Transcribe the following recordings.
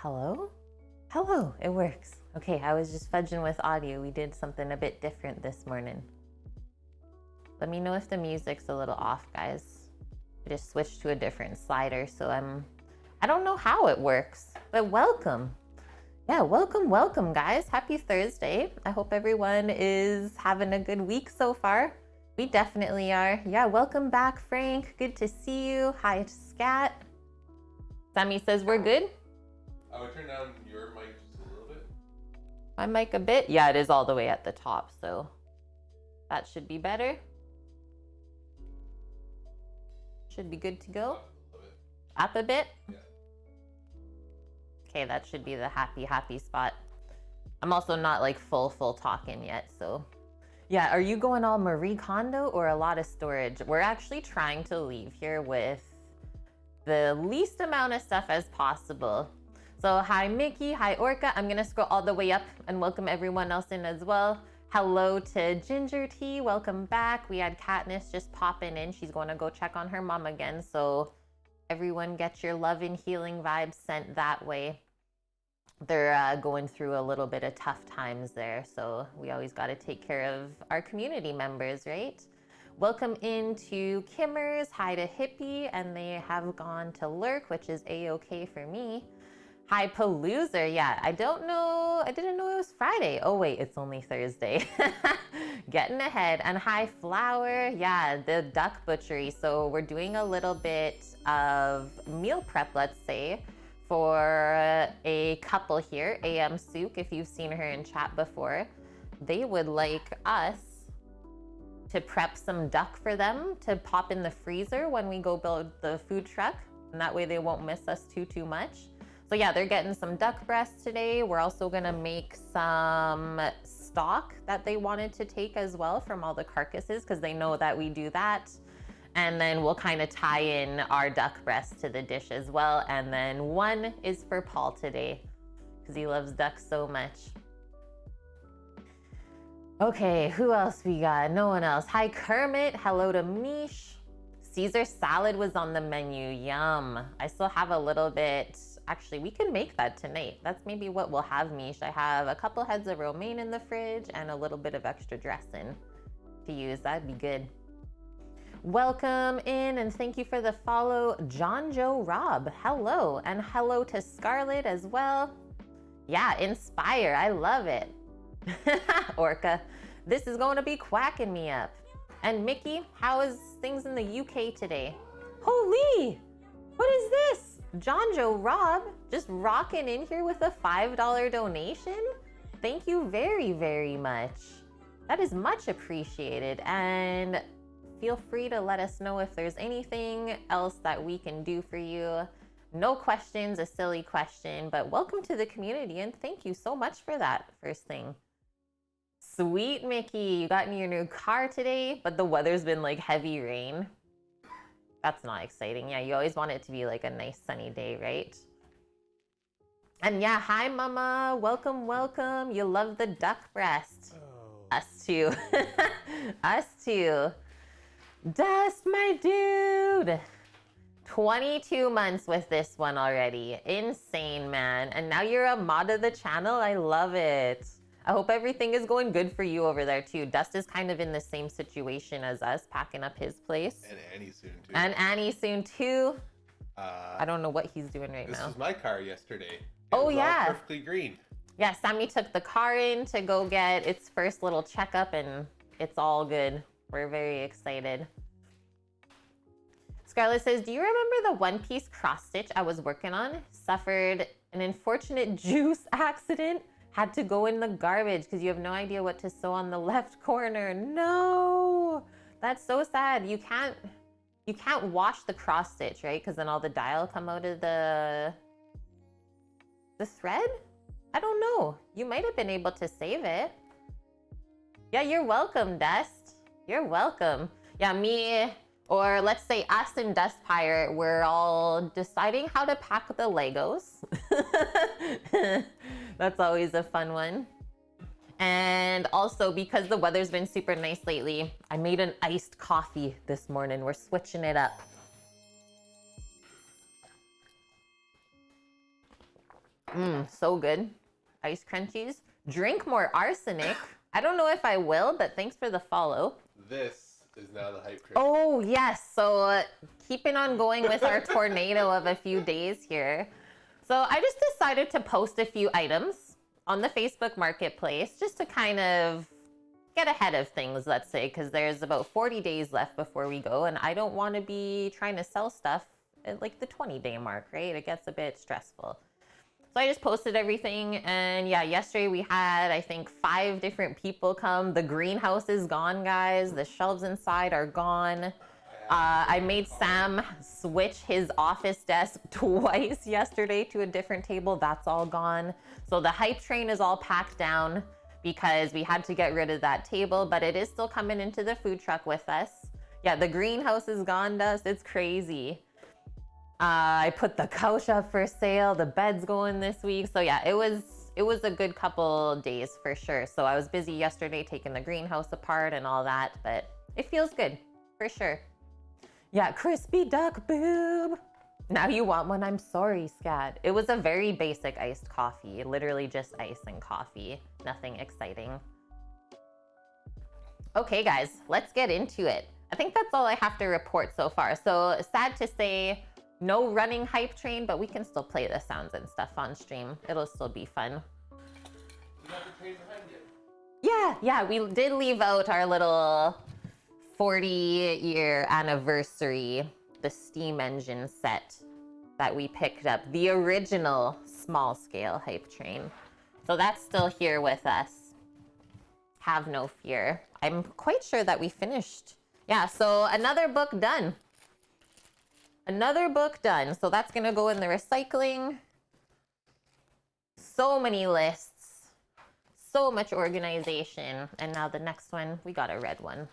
Hello? Hello, it works. Okay, I was just fudging with audio. We did something a bit different this morning. Let me know if the music's a little off, guys. I just switched to a different slider, so I don't know how it works, but welcome. Yeah, welcome, guys. Happy Thursday. I hope everyone is having a good week so far. We definitely are. Yeah, welcome back, Frank. Good to see you. Hi, Scat. Sammy says we're good. I would turn down your mic just a little bit. My mic a bit? Yeah, it is all the way at the top, so that should be better. Should be good to go. Up a bit? Yeah. Okay, that should be the happy spot. I'm also not like full talking yet, so. Yeah, are you going all Marie Kondo or a lot of storage? We're actually trying to leave here with the least amount of stuff as possible. So hi Mickey, hi Orca. I'm gonna scroll all the way up and welcome everyone else in as well. Hello to Ginger Tea, welcome back. We had Katniss just popping in. She's going to go check on her mom again. So everyone get your love and healing vibes sent that way. They're going through a little bit of tough times there. So we always got to take care of our community members, right? Welcome into Kimmers, hi to Hippie, and they have gone to Lurk, which is a-okay for me. Hi, Paloozer. Yeah, I didn't know it was Friday. Oh, wait, it's only Thursday. Getting ahead. And hi, Flower. Yeah, the duck butchery. So we're doing a little bit of meal prep, let's say, for a couple here, AM Souk, if you've seen her in chat before. They would like us to prep some duck for them to pop in the freezer when we go build the food truck. And that way they won't miss us too much. So yeah, they're getting some duck breasts today. We're also gonna make some stock that they wanted to take as well from all the carcasses because they know that we do that. And then we'll kind of tie in our duck breasts to the dish as well. And then one is for Paul today because he loves duck so much. Okay, who else we got? No one else. Hi, Kermit. Hello to Mish. Caesar salad was on the menu. Yum. I still have a little bit. Actually, we can make that tonight. That's maybe what we'll have, Mish. I have a couple heads of romaine in the fridge and a little bit of extra dressing to use. That'd be good. Welcome in and thank you for the follow, John Joe Rob. Hello, and hello to Scarlett as well. Yeah, inspire. I love it. Orca, this is going to be quacking me up. And Mickey, how is things in the UK today? Holy, what is this? John Joe Rob just rocking in here with a $5 donation. Thank you very much. That is much appreciated. And feel free to let us know if there's anything else that we can do for you. No questions, a silly question, but welcome to the community and thank you so much for that first thing. Sweet Mickey, you got in your new car today, but the weather's been like heavy rain. That's not exciting. Yeah, you always want it to be like a nice sunny day, right? And yeah, hi mama, welcome. You love the duck breast. Oh. Us too. Us too. Dust, my dude. 22 months with this one already. Insane, man. And now you're a mod of the channel. I love it. I hope everything is going good for you over there too. Dust is kind of in the same situation as us, packing up his place. And Annie soon too. And Annie soon too. I don't know what he's doing right now. This was my car yesterday. It was all perfectly green. Yeah, Sammy took the car in to go get its first little checkup and it's all good. We're very excited. Scarlett says, do you remember the one-piece cross stitch I was working on? Suffered an unfortunate juice accident. Had to go in the garbage because you have no idea what to sew on the left corner. No, that's so sad. You can't wash the cross stitch, right? Because then all the dye will come out of the thread. I don't know. You might have been able to save it. Yeah, you're welcome, Dust. You're welcome. Yeah, me, or let's say us and Dust Pirate, we're all deciding how to pack the Legos. That's always a fun one. And also because the weather's been super nice lately, I made an iced coffee this morning. We're switching it up. So good. Ice crunchies. Drink more arsenic. I don't know if I will, but thanks for the follow. This is now the hype train. Oh, yes. So keeping on going with our tornado of a few days here. So I just decided to post a few items on the Facebook Marketplace just to kind of get ahead of things, let's say, because there's about 40 days left before we go, and I don't want to be trying to sell stuff at like the 20-day mark, right? It gets a bit stressful. So I just posted everything, and yeah, yesterday we had, I think, 5 different people come. The greenhouse is gone, guys. The shelves inside are gone. I made Sam switch his office desk twice yesterday to a different table. That's all gone. So the hype train is all packed down because we had to get rid of that table, but it is still coming into the food truck with us. Yeah, the greenhouse is gone, Dust. It's crazy. I put the couch up for sale. The bed's going this week. So yeah, it was a good couple days for sure. So I was busy yesterday taking the greenhouse apart and all that, but it feels good for sure. Yeah, crispy duck boob. Now you want one? I'm sorry, Scat. It was a very basic iced coffee. Literally just ice and coffee. Nothing exciting. Okay, guys, let's get into it. I think that's all I have to report so far. So sad to say, no running hype train, but we can still play the sounds and stuff on stream. It'll still be fun. You got the train behind you. Yeah, we did leave out our little 40-year anniversary, the steam engine set that we picked up, the original small scale hype train. So that's still here with us. Have no fear. I'm quite sure that we finished. Yeah, so another book done. Another book done. So that's gonna go in the recycling. So many lists, so much organization. And now the next one, we got a red one.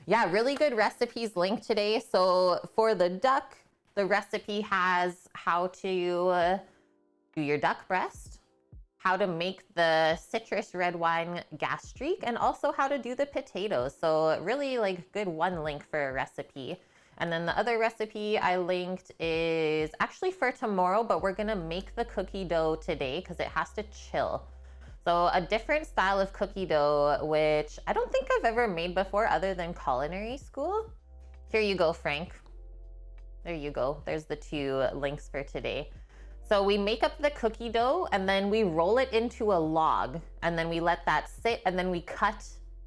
Yeah, really good recipes linked today. So for the duck, the recipe has how to do your duck breast, how to make the citrus red wine gastrique, and also how to do the potatoes. So really like good one link for a recipe. And then the other recipe I linked is actually for tomorrow, but we're gonna make the cookie dough today because it has to chill. So a different style of cookie dough, which I don't think I've ever made before other than culinary school. Here you go, Frank. There you go. There's the 2 links for today. So we make up the cookie dough and then we roll it into a log and then we let that sit and then we cut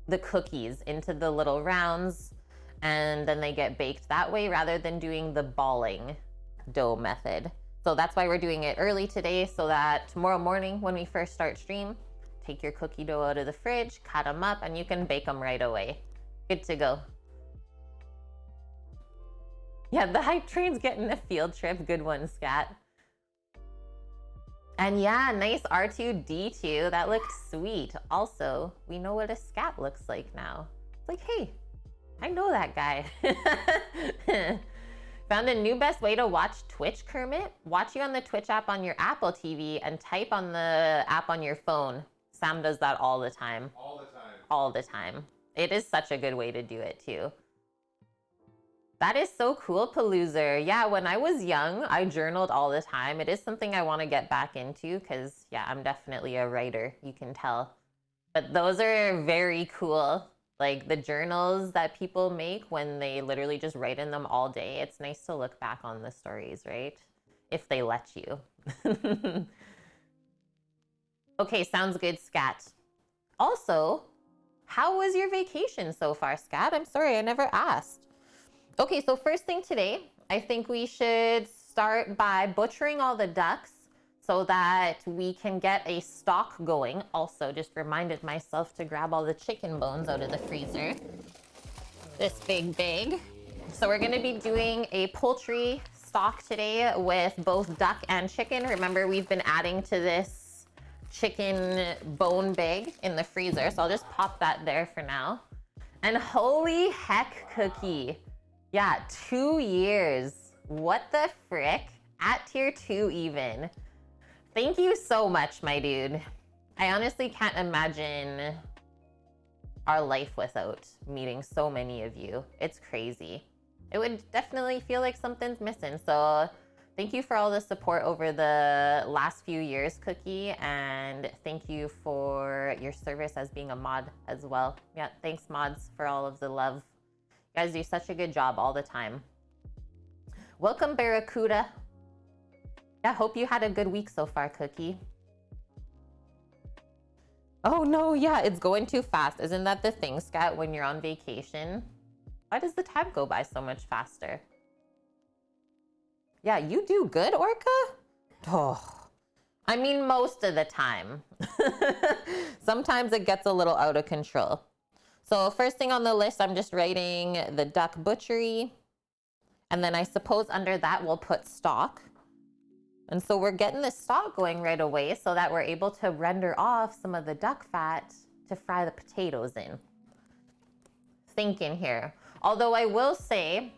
the cookies into the little rounds and then they get baked that way rather than doing the balling dough method. So that's why we're doing it early today so that tomorrow morning when we first start stream, take your cookie dough out of the fridge, cut them up, and you can bake them right away. Good to go. Yeah, the hype train's getting a field trip. Good one, Scat. And yeah, nice R2-D2. That looked sweet. Also, we know what a scat looks like now. It's like, hey, I know that guy. Found a new best way to watch Twitch, Kermit. Watch you on the Twitch app on your Apple TV and type on the app on your phone. Sam does that all the time. All the time. All the time. It is such a good way to do it too. That is so cool, Paloozer. Yeah, when I was young, I journaled all the time. It is something I want to get back into because, yeah, I'm definitely a writer. You can tell. But those are very cool. Like the journals that people make when they literally just write in them all day. It's nice to look back on the stories, right? If they let you. Okay, sounds good, Scat. Also, how was your vacation so far, Scat? I'm sorry, I never asked. Okay, so first thing today, I think we should start by butchering all the ducks so that we can get a stock going. Also, just reminded myself to grab all the chicken bones out of the freezer. This big bag. So we're gonna be doing a poultry stock today with both duck and chicken. Remember, we've been adding to this chicken bone bag in the freezer. So I'll just pop that there for now. And holy heck, Cookie. Yeah, 2 years. What the frick? At tier 2 even. Thank you so much, my dude. I honestly can't imagine our life without meeting so many of you. It's crazy. It would definitely feel like something's missing. So Thank you for all the support over the last few years, Cookie, and thank you for your service as being a mod as well. Yeah, thanks mods for all of the love. You guys do such a good job all the time. Welcome, Barracuda. Yeah, hope you had a good week so far, Cookie. Oh no, yeah, it's going too fast. Isn't that the thing, Scat, when you're on vacation? Why does the time go by so much faster? Yeah, you do good, Orca? Oh, I mean, most of the time. Sometimes it gets a little out of control. So first thing on the list, I'm just writing the duck butchery. And then I suppose under that we'll put stock. And so we're getting the stock going right away so that we're able to render off some of the duck fat to fry the potatoes in. Thinking here. Although I will say,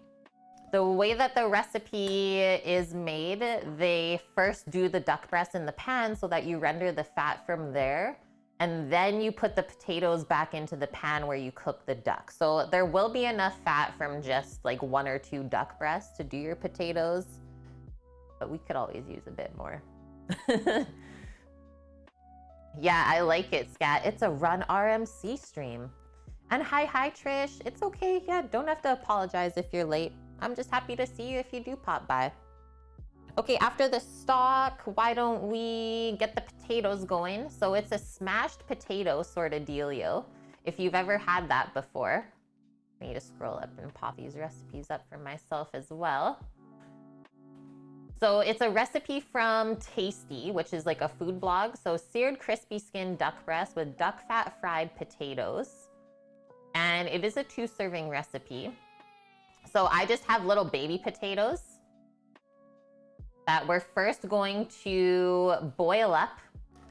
the way that the recipe is made, they first do the duck breast in the pan so that you render the fat from there. And then you put the potatoes back into the pan where you cook the duck. So there will be enough fat from just like 1 or 2 duck breasts to do your potatoes. But we could always use a bit more. Yeah, I like it, Scat. It's a Run RMC stream. And hi, Trish. It's okay. Yeah, don't have to apologize if you're late. I'm just happy to see you if you do pop by. Okay, after the stock, why don't we get the potatoes going? So it's a smashed potato sort of dealio. If you've ever had that before. I need to scroll up and pop these recipes up for myself as well. So it's a recipe from Tasty, which is like a food blog. So seared crispy skin duck breast with duck fat fried potatoes. And it is a 2-serving recipe. So I just have little baby potatoes that we're first going to boil up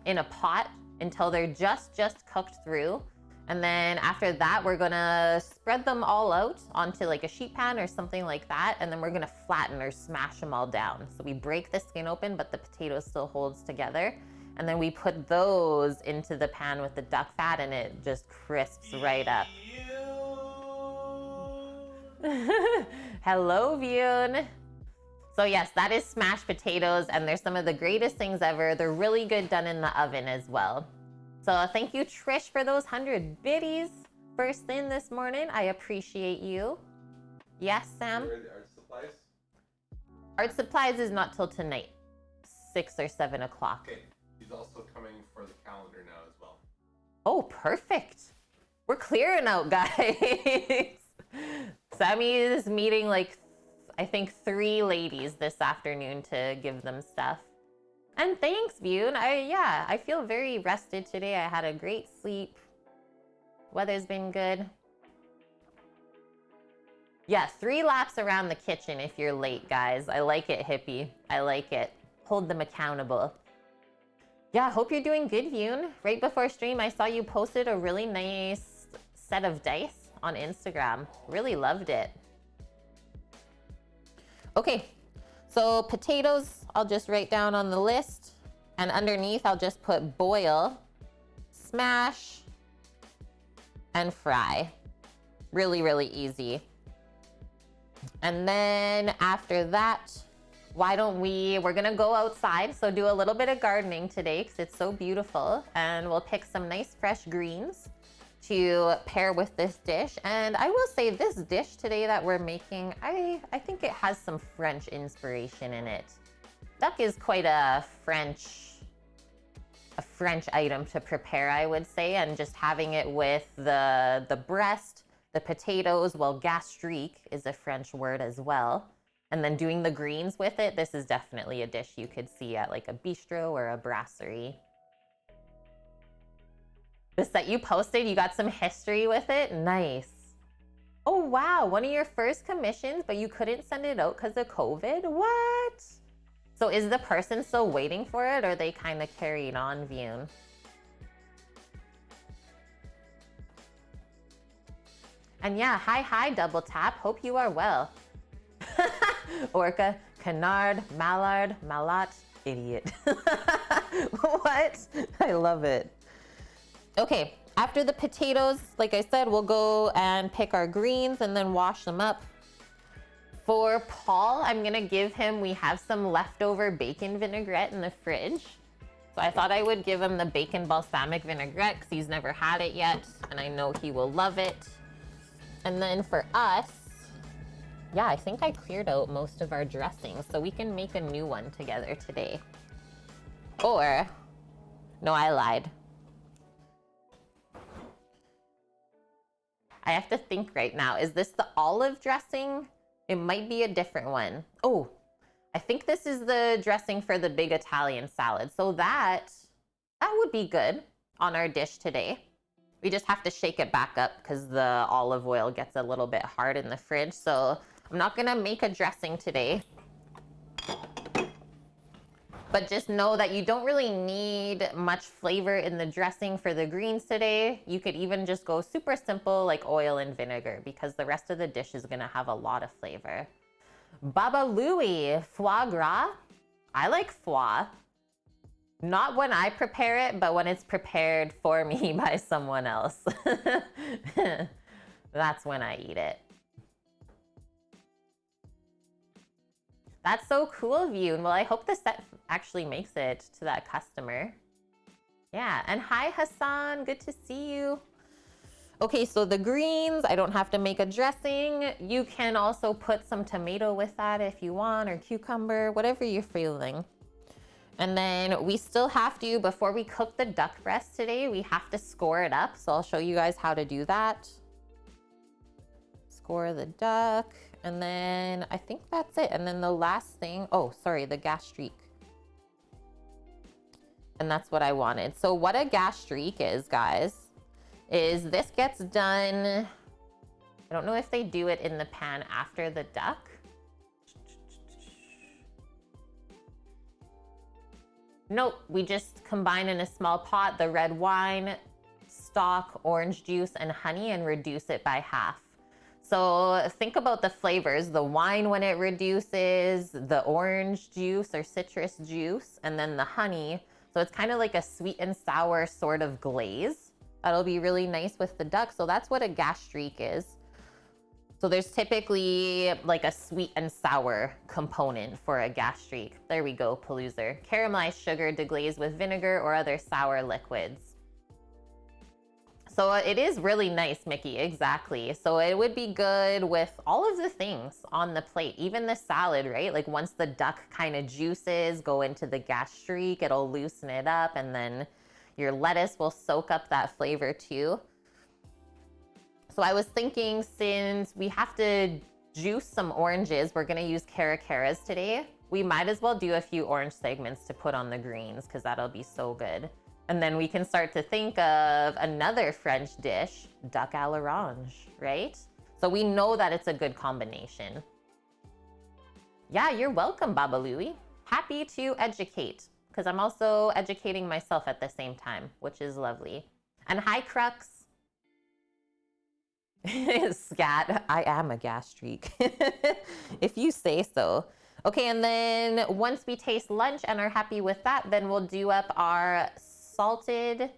in a pot until they're just cooked through. And then after that, we're gonna spread them all out onto like a sheet pan or something like that. And then we're gonna flatten or smash them all down. So we break the skin open, but the potato still holds together. And then we put those into the pan with the duck fat and it just crisps right up. Hello, Vune. So yes, that is smashed potatoes and they're some of the greatest things ever. They're really good done in the oven as well. So thank you, Trish, for those 100 biddies first in this morning. I appreciate you. Yes, Sam? Where are the art supplies? Art supplies is not till tonight, 6 or 7 o'clock. Okay, he's also coming for the calendar now as well. Oh, perfect. We're clearing out, guys. Sammy is meeting like, I think 3 ladies this afternoon to give them stuff. And thanks, Vune. I feel very rested today. I had a great sleep. Weather's been good. Yeah, 3 laps around the kitchen if you're late, guys. I like it, hippie. I like it. Hold them accountable. Yeah, hope you're doing good, Vune. Right before stream, I saw you posted a really nice set of dice on Instagram. Really loved it. Okay, so potatoes, I'll just write down on the list. And underneath, I'll just put boil, smash, and fry. Really, really easy. And then after that, why don't we're gonna go outside. So do a little bit of gardening today because it's so beautiful. And we'll pick some nice fresh greens to pair with this dish. And I will say this dish today that we're making, I think it has some French inspiration in it. Duck is quite a French item to prepare, I would say, and just having it with the breast, the potatoes, well, gastrique is a French word as well. And then doing the greens with it, this is definitely a dish you could see at like a bistro or a brasserie. The set you posted, you got some history with it? Nice. Oh, wow. One of your first commissions, but you couldn't send it out because of COVID? What? So is the person still waiting for it or they kind of carried on, Vune? And yeah, hi, Double Tap. Hope you are well. Orca, canard, mallard, malat, idiot. What? I love it. Okay, after the potatoes, like I said, we'll go and pick our greens and then wash them up. For Paul, I'm gonna give him, we have some leftover bacon vinaigrette in the fridge. So I thought I would give him the bacon balsamic vinaigrette because he's never had it yet, and I know he will love it. And then for us, yeah, I think I cleared out most of our dressings, so we can make a new one together today. Or, no, I lied. I have to think right now. Is this the olive dressing? It might be a different one. Oh, I think this is the dressing for the big Italian salad. So that would be good on our dish today. We just have to shake it back up because the olive oil gets a little bit hard in the fridge. So I'm not gonna make a dressing today. But just know that you don't really need much flavor in the dressing for the greens today. You could even just go super simple like oil and vinegar because the rest of the dish is gonna have a lot of flavor. Baba Louie, foie gras. I like foie. Not when I prepare it, but when it's prepared for me by someone else. That's when I eat it. That's so cool of you. And well, I hope the set actually makes it to that customer. Yeah, and hi Hassan, good to see you. Okay, so the greens, I don't have to make a dressing. You can also put some tomato with that if you want, or cucumber, whatever you're feeling. And then we still have to, before we cook the duck breast today, we have to score it up. So I'll show you guys how to do that. Score the duck. And then I think that's it. And then the last thing, oh, sorry, the gastrique. And that's what I wanted. So what a gastrique is, guys, is this gets done. I don't know if they do it in the pan after the duck. Nope, we just combine in a small pot the red wine, stock, orange juice, and honey and reduce it by half. So think about the flavors, the wine when it reduces, the orange juice or citrus juice, and then the honey. So it's kind of like a sweet and sour sort of glaze. That'll be really nice with the duck. So that's what a gastrique is. So there's typically like a sweet and sour component for a gastrique. There we go, Paloozer. Caramelized sugar deglaze with vinegar or other sour liquids. So it is really nice, Mickey, exactly. So it would be good with all of the things on the plate, even the salad, right? Like once the duck kind of juices go into the gastrique, it'll loosen it up, and then your lettuce will soak up that flavor too. So I was thinking, since we have to juice some oranges, we're gonna use Caracaras today. We might as well do a few orange segments to put on the greens because that'll be so good. And then we can start to think of another French dish, duck à l'orange, right? So we know that it's a good combination. Yeah, you're welcome, Baba Louie. Happy to educate, because I'm also educating myself at the same time, which is lovely. And hi, Crux. Scat, I am a gastrique, if you say so. Okay, and then once we taste lunch and are happy with that, then we'll do up our salted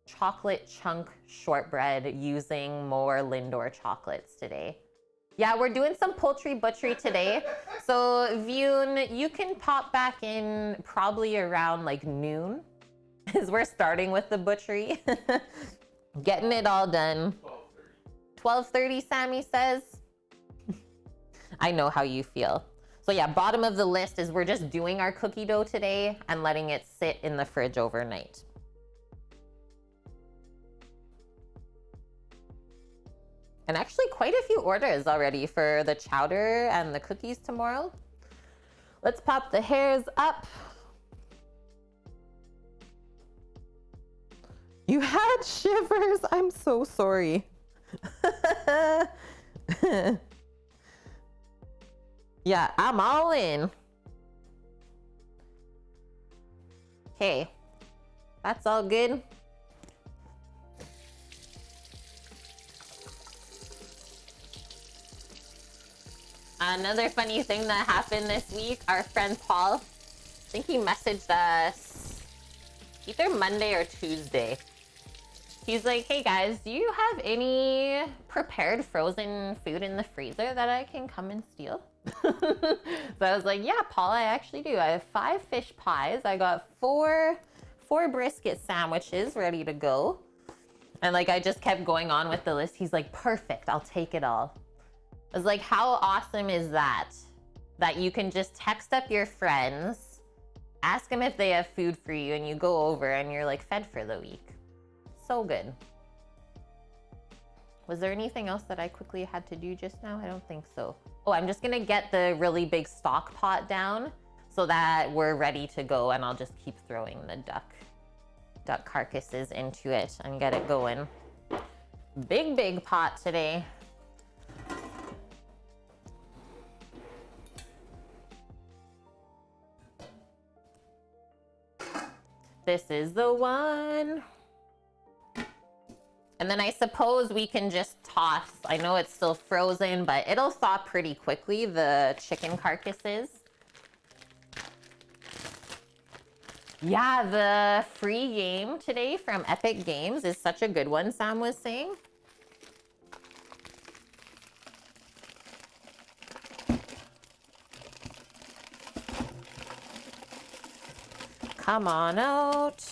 chocolate chunk shortbread using more Lindor chocolates today. Yeah, we're doing some poultry butchery today. So Vune, you can pop back in probably around like noon as we're starting with the butchery. Getting it all done. 12:30, Sammy says. I know how you feel. So yeah, bottom of the list is we're just doing our cookie dough today and letting it sit in the fridge overnight. And actually quite a few orders already for the chowder and the cookies tomorrow. Let's pop the hairs up. You had shivers. I'm so sorry. Yeah, I'm all in. Okay, that's all good. Another funny thing that happened this week, our friend Paul, I think he messaged us either Monday or Tuesday. He's like, hey guys, do you have any prepared frozen food in the freezer that I can come and steal? So I was like, yeah, Paul, I actually do. I have 5 fish pies. I got four brisket sandwiches ready to go. And like, I just kept going on with the list. He's like, perfect, I'll take it all. I was like, how awesome is that? That you can just text up your friends, ask them if they have food for you, and you go over and you're like fed for the week. So good. Was there anything else that I quickly had to do just now? I don't think so. Oh, I'm just gonna get the really big stock pot down so that we're ready to go, and I'll just keep throwing the duck carcasses into it and get it going. Big pot today. This is the one. And then I suppose we can just toss. I know it's still frozen, but it'll thaw pretty quickly, the chicken carcasses. Yeah, the free game today from Epic Games is such a good one, Sam was saying. Come on out.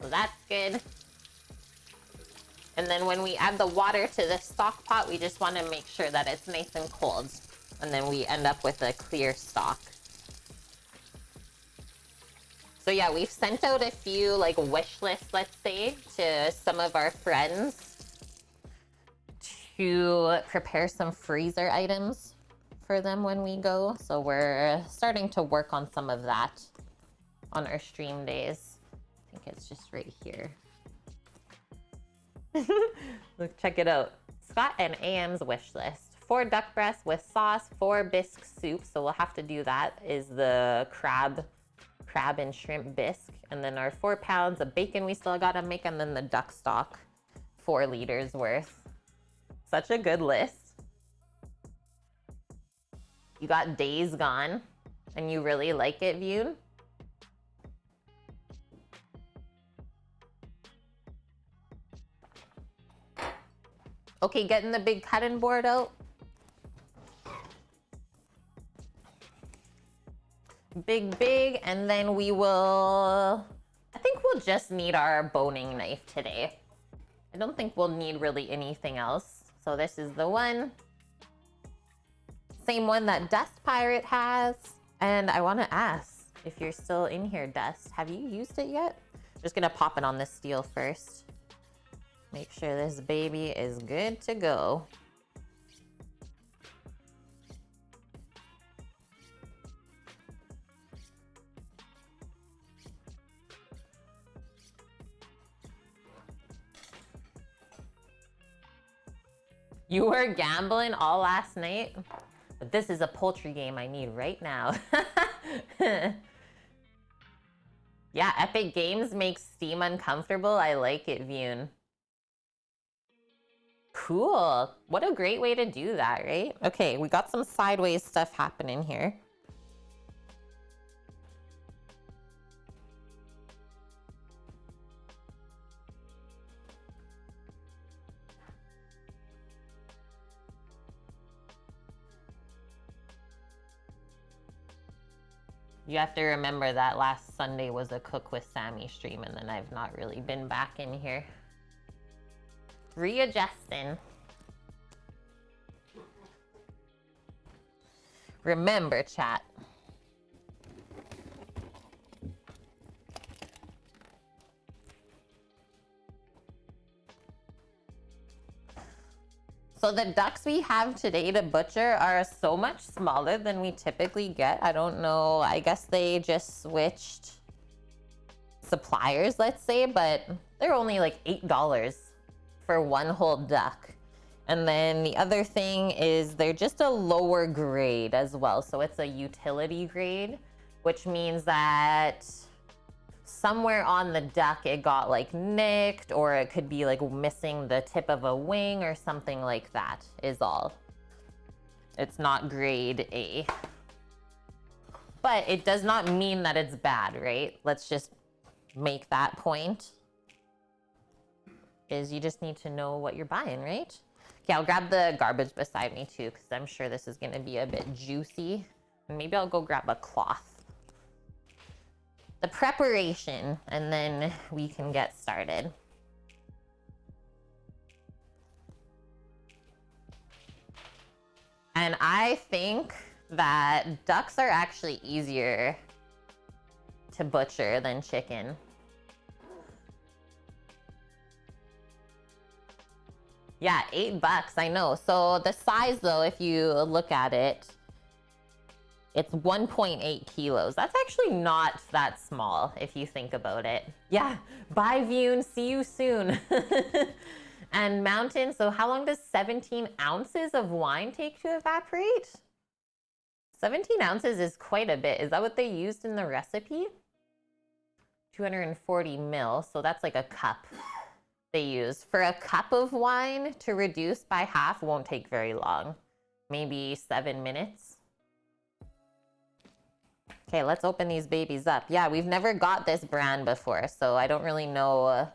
So that's good. And then when we add the water to the stock pot, we just want to make sure that it's nice and cold. And then we end up with a clear stock. So yeah, we've sent out a few like wish lists, let's say, to some of our friends to prepare some freezer items for them when we go. So we're starting to work on some of that on our stream days. I think it's just right here. Look, check it out. Scott and AM's wish list. 4 duck breasts with sauce, 4 bisque soup. So we'll have to do that, is the crab and shrimp bisque. And then our 4 pounds of bacon we still gotta make, and then the duck stock, 4 liters worth. Such a good list. You got Days Gone, and you really like it, Vune? Okay, getting the big cutting board out. Big, and then we will, I think we'll just need our boning knife today. I don't think we'll need really anything else. So this is the one. Same one that Dust Pirate has. And I want to ask if you're still in here, Dust. Have you used it yet? Just gonna pop it on the steel first. Make sure this baby is good to go. You were gambling all last night, but this is a poultry game I need right now. Yeah, Epic Games makes Steam uncomfortable. I like it, Vune. Cool. What a great way to do that, right? Okay, we got some sideways stuff happening here. You have to remember that last Sunday was a Cook with Sammy stream, and then I've not really been back in here. Readjusting. Remember, chat. So the ducks we have today to butcher are so much smaller than we typically get. I don't know. I guess they just switched suppliers, let's say, but they're only like $8 for one whole duck. And then the other thing is they're just a lower grade as well. So it's a utility grade, which means that somewhere on the duck it got like nicked, or it could be like missing the tip of a wing or something like that is all. It's not grade A. But it does not mean that it's bad, right? Let's just make that point. Is you just need to know what you're buying, right? Okay, I'll grab the garbage beside me too, because I'm sure this is gonna be a bit juicy. And maybe I'll go grab a cloth. The preparation, and then we can get started. And I think that ducks are actually easier to butcher than chicken. Yeah, $8, I know. So the size though, if you look at it, it's 1.8 kilos. That's actually not that small if you think about it. Yeah, bye Vune, see you soon. And Mountain, so how long does 17 ounces of wine take to evaporate? 17 ounces is quite a bit. Is that what they used in the recipe? 240 mil, so that's like a cup they use. For a cup of wine to reduce by half won't take very long. Maybe 7 minutes. Okay, let's open these babies up. Yeah, we've never got this brand before, so I don't really know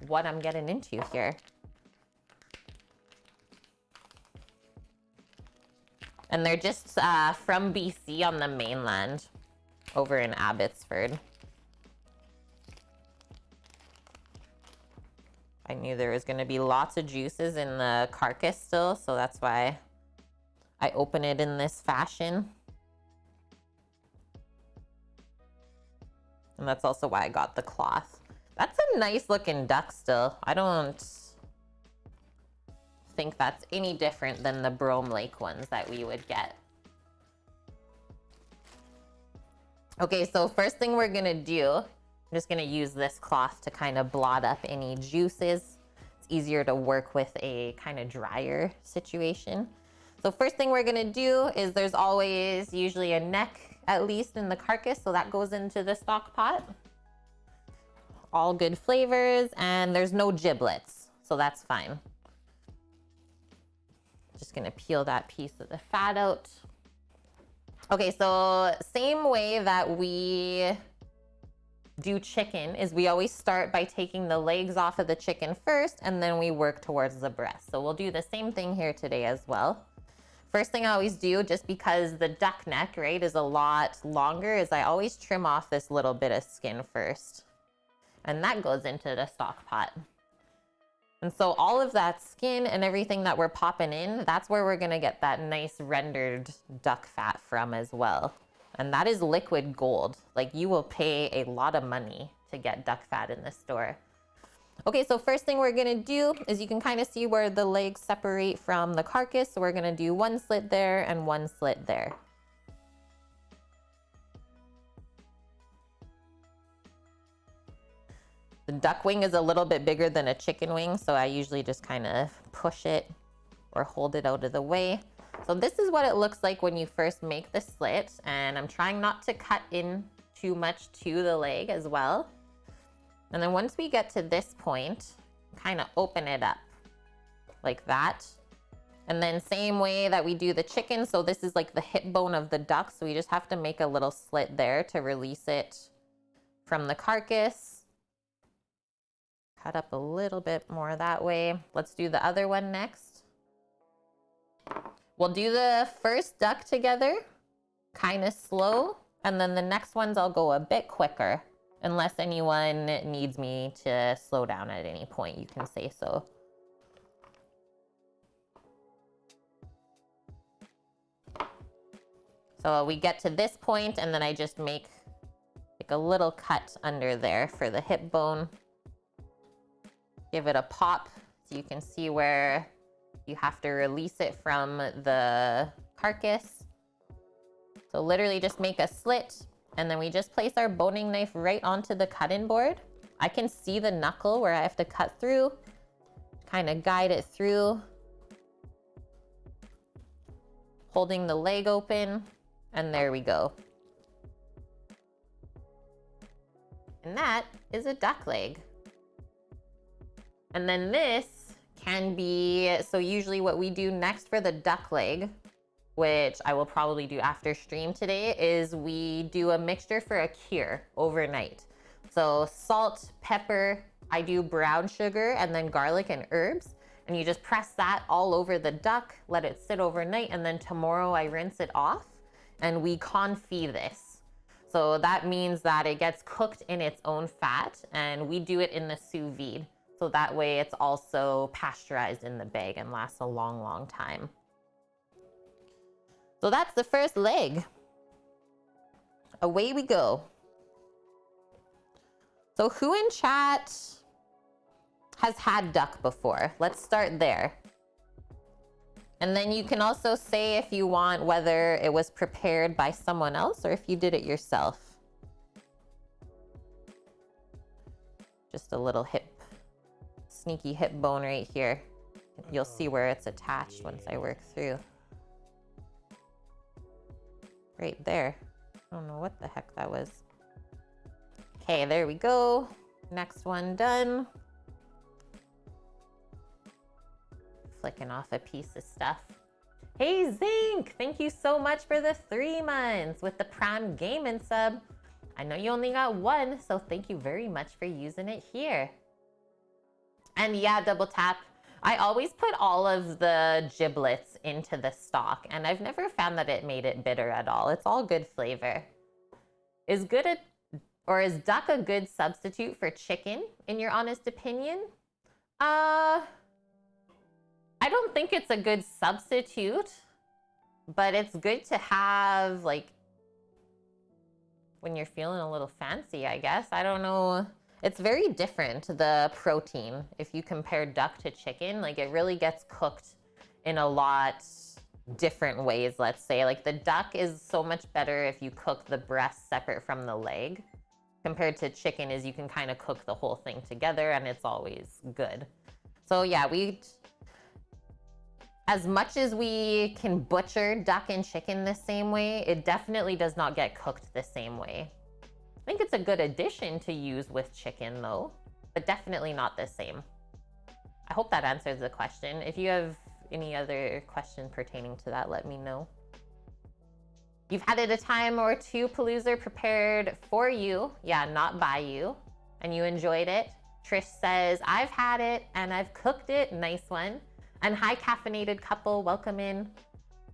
what I'm getting into here. And they're just from BC on the mainland, over in Abbotsford. I knew there was going to be lots of juices in the carcass still, so that's why I open it in this fashion. And that's also why I got the cloth. That's a nice looking duck still. I don't think that's any different than the Brome Lake ones that we would get. Okay, so first thing we're gonna do, I'm just gonna use this cloth to kind of blot up any juices. It's easier to work with a kind of drier situation. So first thing we're gonna do is there's always usually a neck at least in the carcass, so that goes into the stock pot. All good flavors, and there's no giblets, so that's fine. Just gonna peel that piece of the fat out. Okay, so same way that we do chicken is we always start by taking the legs off of the chicken first, and then we work towards the breast. So we'll do the same thing here today as well. First thing I always do, just because the duck neck, right, is a lot longer, is I always trim off this little bit of skin first. And that goes into the stock pot. And so all of that skin and everything that we're popping in, that's where we're gonna get that nice rendered duck fat from as well. And that is liquid gold. Like, you will pay a lot of money to get duck fat in the store. Okay, so first thing we're gonna do is you can kind of see where the legs separate from the carcass. So we're gonna do one slit there and one slit there. The duck wing is a little bit bigger than a chicken wing, so I usually just kind of push it or hold it out of the way. So this is what it looks like when you first make the slit, and I'm trying not to cut in too much to the leg as well. And then once we get to this point, kind of open it up like that. And then same way that we do the chicken. So this is like the hip bone of the duck. So we just have to make a little slit there to release it from the carcass. Cut up a little bit more that way. Let's do the other one next. We'll do the first duck together, kind of slow. And then the next ones I'll go a bit quicker. Unless anyone needs me to slow down at any point, you can say so. So we get to this point, and then I just make like a little cut under there for the hip bone. Give it a pop so you can see where you have to release it from the carcass. So literally just make a slit. And then we just place our boning knife right onto the cutting board. I can see the knuckle where I have to cut through, kind of guide it through, holding the leg open, and there we go. And that is a duck leg. And then this can be, so usually what we do next for the duck leg, which I will probably do after stream today, is we do a mixture for a cure overnight. So salt, pepper, I do brown sugar, and then garlic and herbs. And you just press that all over the duck, let it sit overnight, and then tomorrow I rinse it off and we confit this. So that means that it gets cooked in its own fat, and we do it in the sous vide. So that way it's also pasteurized in the bag and lasts a long, long time. So that's the first leg. Away we go. So who in chat has had duck before? Let's start there. And then you can also say if you want whether it was prepared by someone else or if you did it yourself. Just a little sneaky hip bone right here. You'll see where it's attached once I work through. Right there. I don't know what the heck that was. Okay, there we go. Next one done. Flicking off a piece of stuff. Hey Zinc, thank you so much for the 3 months with the Prime Gaming sub. I know you only got one, so thank you very much for using it here. And yeah, Double Tap, I always put all of the giblets into the stock, and I've never found that it made it bitter at all. It's all good flavor. Is duck a good substitute for chicken, in your honest opinion? I don't think it's a good substitute, but it's good to have, like, when you're feeling a little fancy, I guess. I don't know. It's very different, the protein, if you compare duck to chicken. Like, it really gets cooked in a lot different ways, let's say. Like, the duck is so much better if you cook the breast separate from the leg, compared to chicken is you can kind of cook the whole thing together and it's always good. So yeah, as much as we can butcher duck and chicken the same way, it definitely does not get cooked the same way. I think it's a good addition to use with chicken though, but definitely not the same. I hope that answers the question. If you have any other question pertaining to that, let me know. You've had it a time or two, Paloozer, prepared for you. Yeah, not by you. And you enjoyed it. Trish says, I've had it and I've cooked it. Nice one. And hi, caffeinated couple, welcome in.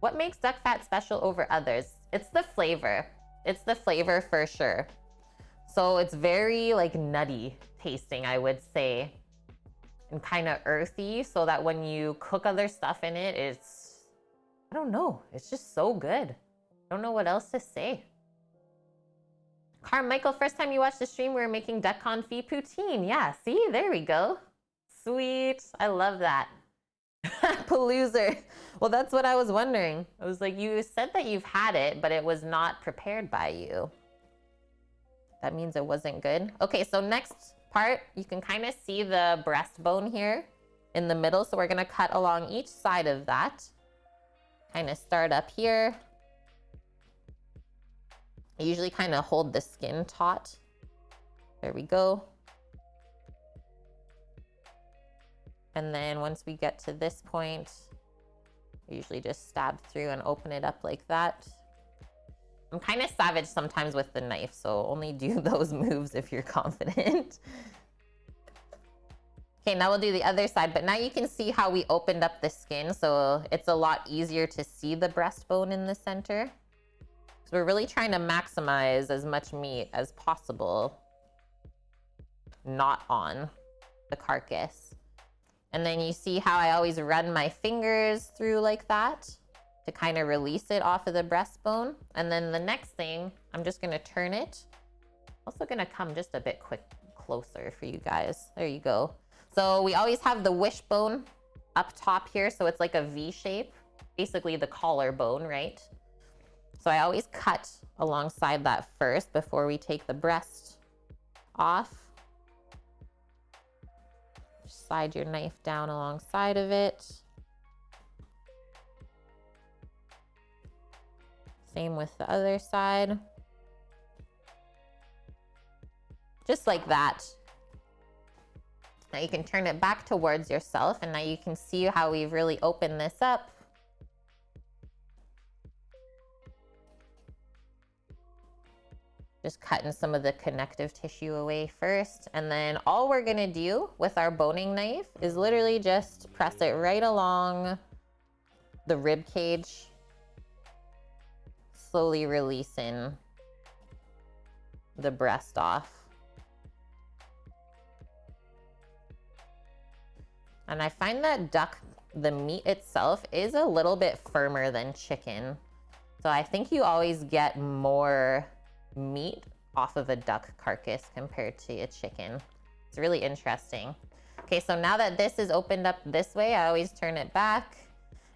What makes duck fat special over others? It's the flavor. It's the flavor for sure. So it's very like nutty tasting, I would say, and kind of earthy, so that when you cook other stuff in it, I don't know, it's just so good. I don't know what else to say. Carmichael, first time you watched the stream, we were making duck confit poutine. Yeah, see, there we go. Sweet, I love that. Paloozer. Well, that's what I was wondering. I was like, you said that you've had it, but it was not prepared by you. That means it wasn't good. Okay, so next part, you can kind of see the breastbone here in the middle. So we're gonna cut along each side of that. Kind of start up here. I usually kind of hold the skin taut. There we go. And then once we get to this point, I usually just stab through and open it up like that. I'm kind of savage sometimes with the knife, so only do those moves if you're confident. Okay, now we'll do the other side, but now you can see how we opened up the skin, so it's a lot easier to see the breastbone in the center. So we're really trying to maximize as much meat as possible, not on the carcass. And then you see how I always run my fingers through like that to kind of release it off of the breastbone. And then the next thing, I'm just gonna turn it. Also gonna come just a bit closer for you guys. There you go. So we always have the wishbone up top here. So it's like a V shape, basically the collarbone, right? So I always cut alongside that first before we take the breast off. Slide your knife down alongside of it. Same with the other side. just like that. Now you can turn it back towards yourself, and now you can see how we've really opened this up. Just cutting some of the connective tissue away first. And then all we're gonna do with our boning knife is literally just press it right along the rib cage, slowly releasing the breast off. And I find that duck, the meat itself is a little bit firmer than chicken. So I think you always get more meat off of a duck carcass compared to a chicken. It's really interesting. Okay, so now that this is opened up this way, I always turn it back,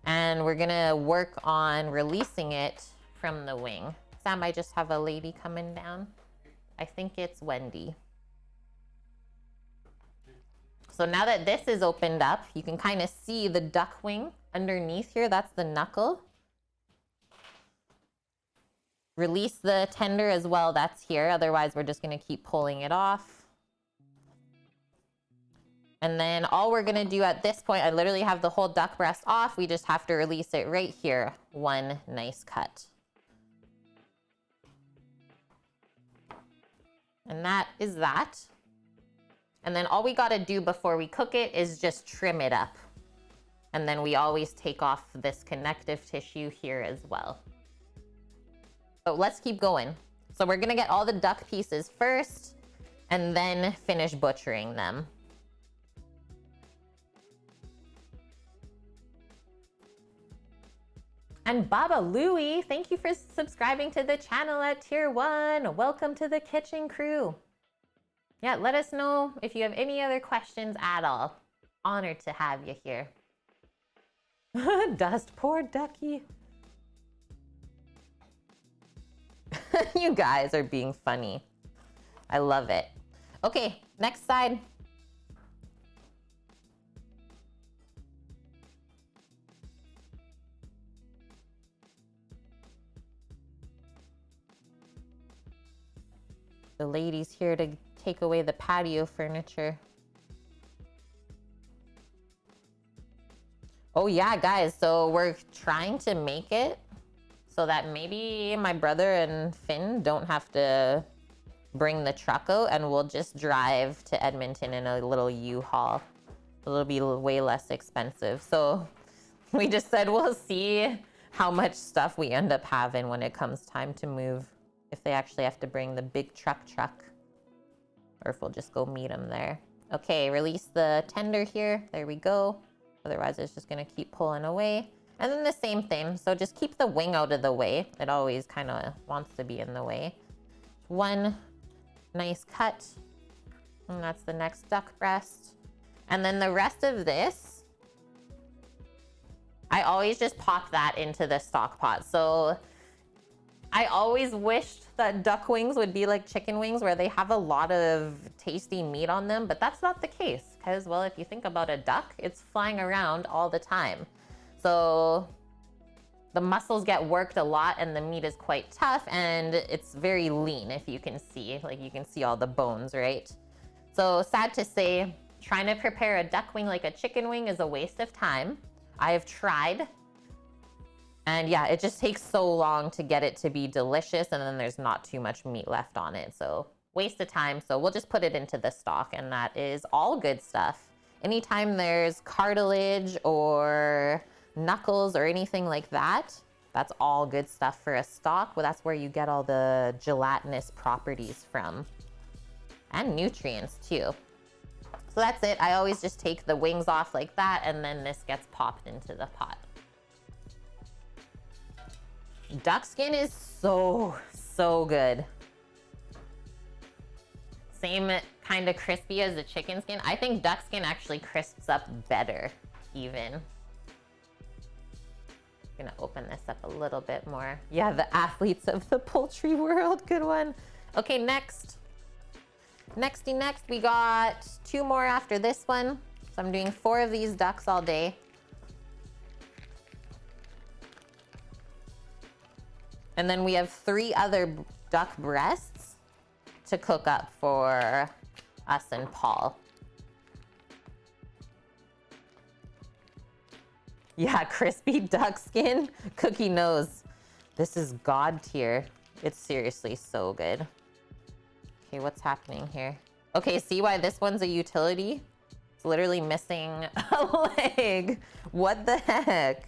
and we're gonna work on releasing it from the wing. Sam, I just have a lady coming down. I think it's Wendy. So now that this is opened up, you can kind of see the duck wing underneath here. That's the knuckle. Release the tender as well, that's here. Otherwise, we're just gonna keep pulling it off. And then all we're gonna do at this point, I literally have the whole duck breast off. We just have to release it right here. One nice cut. And that is that. And then all we gotta do before we cook it is just trim it up. And then we always take off this connective tissue here as well. So let's keep going. So we're gonna get all the duck pieces first and then finish butchering them. And Baba Louie, thank you for subscribing to the channel at Tier 1. Welcome to the kitchen crew. Yeah, let us know if you have any other questions at all. Honored to have you here. Dust, poor ducky. You guys are being funny. I love it. Okay, next side. The lady's here to take away the patio furniture. Oh yeah, guys, so we're trying to make it so that maybe my brother and Finn don't have to bring the truck out, and we'll just drive to Edmonton in a little U-Haul. It'll be way less expensive. So we just said we'll see how much stuff we end up having when it comes time to move. If they actually have to bring the big truck, or if we'll just go meet them there. Okay, release the tender here. There we go. Otherwise, it's just gonna keep pulling away. And then the same thing. So just keep the wing out of the way. It always kind of wants to be in the way. One nice cut. And that's the next duck breast. And then the rest of this, I always just pop that into the stock pot. So I always wished that duck wings would be like chicken wings, where they have a lot of tasty meat on them, but that's not the case. Because, well, if you think about a duck, it's flying around all the time. So the muscles get worked a lot, and the meat is quite tough, and it's very lean, if you can see. Like, you can see all the bones, right? So sad to say, trying to prepare a duck wing like a chicken wing is a waste of time. I have tried. And yeah, it just takes so long to get it to be delicious, and then there's not too much meat left on it. So waste of time. So we'll just put it into the stock, and that is all good stuff. Anytime there's cartilage or knuckles or anything like that, that's all good stuff for a stock. Well, that's where you get all the gelatinous properties from, and nutrients too. So that's it. I always just take the wings off like that, and then this gets popped into the pot. Duck skin is so good. Same kind of crispy as the chicken skin. I think duck skin actually crisps up better even. I'm gonna open this up a little bit more. Yeah, the athletes of the poultry world, good one. Okay, next. Next, we got 2 more after this one. So I'm doing 4 of these ducks all day. And then we have 3 other duck breasts to cook up for us and Paul. Yeah, crispy duck skin, cookie nose. This is God tier. It's seriously so good. Okay, what's happening here? Okay, see why this one's a utility? It's literally missing a leg. What the heck?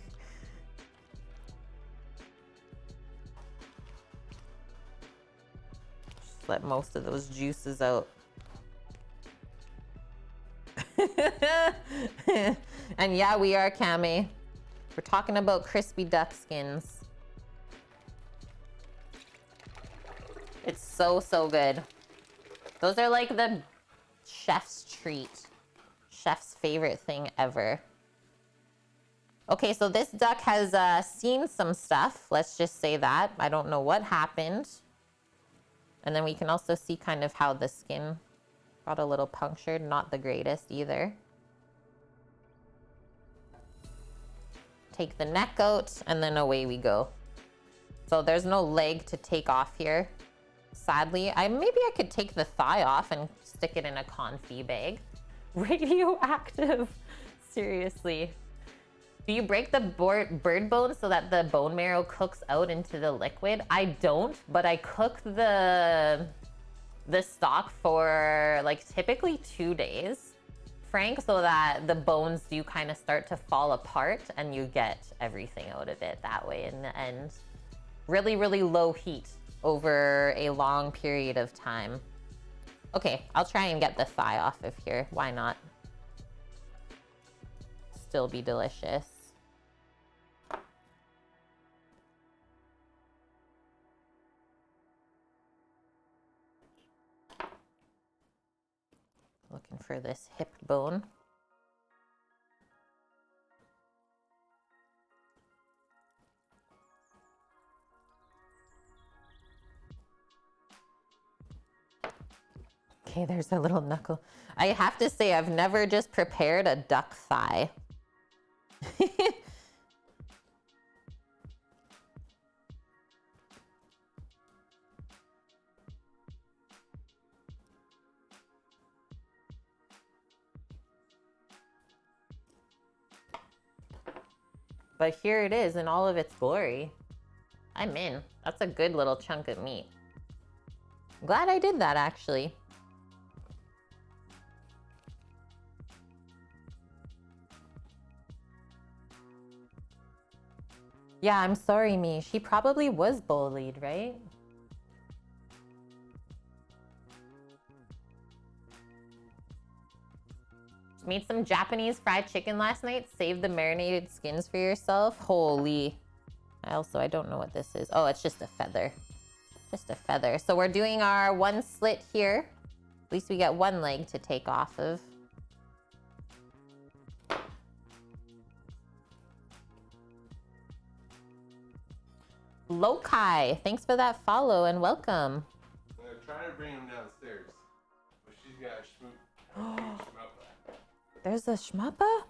Just let most of those juices out. And yeah, we are, Cami. We're talking about crispy duck skins. It's so, so good. Those are like the chef's treat. Chef's favorite thing ever. Okay, so this duck has seen some stuff. Let's just say that. I don't know what happened. And then we can also see kind of how the skin got a little punctured. Not the greatest either. Take the neck out and then away we go. So there's no leg to take off here. Sadly, maybe I could take the thigh off and stick it in a confit bag. Radioactive. Seriously. Do you break the bird bone so that the bone marrow cooks out into the liquid? I don't, but I cook the stock for like typically 2 days, Frank, so that the bones do kind of start to fall apart and you get everything out of it that way in the end. Really, really low heat over a long period of time. Okay, I'll try and get the thigh off of here. Why not? Still be delicious. Looking for this hip bone. Okay, there's a little knuckle. I have to say, I've never just prepared a duck thigh. But here it is in all of its glory. I'm in. That's a good little chunk of meat. Glad I did that, actually. Yeah, I'm sorry, me. She probably was bullied, right? Made some Japanese fried chicken last night. Saved the marinated skins for yourself. Holy. I don't know what this is. Oh, it's just a feather. Just a feather. So we're doing our one slit here. At least we get one leg to take off of. Lokai, thanks for that follow and welcome. I'm gonna try to bring him downstairs, but she's got a shmoop. There's a shmappa?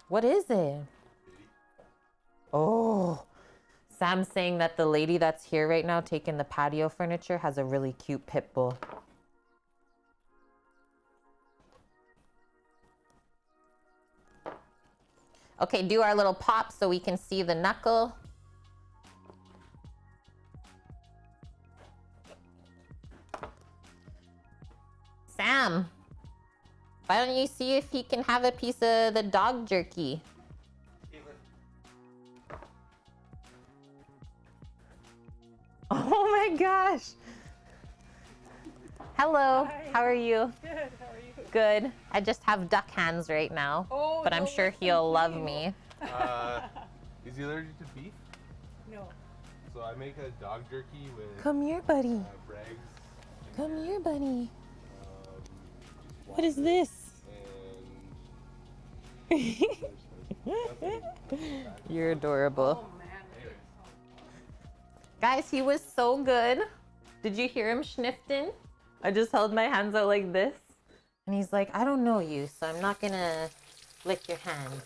What is it? Oh, Sam's saying that the lady that's here right now taking the patio furniture has a really cute pit bull. Okay, do our little pop so we can see the knuckle. Sam, why don't you see if he can have a piece of the dog jerky? Oh my gosh. Hello, Hi. how are you? Good, how are you? Good. I just have duck hands right now, but I'm sure he'll love me. Is he allergic to beef? No. So I make a dog jerky with Come here, buddy. Bragg's. Come here, buddy. Um, What is this? and You're adorable. Oh man. Guys, he was so good. Did you hear him schnifting? I just held my hands out like this. And he's like, I don't know you, so I'm not gonna lick your hands.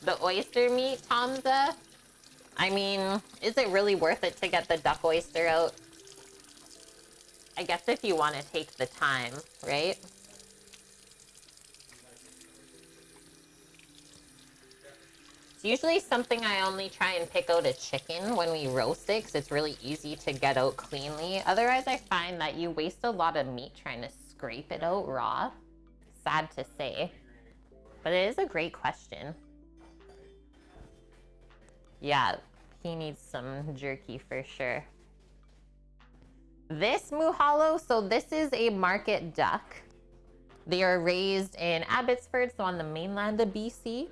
The oyster meat, Hamza? I mean, is it really worth it to get the duck oyster out? I guess if you want to take the time, right? It's usually something I only try and pick out a chicken when we roast it, because it's really easy to get out cleanly. Otherwise, I find that you waste a lot of meat trying to scrape it out raw. Sad to say. But it is a great question. Yeah, he needs some jerky for sure. This Muhalo, so this is a market duck. They are raised in Abbotsford, so on the mainland of BC.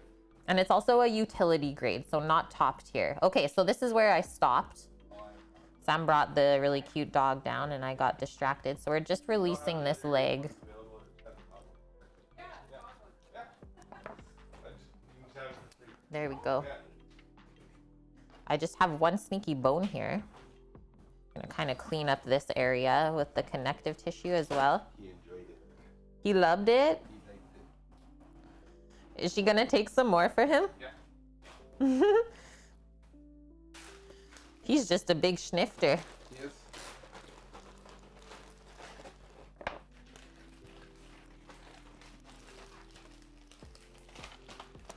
And it's also a utility grade, so not top tier. Okay, so this is where I stopped. Sam brought the really cute dog down and I got distracted. So we're just releasing this leg. There we go. I just have one sneaky bone here. I'm gonna kind of clean up this area with the connective tissue as well. He enjoyed it. He loved it? He liked it. Is she gonna take some more for him? Yeah. He's just a big schnifter. Yes.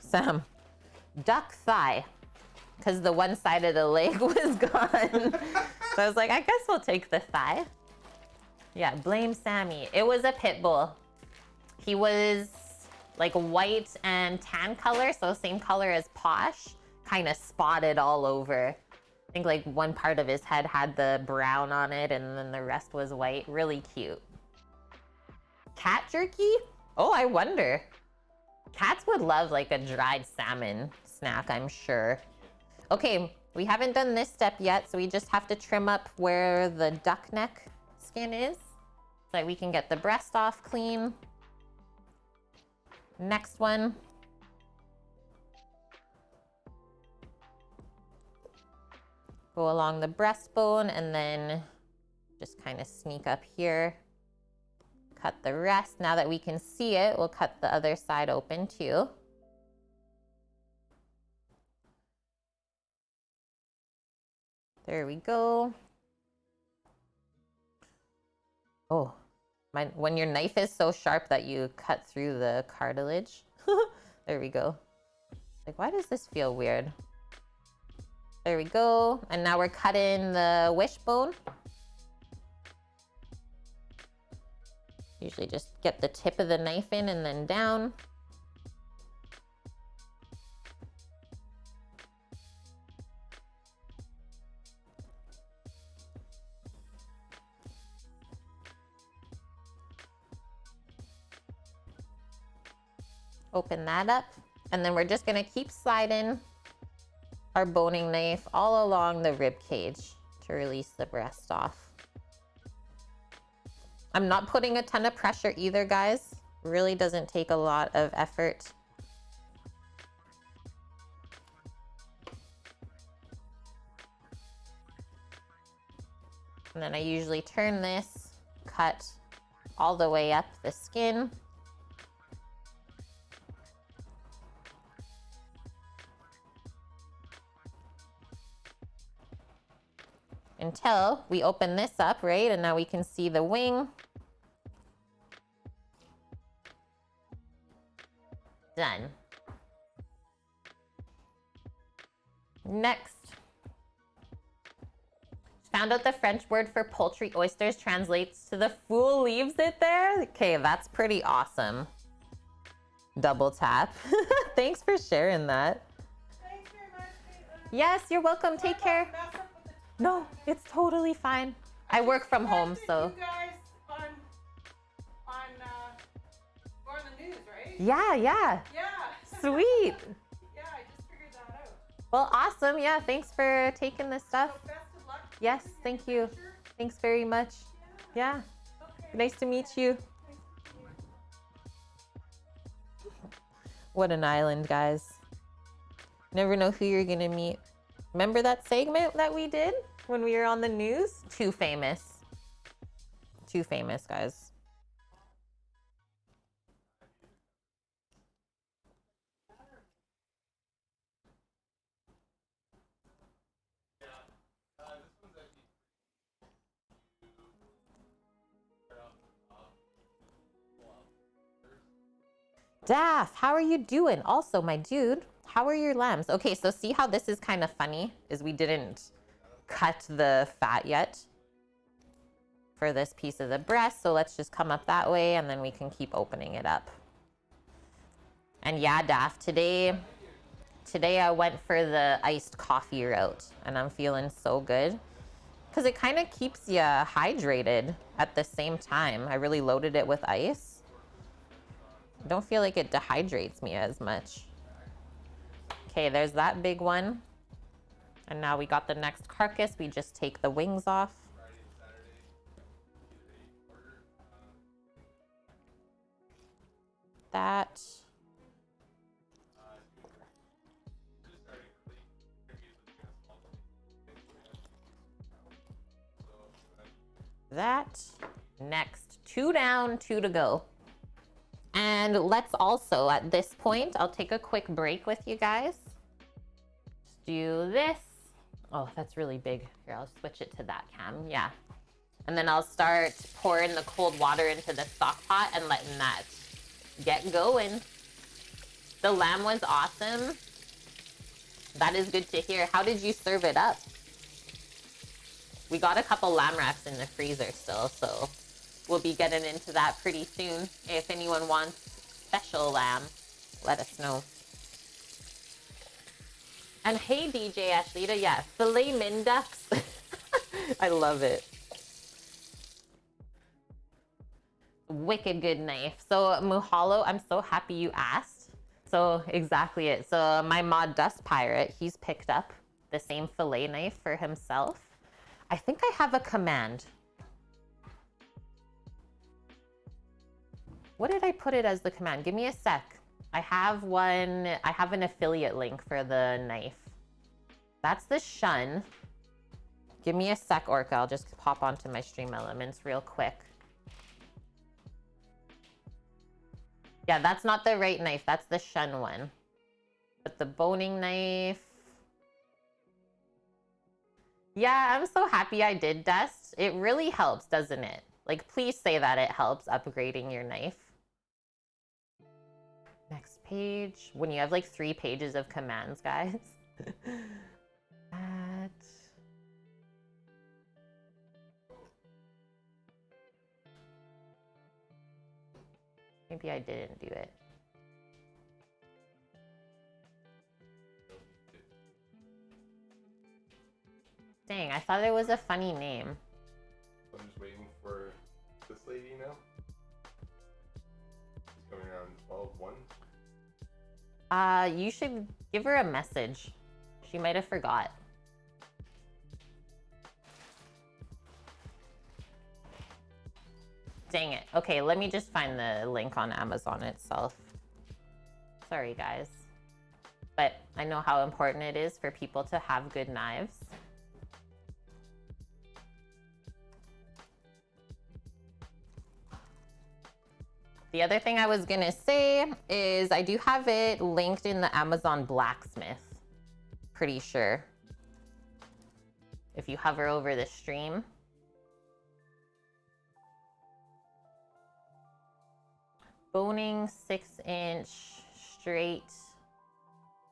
Sam, duck thigh. Because the one side of the leg was gone. So I was like, I guess we'll take the thigh. Yeah, blame Sammy. It was a pit bull. He was like white and tan color, so same color as Posh, kind of spotted all over. I think like one part of his head had the brown on it and then the rest was white. Really cute. Cat jerky? Oh, I wonder. Cats would love like a dried salmon snack, I'm sure. Okay, we haven't done this step yet, so we just have to trim up where the duck neck skin is so that we can get the breast off clean. Next one. Go along the breastbone and then just kind of sneak up here. Cut the rest. Now that we can see it, we'll cut the other side open too. There we go. Oh, when your knife is so sharp that you cut through the cartilage. There we go. Like, why does this feel weird? There we go. And now we're cutting the wishbone. Usually just get the tip of the knife in and then down. Open that up, and then we're just gonna keep sliding our boning knife all along the rib cage to release the breast off. I'm not putting a ton of pressure either, guys. Really doesn't take a lot of effort. And then I usually turn this, cut all the way up the skin. Until we open this up, right? And now we can see the wing. Done. Next. Found out the French word for poultry oysters translates to the fool leaves it there. Okay, that's pretty awesome. Double tap. Thanks for sharing that. Thanks very much, Caitlin. Yes, you're welcome. Take care. No, it's totally fine. I work from home, so. You guys on the news, right? Yeah. Yeah. Sweet. Yeah, I just figured that out. Well, awesome. Yeah, thanks for taking this stuff. So best of luck. Yes, thank you. Thanks very much. Yeah. Okay. Nice to meet you. What an island, guys. Never know who you're gonna meet. Remember that segment that we did when we were on the news? Too famous. Too famous, guys. Daff, how are you doing? Also, my dude, how are your lambs? Okay, so see how this is kind of funny? Is we didn't cut the fat yet for this piece of the breast. So let's just come up that way and then we can keep opening it up. And yeah, Daff, today I went for the iced coffee route and I'm feeling so good because it kind of keeps you hydrated at the same time. I really loaded it with ice. I don't feel like it dehydrates me as much. Okay, there's that big one. And now we got the next carcass. We just take the wings off. That. That. Next, 2 down, 2 to go. And let's also, at this point, I'll take a quick break with you guys. Let's do this. Oh, that's really big. Here, I'll switch it to that cam. Yeah. And then I'll start pouring the cold water into the stock pot and letting that get going. The lamb was awesome. That is good to hear. How did you serve it up? We got a couple lamb wraps in the freezer still, so we'll be getting into that pretty soon. If anyone wants special lamb, let us know. And hey, DJ Ashlita, yeah, filet min ducks. I love it. Wicked good knife. So Muhalo, I'm so happy you asked. So exactly it. So my mod Dust Pirate, he's picked up the same filet knife for himself. I think I have a command. What did I put it as the command? Give me a sec. I have an affiliate link for the knife. That's the Shun. Give me a sec, Orca. I'll just pop onto my Stream Elements real quick. Yeah, that's not the right knife. That's the Shun one. But the boning knife. Yeah, I'm so happy I did Dust. It really helps, doesn't it? Like, please say that it helps upgrading your knife. Next page. When you have like 3 pages of commands, guys. That. Maybe I didn't do it. Dang, I thought it was a funny name. I'm just waiting for this lady now. She's coming around 12:01. You should give her a message. She might have forgot. Dang it. Okay, let me just find the link on Amazon itself. Sorry, guys. But I know how important it is for people to have good knives. The other thing I was gonna say is I do have it linked in the Amazon Blacksmith. Pretty sure. If you hover over the stream. Boning 6-inch straight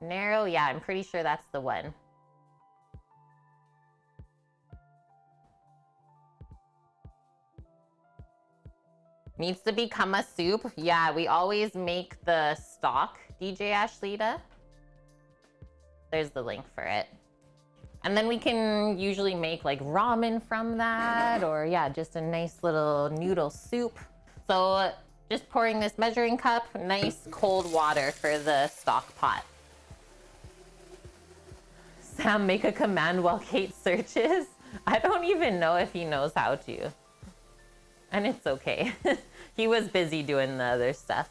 narrow. Yeah, I'm pretty sure that's the one. Needs to become a soup. Yeah, we always make the stock, DJ Ashlita. There's the link for it. And then we can usually make like ramen from that, or yeah, just a nice little noodle soup. So just pouring this measuring cup, nice cold water for the stock pot. Sam, make a command while Kate searches. I don't even know if he knows how to. And it's okay. He was busy doing the other stuff.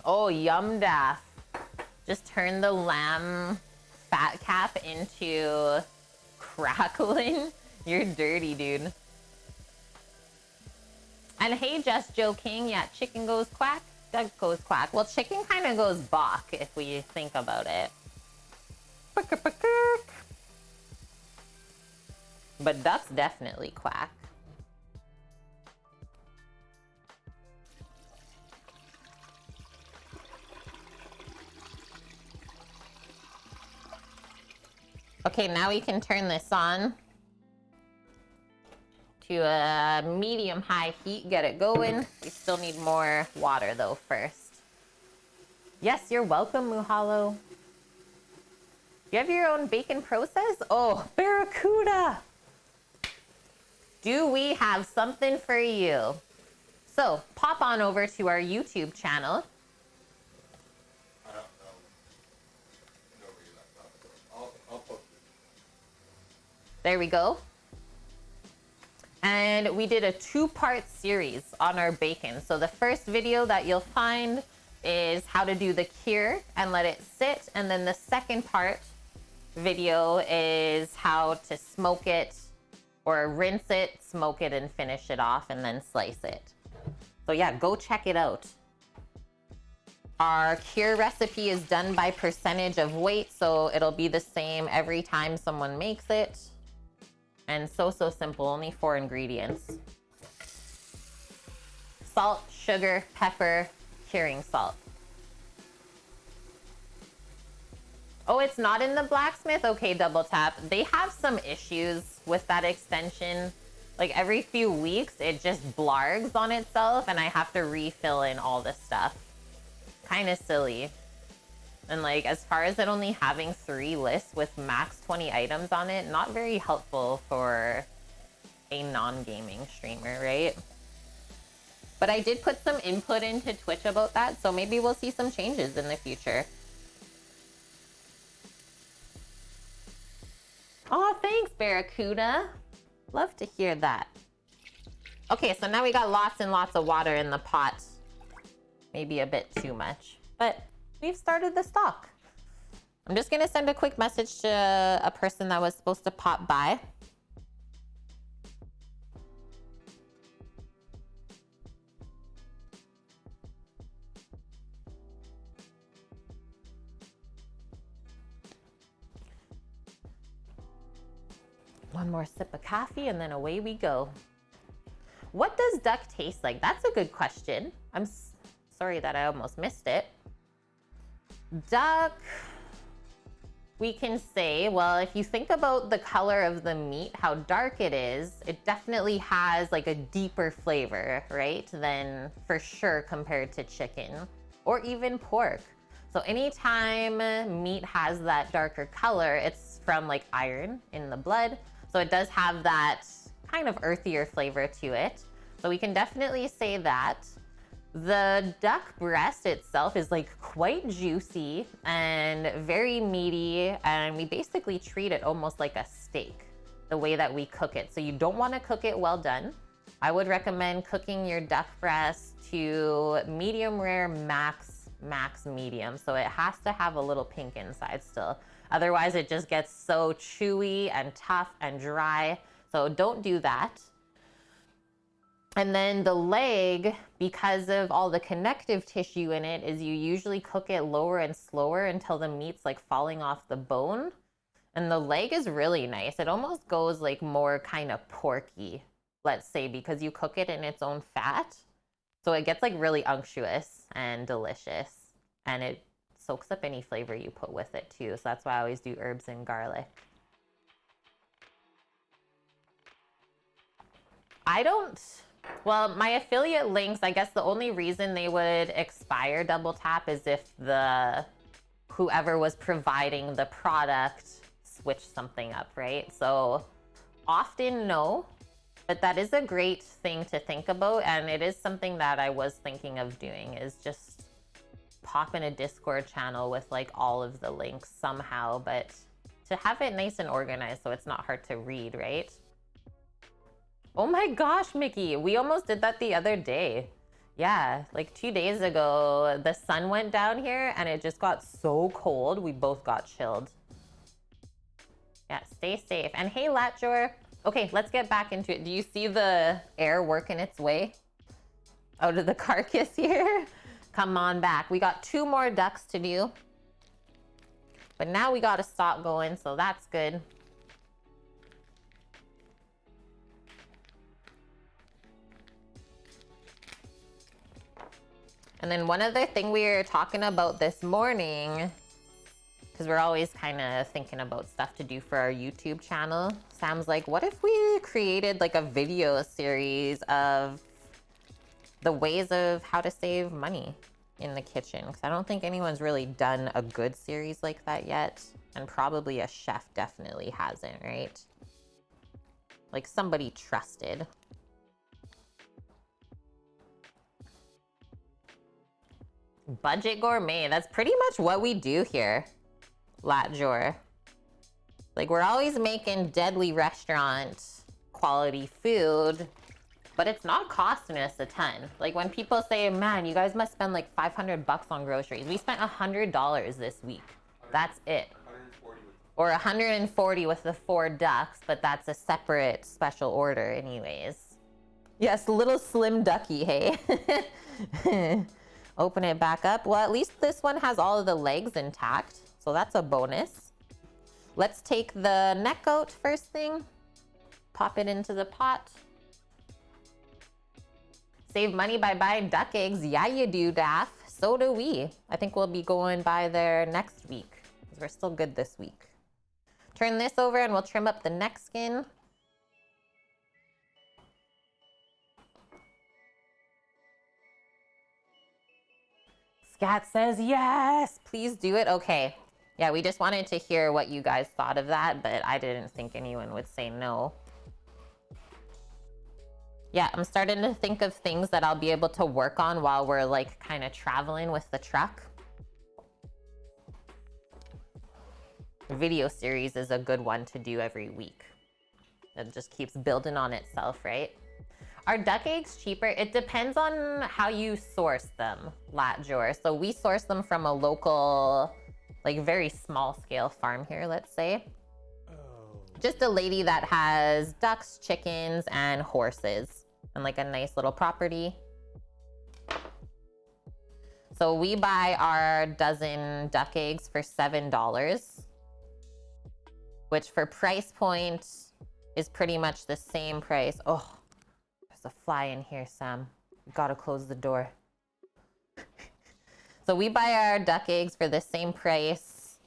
Oh, yum daff. Just turn the lamb fat cap into crackling. You're dirty, dude. And hey, Just Joking. Yeah, chicken goes quack, duck goes quack. Well, chicken kind of goes bok if we think about it. But ducks definitely quack. Okay, now we can turn this on to a medium-high heat, get it going. We still need more water though first. Yes, you're welcome, Muhalo. You have your own bacon process? Oh, Barracuda! Do we have something for you? So, pop on over to our YouTube channel. I don't know. Know where you left off. I'll post it. There we go. And we did a 2-part series on our bacon. So the first video that you'll find is how to do the cure and let it sit. And then the second part video is how to smoke it or rinse it, smoke it, and finish it off and then slice it. So yeah, go check it out. Our cure recipe is done by percentage of weight, so it'll be the same every time someone makes it. And so simple, only 4 ingredients. Salt, sugar, pepper, curing salt. Oh, it's not in the blacksmith? Okay, Double Tap. They have some issues with that extension. Like every few weeks, it just blargs on itself and I have to refill in all the stuff. Kind of silly. And like, as far as it only having 3 lists with max 20 items on it, not very helpful for a non-gaming streamer, right? But I did put some input into Twitch about that, so maybe we'll see some changes in the future. Oh, thanks, Barracuda. Love to hear that. Okay, so now we got lots and lots of water in the pot. Maybe a bit too much, but we've started the stock. I'm just gonna send a quick message to a person that was supposed to pop by. One more sip of coffee and then away we go. What does duck taste like? That's a good question. I'm sorry that I almost missed it. Duck, we can say, well, if you think about the color of the meat, how dark it is, it definitely has like a deeper flavor, right? Than for sure compared to chicken or even pork. So anytime meat has that darker color, it's from like iron in the blood. So it does have that kind of earthier flavor to it. So we can definitely say that. The duck breast itself is like quite juicy and very meaty, and we basically treat it almost like a steak, the way that we cook it. So you don't want to cook it well done. I would recommend cooking your duck breast to medium rare, max medium. So it has to have a little pink inside still. Otherwise it just gets so chewy and tough and dry. So don't do that. And then the leg, because of all the connective tissue in it, is you usually cook it lower and slower until the meat's like falling off the bone. And the leg is really nice. It almost goes like more kind of porky, let's say, because you cook it in its own fat. So it gets like really unctuous and delicious. And it soaks up any flavor you put with it too. So that's why I always do herbs and garlic. Well, my affiliate links, I guess the only reason they would expire, Double Tap, is if whoever was providing the product switched something up, right? So often no, but that is a great thing to think about. And it is something that I was thinking of doing, is just pop in a Discord channel with like all of the links somehow, but to have it nice and organized so it's not hard to read, right? Oh my gosh, Mickey, we almost did that the other day. Yeah, like 2 days ago, the sun went down here and it just got so cold, we both got chilled. Yeah, stay safe. And hey, Latjor. Okay, let's get back into it. Do you see the air working its way out of the carcass here? Come on back. We got 2 more ducks to do. But now we got to stop going, so that's good. And then one other thing we were talking about this morning because we're always kind of thinking about stuff to do for our YouTube channel. Sam's like, what if we created like a video series of the ways of how to save money in the kitchen? Because I don't think anyone's really done a good series like that yet. And probably a chef definitely hasn't, right? Like somebody trusted. Budget gourmet, that's pretty much what we do here. Lat Jour. Like we're always making deadly restaurant quality food, but it's not costing us a ton. Like when people say, man, you guys must spend like 500 bucks on groceries. We spent $100 this week. That's it. 140 with Or 140 with the 4 ducks, but that's a separate special order anyways. Yes, little slim ducky, hey. Open it back up. Well, at least this one has all of the legs intact, so that's a bonus. Let's take the neck out first thing. Pop it into the pot. Save money by buying duck eggs. Yeah, you do, Daff. So do we. I think we'll be going by there next week, because we're still good this week. Turn this over and we'll trim up the neck skin. Scat says yes, please do it. Okay. Yeah, we just wanted to hear what you guys thought of that, but I didn't think anyone would say no. Yeah, I'm starting to think of things that I'll be able to work on while we're like kind of traveling with the truck. Video series is a good one to do every week. It just keeps building on itself, right? Are duck eggs cheaper? It depends on how you source them, Lat Jour. So we source them from a local, like very small scale farm here, let's say. Just a lady that has ducks, chickens, and horses, and like a nice little property. So we buy our dozen duck eggs for $7, which for price point is pretty much the same price. Oh, there's a fly in here, Sam. You gotta close the door. So we buy our duck eggs for the same price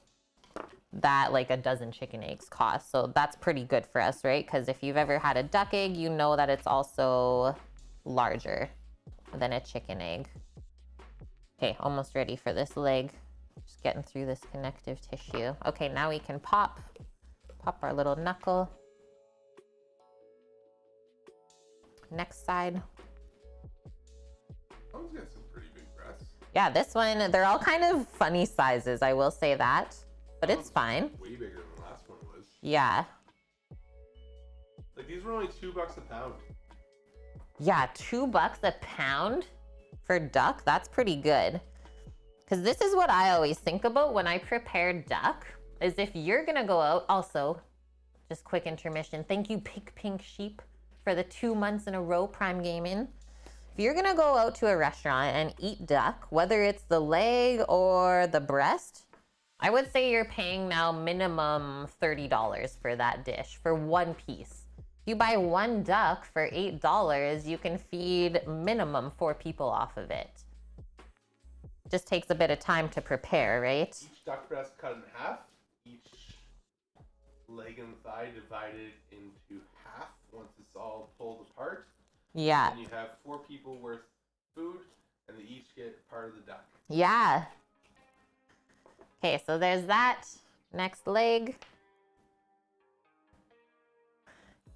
that like a dozen chicken eggs cost. So that's pretty good for us, right? Because if you've ever had a duck egg, you know that it's also larger than a chicken egg. Okay, almost ready for this leg. Just getting through this connective tissue. Okay, now we can pop our little knuckle. Next side. That one's got some pretty big breasts. Yeah, this one, they're all kind of funny sizes, I will say that. But it's fine. Way bigger than the last one was. Yeah. Like these were only $2 a pound. Yeah, $2 a pound for duck, that's pretty good. Because this is what I always think about when I prepare duck, is if you're gonna go out, also, just quick intermission, thank you Pink Sheep for the 2 months in a row Prime Gaming. If you're gonna go out to a restaurant and eat duck, whether it's the leg or the breast, I would say you're paying now minimum $30 for that dish, for one piece. If you buy one duck for $8, you can feed minimum 4 people off of it. Just takes a bit of time to prepare, right? Each duck breast cut in half. Each leg and thigh divided into half once it's all pulled apart. Yeah. And you have 4 people worth food, and they each get part of the duck. Yeah. Okay, so there's that. Next leg.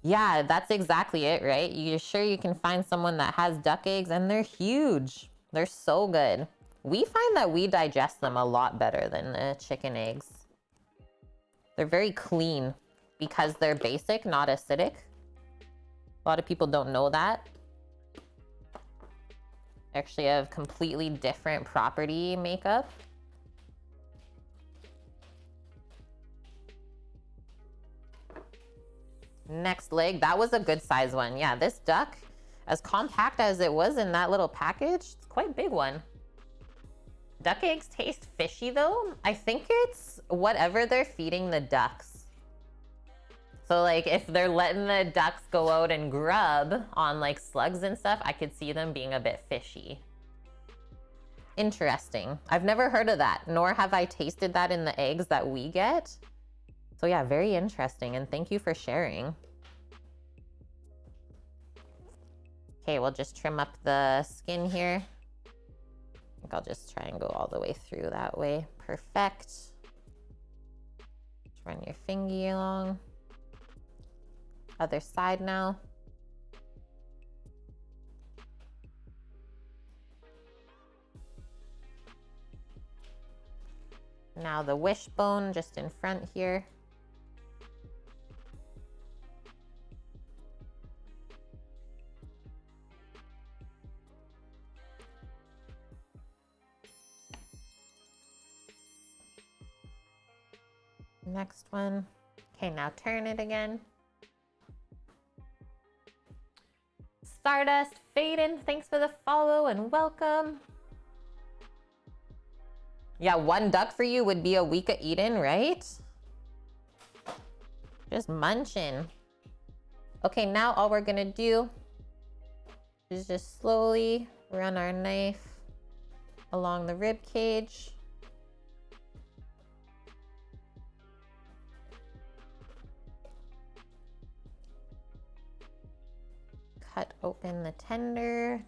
Yeah, that's exactly it, right? You're sure you can find someone that has duck eggs, and they're huge. They're so good. We find that we digest them a lot better than the chicken eggs. They're very clean because they're basic, not acidic. A lot of people don't know that. Actually have completely different property makeup. Next leg, that was a good size one. Yeah, this duck, as compact as it was in that little package, it's quite a big one. Duck eggs taste fishy though. I think it's whatever they're feeding the ducks. So like if they're letting the ducks go out and grub on like slugs and stuff, I could see them being a bit fishy. Interesting. I've never heard of that, nor have I tasted that in the eggs that we get. So yeah, very interesting, and thank you for sharing. Okay, we'll just trim up the skin here. I think I'll just try and go all the way through that way. Perfect. Just run your fingy along. Other side now. Now the wishbone just in front here. Next one. Okay, now turn it again. Stardust, Faden, thanks for the follow and welcome. Yeah, one duck for you would be a week of eating, right? Just munching. Okay, now all we're gonna do is just slowly run our knife along the rib cage. Cut open the tendon.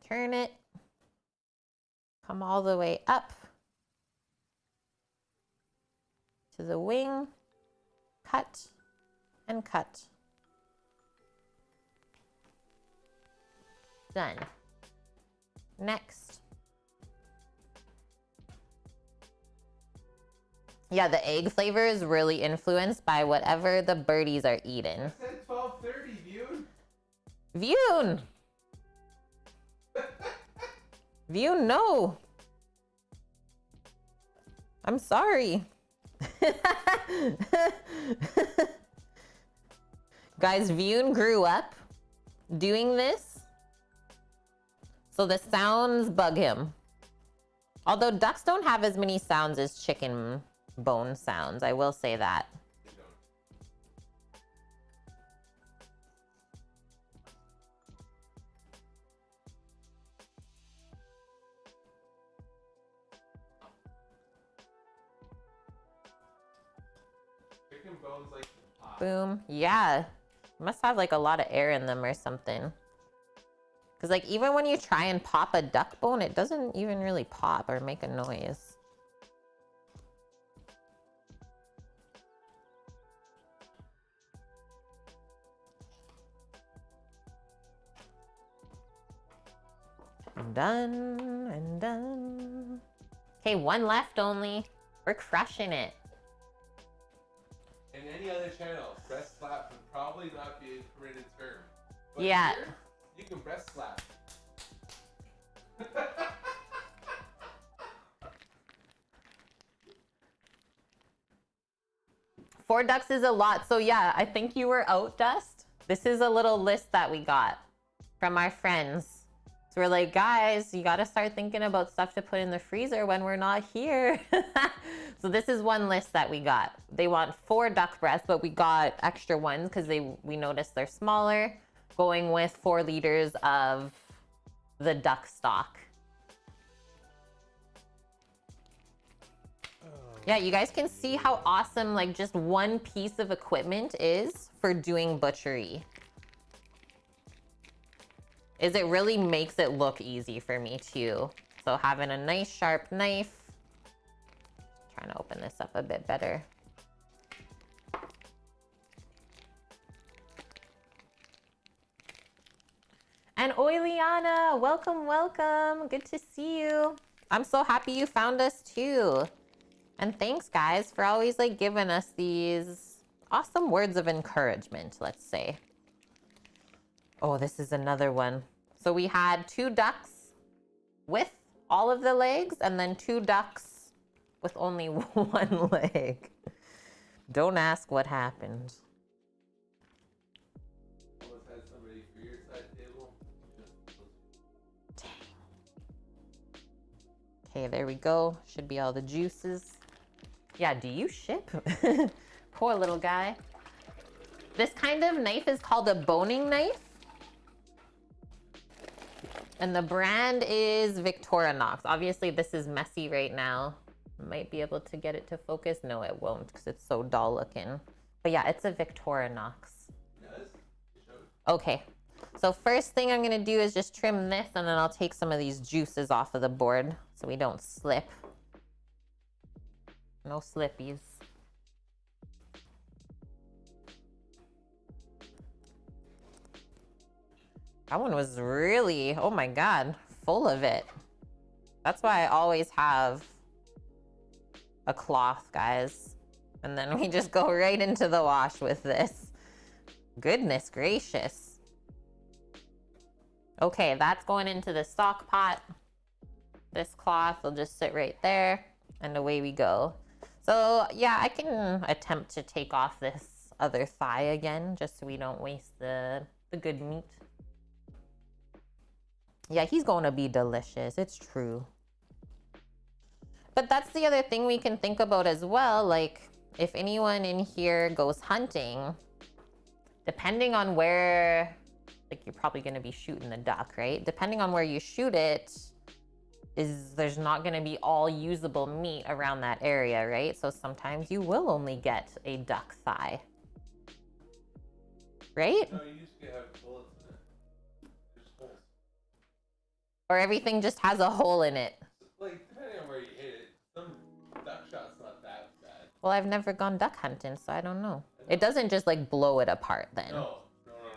Turn it. Come all the way up to the wing. Cut and cut. Done. Next. Yeah, the egg flavor is really influenced by whatever the birdies are eating. I said 12:30, Vune. Vune! Vune, no! I'm sorry. Guys, Vune grew up doing this, so the sounds bug him. Although ducks don't have as many sounds as chicken bone sounds, I will say that. Chicken bones like pop. Boom. Yeah. Must have like a lot of air in them or something. Because like even when you try and pop a duck bone, it doesn't even really pop or make a noise. Done and done. Okay, one left only. We're crushing it. In any other channel, breast slap would probably not be a permitted term. But Yeah. here, you can breast slap. 4 ducks is a lot. So yeah, I think you were out, Dust. This is a little list that we got from our friends. So we're like, guys, you got to start thinking about stuff to put in the freezer when we're not here. So this is one list that we got. They want 4 duck breasts, but we got extra ones because we noticed they're smaller, going with 4 liters of the duck stock. Yeah, you guys can see how awesome like just one piece of equipment is for doing butchery. It really makes it look easy for me too. So having a nice sharp knife. Trying to open this up a bit better. And Oiliana, welcome, welcome. Good to see you. I'm so happy you found us too. And thanks guys for always like giving us these awesome words of encouragement, let's say. Oh, this is another one. So we had 2 ducks with all of the legs and then 2 ducks with only 1 leg. Don't ask what happened. Almost had somebody for your side table. Dang. Okay, there we go. Should be all the juices. Yeah, do you ship? Poor little guy. This kind of knife is called a boning knife. And the brand is Victorinox. Obviously, this is messy right now. Might be able to get it to focus. No, it won't because it's so dull looking. But yeah, it's a Victorinox. Okay. So first thing I'm going to do is just trim this, and then I'll take some of these juices off of the board so we don't slip. No slippies. That one was really, oh my God, full of it. That's why I always have a cloth, guys. And then we just go right into the wash with this. Goodness gracious. Okay, that's going into the stock pot. This cloth will just sit right there, and away we go. So yeah, I can attempt to take off this other thigh again, just so we don't waste the good meat. Yeah, he's going to be delicious. It's true. But that's the other thing we can think about as well. Like, if anyone in here goes hunting, depending on where, like, you're probably going to be shooting the duck, right? Depending on where you shoot it, there's not going to be all usable meat around that area, right? So sometimes you will only get a duck thigh. Right? No, you used to have bullets in it. There's holes. Or everything just has a hole in it. Like, depending on where you hit it, some duck shot's not that bad. Well, I've never gone duck hunting, so I don't know. It doesn't just like blow it apart then. No.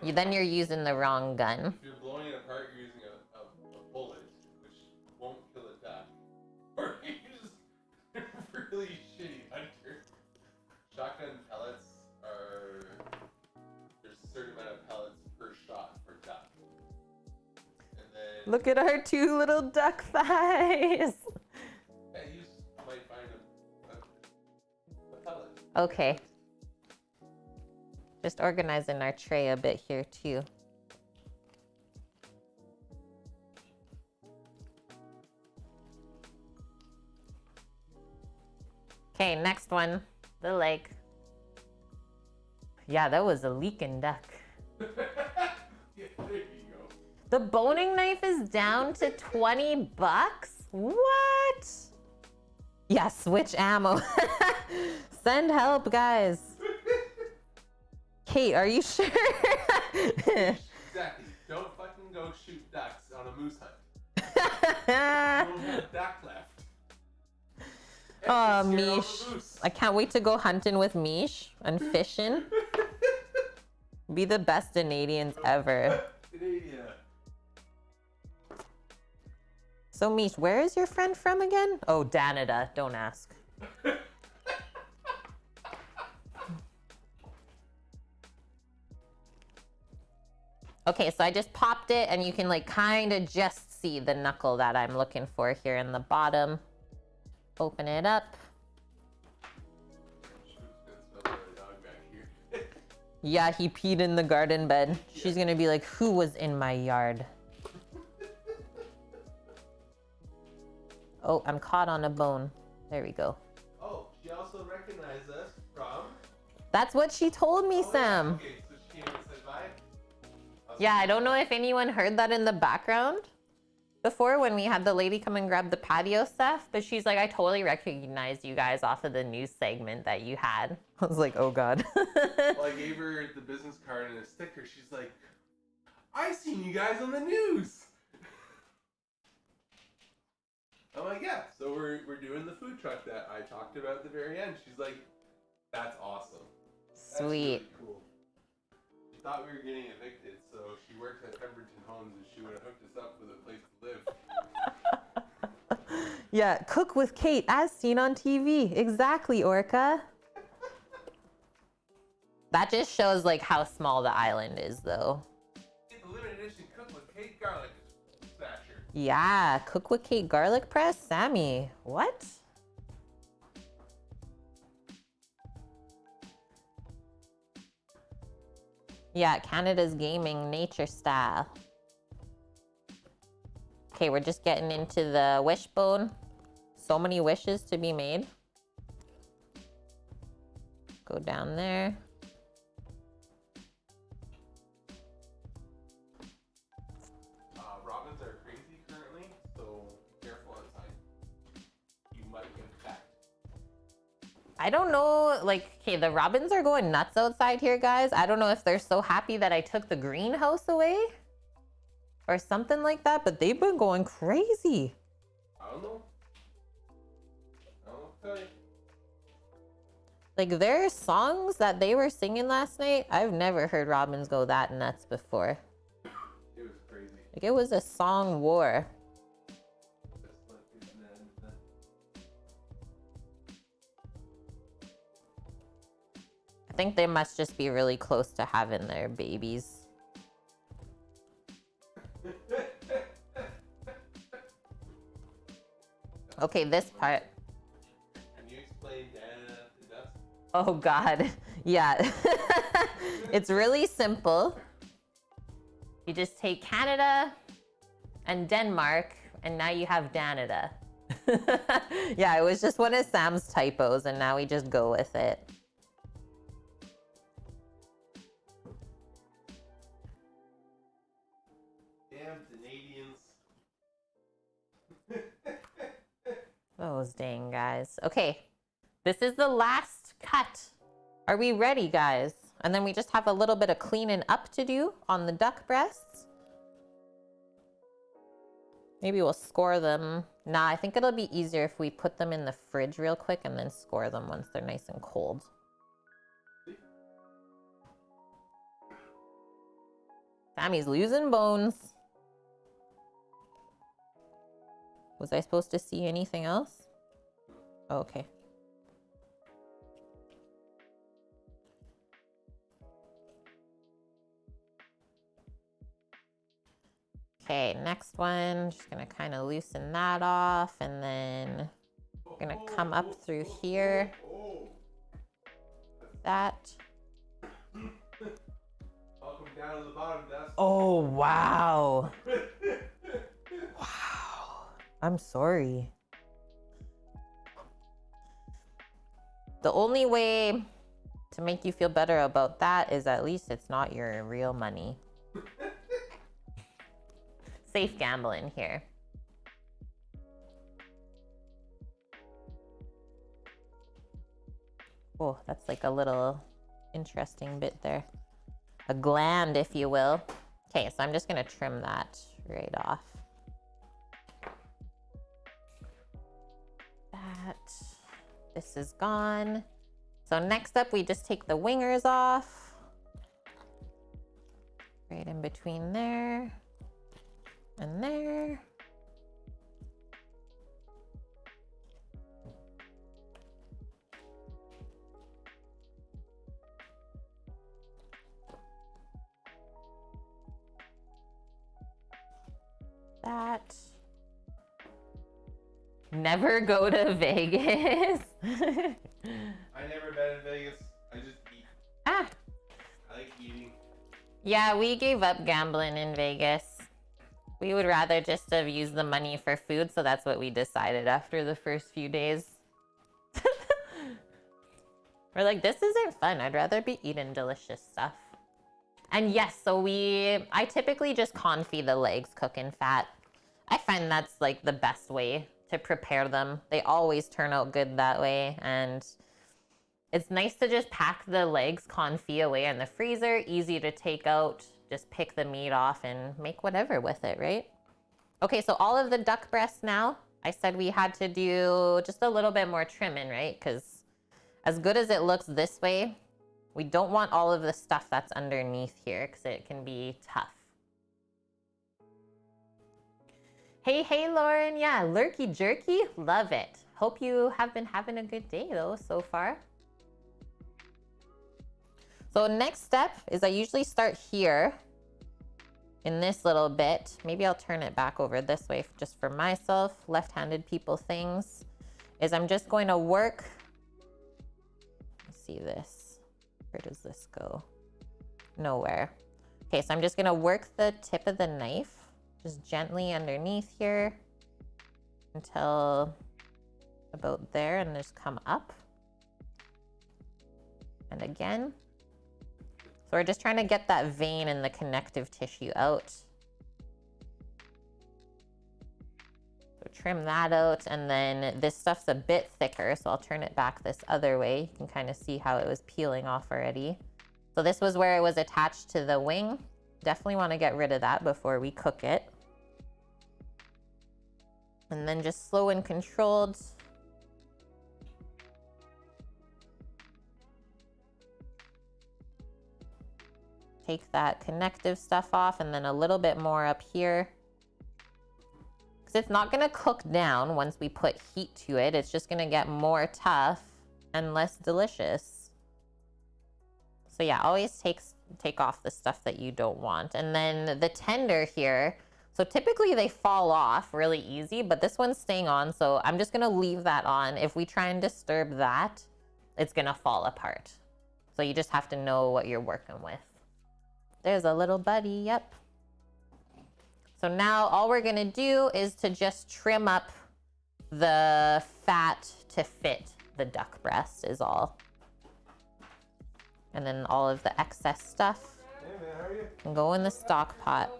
Then you're using the wrong gun. If you're blowing it apart, you're using a bullet, which won't kill a duck. Or you're just a really shitty hunter. Shotgun pellets are... There's a certain amount of pellets per shot per duck. And then... Look at our two little duck thighs. Yeah, you might find a pellet. Okay. Just organizing our tray a bit here too. Okay, next one, the leg. Yeah, that was a leaking duck. Yeah, there you go. The boning knife is down to 20 bucks? What? Yeah, switch ammo. Send help, guys. Kate, are you sure? Exactly. Don't fucking go shoot ducks on a moose hunt. You don't have duck left. Oh, Scare all the Mish. moose. I can't wait to go hunting with Mish and fishing. Be the best Canadians ever. Yeah. So, Mish, where is your friend from again? Oh, Canada. Don't ask. Okay, so I just popped it, and you can like kind of just see the knuckle that I'm looking for here in the bottom. Open it up. Yeah, he peed in the garden bed. She's gonna be like, who was in my yard? Oh, I'm caught on a bone. There we go. Oh, she also recognized us from... That's what she told me, Oh, Sam. yeah. Okay, so she came and said bye. Yeah, I don't know if anyone heard that in the background before when we had the lady come and grab the patio stuff, but she's like, I totally recognized you guys off of the news segment that you had. I was like, oh God. Well, I gave her the business card and a sticker. She's like, I seen you guys on the news. I'm like, yeah. So we're doing the food truck that I talked about at the very end. She's like, that's awesome. That's Sweet. really cool. She thought we were getting evicted, so she works at Pemberton Homes and she would have hooked us up with a place to live. Yeah, cook with Kate as seen on TV. Exactly, Orca. That just shows like how small the island is though. Get the limited edition cook with Kate Garlic Smasher. Yeah, cook with Kate garlic press? Sammy, what? Yeah, Canada's gaming nature style. Okay, we're just getting into the wishbone. So many wishes to be made. go down there. Robins are crazy currently, so careful outside. You might get attacked. I don't know, like, okay, the robins are going nuts outside here, guys. I don't know if they're so happy that I took the greenhouse away or something like that, but they've been going crazy. I don't know. I don't know what to tell you. Like, their songs that they were singing last night, I've never heard robins go that nuts before. It was crazy. Like, it was a song war. Just like his nan. I think they must just be really close to having their babies. Okay, this part. Can you explain Dan to Dust? Oh God, yeah. It's really simple. You just take Canada and Denmark, and now you have Danada. Yeah, it was just one of Sam's typos, and now we just go with it. Damn Canadians. Those dang guys. Okay, this is the last cut. Are we ready, guys? And then we just have a little bit of cleaning up to do on the duck breasts. Maybe we'll score them. Nah, I think it'll be easier if we put them in the fridge real quick and then score them once they're nice and cold. Sammy's losing bones. Was I supposed to see anything else? Oh, okay. Okay, next one, just gonna kind of loosen that off, and then we're gonna come up through here. That. Welcome down to the bottom, Dust. Oh, wow. Wow. I'm sorry. The only way to make you feel better about that is at least it's not your real money. Safe gambling here. Oh, that's like a little interesting bit there. A gland, if you will. Okay, so I'm just gonna trim that right off. That. This is gone. So next up, we just take the wingers off. Right in between there. And there. That. Never go to Vegas. I never bet in Vegas. I just eat. Ah. I like eating. Yeah, we gave up gambling in Vegas. We would rather just have used the money for food, so that's what we decided after the first few days. We're like, this isn't fun. I'd rather be eating delicious stuff. And yes, so I typically just confit the legs, cook in fat. I find that's like the best way to prepare them. They always turn out good that way. And it's nice to just pack the legs confit away in the freezer, easy to take out. Just pick the meat off and make whatever with it, right? Okay, so all of the duck breasts now, I said we had to do just a little bit more trimming, right? Because as good as it looks this way, we don't want all of the stuff that's underneath here because it can be tough. Hey, Lauren. Yeah, lurky jerky, love it. Hope you have been having a good day though so far. So next step is I usually start here in this little bit. Maybe I'll turn it back over this way just for myself, left-handed people things, is I'm just going to work. Let's see this. Where does this go? Nowhere. Okay, so I'm just gonna work the tip of the knife just gently underneath here until about there and just come up. And again. So we're just trying to get that vein and the connective tissue out. So trim that out, and then this stuff's a bit thicker, so I'll turn it back this other way. You can kind of see how it was peeling off already. So this was where it was attached to the wing. Definitely want to get rid of that before we cook it. And then just slow and controlled. Take that connective stuff off, and then a little bit more up here. Because it's not going to cook down once we put heat to it. It's just going to get more tough and less delicious. So yeah, always take off the stuff that you don't want. And then the tender here, so typically they fall off really easy, but this one's staying on, so I'm just going to leave that on. If we try and disturb that, it's going to fall apart. So you just have to know what you're working with. There's a little buddy, yep. So now all we're gonna do is to just trim up the fat to fit the duck breast is all. And then all of the excess stuff can go in the stock pot.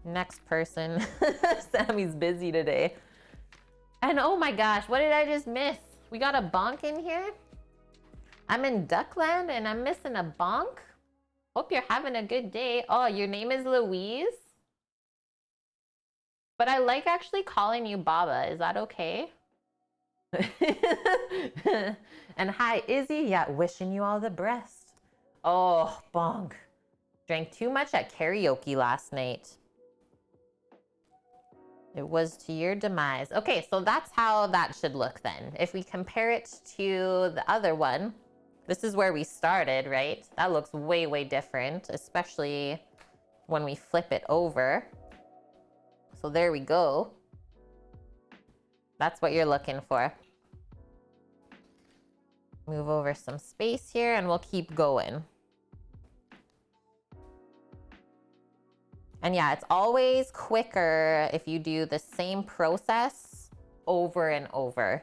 Next person. Sammy's busy today. And oh my gosh, what did I just miss? We got a bonk in here? I'm in Duckland and I'm missing a bonk? Hope you're having a good day. Oh, your name is Louise? But I like actually calling you Baba. Is that okay? And hi, Izzy. Yeah, wishing you all the best. Oh, bonk. Drank too much at karaoke last night. It was to your demise. Okay, so that's how that should look then. If we compare it to the other one, this is where we started, right? That looks way, way different, especially when we flip it over. So there we go. That's what you're looking for. Move over some space here and we'll keep going. And yeah, it's always quicker if you do the same process over and over.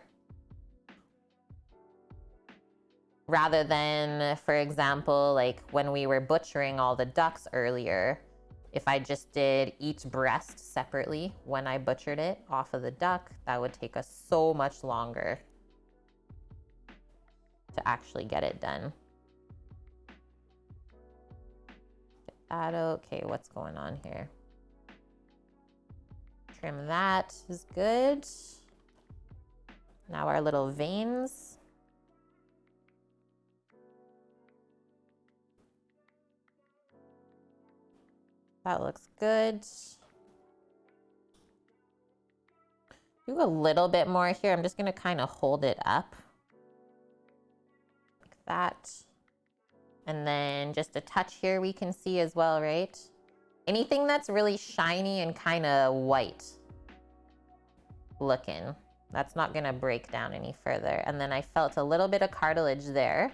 Rather than, for example, like when we were butchering all the ducks earlier, if I just did each breast separately when I butchered it off of the duck, that would take us so much longer to actually get it done. Get that out. Okay, what's going on here? Trim that is good. Now our little veins. That looks good. Do a little bit more here. I'm just gonna kind of hold it up. Like that. And then just a touch here we can see as well, right? Anything that's really shiny and kind of white looking, that's not gonna break down any further. And then I felt a little bit of cartilage there.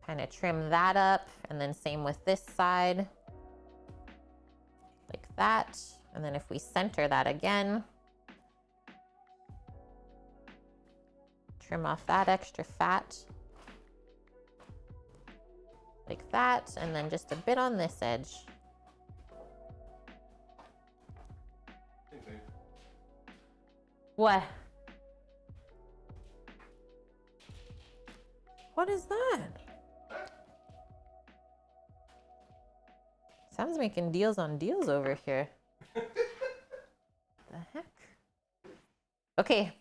Kind of trim that up, and then same with this side, like that. And then if we center that again, trim off that extra fat, like that, and then just a bit on this edge. What? What is that? Sam's making deals on deals over here. The heck? Okay,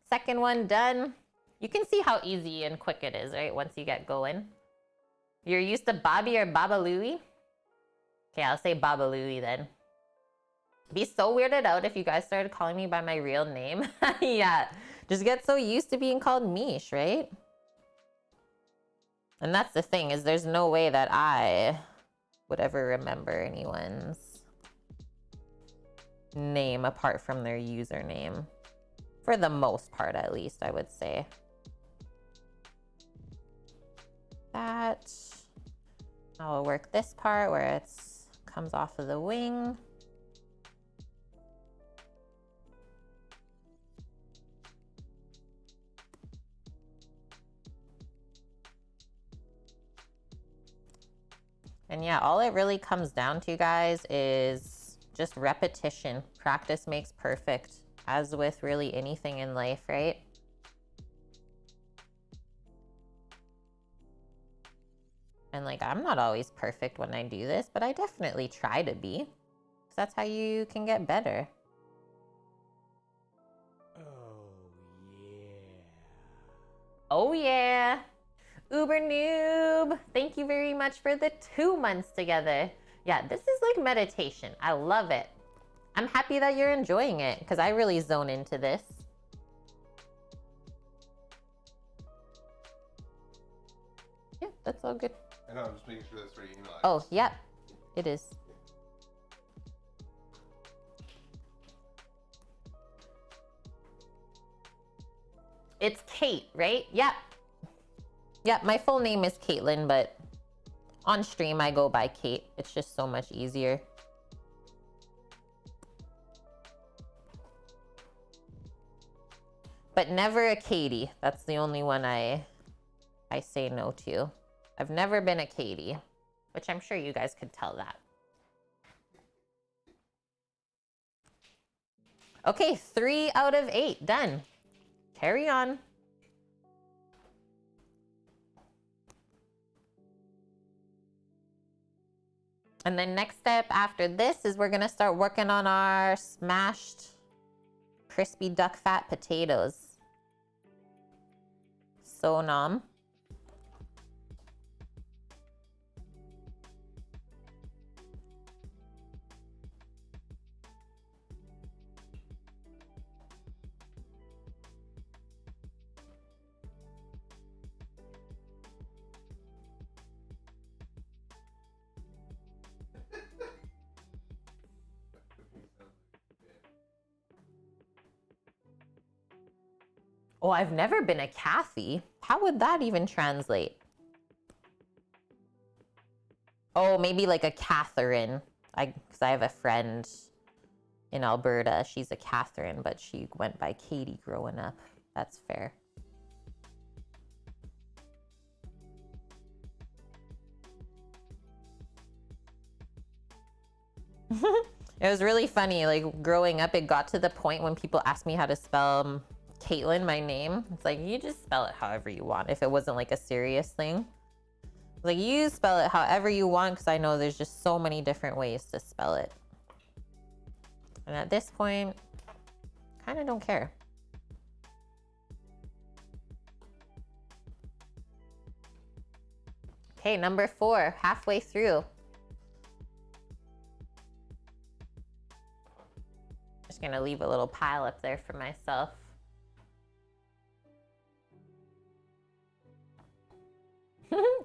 second one done. You can see how easy and quick it is, right? Once you get going. You're used to Bobby or Baba Louie? Okay, I'll say Baba Louie then. Be so weirded out if you guys started calling me by my real name. Yeah, just get so used to being called Mish, right? And that's the thing, is there's no way that I would ever remember anyone's name apart from their username. For the most part, at least, I would say. That. I'll work this part where it comes off of the wing. And yeah, all it really comes down to, guys, is just repetition. Practice makes perfect, as with really anything in life, right? And like, I'm not always perfect when I do this, but I definitely try to be. 'Cause that's how you can get better. Oh yeah. Uber noob. Thank you very much for the 2 months together. Yeah, this is like meditation. I love it. I'm happy that you're enjoying it because I really zone into this. Yeah, that's all good. I know, I'm just making sure that's for your email address. Oh, yep, it is. It's Kate, right? Yep. Yep, my full name is Caitlin, but on stream I go by Kate. It's just so much easier. But never a Katie. That's the only one I say no to. I've never been a Katie, which I'm sure you guys could tell that. Okay, 3 out of 8, done. Carry on. And then next step after this is we're gonna start working on our smashed crispy duck fat potatoes. So nom. Oh, I've never been a Kathy. How would that even translate? Oh, maybe like a Catherine. Because I have a friend in Alberta. She's a Catherine, but she went by Katie growing up. That's fair. It was really funny. Like growing up, it got to the point when people asked me how to spell Caitlin, my name. It's like, you just spell it however you want. If it wasn't like a serious thing. Like, you spell it however you want because I know there's just so many different ways to spell it. And at this point, kind of don't care. Okay, number 4, halfway through. Just gonna leave a little pile up there for myself.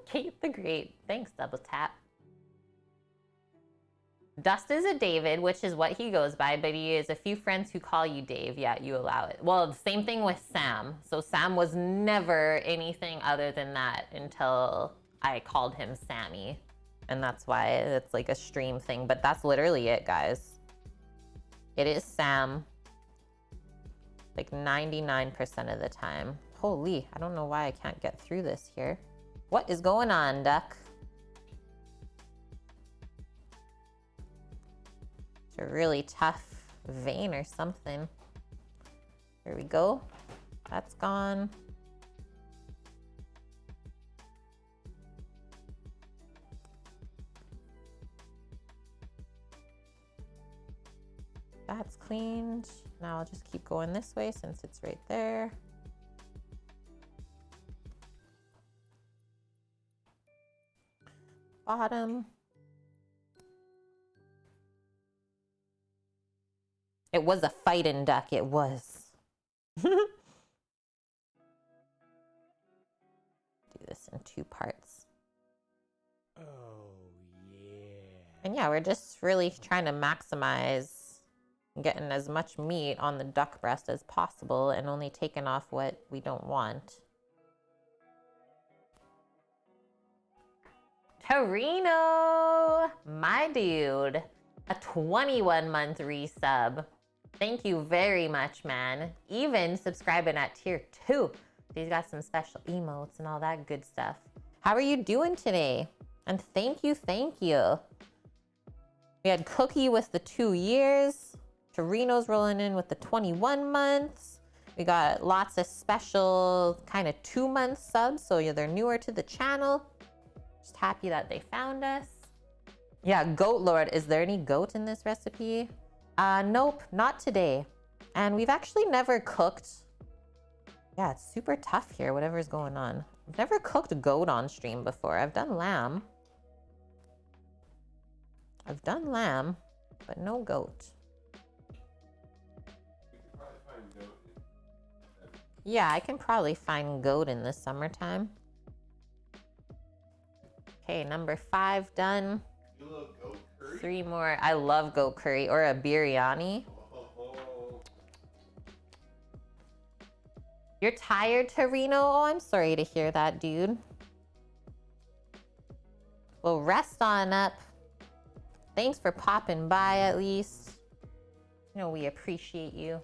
Kate the Great. Thanks, Double Tap. Dust is a David, which is what he goes by, but he has a few friends who call you Dave. Yeah, you allow it. Well, the same thing with Sam. So Sam was never anything other than that until I called him Sammy. And that's why it's like a stream thing, but that's literally it, guys. It is Sam. Like 99% of the time. Holy, I don't know why I can't get through this here. What is going on, duck? It's a really tough vein or something. Here we go. That's gone. That's cleaned. Now I'll just keep going this way since it's right there. Bottom. It was a fighting duck, it was. Do this in 2 parts. Oh, yeah. And yeah, we're just really trying to maximize getting as much meat on the duck breast as possible and only taking off what we don't want. Torino, my dude, a 21-month resub. Thank you very much, man. Even subscribing at tier 2. He's got some special emotes and all that good stuff. How are you doing today? And thank you, thank you. We had Cookie with the 2 years. Torino's rolling in with the 21 months. We got lots of special kind of 2-month subs, so yeah, they're newer to the channel. Just happy that they found us. Yeah, Goat Lord. Is there any goat in this recipe? Nope, not today. And we've actually never cooked. Yeah, it's super tough here, whatever's going on. I've never cooked goat on stream before. I've done lamb. But no goat. We could probably find goat. Yeah, I can probably find goat in the summertime. Okay, number 5 done. You little goat curry? 3 more. I love goat curry or a biryani. Oh. You're tired, Torino? Oh, I'm sorry to hear that, dude. Well, rest on up. Thanks for popping by at least. You know, we appreciate you.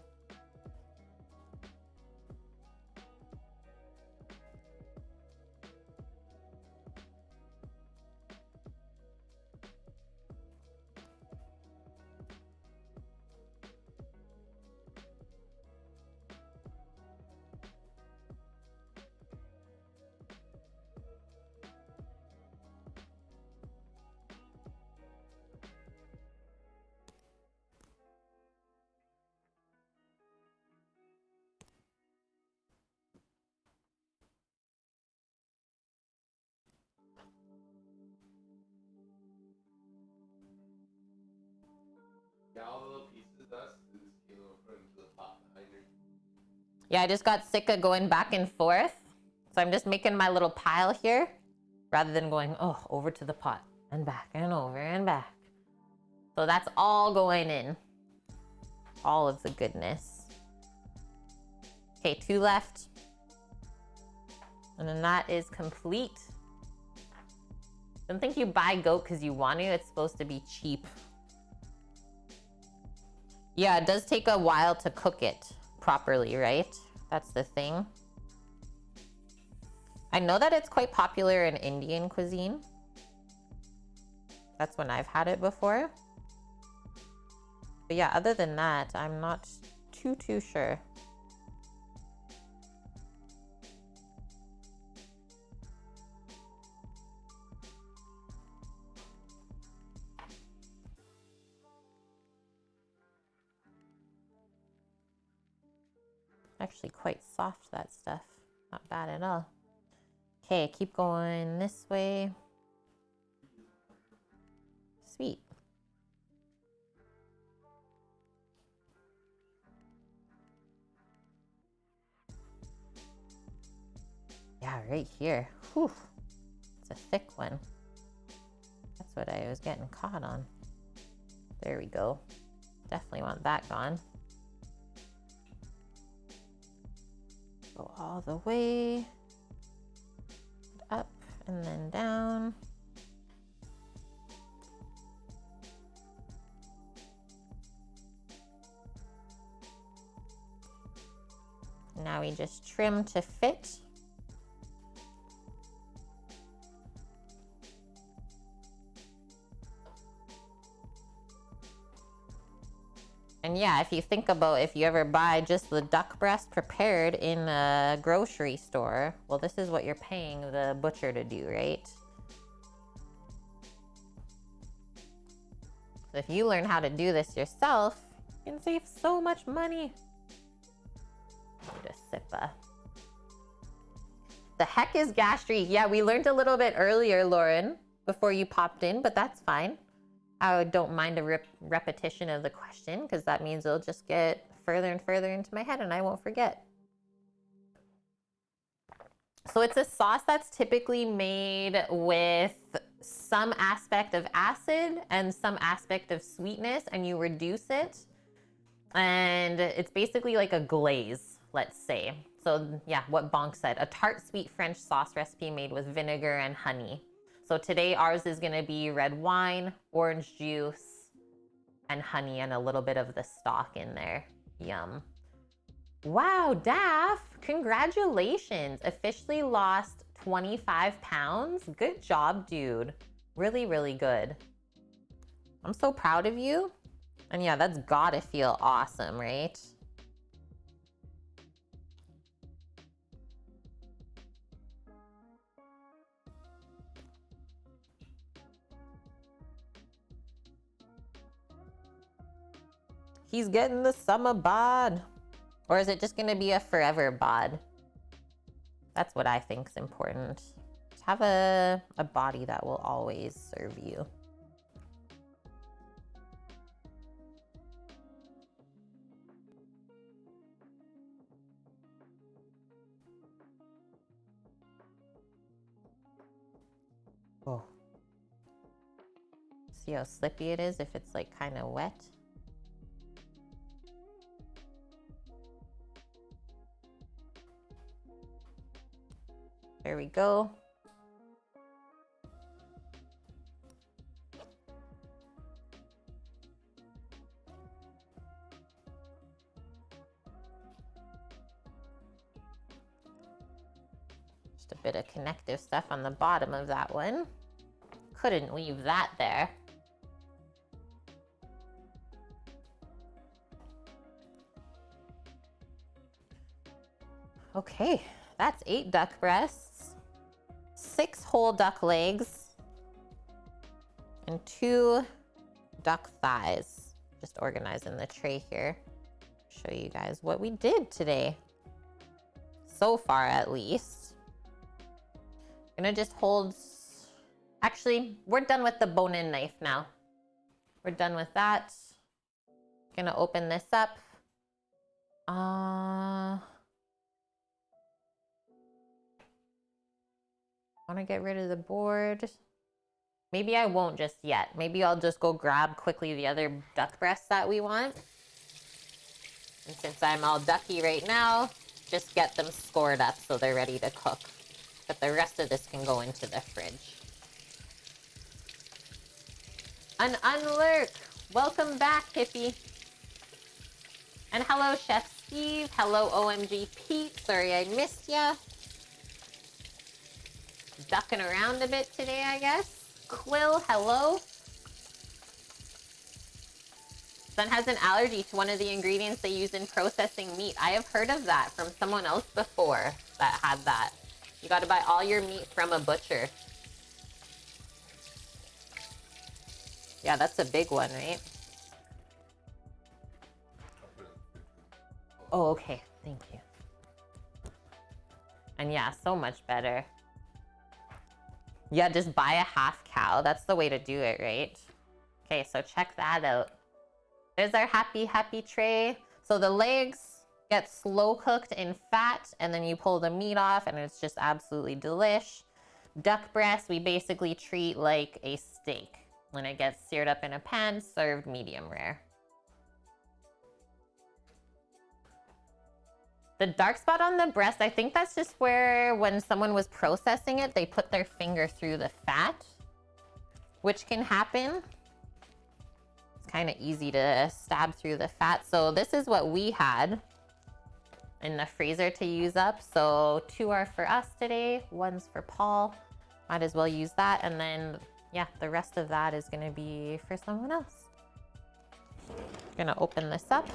Yeah, all the little pieces of dust is Kilo put into the pot behind her. Yeah, I just got sick of going back and forth. So I'm just making my little pile here rather than going, oh, over to the pot and back and over and back. So that's all going in. All of the goodness. Okay, 2 left. And then that is complete. Don't think you buy goat because you want to. It's supposed to be cheap. Yeah, it does take a while to cook it properly, right? That's the thing. I know that it's quite popular in Indian cuisine. That's when I've had it before. But yeah, other than that, I'm not too sure. Actually quite soft, that stuff. Not bad at all. Okay, keep going this way. Sweet. Yeah, right here. Whew. It's a thick one. That's what I was getting caught on. There we go. Definitely want that gone. Go all the way up and then down. Now we just trim to fit. And yeah, if you think about if you ever buy just the duck breast prepared in a grocery store, well, this is what you're paying the butcher to do, right? So if you learn how to do this yourself, you can save so much money. Need a sippa. The heck is gastrique? Yeah, we learned a little bit earlier, Lauren, before you popped in, but that's fine. I don't mind a repetition of the question because that means it'll just get further and further into my head and I won't forget. So it's a sauce that's typically made with some aspect of acid and some aspect of sweetness, and you reduce it. And it's basically like a glaze, let's say. So yeah, what Bonk said, a tart sweet French sauce recipe made with vinegar and honey. So today ours is gonna be red wine, orange juice, and honey, and a little bit of the stock in there. Yum. Wow, Daff, congratulations. Officially lost 25 pounds. Good job, dude. Really, really good. I'm so proud of you. And yeah, that's gotta feel awesome, right? He's getting the summer bod. Or is it just gonna be a forever bod? That's what I think is important. Just have a body that will always serve you. Oh. See how slippy it is if it's like kind of wet? There we go. Just a bit of connective stuff on the bottom of that one. Couldn't leave that there. Okay, that's 8 duck breasts, 6 whole duck legs, and 2 duck thighs. Just organizing the tray here. Show you guys what we did today. So far, at least. I'm gonna just hold... Actually, we're done with the bone-in knife now. We're done with that. Gonna open this up. Want to get rid of the board. Maybe I won't just yet. Maybe I'll just go grab quickly the other duck breasts that we want. And since I'm all ducky right now, just get them scored up so they're ready to cook. But the rest of this can go into the fridge. An unlurk. Welcome back, Hippie. And hello, Chef Steve. Hello, OMG Pete. Sorry I missed ya. Ducking around a bit today, I guess. Quill, hello. Son has an allergy to one of the ingredients they use in processing meat. I have heard of that from someone else before that had that. You got to buy all your meat from a butcher. Yeah, that's a big one, right? Oh, okay. Thank you. And yeah, so much better. Yeah, just buy a half cow. That's the way to do it, right? Okay, so check that out. There's our happy, happy tray. So the legs get slow cooked in fat, and then you pull the meat off, and it's just absolutely delish. Duck breast, we basically treat like a steak. When it gets seared up in a pan, served medium rare. The dark spot on the breast, I think that's just where when someone was processing it, they put their finger through the fat, which can happen. It's kind of easy to stab through the fat. So this is what we had in the freezer to use up. So 2 are for us today, 1's for Paul. Might as well use that. And then, yeah, the rest of that is gonna be for someone else. Gonna open this up.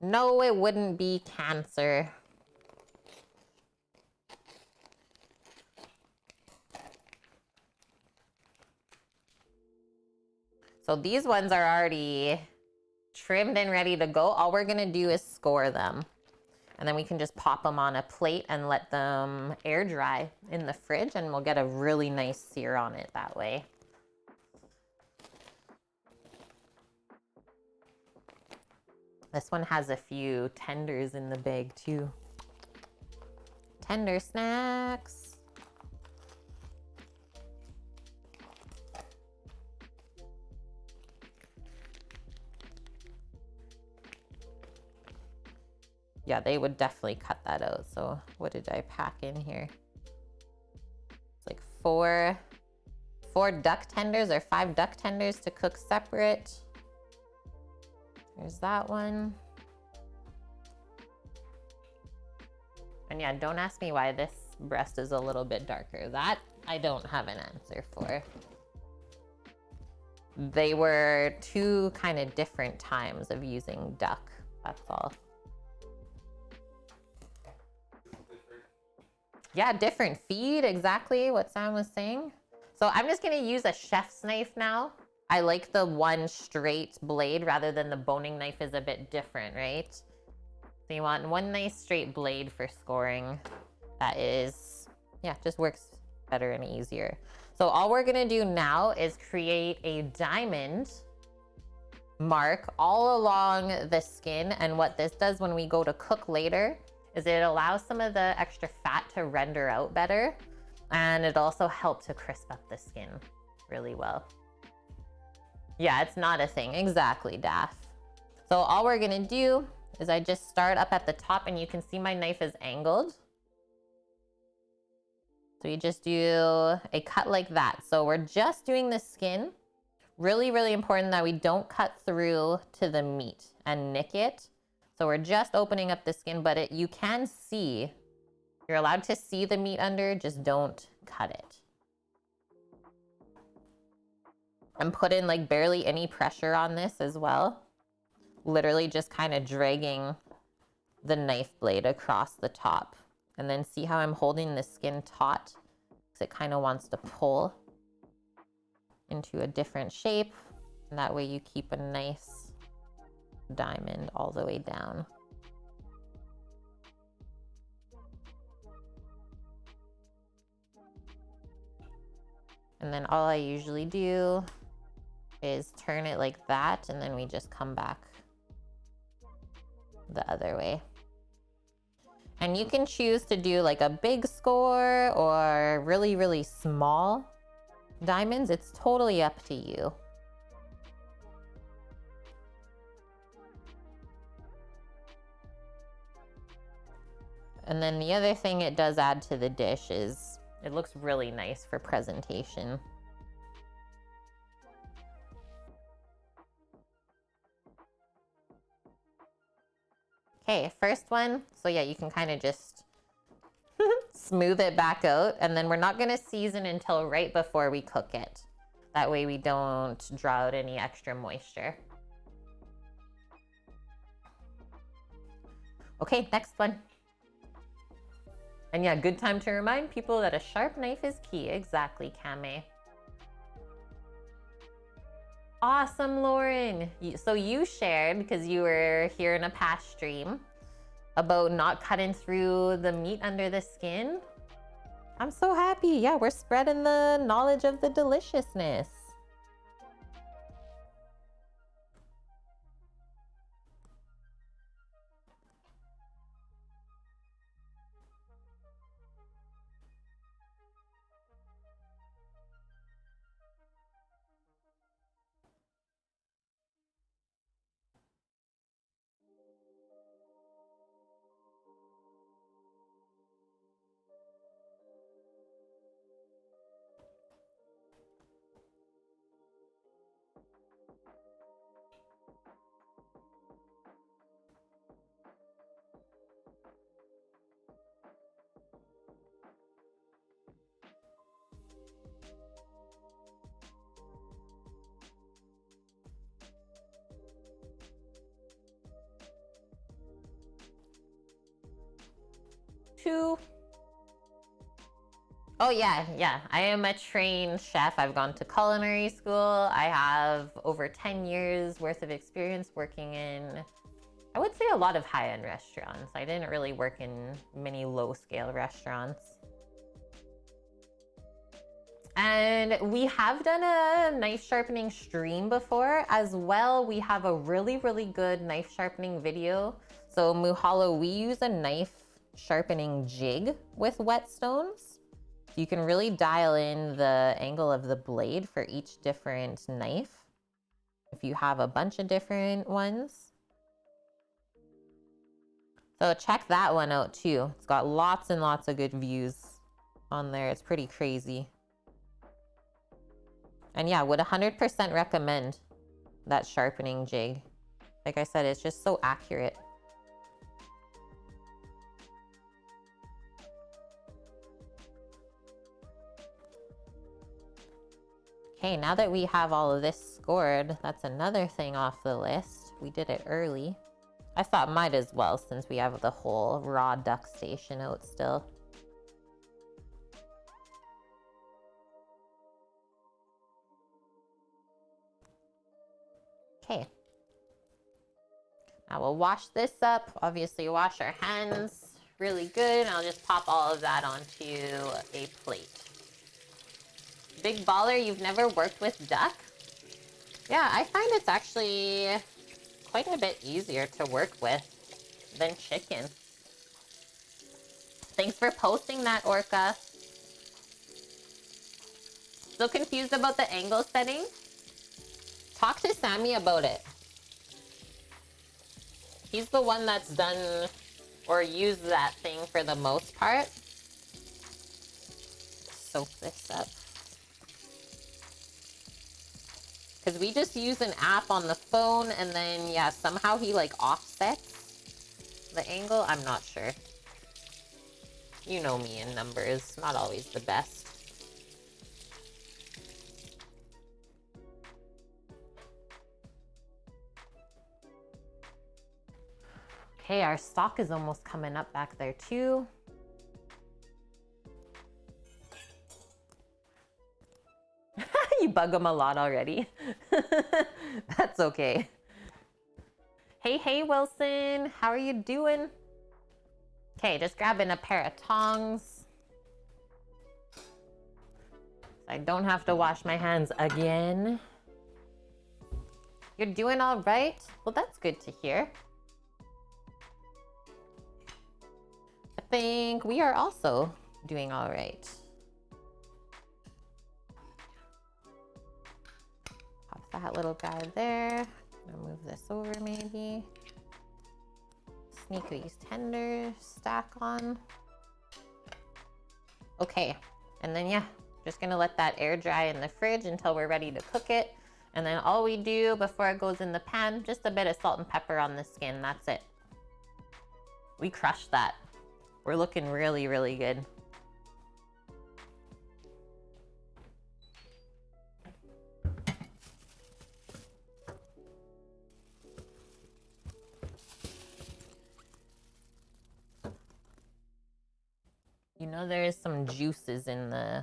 No, it wouldn't be cancer. So these ones are already trimmed and ready to go. All we're gonna do is score them. And then we can just pop them on a plate and let them air dry in the fridge, and we'll get a really nice sear on it that way. This one has a few tenders in the bag too. Tender snacks. Yeah, they would definitely cut that out. So what did I pack in here? It's like four duck tenders or 5 duck tenders to cook separate. There's that one. And yeah, don't ask me why this breast is a little bit darker. That I don't have an answer for. They were two kind of different times of using duck, that's all. Yeah, different feed, exactly what Sam was saying. So I'm just gonna use a chef's knife now. I like the one straight blade rather than the boning knife is a bit different, right? So you want one nice straight blade for scoring. That is, yeah, just works better and easier. So all we're gonna do now is create a diamond mark all along the skin. And what this does when we go to cook later is it allows some of the extra fat to render out better. And it also helps to crisp up the skin really well. Yeah, it's not a thing. Exactly, Daff. So all we're gonna do is I just start up at the top and you can see my knife is angled. So you just do a cut like that. So we're just doing the skin. Really, really important that we don't cut through to the meat and nick it. So we're just opening up the skin, but you can see, you're allowed to see the meat under, just don't cut it. And put in like barely any pressure on this as well. Literally just kind of dragging the knife blade across the top. And then see how I'm holding the skin taut? Because it kind of wants to pull into a different shape. And that way you keep a nice diamond all the way down. And then all I usually do is turn it like that, and then we just come back the other way. And you can choose to do like a big score or really, really small diamonds. It's totally up to you. And then the other thing it does add to the dish is it looks really nice for presentation. Okay, first one. So yeah, you can kind of just smooth it back out. And then we're not gonna season until right before we cook it. That way we don't draw out any extra moisture. Okay, next one. And yeah, good time to remind people that a sharp knife is key. Exactly, Kame. Awesome, Lauren. So you shared, because you were here in a past stream, about not cutting through the meat under the skin. I'm so happy. Yeah, we're spreading the knowledge of the deliciousness. Two. Oh yeah. I am a trained chef. I've gone to culinary school. I have over 10 years worth of experience working in, I would say, a lot of high-end restaurants. I didn't really work in many low-scale restaurants. And we have done a knife sharpening stream before as well. We have a really, really good knife sharpening video. So Muhalo, we use a knife sharpening jig with whetstones. You can really dial in the angle of the blade for each different knife if you have a bunch of different ones. So check that one out too. It's got lots and lots of good views on there. It's pretty crazy. And yeah, would 100% recommend that sharpening jig. Like I said, it's just so accurate. Okay, now that we have all of this scored, that's another thing off the list. We did it early. I thought might as well since we have the whole raw duck station out still. Okay. Now we'll wash this up. Obviously wash our hands really good. And I'll just pop all of that onto a plate. Big baller, you've never worked with duck? Yeah, I find it's actually quite a bit easier to work with than chicken. Thanks for posting that, Orca. Still confused about the angle setting? Talk to Sammy about it. He's the one that's done or used that thing for the most part. Soak this up. Because we just use an app on the phone and then, yeah, somehow he like offsets the angle. I'm not sure. You know me in numbers, not always the best. Okay, our stock is almost coming up back there too. You bug them a lot already. That's okay. Hey, Wilson. How are you doing? Okay, just grabbing a pair of tongs. So I don't have to wash my hands again. You're doing all right? Well, that's good to hear. I think we are also doing all right. Pop that little guy there. I'm gonna move this over maybe. Sneak these tenders stack on. Okay, and then yeah, just gonna let that air dry in the fridge until we're ready to cook it. And then all we do before it goes in the pan, just a bit of salt and pepper on the skin, that's it. We crushed that. We're looking really, really good. You know there is some juices in the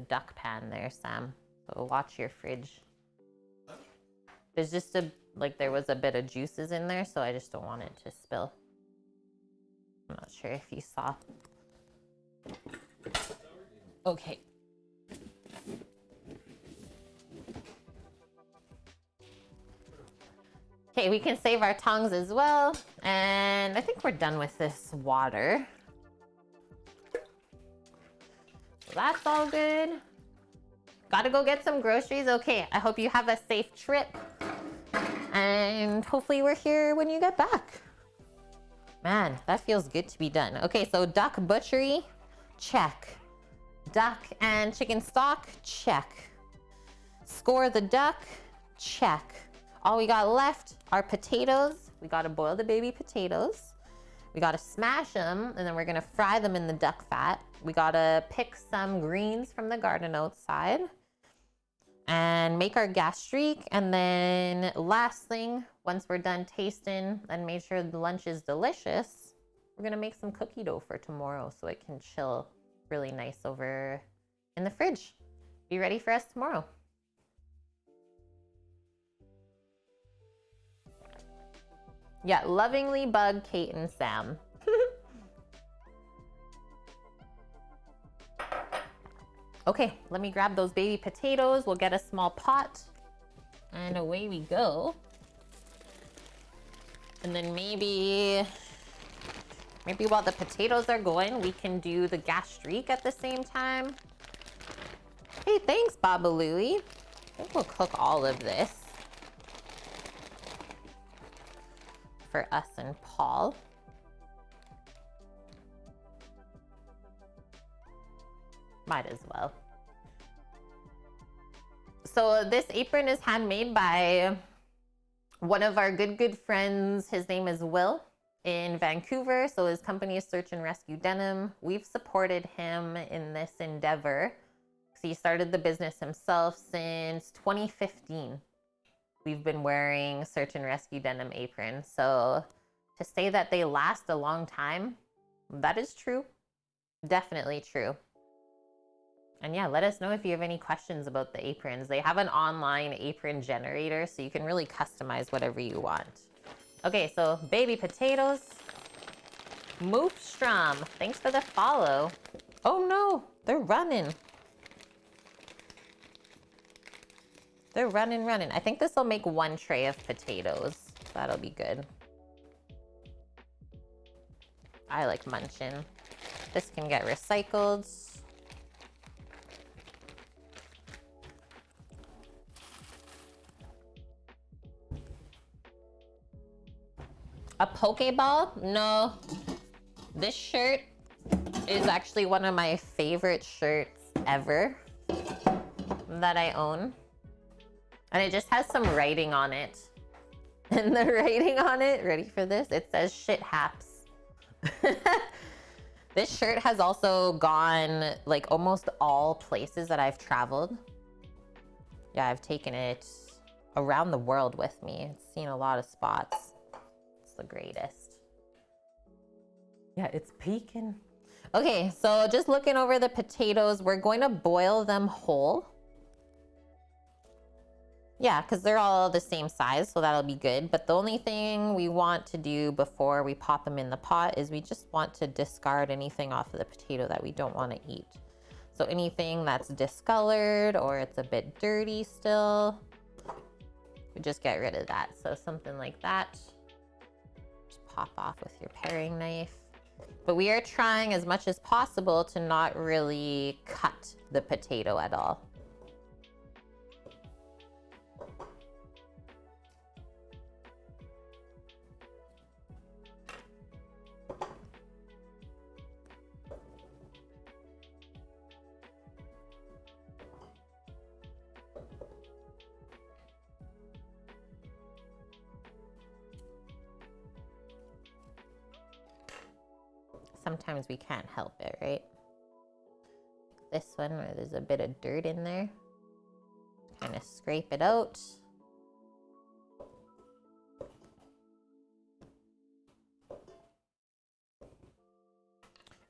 duck pan there, Sam. So watch your fridge. There's just there was a bit of juices in there, so I just don't want it to spill. I'm not sure if you saw. Okay. Okay, we can save our tongs as well. And I think we're done with this water. So that's all good. Gotta go get some groceries. Okay, I hope you have a safe trip. And hopefully we're here when you get back. Man, that feels good to be done. Okay, so duck butchery, check. Duck and chicken stock, check. Score the duck, check. All we got left are potatoes. We gotta boil the baby potatoes. We gotta smash them, and then we're gonna fry them in the duck fat. We gotta pick some greens from the garden outside and make our gastrique. And then last thing, once we're done tasting and made sure the lunch is delicious, we're gonna make some cookie dough for tomorrow so it can chill really nice over in the fridge. Be ready for us tomorrow. Yeah, lovingly bug Kate and Sam. Okay, let me grab those baby potatoes. We'll get a small pot and away we go. And then maybe while the potatoes are going, we can do the gastrique at the same time. Hey, thanks, Baba Louie. I think we'll cook all of this for us and Paul. Might as well. So this apron is handmade by one of our good friends. His name is Will in Vancouver. So his company is Search and Rescue Denim. We've supported him in this endeavor because He started the business himself since 2015. We've been wearing search and rescue denim aprons. So to say that they last a long time, that is true. Definitely true. And yeah, let us know if you have any questions about the aprons. They have an online apron generator, so you can really customize whatever you want. Okay, so baby potatoes. Moofstrom, thanks for the follow. Oh no, they're running. They're running. I think this will make one tray of potatoes. That'll be good. I like munching. This can get recycled. A Pokeball? No. This shirt is actually one of my favorite shirts ever that I own. And it just has some writing on it. And the writing on it, ready for this? It says shit haps. This shirt has also gone like almost all places that I've traveled. Yeah, I've taken it around the world with me. It's seen a lot of spots. It's the greatest. Yeah, it's peaking. Okay, so just looking over the potatoes, we're going to boil them whole. Yeah, because they're all the same size, so that'll be good. But the only thing we want to do before we pop them in the pot is we just want to discard anything off of the potato that we don't want to eat. So anything that's discolored or it's a bit dirty still, we just get rid of that. So something like that, just pop off with your paring knife. But we are trying as much as possible to not really cut the potato at all. Sometimes we can't help it, right? This one where there's a bit of dirt in there. Kind of scrape it out.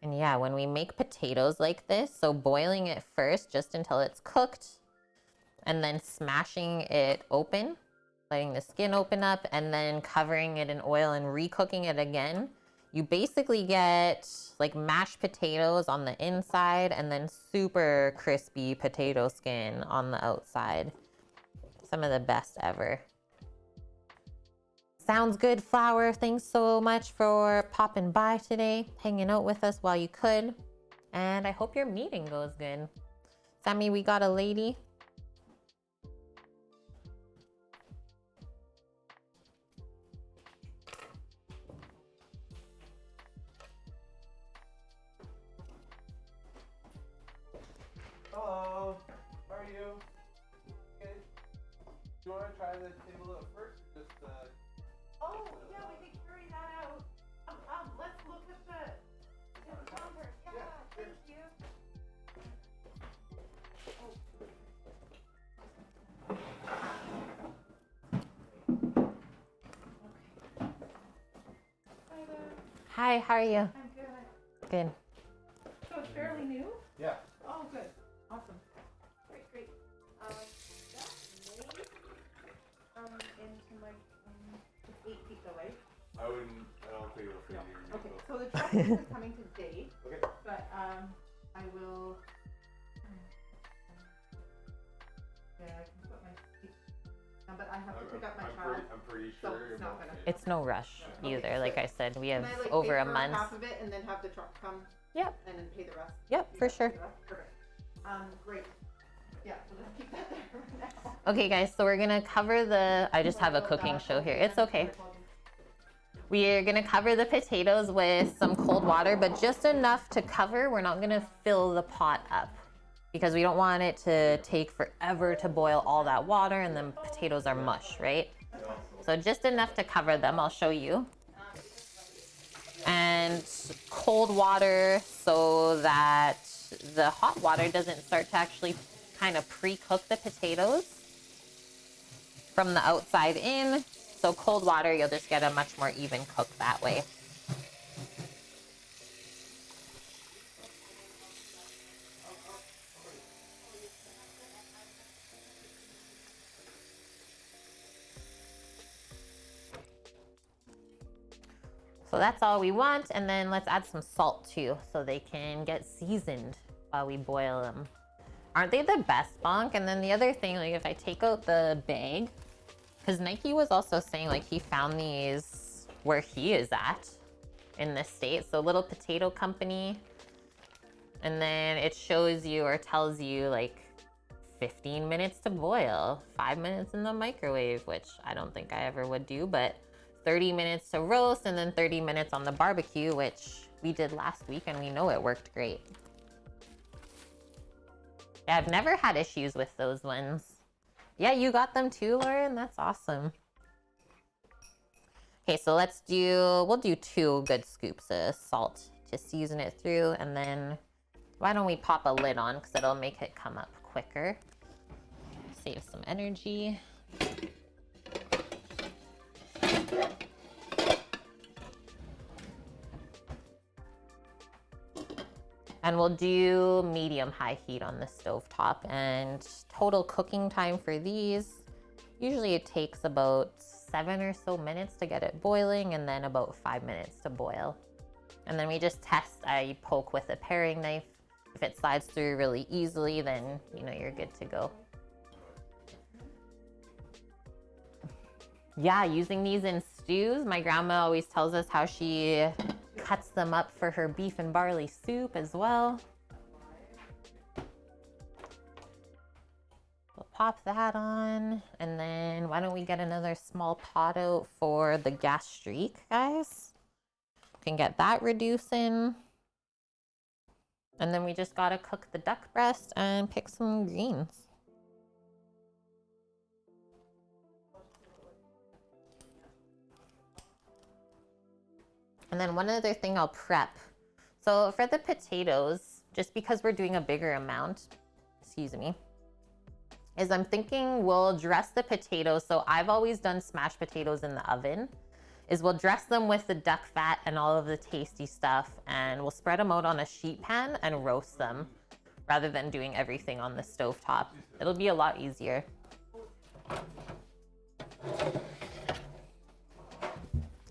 And yeah, when we make potatoes like this, so boiling it first just until it's cooked, and then smashing it open, letting the skin open up, and then covering it in oil and re-cooking it again, you basically get like mashed potatoes on the inside and then super crispy potato skin on the outside. Some of the best ever. Sounds good, Flower. Thanks so much for popping by today, hanging out with us while you could. And I hope your meeting goes good. Sammy, we got a lady. Hello, how are you? Good. Do you want to try the table out first, or just Oh, yeah, we can carry that out. Let's look at the counter. Yeah, thank you. Hi there. Hi, how are you? I'm good. Good. So it's fairly new? Yeah. Oh, good. Awesome. Great. That may into my, it's 8 feet away. I don't think it'll fit here. Okay, so the truck isn't coming today, Okay. but I will. Yeah, I can put my feet. But I have to pick up my child. I'm pretty So sure it's it not won't gonna- fit. It's no rush Okay, either. Like I said, we have Can I, like, over pay a for month. half of it and then have the truck come? Yep. And then pay the rest? Yep, You for guys sure. do that? Perfect. Great. Yeah, so let's keep that there for now. Okay, guys, so we're gonna cover the, I just have a Sorry about cooking that. show here. It's okay. Sorry. We are gonna cover the potatoes with some cold water, but just enough to cover. We're not gonna fill the pot up because we don't want it to take forever to boil all that water and then potatoes are mush, right? So just enough to cover them. I'll show you. And cold water so that the hot water doesn't start to actually kind of pre-cook the potatoes from the outside in. So cold water, you'll just get a much more even cook that way. So that's all we want. And then let's add some salt too, so they can get seasoned while we boil them. Aren't they the best, Bonk? And then the other thing, like if I take out the bag, because Nike was also saying like he found these where he is at in the States. So little potato company. And then it shows you or tells you like 15 minutes to boil, 5 minutes in the microwave, which I don't think I ever would do, but 30 minutes to roast, and then 30 minutes on the barbecue, which we did last week and we know it worked great. Yeah, I've never had issues with those ones. Yeah, you got them too, Lauren? That's awesome. Okay, so we'll do 2 good scoops of salt to season it through, and then why don't we pop a lid on because it'll make it come up quicker. Save some energy. And we'll do medium-high heat on the stovetop. And total cooking time for these, usually it takes about 7 or so minutes to get it boiling, and then about 5 minutes to boil. And then we just test. I poke with a paring knife. If it slides through really easily, then you know you're good to go. Yeah, using these in stews. My grandma always tells us how she cuts them up for her beef and barley soup as well. We'll pop that on, and then why don't we get another small pot out for the gastrique, guys? Can get that reducing. And then we just gotta cook the duck breast and pick some greens. And then one other thing I'll prep. So for the potatoes, just because we're doing a bigger amount, excuse me, is I'm thinking we'll dress the potatoes. So I've always done smashed potatoes in the oven, is we'll dress them with the duck fat and all of the tasty stuff, and we'll spread them out on a sheet pan and roast them rather than doing everything on the stovetop. It'll be a lot easier.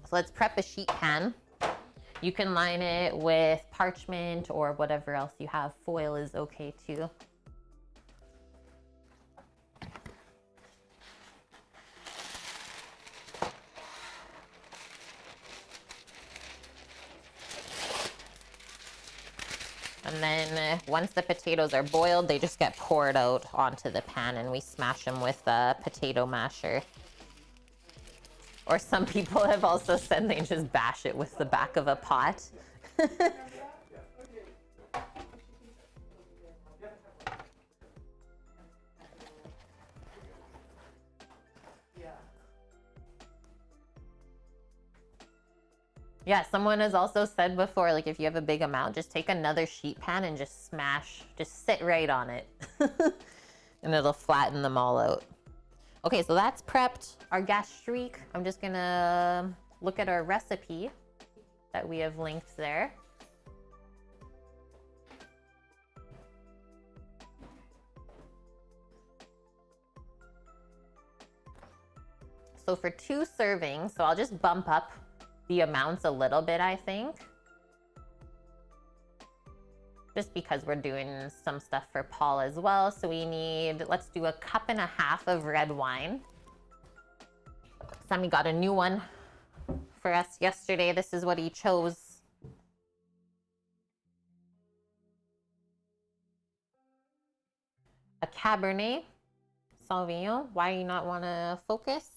So let's prep a sheet pan. You can line it with parchment or whatever else you have. Foil is okay too. And then once the potatoes are boiled, they just get poured out onto the pan, and we smash them with a potato masher. Or some people have also said they just bash it with the back of a pot. Yeah, someone has also said before, like if you have a big amount, just take another sheet pan and just smash, just sit right on it. And it'll flatten them all out. Okay, so that's prepped. Our gastrique, I'm just gonna look at our recipe that we have linked there. So for 2 servings, so I'll just bump up the amounts a little bit, I think. Just because we're doing some stuff for Paul as well. So we need, let's do 1.5 cups of red wine. Sammy got a new one for us yesterday. This is what he chose. A Cabernet Sauvignon. Why do you not want to focus?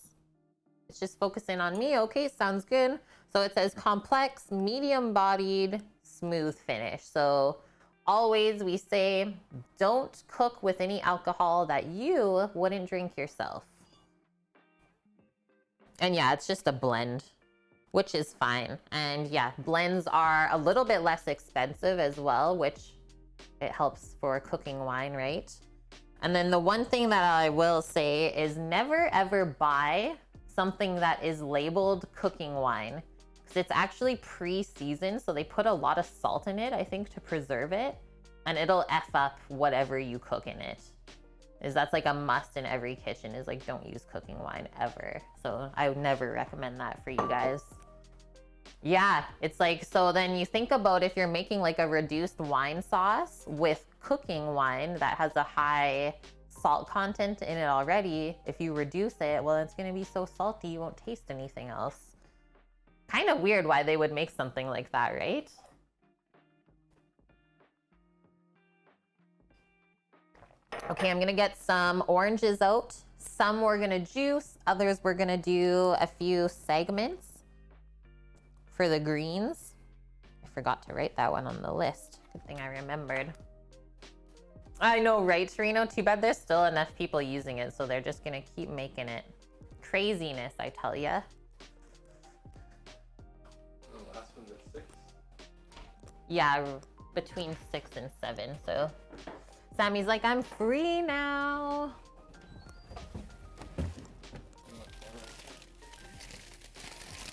It's just focusing on me. Okay, sounds good. So it says complex, medium-bodied, smooth finish. So always we say, don't cook with any alcohol that you wouldn't drink yourself. And yeah, it's just a blend, which is fine. And yeah, blends are a little bit less expensive as well, which it helps for cooking wine, right? And then the one thing that I will say is never ever buy something that is labeled cooking wine, because it's actually pre-seasoned, so they put a lot of salt in it, I think, to preserve it, and it'll F up whatever you cook in it. That's like a must in every kitchen, is like, don't use cooking wine ever. So I would never recommend that for you guys. Yeah, it's like, so then you think about if you're making like a reduced wine sauce with cooking wine that has a high salt content in it already, if you reduce it, well, it's gonna be so salty you won't taste anything else. Kind of weird why they would make something like that, right? Okay, I'm gonna get some oranges out. Some we're gonna juice, others we're gonna do a few segments for the greens. I forgot to write that one on the list. Good thing I remembered. I know, right, Torino? Too bad there's still enough people using it, so they're just gonna keep making it. Craziness, I tell ya. The last one is 6. Yeah, between 6 and 7, so. Sammy's like, I'm free now.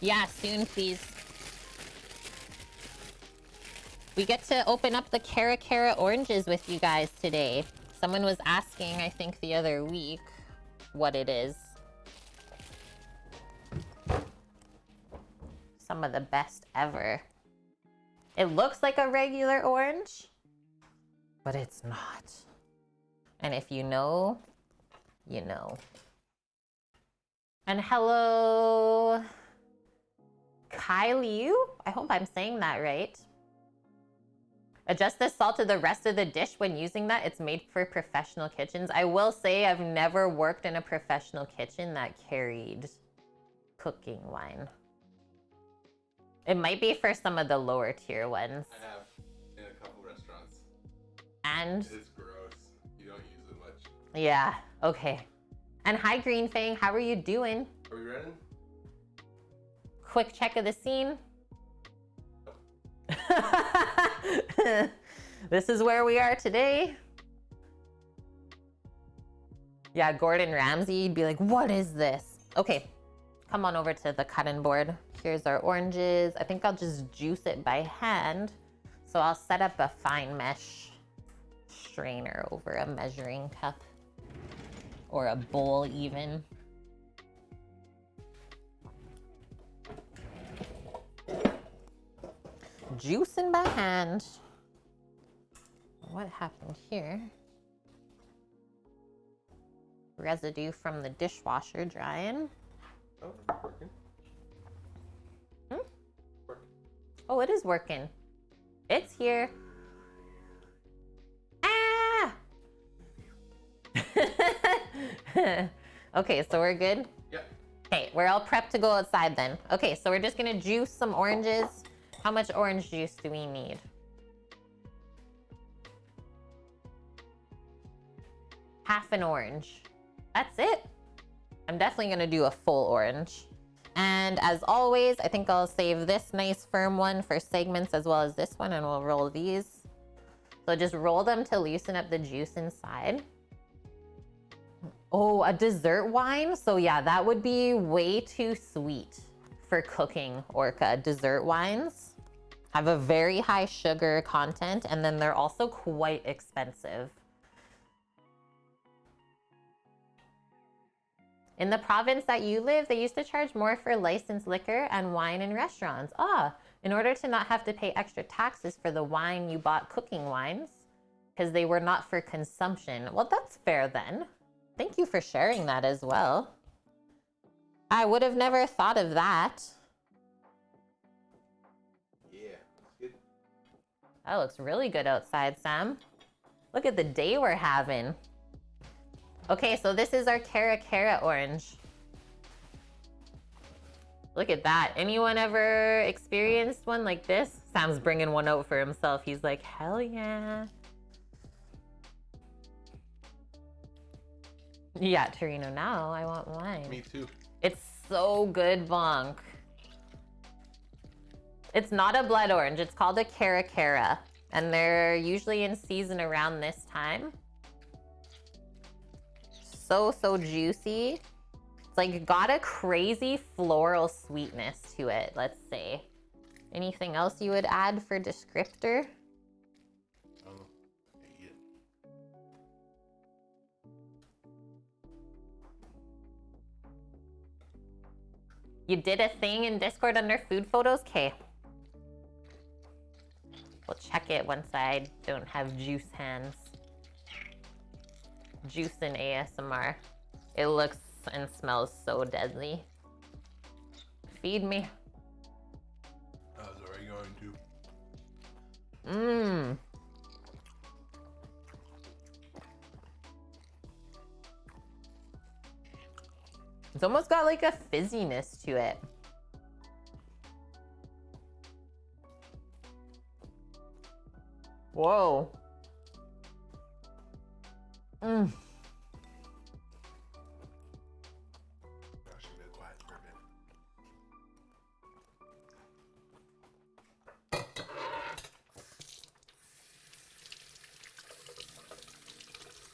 Yeah, soon, please. We get to open up the Caracara Oranges with you guys today. Someone was asking, I think the other week, what it is. Some of the best ever. It looks like a regular orange, but it's not. And if you know, you know. And hello, Kylie. I hope I'm saying that right. Adjust the salt to the rest of the dish when using that. It's made for professional kitchens. I will say I've never worked in a professional kitchen that carried cooking wine. It might be for some of the lower tier ones. I have in a couple restaurants. And It's gross. You don't use it much. yeah, okay. And hi, Green Fang, how are you doing? Are we ready? Quick check of the scene. This is where we are today. Yeah, Gordon Ramsay, you'd be like, what is this? Okay, come on over to the cutting board. Here's our oranges. I think I'll just juice it by hand. So I'll set up a fine mesh strainer over a measuring cup or a bowl even. Juicing by hand. What happened here? Residue from the dishwasher drying. Oh, working. Working. Oh, it is working. It's here. Ah! Okay, so we're good? Yep. Okay, we're all prepped to go outside then. Okay, so we're just gonna juice some oranges. How much orange juice do we need? Half an orange. That's it. I'm definitely gonna do a full orange. And as always, I think I'll save this nice firm one for segments as well as this one, and we'll roll these. So just roll them to loosen up the juice inside. Oh, a dessert wine? So yeah, that would be way too sweet for cooking, Orca. Dessert wines have a very high sugar content, and then they're also quite expensive. In the province that you live, they used to charge more for licensed liquor and wine in restaurants. In order to not have to pay extra taxes for the wine you bought cooking wines, because they were not for consumption. Well, that's fair then. Thank you for sharing that as well. I would have never thought of that. Yeah, that's good. That looks really good outside, Sam. Look at the day we're having. Okay, so this is our Caracara Orange. Look at that. Anyone ever experienced one like this? Sam's bringing one out for himself. He's like, hell yeah. Yeah, Torino, now I want wine. Me too. It's so good, Bonk. It's not a blood orange. It's called a Caracara. And they're usually in season around this time. So juicy. It's like got a crazy floral sweetness to it, let's say. Anything else you would add for descriptor? You did a thing in Discord under food photos? Okay. We'll check it once I don't have juice hands. Juice in ASMR. It looks and smells so deadly. Feed me. I was already going to. Mmm. It's almost got like a fizziness to it. Whoa. Mmm. I should be quiet for a bit.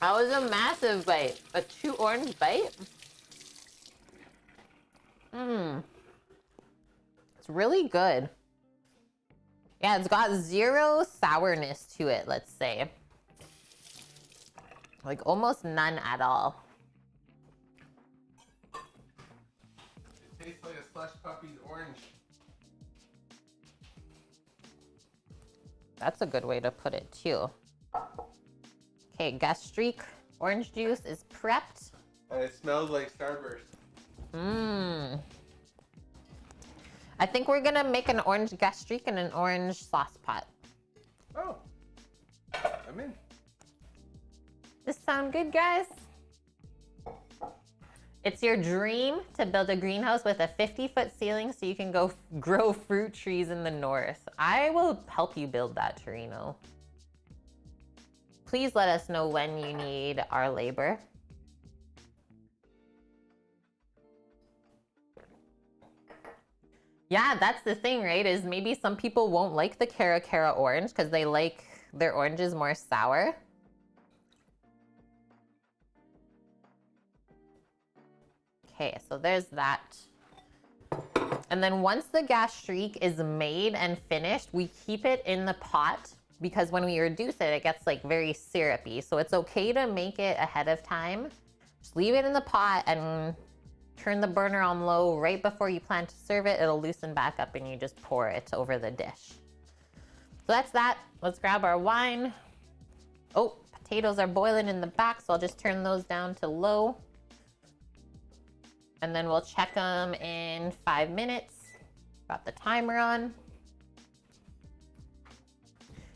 That was a massive bite. A 2 orange bite? Mmm. It's really good. Yeah, it's got 0 sourness to it, let's say. Like almost none at all. It tastes like a Slush Puppy's orange. That's a good way to put it too. Okay, gastrique orange juice is prepped. And it smells like Starburst. Mmm. I think we're gonna make an orange gastrique and an orange sauce pot. Oh. I'm in. This sound good, guys? It's your dream to build a greenhouse with a 50-foot ceiling so you can go grow fruit trees in the north. I will help you build that, Torino. Please let us know when you need our labor. Yeah, that's the thing, right? Is maybe some people won't like the Caracara Orange because they like their oranges more sour. Okay, so there's that. And then once the gastrique is made and finished, we keep it in the pot because when we reduce it, it gets like very syrupy. So it's okay to make it ahead of time. Just leave it in the pot and turn the burner on low right before you plan to serve it. It'll loosen back up and you just pour it over the dish. So that's that. Let's grab our wine. Oh, potatoes are boiling in the back, so I'll just turn those down to low. And then we'll check them in 5 minutes. Got the timer on.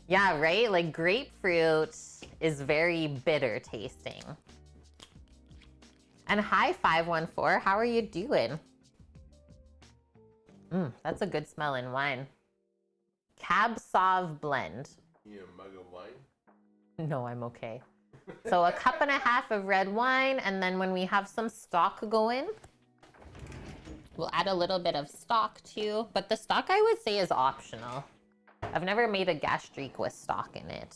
Yeah, right? Like grapefruit is very bitter tasting. And hi, 514. How are you doing? That's a good smelling wine. Cab Sauv blend. You need a mug of wine? No, I'm okay. So 1.5 cups of red wine, and then when we have some stock going, we'll add a little bit of stock too. But the stock I would say is optional. I've never made a gastrique with stock in it.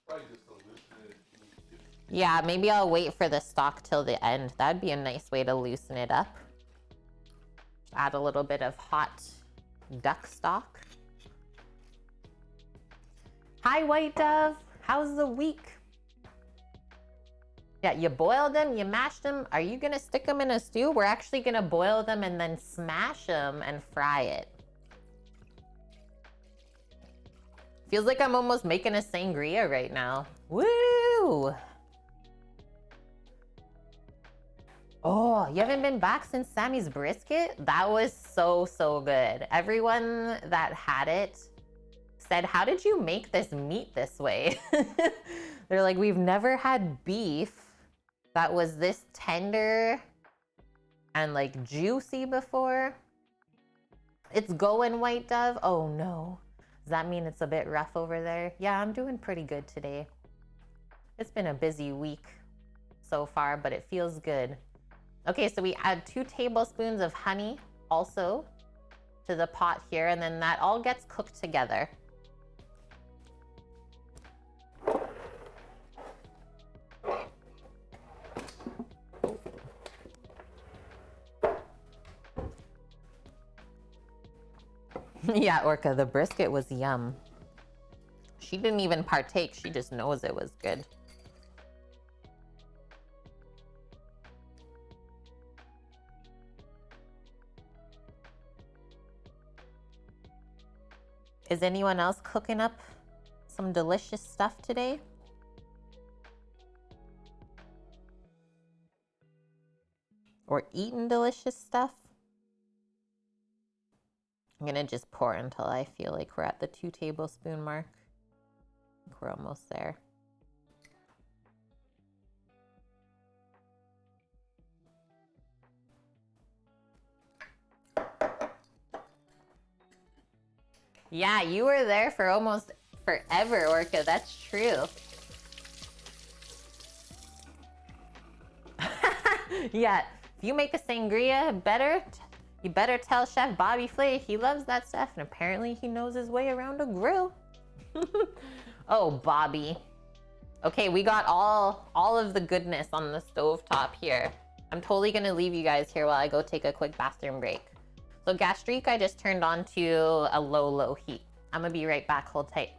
Probably just a loosen it. Yeah, maybe I'll wait for the stock till the end. That'd be a nice way to loosen it up. Add a little bit of hot duck stock. Hi, White Dove. How's the week? Yeah, you boiled them, you mashed them. Are you gonna stick them in a stew? We're actually gonna boil them and then smash them and fry it. Feels like I'm almost making a sangria right now. Woo! Oh, you haven't been back since Sammy's brisket? That was so, so good. Everyone that had it said, how did you make this meat this way? They're like, we've never had beef that was this tender and like juicy before. It's going, White Dove. Oh no. Does that mean it's a bit rough over there? Yeah, I'm doing pretty good today. It's been a busy week so far, but it feels good. Okay, so we add 2 tablespoons of honey also. to the pot here, and then that all gets cooked together. Yeah, Orca, the brisket was yum. She didn't even partake, she just knows it was good. Is anyone else cooking up some delicious stuff today? Or eating delicious stuff? I'm gonna just pour until I feel like we're at the 2 tablespoon mark. I think we're almost there. Yeah, you were there for almost forever, Orca. That's true. Yeah, if you make a sangria, you better tell Chef Bobby Flay he loves that stuff, and apparently he knows his way around a grill. Oh, Bobby. Okay, we got all of the goodness on the stovetop here. I'm totally gonna leave you guys here while I go take a quick bathroom break. So gastrique, I just turned on to a low heat. I'm gonna be right back, hold tight.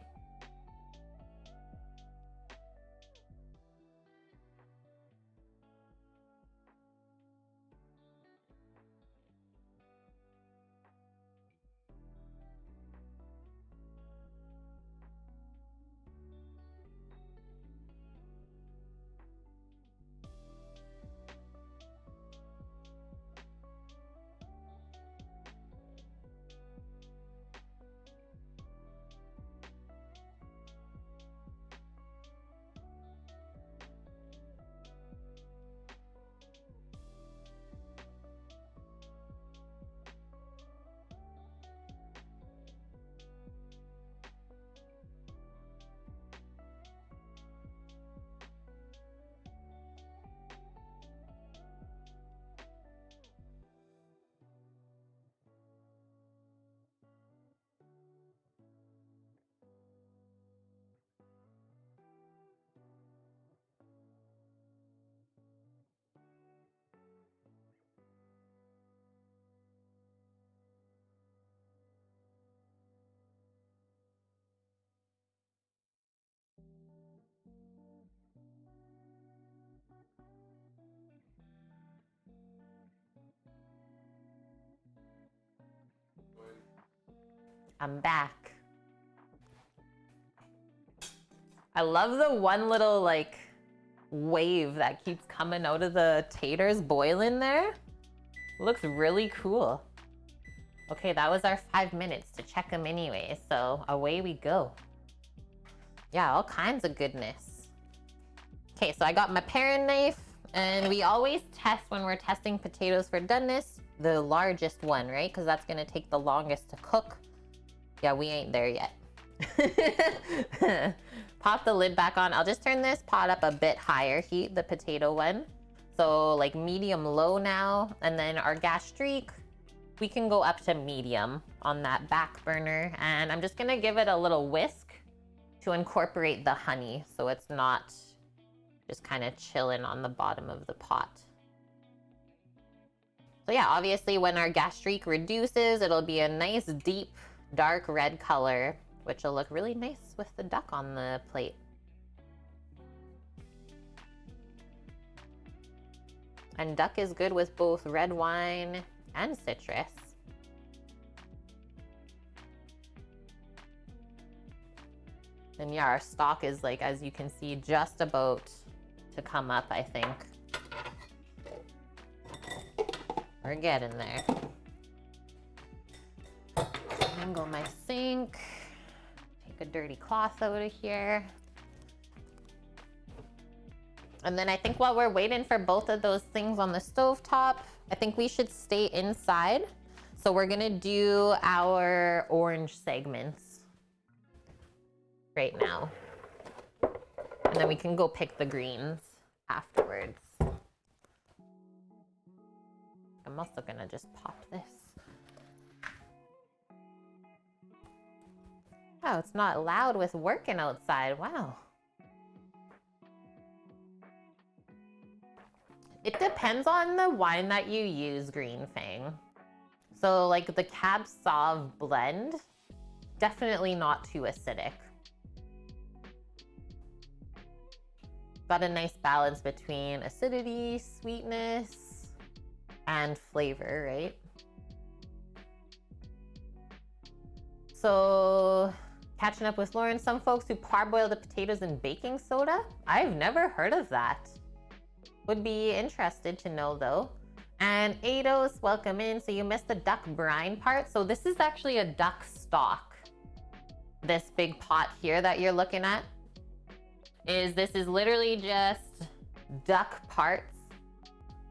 I'm back. I love the one little like wave that keeps coming out of the taters boiling there. Looks really cool. Okay, that was our 5 minutes to check them anyway, so away we go. Yeah, all kinds of goodness. Okay, so I got my paring knife, and we always test when we're testing potatoes for doneness, the largest one, right? Because that's gonna take the longest to cook. Yeah, we ain't there yet. Pop the lid back on. I'll just turn this pot up a bit higher heat, the potato one. So like medium low now, and then our gastrique, we can go up to medium on that back burner. And I'm just gonna give it a little whisk to incorporate the honey so it's not just kind of chilling on the bottom of the pot. So yeah, obviously when our gastrique reduces, it'll be a nice deep dark red color, which will look really nice with the duck on the plate. And duck is good with both red wine and citrus. And yeah, our stock is like, as you can see, just about to come up, I think. We're getting there. Angle my sink. Take a dirty cloth out of here. And then I think while we're waiting for both of those things on the stovetop, I think we should stay inside. So we're gonna do our orange segments right now. And then we can go pick the greens afterwards. I'm also gonna just pop this Oh, it's not loud with working outside. Wow. It depends on the wine that you use, Green Fang. So like the Cab Sauv blend, definitely not too acidic. Got a nice balance between acidity, sweetness, and flavor, right? So, catching up with Lauren, some folks who parboil the potatoes in baking soda. I've never heard of that. Would be interested to know though. And Ados, welcome in. So you missed the duck brine part. So this is actually a duck stock. This big pot here that you're looking at this is literally just duck parts,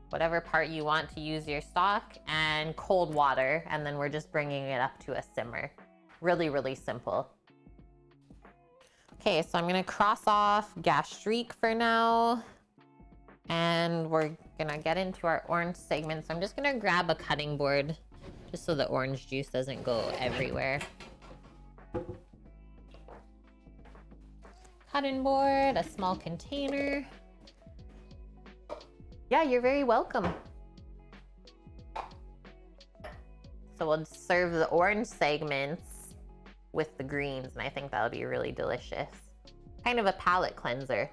whatever part you want to use your stock, and cold water. And then we're just bringing it up to a simmer. Really, really simple. Okay, so I'm gonna cross off gastrique for now. And we're gonna get into our orange segment. So I'm just gonna grab a cutting board just so the orange juice doesn't go everywhere. Cutting board, a small container. Yeah, you're very welcome. So we'll serve the orange segments with the greens, and I think that'll be really delicious. Kind of a palate cleanser.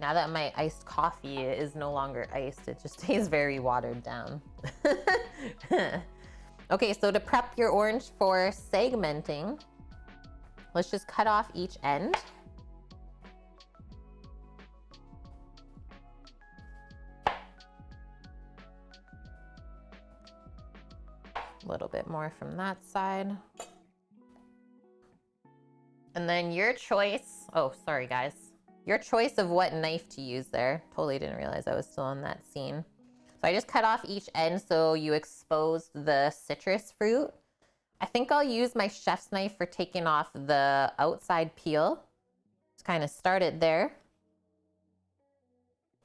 Now that my iced coffee is no longer iced, it just tastes very watered down. Okay, so to prep your orange for segmenting, let's just cut off each end. A little bit more from that side. And then your choice, oh, sorry guys. Your choice of what knife to use there. Totally didn't realize I was still on that scene. So I just cut off each end so you expose the citrus fruit. I think I'll use my chef's knife for taking off the outside peel. Just kind of start it there.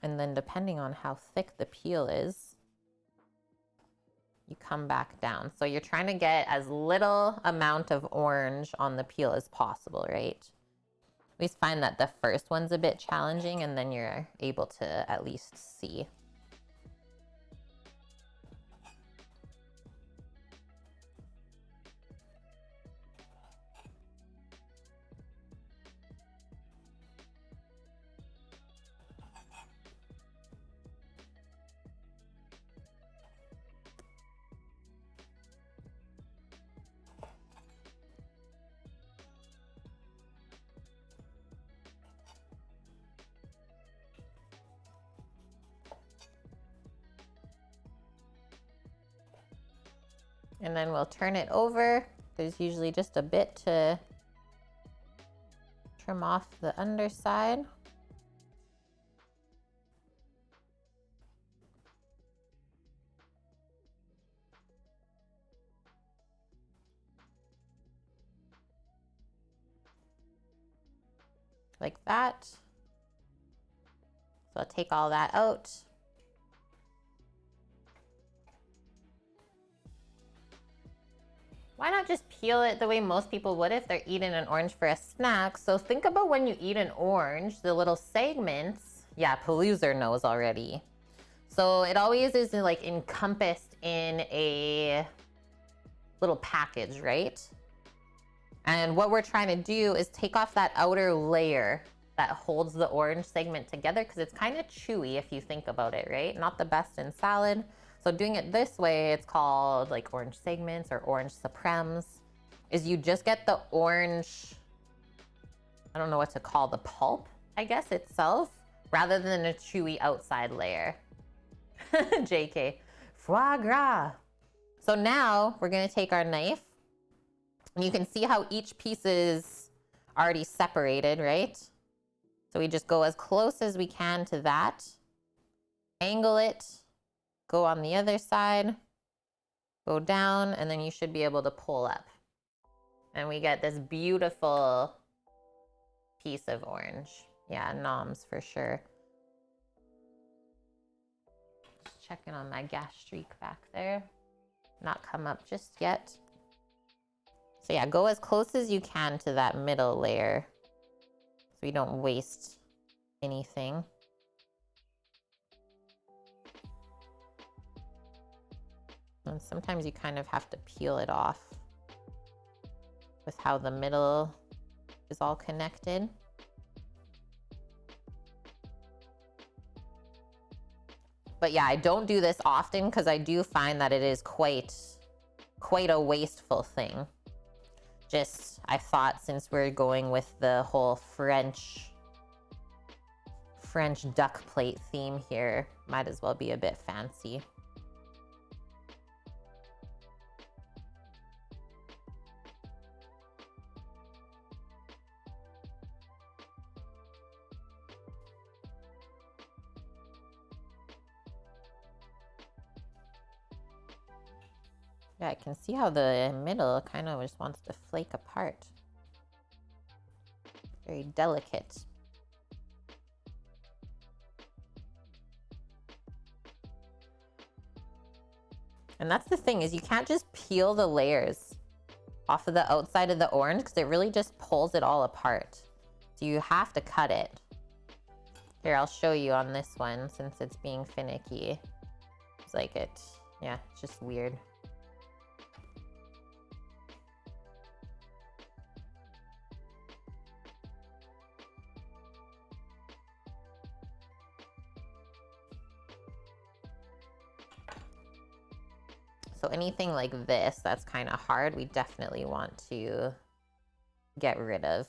And then depending on how thick the peel is, you come back down. So you're trying to get as little amount of orange on the peel as possible, right? We find that the first one's a bit challenging, and then you're able to at least see. And then we'll turn it over. There's usually just a bit to trim off the underside. Like that. So I'll take all that out. Why not just peel it the way most people would if they're eating an orange for a snack? So think about when you eat an orange, the little segments. Yeah, Paloozer knows already. So it always is like encompassed in a little package, right? And what we're trying to do is take off that outer layer that holds the orange segment together, because it's kind of chewy if you think about it, right? Not the best in salad. So doing it this way, it's called like orange segments or orange supremes, is you just get the orange, I don't know what to call the pulp, I guess, itself, rather than a chewy outside layer. JK, foie gras. So now we're gonna take our knife, and you can see how each piece is already separated, right? So we just go as close as we can to that, angle it, go on the other side, go down, and then you should be able to pull up. And we get this beautiful piece of orange. Yeah, noms for sure. Just checking on my gastrique back there. not come up just yet. So yeah, go as close as you can to that middle layer so you don't waste anything. And sometimes you kind of have to peel it off with how the middle is all connected. But yeah, I don't do this often because I do find that it is quite a wasteful thing. Just, I thought since we're going with the whole French duck plate theme here, might as well be a bit fancy. Yeah, I can see how the middle kind of just wants to flake apart. Very delicate. And that's the thing, is you can't just peel the layers off of the outside of the orange because it really just pulls it all apart. So you have to cut it. Here, I'll show you on this one since it's being finicky. It's like yeah, it's just weird. So anything like this that's kind of hard, we definitely want to get rid of.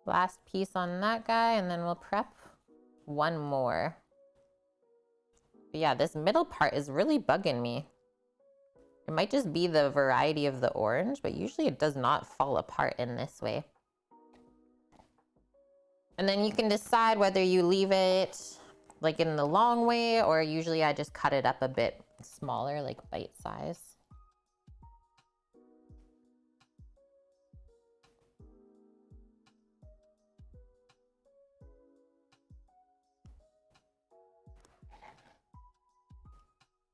Last piece on that guy, and then we'll prep one more. But yeah, this middle part is really bugging me. It might just be the variety of the orange, but usually it does not fall apart in this way. And then you can decide whether you leave it like in the long way, or usually I just cut it up a bit smaller, like bite size.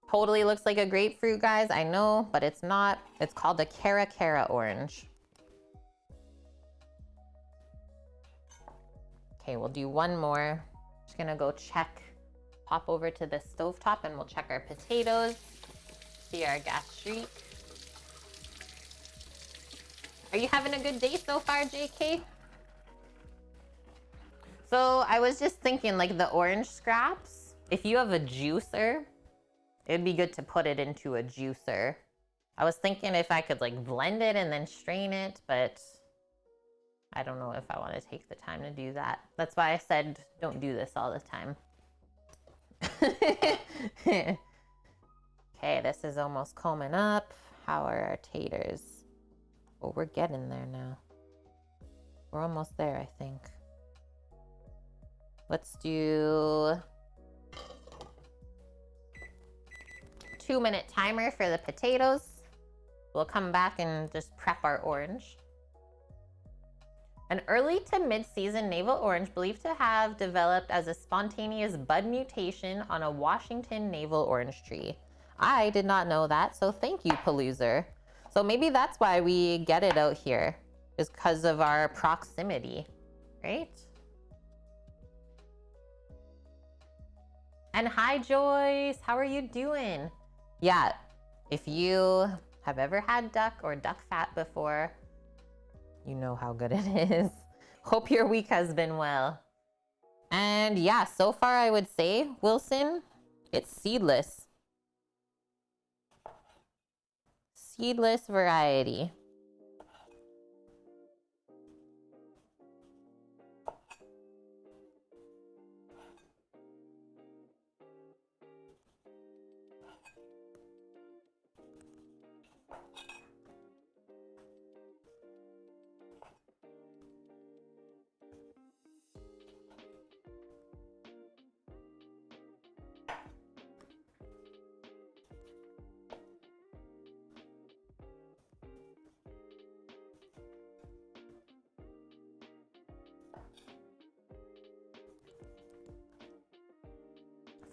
Totally looks like a grapefruit, guys. I know, but it's not. It's called a Caracara Orange. Okay, we'll do one more. Just gonna go check, pop over to the stovetop and we'll check our potatoes, see our gastrique. Are you having a good day so far, JK? So I was just thinking, like the orange scraps, if you have a juicer, it'd be good to put it into a juicer. I was thinking if I could like blend it and then strain it, but I don't know if I want to take the time to do that. That's why I said don't do this all the time. Okay, this is almost combing up. How are our taters? Oh, we're getting there now. We're almost there, I think. Let's do 2-minute timer for the potatoes. We'll come back and just prep our orange. An early to mid-season navel orange believed to have developed as a spontaneous bud mutation on a Washington navel orange tree. I did not know that, so thank you, Paloozer. So maybe that's why we get it out here, is because of our proximity, right? And hi, Joyce, how are you doing? Yeah, if you have ever had duck or duck fat before, you know how good it is. Hope your week has been well. And yeah, so far I would say, Wilson, it's seedless. Seedless variety.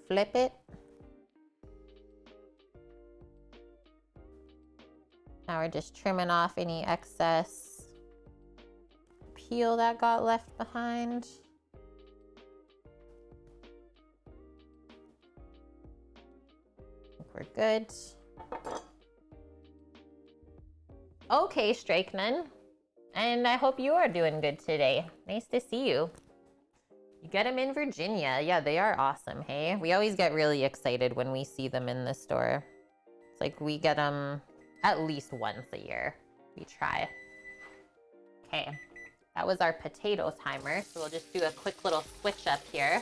flip it. Now we're just trimming off any excess peel that got left behind. We're good. Okay, Strakeman. And I hope you are doing good today. Nice to see you. You get them in Virginia. Yeah, they are awesome, hey? We always get really excited when we see them in the store. It's like we get them at least once a year. We try. Okay, that was our potato timer. So we'll just do a quick little switch up here.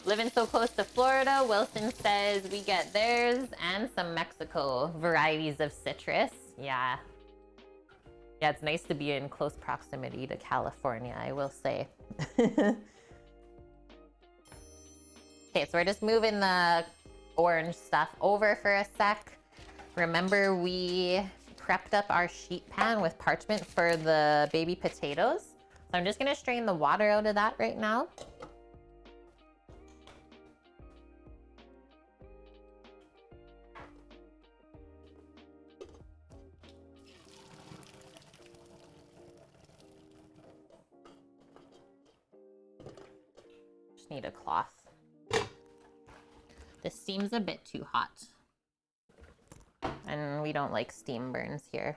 Living so close to Florida, Wilson says we get theirs and some Mexico varieties of citrus. Yeah. Yeah, it's nice to be in close proximity to California, I will say. Okay, so we're just moving the orange stuff over for a sec. Remember, we prepped up our sheet pan with parchment for the baby potatoes. So I'm just gonna strain the water out of that right now. Just need a cloth. This seems a bit too hot. And we don't like steam burns here.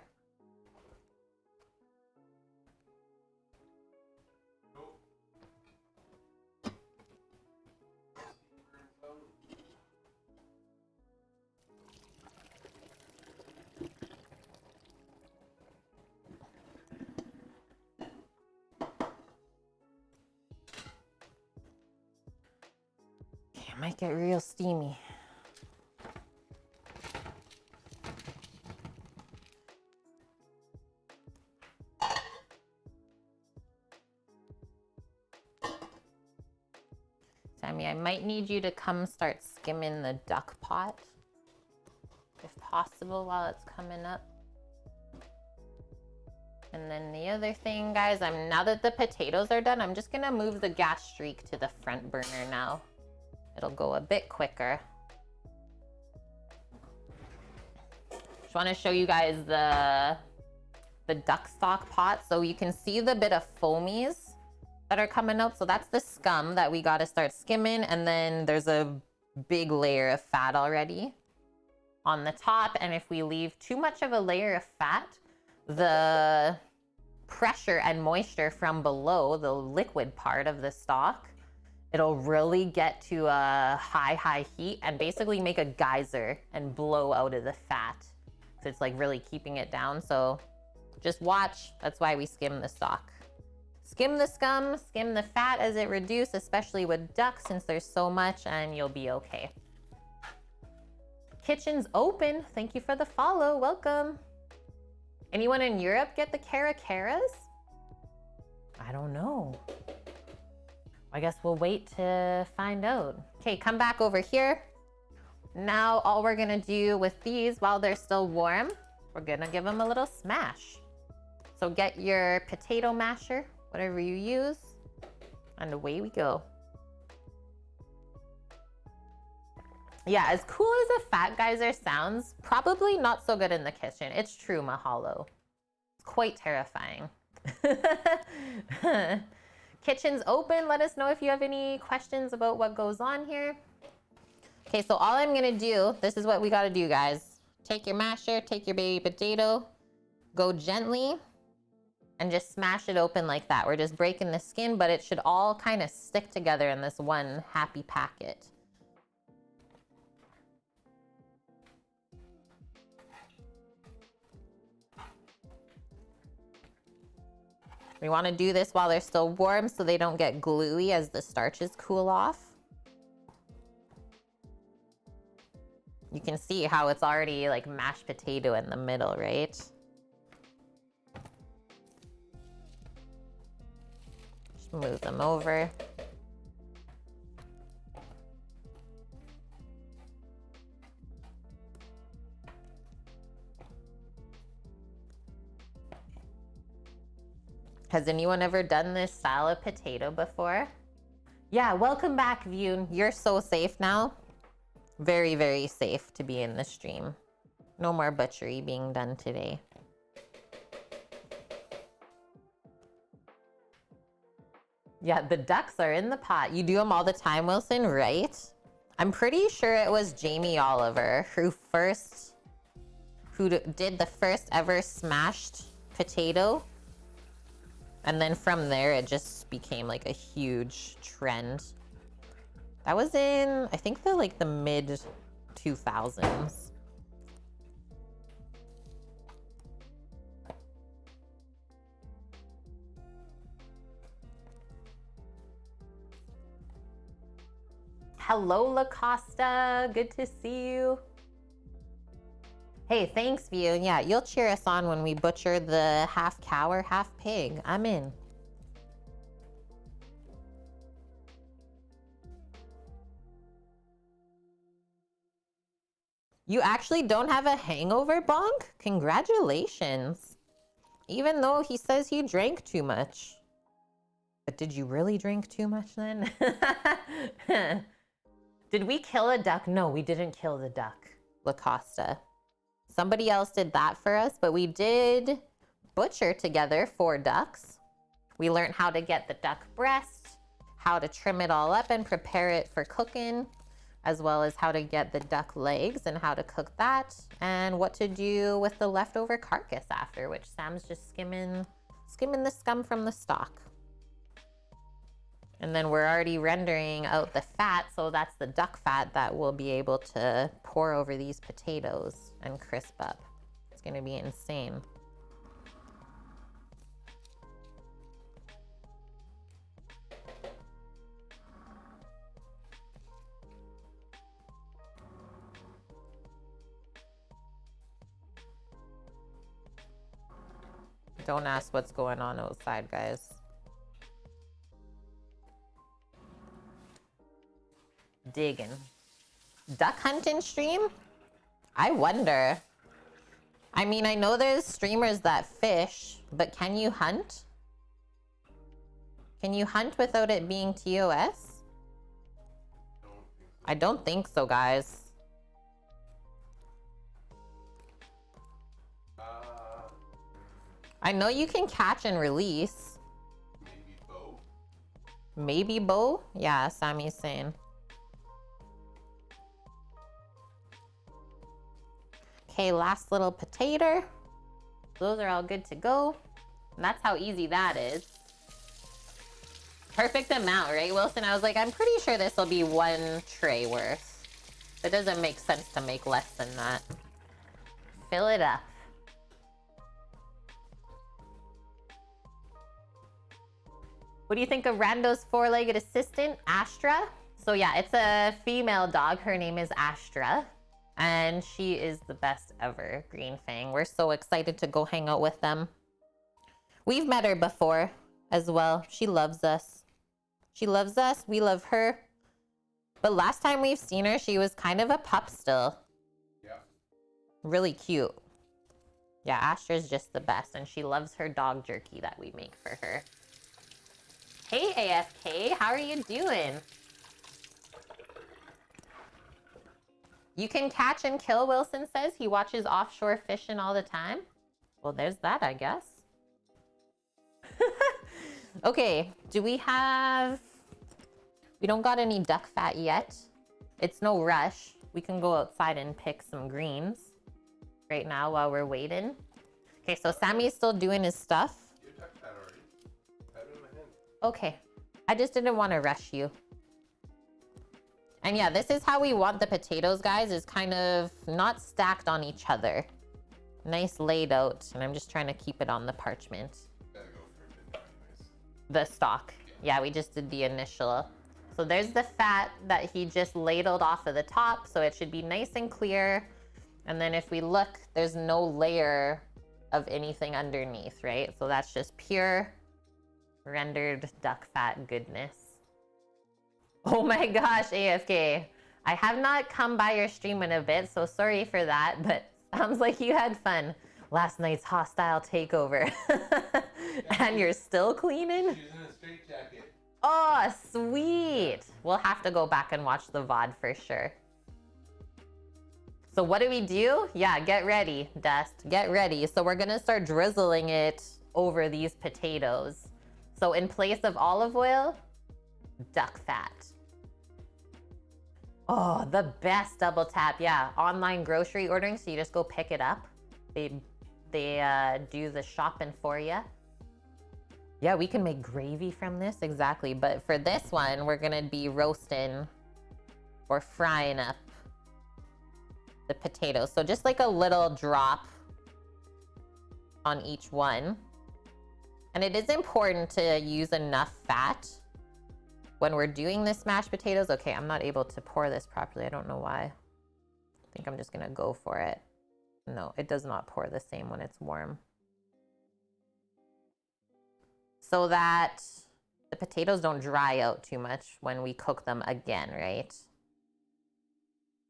Okay, it might get real steamy. Sammy, I might need you to come start skimming the duck pot, if possible, while it's coming up. And then the other thing, guys, now that the potatoes are done, I'm just gonna move the gastrique to the front burner now. It'll go a bit quicker. Just wanna show you guys the duck stock pot. So you can see the bit of foamies that are coming out. So that's the scum that we got to start skimming. And then there's a big layer of fat already on the top. And if we leave too much of a layer of fat, the pressure and moisture from below, the liquid part of the stock, it'll really get to a high heat and basically make a geyser and blow out of the fat. So it's like really keeping it down. So just watch. That's why we skim the stock. Skim the scum, skim the fat as it reduces, especially with duck since there's so much, and you'll be okay. Kitchen's open. Thank you for the follow. Welcome. Anyone in Europe get the Caracaras? I don't know. I guess we'll wait to find out. Okay, come back over here. Now all we're gonna do with these while they're still warm, we're gonna give them a little smash. So get your potato masher, whatever you use, and away we go. Yeah, as cool as a fat geyser sounds, probably not so good in the kitchen. It's true, Mahalo. It's quite terrifying. Kitchen's open. Let us know if you have any questions about what goes on here. Okay, so all I'm gonna do, this is what we gotta do, guys. Take your masher, take your baby potato, go gently, and just smash it open like that. We're just breaking the skin, but it should all kind of stick together in this one happy packet. We want to do this while they're still warm so they don't get gluey as the starches cool off. You can see how it's already like mashed potato in the middle, right? Just move them over. Has anyone ever done this style of potato before? Yeah, welcome back, View. You're so safe now. Very, very safe to be in the stream. No more butchery being done today. Yeah, the ducks are in the pot. You do them all the time, Wilson, right? I'm pretty sure it was Jamie Oliver who did the first ever smashed potato. And then from there, it just became like a huge trend. That was in, I think the mid 2000s. Hello, La Costa. Good to see you. Hey, thanks, View. Yeah, you'll cheer us on when we butcher the half cow or half pig. I'm in. You actually don't have a hangover, Bonk? Congratulations. Even though he says he drank too much. But did you really drink too much then? Did we kill a duck? No, we didn't kill the duck, La Costa. Somebody else did that for us, but we did butcher together 4 ducks. We learned how to get the duck breast, how to trim it all up and prepare it for cooking, as well as how to get the duck legs and how to cook that, and what to do with the leftover carcass after, which Sam's just skimming the scum from the stock. And then we're already rendering out the fat, so that's the duck fat that we'll be able to pour over these potatoes and crisp up. It's gonna be insane. Don't ask what's going on outside, guys. Digging. Duck hunting stream? I wonder. I mean, I know there's streamers that fish, but can you hunt? Can you hunt without it being TOS? I don't think so, guys. I know you can catch and release. Maybe bow? Maybe bow? Yeah, Sammy's saying. Okay, last little potato. Those are all good to go. And that's how easy that is. Perfect amount, right, Wilson? I was like, I'm pretty sure this will be 1 tray worth. It doesn't make sense to make less than that. Fill it up. What do you think of Rando's 4-legged assistant, Astra? So yeah, it's a female dog. Her name is Astra. And she is the best ever, Green Fang. We're so excited to go hang out with them. We've met her before as well. She loves us. She loves us. We love her. But last time we've seen her, she was kind of a pup still. Yeah. Really cute. Yeah, Astra's just the best. And she loves her dog jerky that we make for her. Hey, AFK. How are you doing? You can catch and kill, Wilson says. He watches offshore fishing all the time. Well, there's that, I guess. Okay, do we have... We don't got any duck fat yet. It's no rush. We can go outside and pick some greens right now while we're waiting. Okay, so Sammy's still doing his stuff. You duck fat already. I have it in my hand. Okay, I just didn't want to rush you. And yeah, this is how we want the potatoes, guys, is kind of not stacked on each other. Nice laid out, and I'm just trying to keep it on the parchment. Gotta go for a bit anyways. The stock. Yeah, we just did the initial. So there's the fat that he just ladled off of the top, so it should be nice and clear. And then if we look, there's no layer of anything underneath, right? So that's just pure rendered duck fat goodness. Oh my gosh, AFK. I have not come by your stream in a bit, so sorry for that, but sounds like you had fun. Last night's hostile takeover. And you're still cleaning? She's in a straitjacket. Oh, sweet. We'll have to go back and watch the VOD for sure. So what do? Yeah, get ready, Dust. Get ready. So we're gonna start drizzling it over these potatoes. So in place of olive oil, duck fat. Oh, the best double tap. Yeah, online grocery ordering. So you just go pick it up. They do the shopping for you. Yeah, we can make gravy from this. Exactly. But for this one, we're going to be roasting or frying up the potatoes. So just like a little drop on each one. And it is important to use enough fat when we're doing this mashed potatoes. Okay, I'm not able to pour this properly. I don't know why. I think I'm just gonna go for it. No, it does not pour the same when it's warm. So that the potatoes don't dry out too much when we cook them again, right?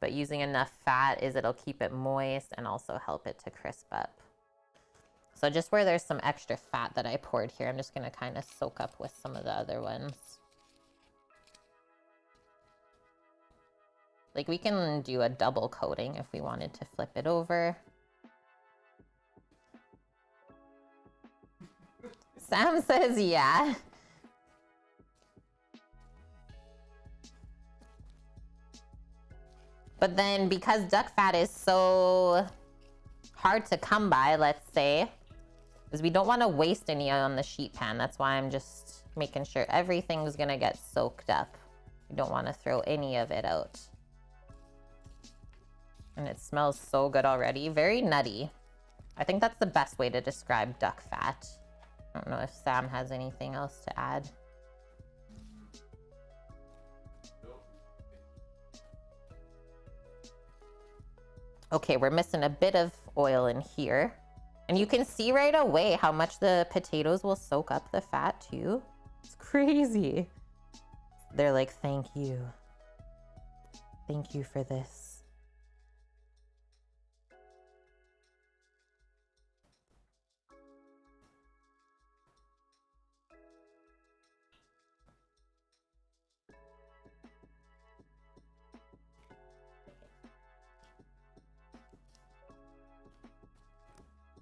But using enough fat it'll keep it moist and also help it to crisp up. So just where there's some extra fat that I poured here, I'm just gonna kind of soak up with some of the other ones. Like we can do a double coating if we wanted to flip it over. Sam says yeah. But then because duck fat is so hard to come by, let's say, is we don't want to waste any on the sheet pan. That's why I'm just making sure everything's gonna get soaked up. We don't want to throw any of it out. And it smells so good already. Very nutty. I think that's the best way to describe duck fat. I don't know if Sam has anything else to add. Okay, we're missing a bit of oil in here. And you can see right away how much the potatoes will soak up the fat too. It's crazy. They're like, thank you. Thank you for this.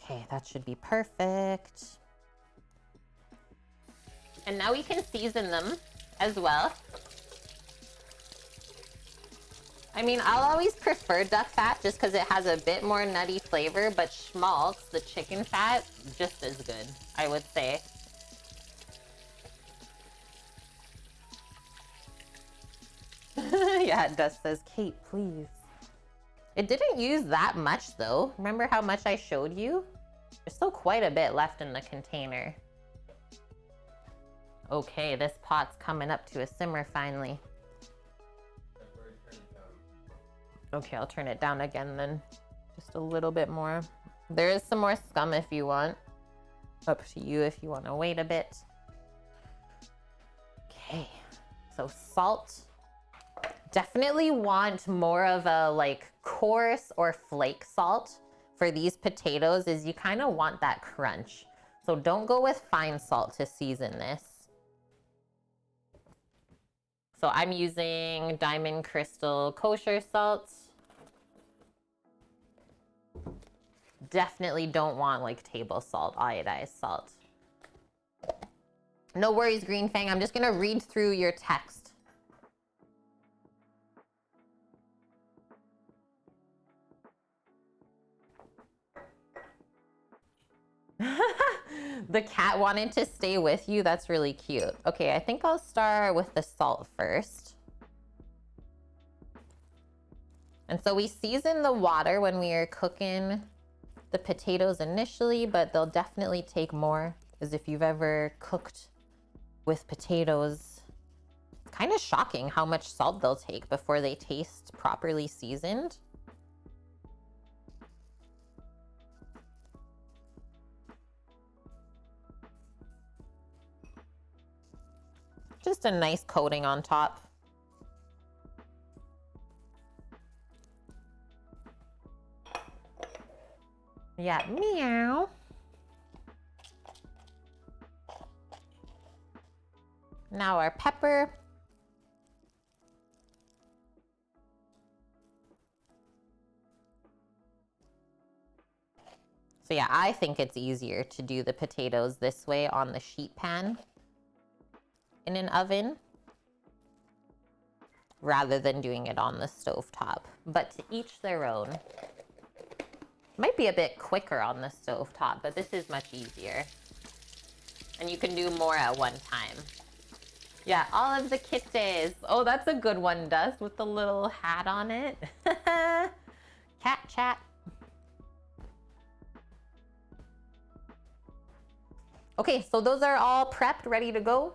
Okay, that should be perfect. And now we can season them as well. I mean, I'll always prefer duck fat just because it has a bit more nutty flavor, but schmaltz, the chicken fat, just as good, I would say. Yeah, Dust says, Kate, please. It didn't use that much though. Remember how much I showed you? There's still quite a bit left in the container. Okay, this pot's coming up to a simmer finally. Okay, I'll turn it down again then. Just a little bit more. There is some more scum if you want. Up to you if you want to wait a bit. Okay, so salt. Definitely want more of a like coarse or flake salt for these potatoes, is you kind of want that crunch. So don't go with fine salt to season this. So I'm using Diamond Crystal kosher salt. Definitely don't want like table salt, iodized salt. No worries, Green Fang. I'm just gonna read through your text. The cat wanted to stay with you. That's really cute. Okay, I think I'll start with the salt first. And so we season the water when we are cooking the potatoes initially, but they'll definitely take more, as if you've ever cooked with potatoes. It's kind of shocking how much salt they'll take before they taste properly seasoned. Just a nice coating on top. Yeah, meow. Now our pepper. So yeah, I think it's easier to do the potatoes this way on the sheet pan in an oven rather than doing it on the stovetop. But to each their own. Might be a bit quicker on the stovetop, but this is much easier. And you can do more at one time. Yeah, all of the kisses. Oh, that's a good one, Dust, with the little hat on it. Cat chat. Okay, so those are all prepped, ready to go.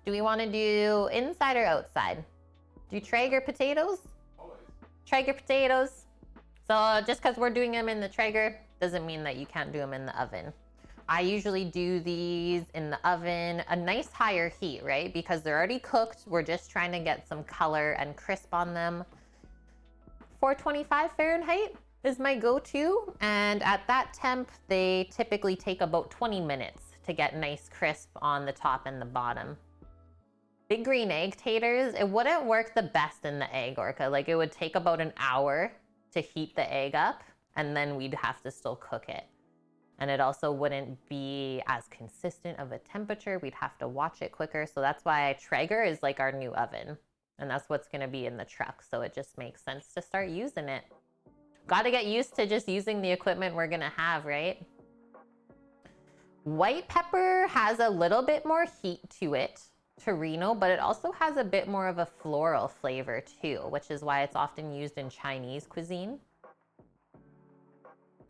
Do we want to do inside or outside? Do Traeger potatoes? Always. Traeger potatoes. So just because we're doing them in the Traeger doesn't mean that you can't do them in the oven. I usually do these in the oven, a nice higher heat, right? Because they're already cooked. We're just trying to get some color and crisp on them. 425 Fahrenheit is my go-to. And at that temp, they typically take about 20 minutes to get nice crisp on the top and the bottom. Big green egg taters, it wouldn't work the best in the egg, Orca. Like it would take about an hour to heat the egg up, and then we'd have to still cook it. And it also wouldn't be as consistent of a temperature. We'd have to watch it quicker. So that's why Traeger is like our new oven. And that's what's gonna be in the truck. So it just makes sense to start using it. Gotta get used to just using the equipment we're gonna have, right? White pepper has a little bit more heat to it, Torino, but it also has a bit more of a floral flavor too, which is why it's often used in Chinese cuisine.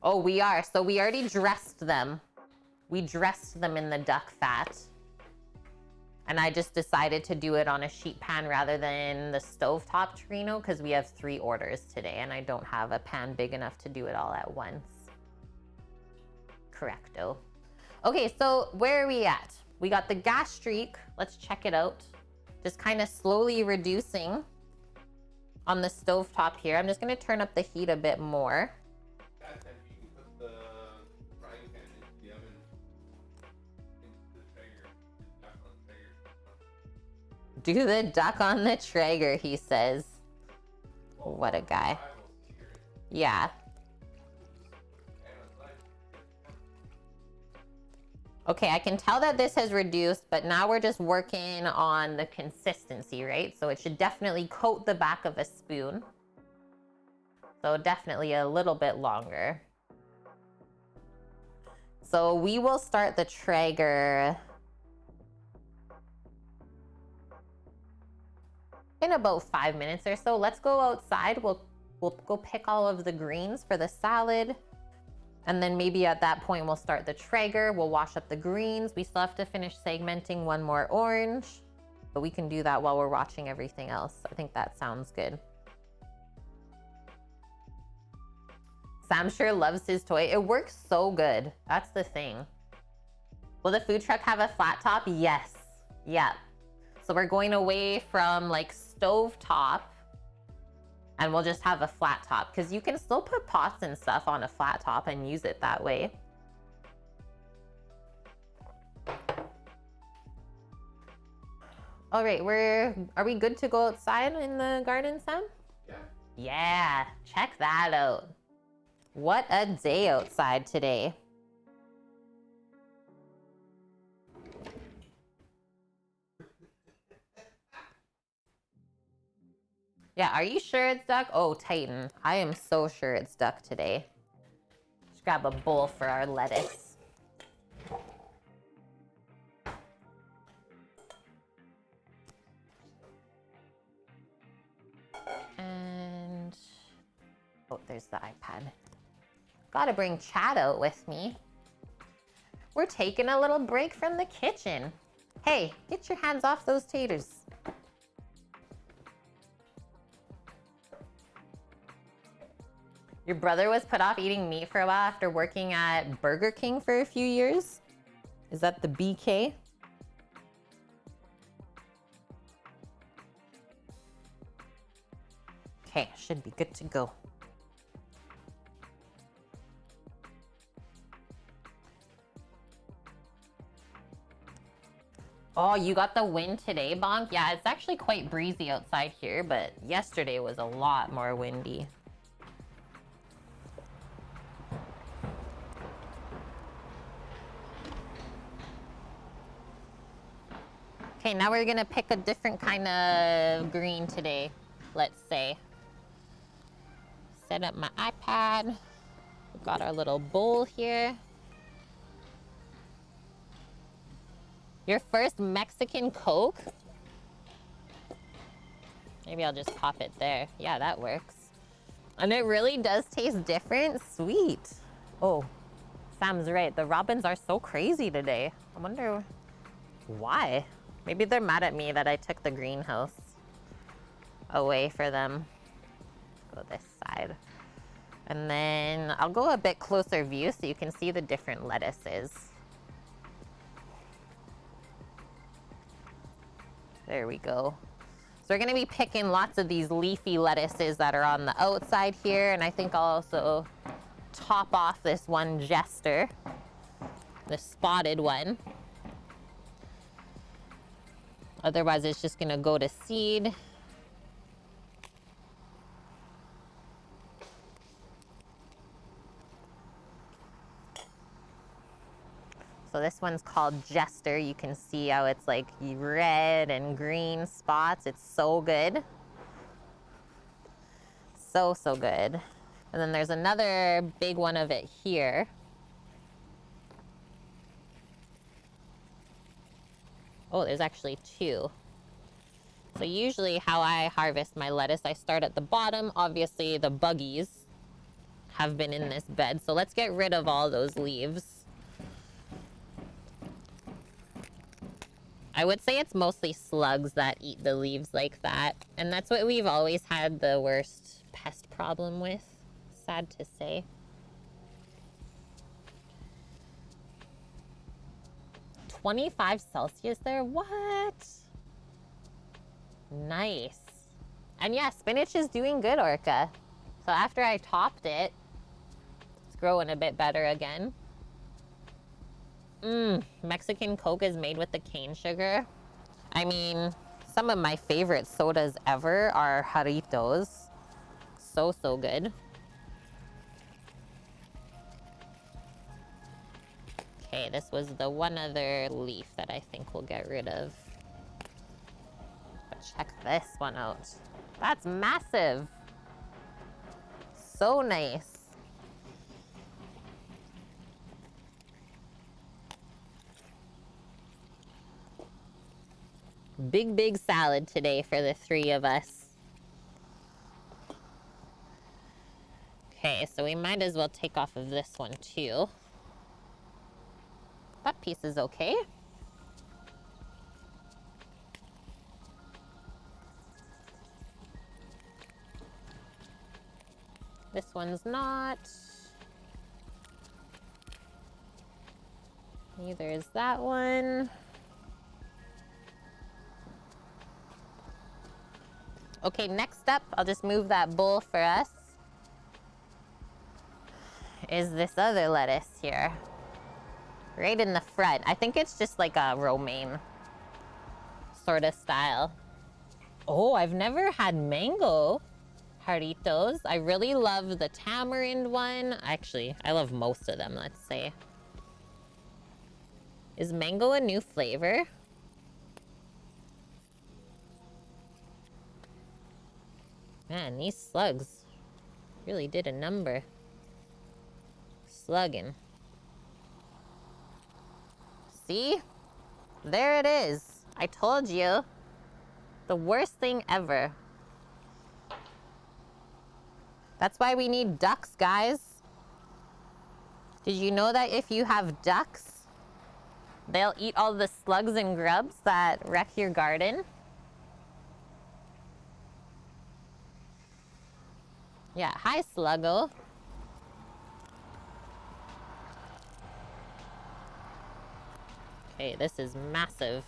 Oh, we are. So we already dressed them. We dressed them in the duck fat. And I just decided to do it on a sheet pan rather than the stovetop Torino because we have 3 orders today and I don't have a pan big enough to do it all at once. Correcto. Okay, so where are we at? We got the gastrique. Let's check it out. Just kind of slowly reducing on the stovetop here. I'm just going to turn up the heat a bit more. That time you can put the frying pan into the oven, into the Traeger, duck on the Traeger. Do the duck on the Traeger, he says. Well, What a guy. rivals hear it. Yeah. And outside. Okay, I can tell that this has reduced, but now we're just working on the consistency, right? So it should definitely coat the back of a spoon. So definitely a little bit longer. So we will start the Traeger in about 5 minutes or so. Let's go outside. We'll go pick all of the greens for the salad. And then maybe at that point, we'll start the Traeger. We'll wash up the greens. We still have to finish segmenting one more orange, but we can do that while we're watching everything else. I think that sounds good. Sam sure loves his toy. It works so good. That's the thing. Will the food truck have a flat top? Yes. Yeah. So we're going away from like stovetop. And we'll just have a flat top because you can still put pots and stuff on a flat top and use it that way. All right, are we good to go outside in the garden, Sam? Yeah. Yeah, check that out. What a day outside today. Yeah, are you sure it's duck? Oh, Titan. I am so sure it's duck today. Let's grab a bowl for our lettuce. And, oh, there's the iPad. Gotta bring Chad out with me. We're taking a little break from the kitchen. Hey, get your hands off those taters. Your brother was put off eating meat for a while after working at Burger King for a few years? Is that the BK? Okay, should be good to go. Oh, Oh, you got the wind today, Bonk? Yeah, it's actually quite breezy outside here, but yesterday was a lot more windy. Okay, now we're gonna pick a different kind of green today, let's say. Set up my iPad. We've got our little bowl here. Your first Mexican Coke? Maybe I'll just pop it there. Yeah, that works. And it really does taste different. Sweet. Oh, Sam's right. The robins are so crazy today. I wonder why. Maybe they're mad at me that I took the greenhouse away for them. Go this side. And then I'll go a bit closer view so you can see the different lettuces. There we go. So we're gonna be picking lots of these leafy lettuces that are on the outside here, and I think I'll also top off this one Jester, the spotted one. Otherwise, it's just gonna go to seed. So this one's called Jester. You can see how it's like red and green spots. It's so good. So, so good. And then there's another big one of it here. Oh, there's actually two. So usually how I harvest my lettuce, I start at the bottom. Obviously the buggies have been in this bed. So let's get rid of all those leaves. I would say it's mostly slugs that eat the leaves like that. And that's what we've always had the worst pest problem with. Sad to say. $25 there? What? Nice. And yeah, spinach is doing good, Orca. So after I topped it, it's growing a bit better again. Mexican Coke is made with the cane sugar. I mean, some of my favorite sodas ever are Jarritos. So, so good. Okay, this was the one other leaf that I think we'll get rid of. But check this one out. That's massive. So nice. Big, big salad today for the three of us. Okay, so we might as well take off of this one too. That piece is okay. This one's not. Neither is that one. Okay, next up, I'll just move that bowl for us, is this other lettuce here. Right in the front. I think it's just like a romaine sort of style. Oh, I've never had mango Jarritos. I really love the tamarind one. Actually, I love most of them, let's say. Is mango a new flavor? Man, these slugs really did a number. Slugging. See? There it is. I told you. The worst thing ever. That's why we need ducks, guys. Did you know that if you have ducks, they'll eat all the slugs and grubs that wreck your garden? Yeah, hi, Sluggo. Okay, this is massive.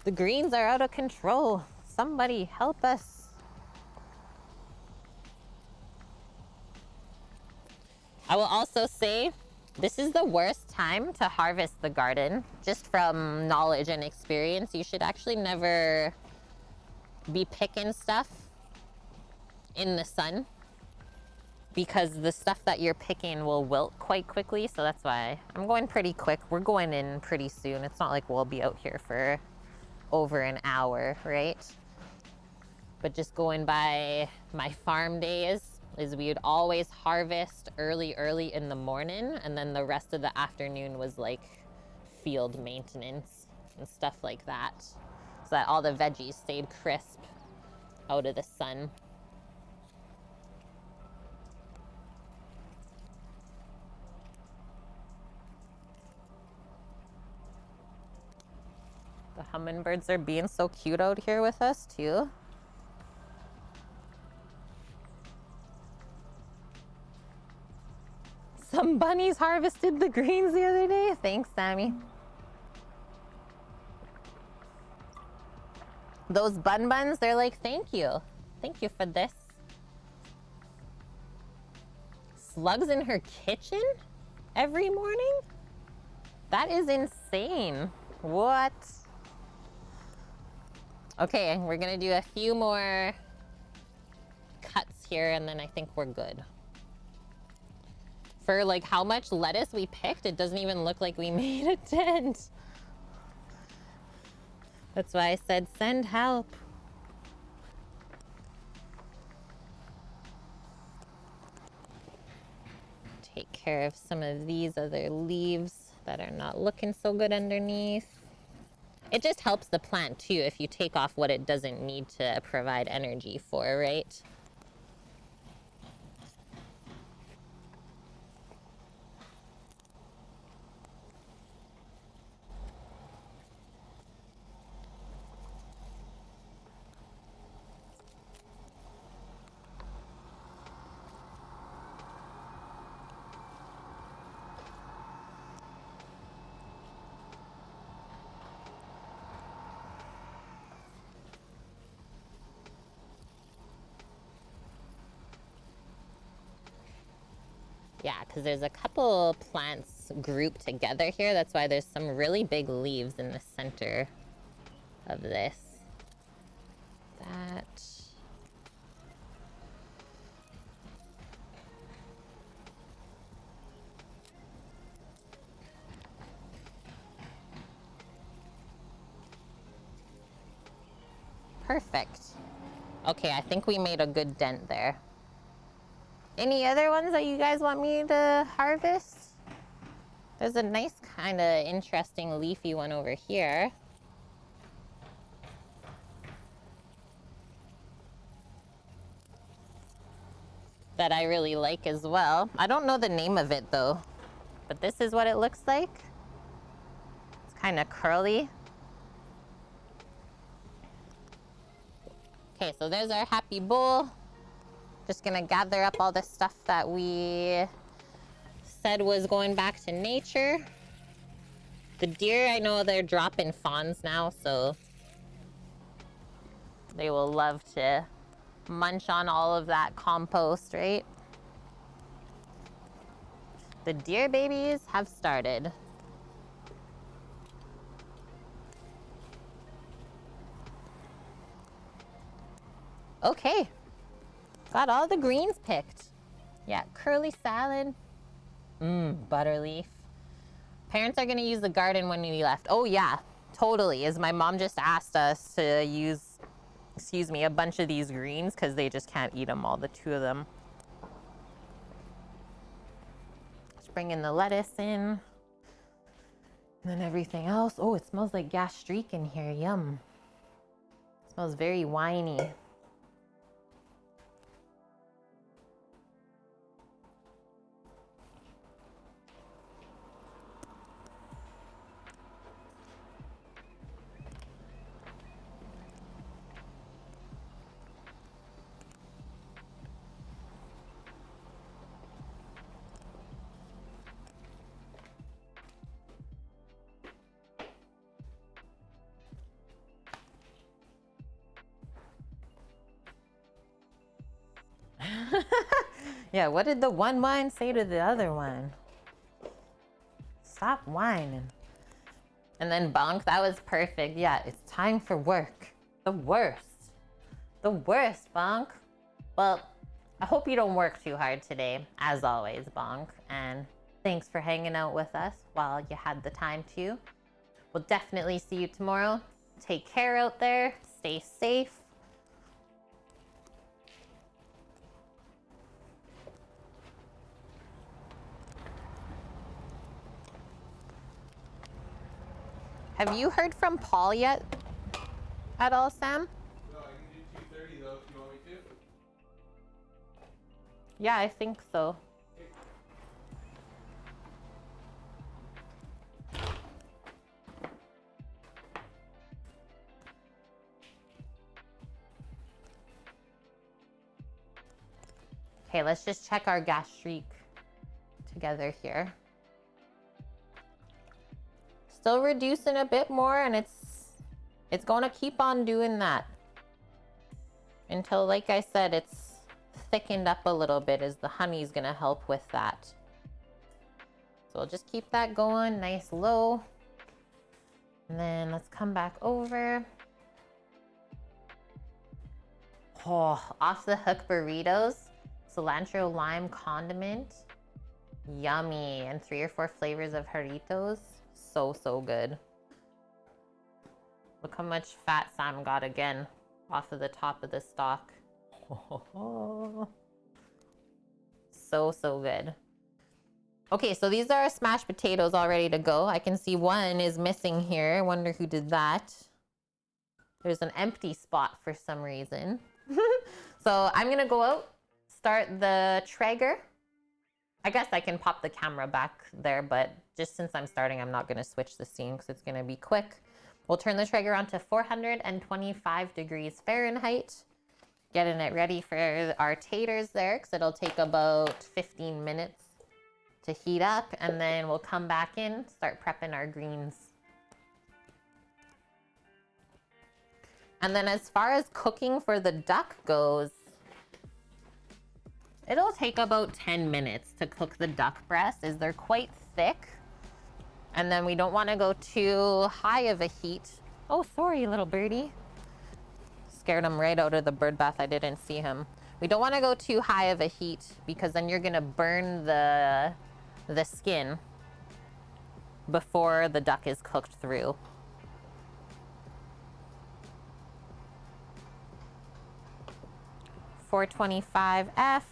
The greens are out of control. Somebody help us. I will also say This is the worst time to harvest the garden. Just from knowledge and experience, you should actually never be picking stuff in the sun because the stuff that you're picking will wilt quite quickly. So that's why I'm going pretty quick. We're going in pretty soon. It's not like we'll be out here for over an hour, right? But just going by my farm days is we would always harvest early in the morning, and then the rest of the afternoon was like field maintenance and stuff like that, so that all the veggies stayed crisp out of the sun. The hummingbirds are being so cute out here with us too. Some bunnies harvested the greens the other day. Thanks, Sammy. Those buns, they're like, thank you. Thank you for this. Slugs in her kitchen every morning? That is insane. What? Okay, we're gonna do a few more cuts here and then I think we're good. For like how much lettuce we picked, it doesn't even look like we made a dent. That's why I said send help. Take care of some of these other leaves that are not looking so good underneath. It just helps the plant too if you take off what it doesn't need to provide energy for, right? Yeah, because there's a couple plants grouped together here. That's why there's some really big leaves in the center of this. That. Perfect. Okay, I think we made a good dent there. Any other ones that you guys want me to harvest? There's a nice kind of interesting leafy one over here. That I really like as well. I don't know the name of it though, but this is what it looks like. It's kind of curly. Okay, so there's our happy bowl. Just gonna gather up all the stuff that we said was going back to nature. The deer, I know they're dropping fawns now, so they will love to munch on all of that compost, right? The deer babies have started. Okay. Got all the greens picked. Yeah, curly salad. Butter leaf. Parents are gonna use the garden when we left. Oh yeah, totally. As my mom just asked us to use, excuse me, a bunch of these greens because they just can't eat them all, the two of them. Just bringing the lettuce in. And then everything else. Oh, it smells like gastrique in here, yum. It smells very winey. Yeah, what did the one wine say to the other one? Stop whining. And then Bonk, that was perfect. Yeah, it's time for work. The worst. The worst, Bonk. Well, I hope you don't work too hard today, as always, Bonk. And thanks for hanging out with us while you had the time to. We'll definitely see you tomorrow. Take care out there. Stay safe. Have you heard from Paul yet at all, Sam? No, I can do 2:30 though if you want me to. Yeah, I think so. Okay, let's just check our gastrique together here. Still reducing a bit more, and it's going to keep on doing that until, like I said, it's thickened up a little bit, as the honey's going to help with that. So we'll just keep that going nice low. And then let's come back over. Oh, off the hook burritos. Cilantro lime condiment. Yummy. And 3 or 4 flavors of Jarritos. So good. Look how much fat Sam got again off of the top of the stalk. So good. Okay, so these are our smashed potatoes all ready to go. I can see one is missing here. I wonder who did that. There's an empty spot for some reason. So I'm gonna go out, start the Traeger. I guess I can pop the camera back there, but just since I'm starting, I'm not gonna switch the scene because it's gonna be quick. We'll turn the Traeger on to 425 degrees Fahrenheit. Getting it ready for our taters there, because it'll take about 15 minutes to heat up, and then we'll come back in, start prepping our greens. And then as far as cooking for the duck goes, it'll take about 10 minutes to cook the duck breasts, as they're quite thick. And then we don't want to go too high of a heat. Oh, sorry, little birdie. Scared him right out of the bird bath. I didn't see him. We don't want to go too high of a heat, because then you're going to burn the skin before the duck is cooked through. .425F.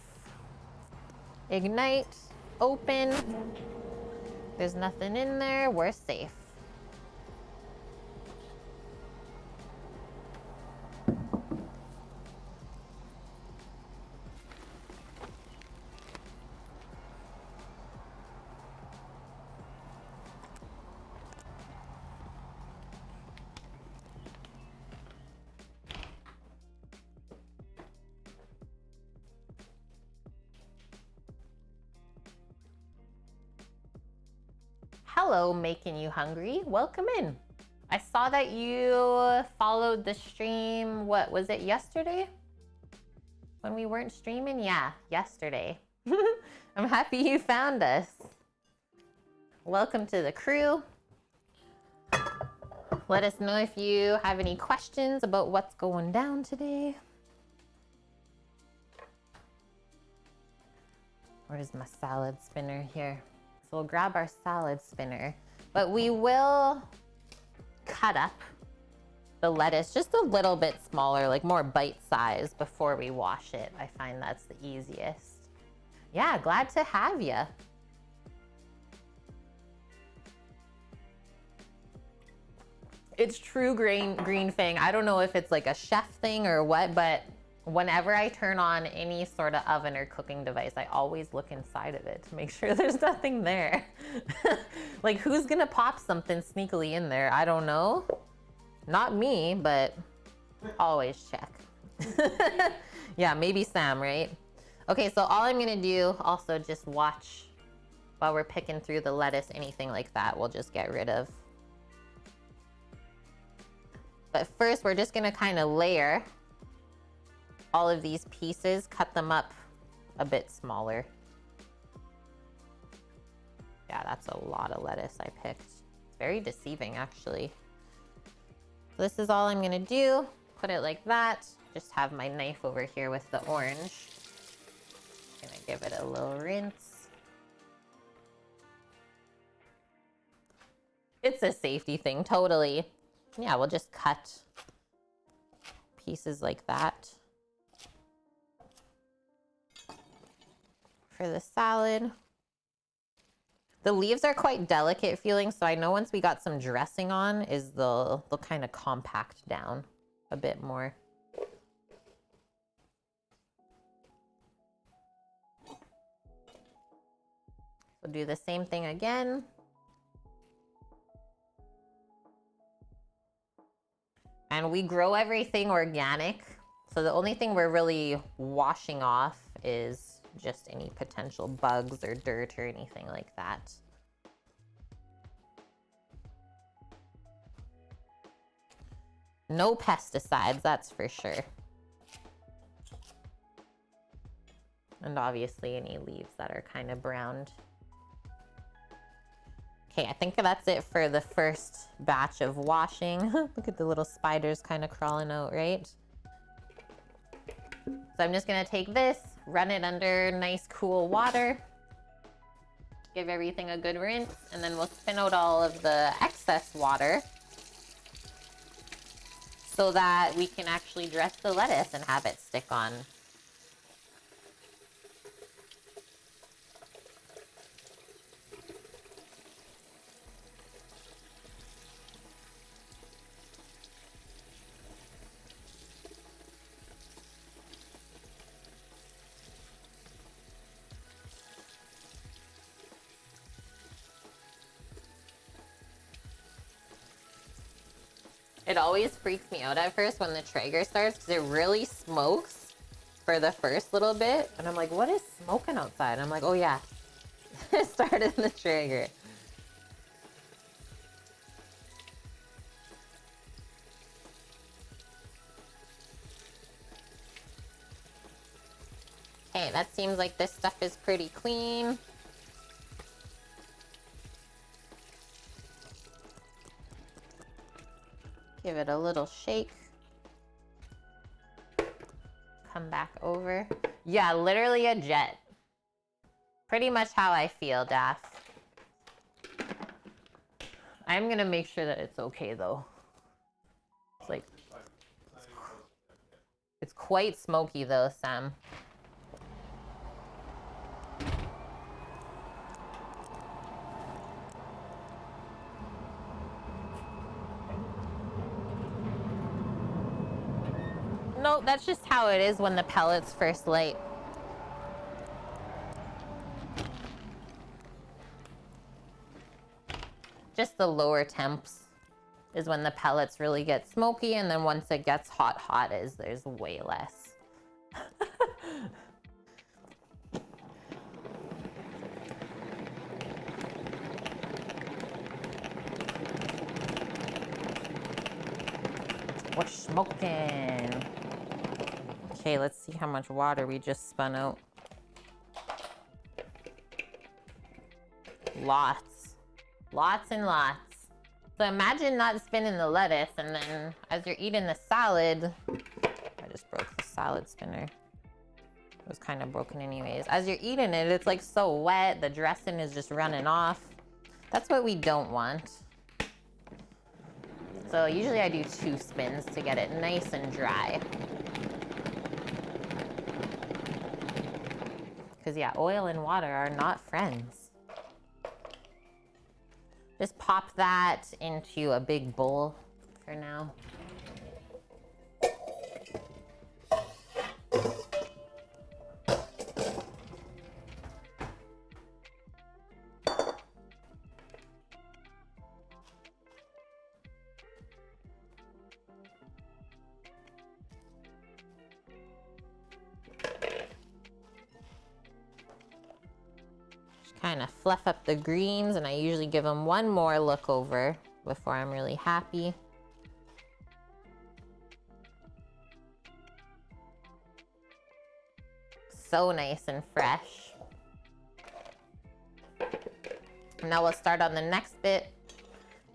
Ignite. Open. There's nothing in there. We're safe. Hello, making you hungry. Welcome in. I saw that you followed the stream. What was it, yesterday? When we weren't streaming? Yeah, yesterday. I'm happy you found us. Welcome to the crew. Let us know if you have any questions about what's going down today. Where's my salad spinner here? So we'll grab our salad spinner, but we will cut up the lettuce just a little bit smaller, like more bite size, before we wash it. I find that's the easiest. Yeah, glad to have you. It's true green thing. I don't know if it's like a chef thing or what, but whenever I turn on any sort of oven or cooking device, I always look inside of it to make sure there's nothing there. Like, who's gonna pop something sneakily in there? I don't know. Not me, but always check. Yeah, maybe Sam, right? Okay, so all I'm gonna do, also just watch while we're picking through the lettuce, anything like that, we'll just get rid of. But first, we're just gonna kind of layer all of these pieces, cut them up a bit smaller. Yeah, that's a lot of lettuce I picked. It's very deceiving, actually. So this is all I'm gonna do. Put it like that. Just have my knife over here with the orange. Gonna give it a little rinse. It's a safety thing, totally. Yeah, we'll just cut pieces like that for the salad. The leaves are quite delicate feeling, so I know once we got some dressing on, they'll kind of compact down a bit more. So do the same thing again. And we grow everything organic. So the only thing we're really washing off is just any potential bugs or dirt or anything like that. No pesticides, that's for sure. And obviously any leaves that are kind of browned. Okay, I think that's it for the first batch of washing. Look at the little spiders kind of crawling out, right? So I'm just gonna take this, run it under nice cool water, give everything a good rinse, and then we'll spin out all of the excess water so that we can actually dress the lettuce and have it stick on. It always freaks me out at first when the Traeger starts because it really smokes for the first little bit. And I'm like, what is smoking outside? And I'm like, oh yeah, it started in the Traeger. Okay, that seems like this stuff is pretty clean. Give it a little shake. Come back over. Yeah, literally a jet. Pretty much how I feel, Daff. I'm gonna make sure that it's okay though. It's like, it's quite smoky though, Sam. No, that's just how it is when the pellets first light. Just the lower temps is when the pellets really get smoky, and then once it gets hot, there's way less. We're smoking. Okay, let's see how much water we just spun out. Lots. Lots and lots. So imagine not spinning the lettuce, and then as you're eating the salad, I just broke the salad spinner. It was kind of broken anyways. As you're eating it, it's like so wet, the dressing is just running off. That's what we don't want. So usually I do 2 spins to get it nice and dry. Because yeah, oil and water are not friends. Just pop that into a big bowl for now. Kind of fluff up the greens, and I usually give them one more look over before I'm really happy. So nice and fresh. Now we'll start on the next bit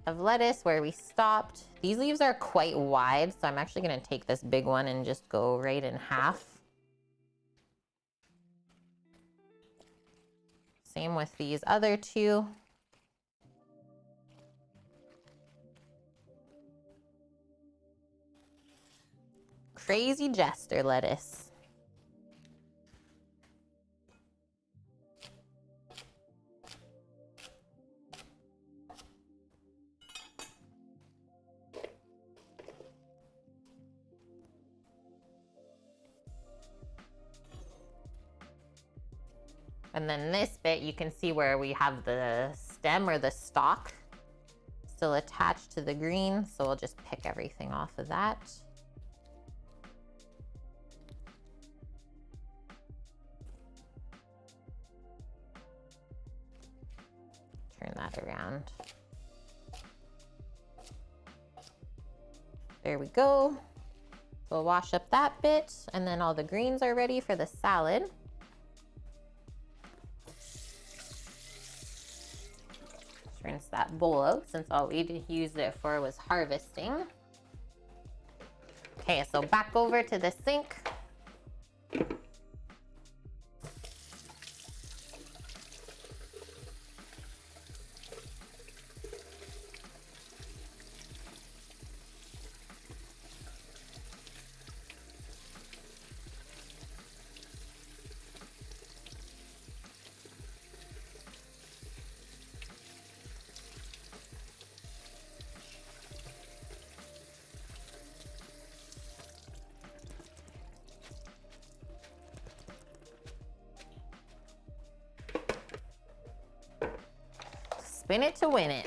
of lettuce where we stopped. These leaves are quite wide, so I'm actually gonna take this big one and just go right in half. Same with these other two. Crazy jester lettuce. And then this bit, you can see where we have the stem or the stalk still attached to the green. So we'll just pick everything off of that. Turn that around. There we go. So we'll wash up that bit, and then all the greens are ready for the salad. Rinse that bowl out since all we used it for was harvesting. Okay, so back over to the sink. Spin it to win it.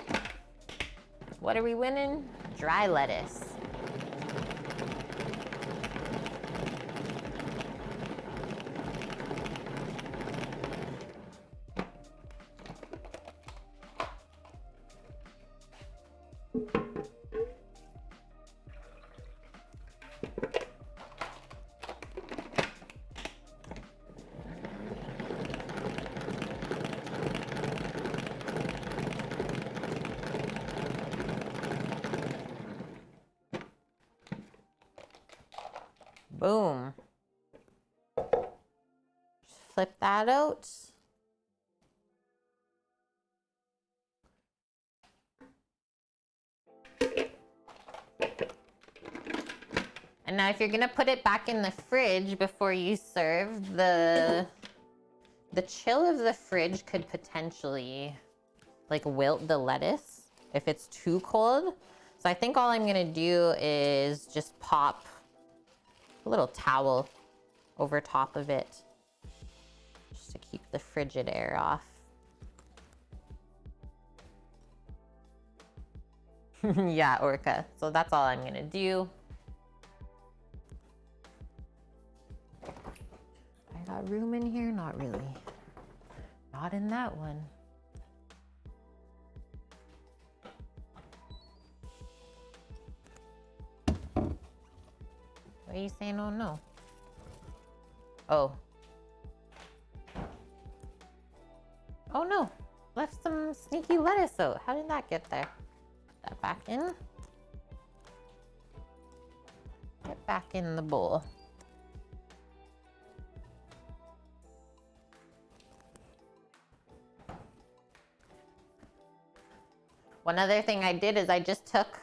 What are we winning? Dry lettuce. Boom. Flip that out. And now if you're gonna put it back in the fridge before you serve, the chill of the fridge could potentially like wilt the lettuce if it's too cold. So I think all I'm gonna do is just pop a little towel over top of it just to keep the frigid air off. Yeah, Orca. So that's all I'm gonna do. I got room in here? Not really. Not in that one. What are you saying? Oh no. Oh. Oh no. Left some sneaky lettuce out. How did that get there? Put that back in. Get back in the bowl. One other thing I did is I just took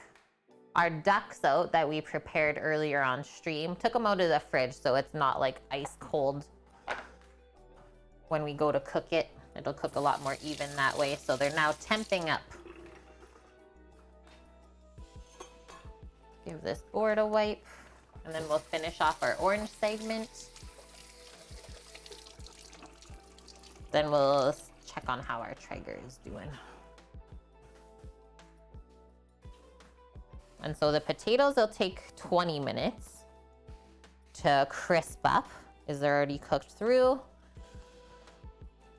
our ducks out that we prepared earlier on stream, took them out of the fridge so it's not like ice cold when we go to cook it. It'll cook a lot more even that way. So they're now temping up. Give this board a wipe, and then we'll finish off our orange segment. Then we'll check on how our Traeger is doing. And so the potatoes will take 20 minutes to crisp up, as they're already cooked through.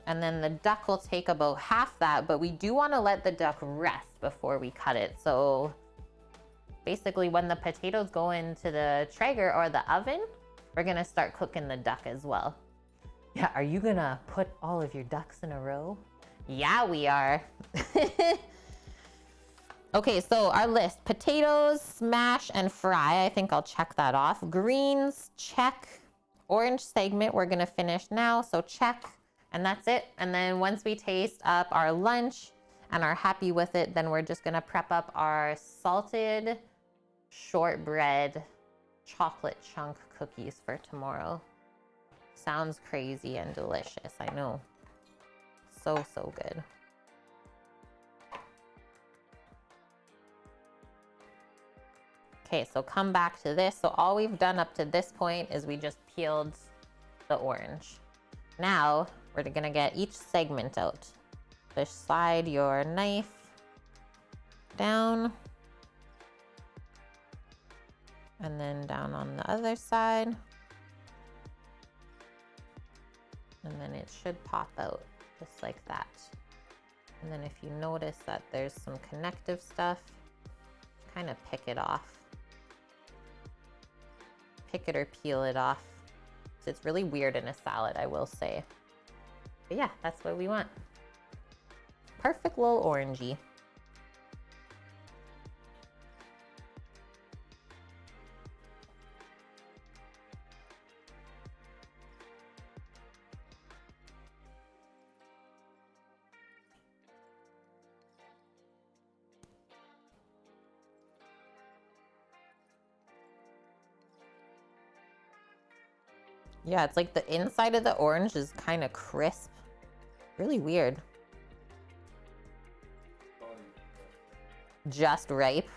And then the duck will take about half that, but we do want to let the duck rest before we cut it. So basically when the potatoes go into the Traeger or the oven, we're gonna start cooking the duck as well. Yeah, are you gonna put all of your ducks in a row Yeah, we are. Okay, so our list: potatoes, smash, and fry. I think I'll check that off. Greens, check. Orange segment, we're gonna finish now, so check. And that's it. And then once we taste up our lunch and are happy with it, then we're just gonna prep up our salted shortbread chocolate chunk cookies for tomorrow. Sounds crazy and delicious, I know. So, so good. Okay, so come back to this. So all we've done up to this point is we just peeled the orange. Now we're gonna get each segment out. Just slide your knife down and then down on the other side. And then it should pop out just like that. And then if you notice that there's some connective stuff, kind of pick it off. Pick it or peel it off. So it's really weird in a salad, I will say. But yeah, that's what we want. Perfect little orangey. Yeah, it's like the inside of the orange is kind of crisp. Really weird. Just ripe.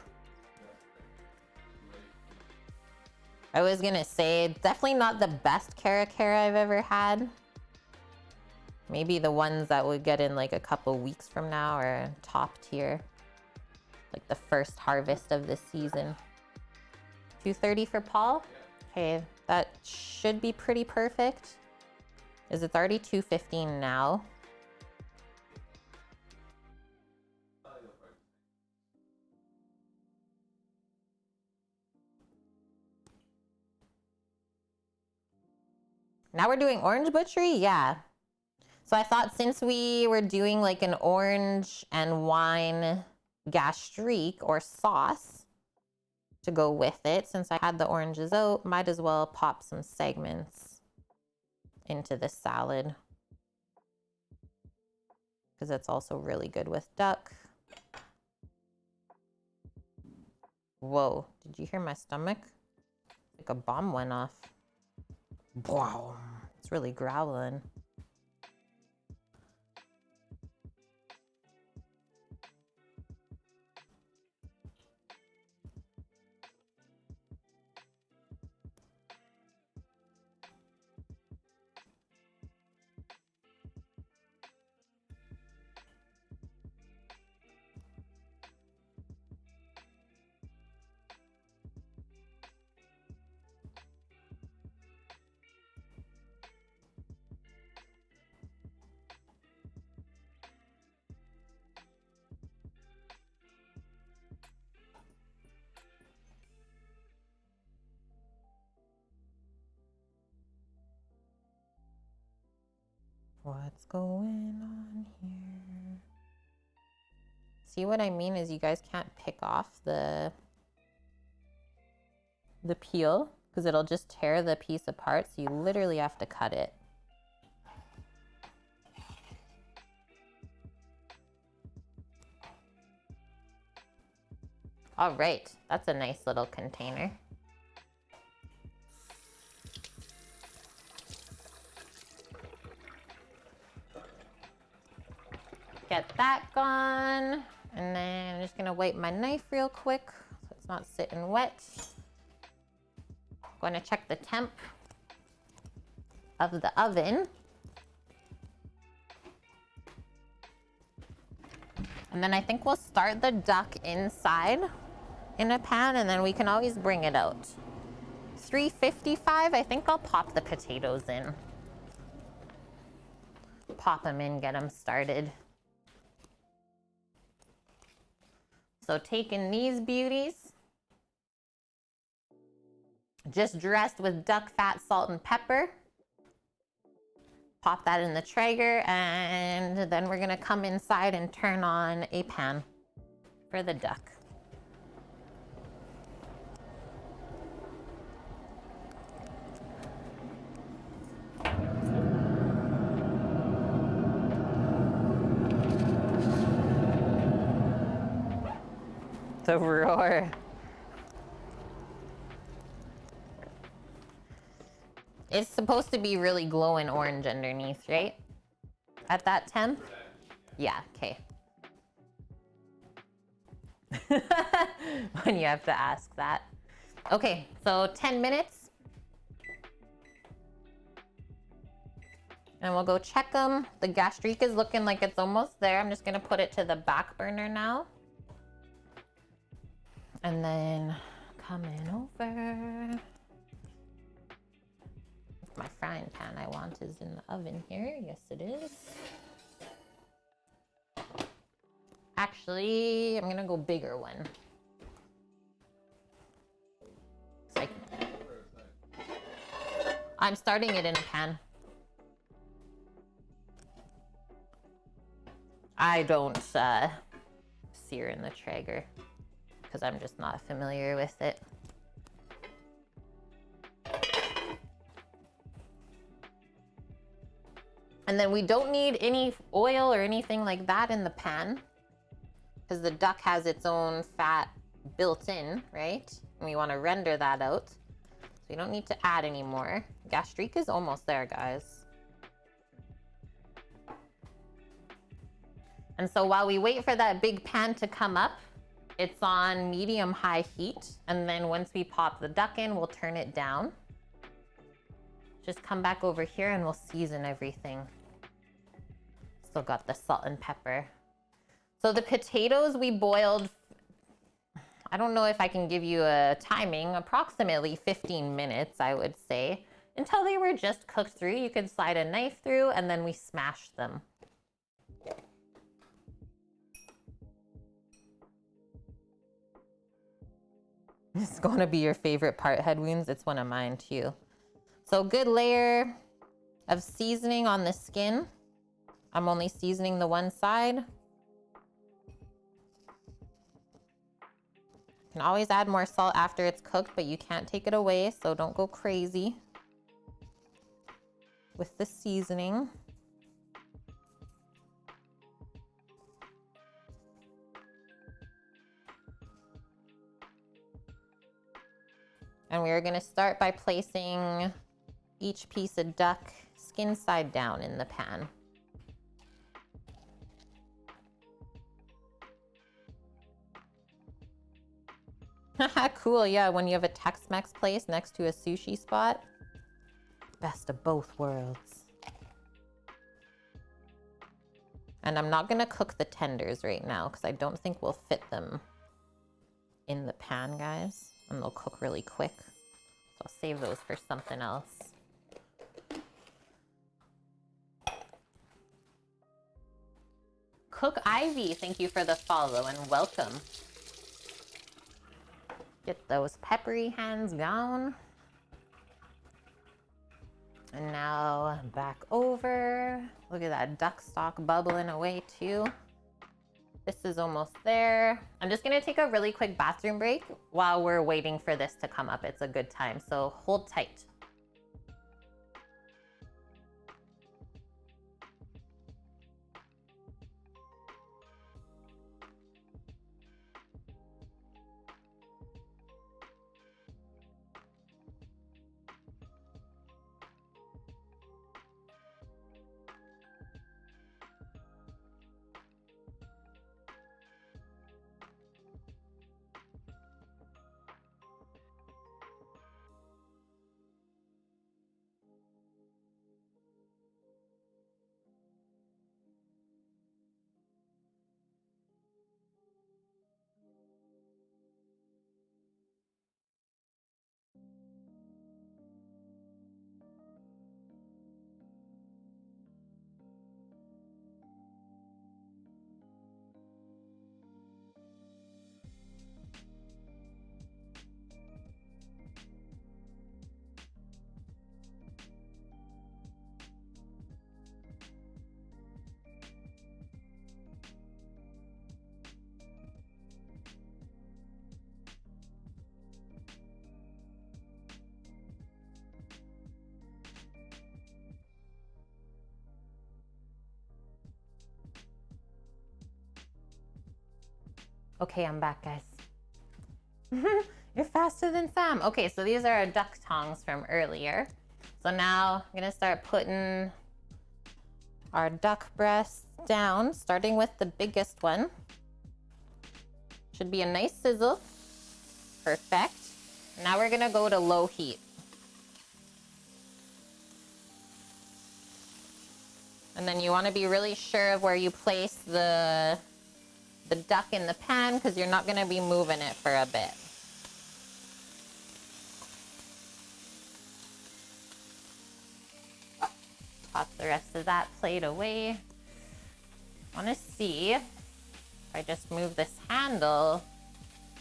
I was gonna say, definitely not the best Caracara I've ever had. Maybe the ones that would get in like a couple weeks from now are top tier. Like the first harvest of the season. $2.30 for Paul? Okay, that should be pretty perfect. Is it's already $2.15 now. Now we're doing orange butchery? Yeah. So I thought since we were doing like an orange and wine gastrique or sauce to go with it, since I had the oranges out, might as well pop some segments into the salad. Because it's also really good with duck. Whoa, did you hear my stomach? Like a bomb went off. Wow, it's really growling. What's going on here? See what I mean is you guys can't pick off the peel because it'll just tear the piece apart. So you literally have to cut it. All right, that's a nice little container. Get that gone. And then I'm just gonna wipe my knife real quick so it's not sitting wet. Going to check the temp of the oven. And then I think we'll start the duck inside in a pan and then we can always bring it out. 355, I think I'll pop the potatoes in. Pop them in, get them started. So taking these beauties, just dressed with duck fat, salt, and pepper. Pop that in the Traeger, and then we're gonna come inside and turn on a pan for the duck. The roar. It's supposed to be really glowing orange underneath, right? At that temp? Yeah, okay. When you have to ask that. Okay, so 10 minutes. And we'll go check them. The gastrique is looking like it's almost there. I'm just gonna put it to the back burner now. And then coming over. My frying pan I want is in the oven here. Yes, it is. Actually, I'm gonna go bigger one. I'm starting it in a pan. I don't sear in the Traeger because I'm just not familiar with it. And then we don't need any oil or anything like that in the pan because the duck has its own fat built in, right? And we want to render that out. So we don't need to add any more. Gastrique is almost there, guys. And so while we wait for that big pan to come up, it's on medium-high heat. And then once we pop the duck in, we'll turn it down. Just come back over here and we'll season everything. Still got the salt and pepper. So the potatoes we boiled, I don't know if I can give you a timing, approximately 15 minutes, I would say, until they were just cooked through. You could slide a knife through and then we smashed them. This is going to be your favorite part, head wounds. It's one of mine too. So good layer of seasoning on the skin. I'm only seasoning the one side. You can always add more salt after it's cooked, but you can't take it away, so don't go crazy with the seasoning. And we are going to start by placing each piece of duck skin side down in the pan. Cool, yeah, when you have a Tex-Mex place next to a sushi spot. Best of both worlds. And I'm not gonna cook the tenders right now because I don't think we'll fit them in the pan, guys. And they'll cook really quick. So I'll save those for something else. Cook Ivy, thank you for the follow and welcome. Get those peppery hands going. And now back over. Look at that duck stock bubbling away too. This is almost there. I'm just gonna take a really quick bathroom break while we're waiting for this to come up. It's a good time, so hold tight. Okay, I'm back, guys. You're faster than Sam. Okay, so these are our duck tongs from earlier. So now I'm gonna start putting our duck breasts down, starting with the biggest one. Should be a nice sizzle. Perfect. Now we're gonna go to low heat. And then you wanna be really sure of where you place the duck in the pan because you're not gonna be moving it for a bit. Pop the rest of that plate away. I wanna see if I just move this handle,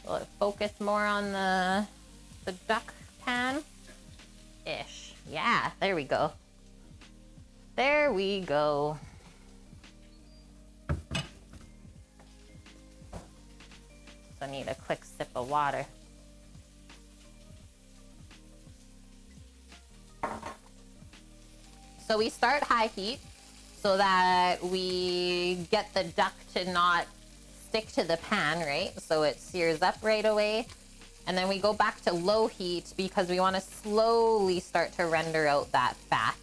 will it focus more on the duck pan? Ish. Yeah, there we go. There we go. I need a quick sip of water. So we start high heat so that we get the duck to not stick to the pan, right? So it sears up right away. And then we go back to low heat because we want to slowly start to render out that fat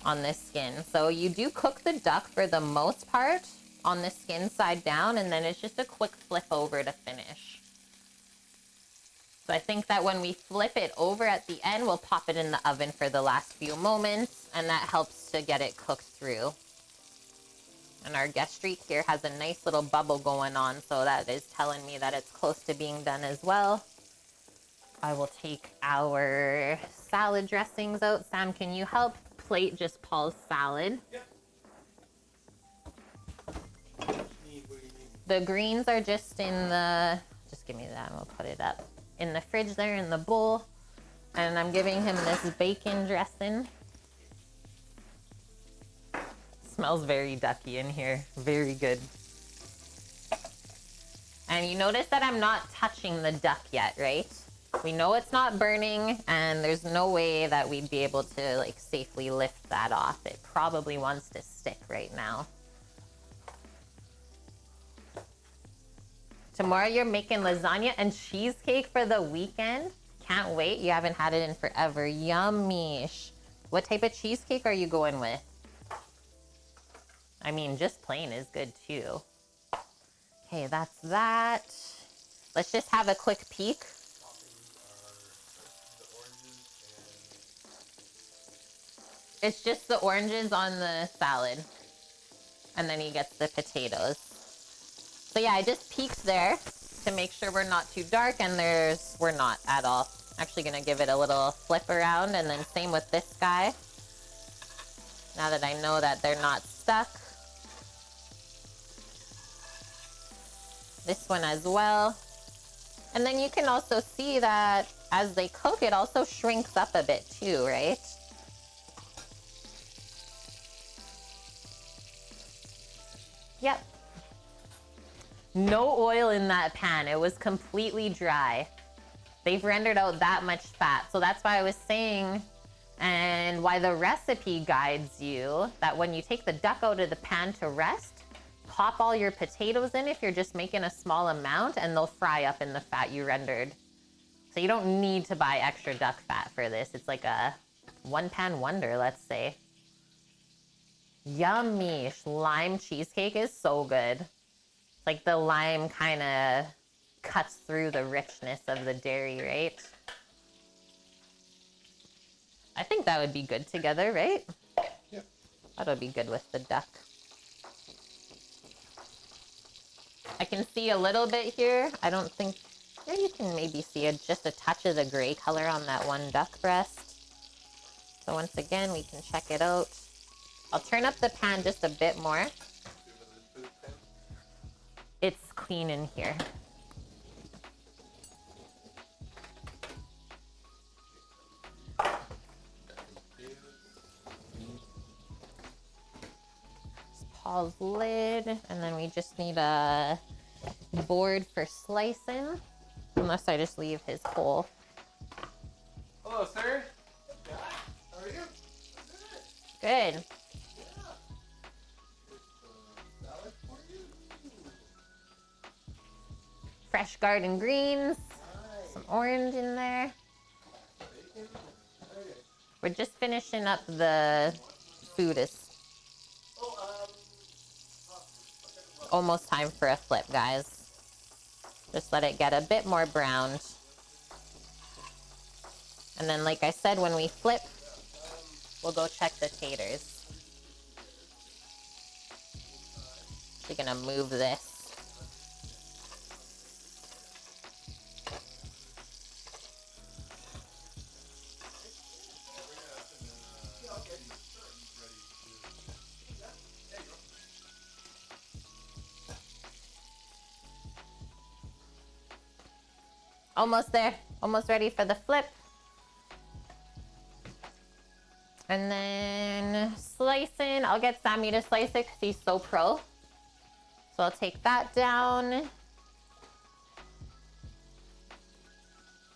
on this skin. So you do cook the duck for the most part on the skin side down, and then it's just a quick flip over to finish. So I think that when we flip it over at the end, we'll pop it in the oven for the last few moments, and that helps to get it cooked through. And our gastrique here has a nice little bubble going on, so that is telling me that it's close to being done as well. I will take our salad dressings out. Sam, can you help plate just Paul's salad? Yep. The greens are just in the, just give me that and we'll put it up. In the fridge there in the bowl. And I'm giving him this bacon dressing. Smells very ducky in here. Very good. And you notice that I'm not touching the duck yet, right? We know it's not burning and there's no way that we'd be able to like safely lift that off. It probably wants to stick right now. Tomorrow you're making lasagna and cheesecake for the weekend? Can't wait. You haven't had it in forever. Yummy. What type of cheesecake are you going with? I mean, just plain is good too. Okay, that's that. Let's just have a quick peek. It's just the oranges on the salad. And then he gets the potatoes. So yeah, I just peeked there to make sure we're not too dark, and we're not at all. Actually gonna give it a little flip around, and then same with this guy. Now that I know that they're not stuck. This one as well. And then you can also see that as they cook, it also shrinks up a bit too, right? Yep. No oil in that pan. It was completely dry. They've rendered out that much fat. So that's why I was saying, and why the recipe guides you that when you take the duck out of the pan to rest, pop all your potatoes in if you're just making a small amount, and they'll fry up in the fat you rendered. So you don't need to buy extra duck fat for this. It's like a one-pan wonder, let's say. Yummy. Lime cheesecake is so good. Like the lime kind of cuts through the richness of the dairy, right? I think that would be good together, right? Yep. That would be good with the duck. I can see a little bit here. I don't think, yeah, you can maybe see just a touch of the gray color on that one duck breast. So once again, we can check it out. I'll turn up the pan just a bit more. It's clean in here. Paul's lid, and then we just need a board for slicing, unless I just leave his hole. Hello, sir. How are you? Good. Salad for you. fresh garden greens, some orange in there. We're just finishing up the food. Is almost time for a flip, guys. Just let it get a bit more browned. And then, like I said, when we flip, we'll go check the taters. We're gonna move this. Almost there. Almost ready for the flip. And then slicing. I'll get Sammy to slice it because he's so pro. So I'll take that down.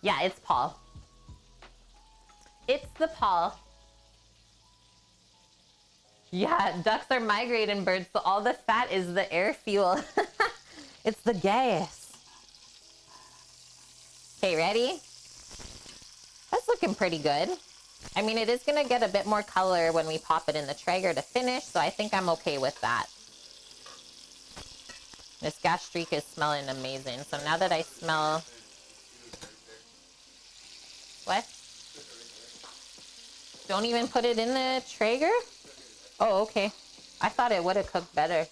Yeah, it's Paul. It's the Paul. Yeah, ducks are migrating birds, so all the fat is the air fuel. It's the gas. Okay, ready? That's looking pretty good. I mean, it is gonna get a bit more color when we pop it in the Traeger to finish, so I think I'm okay with that. This gastrique is smelling amazing. So now that I smell... What? Don't even put it in the Traeger? Oh, okay. I thought it would have cooked better.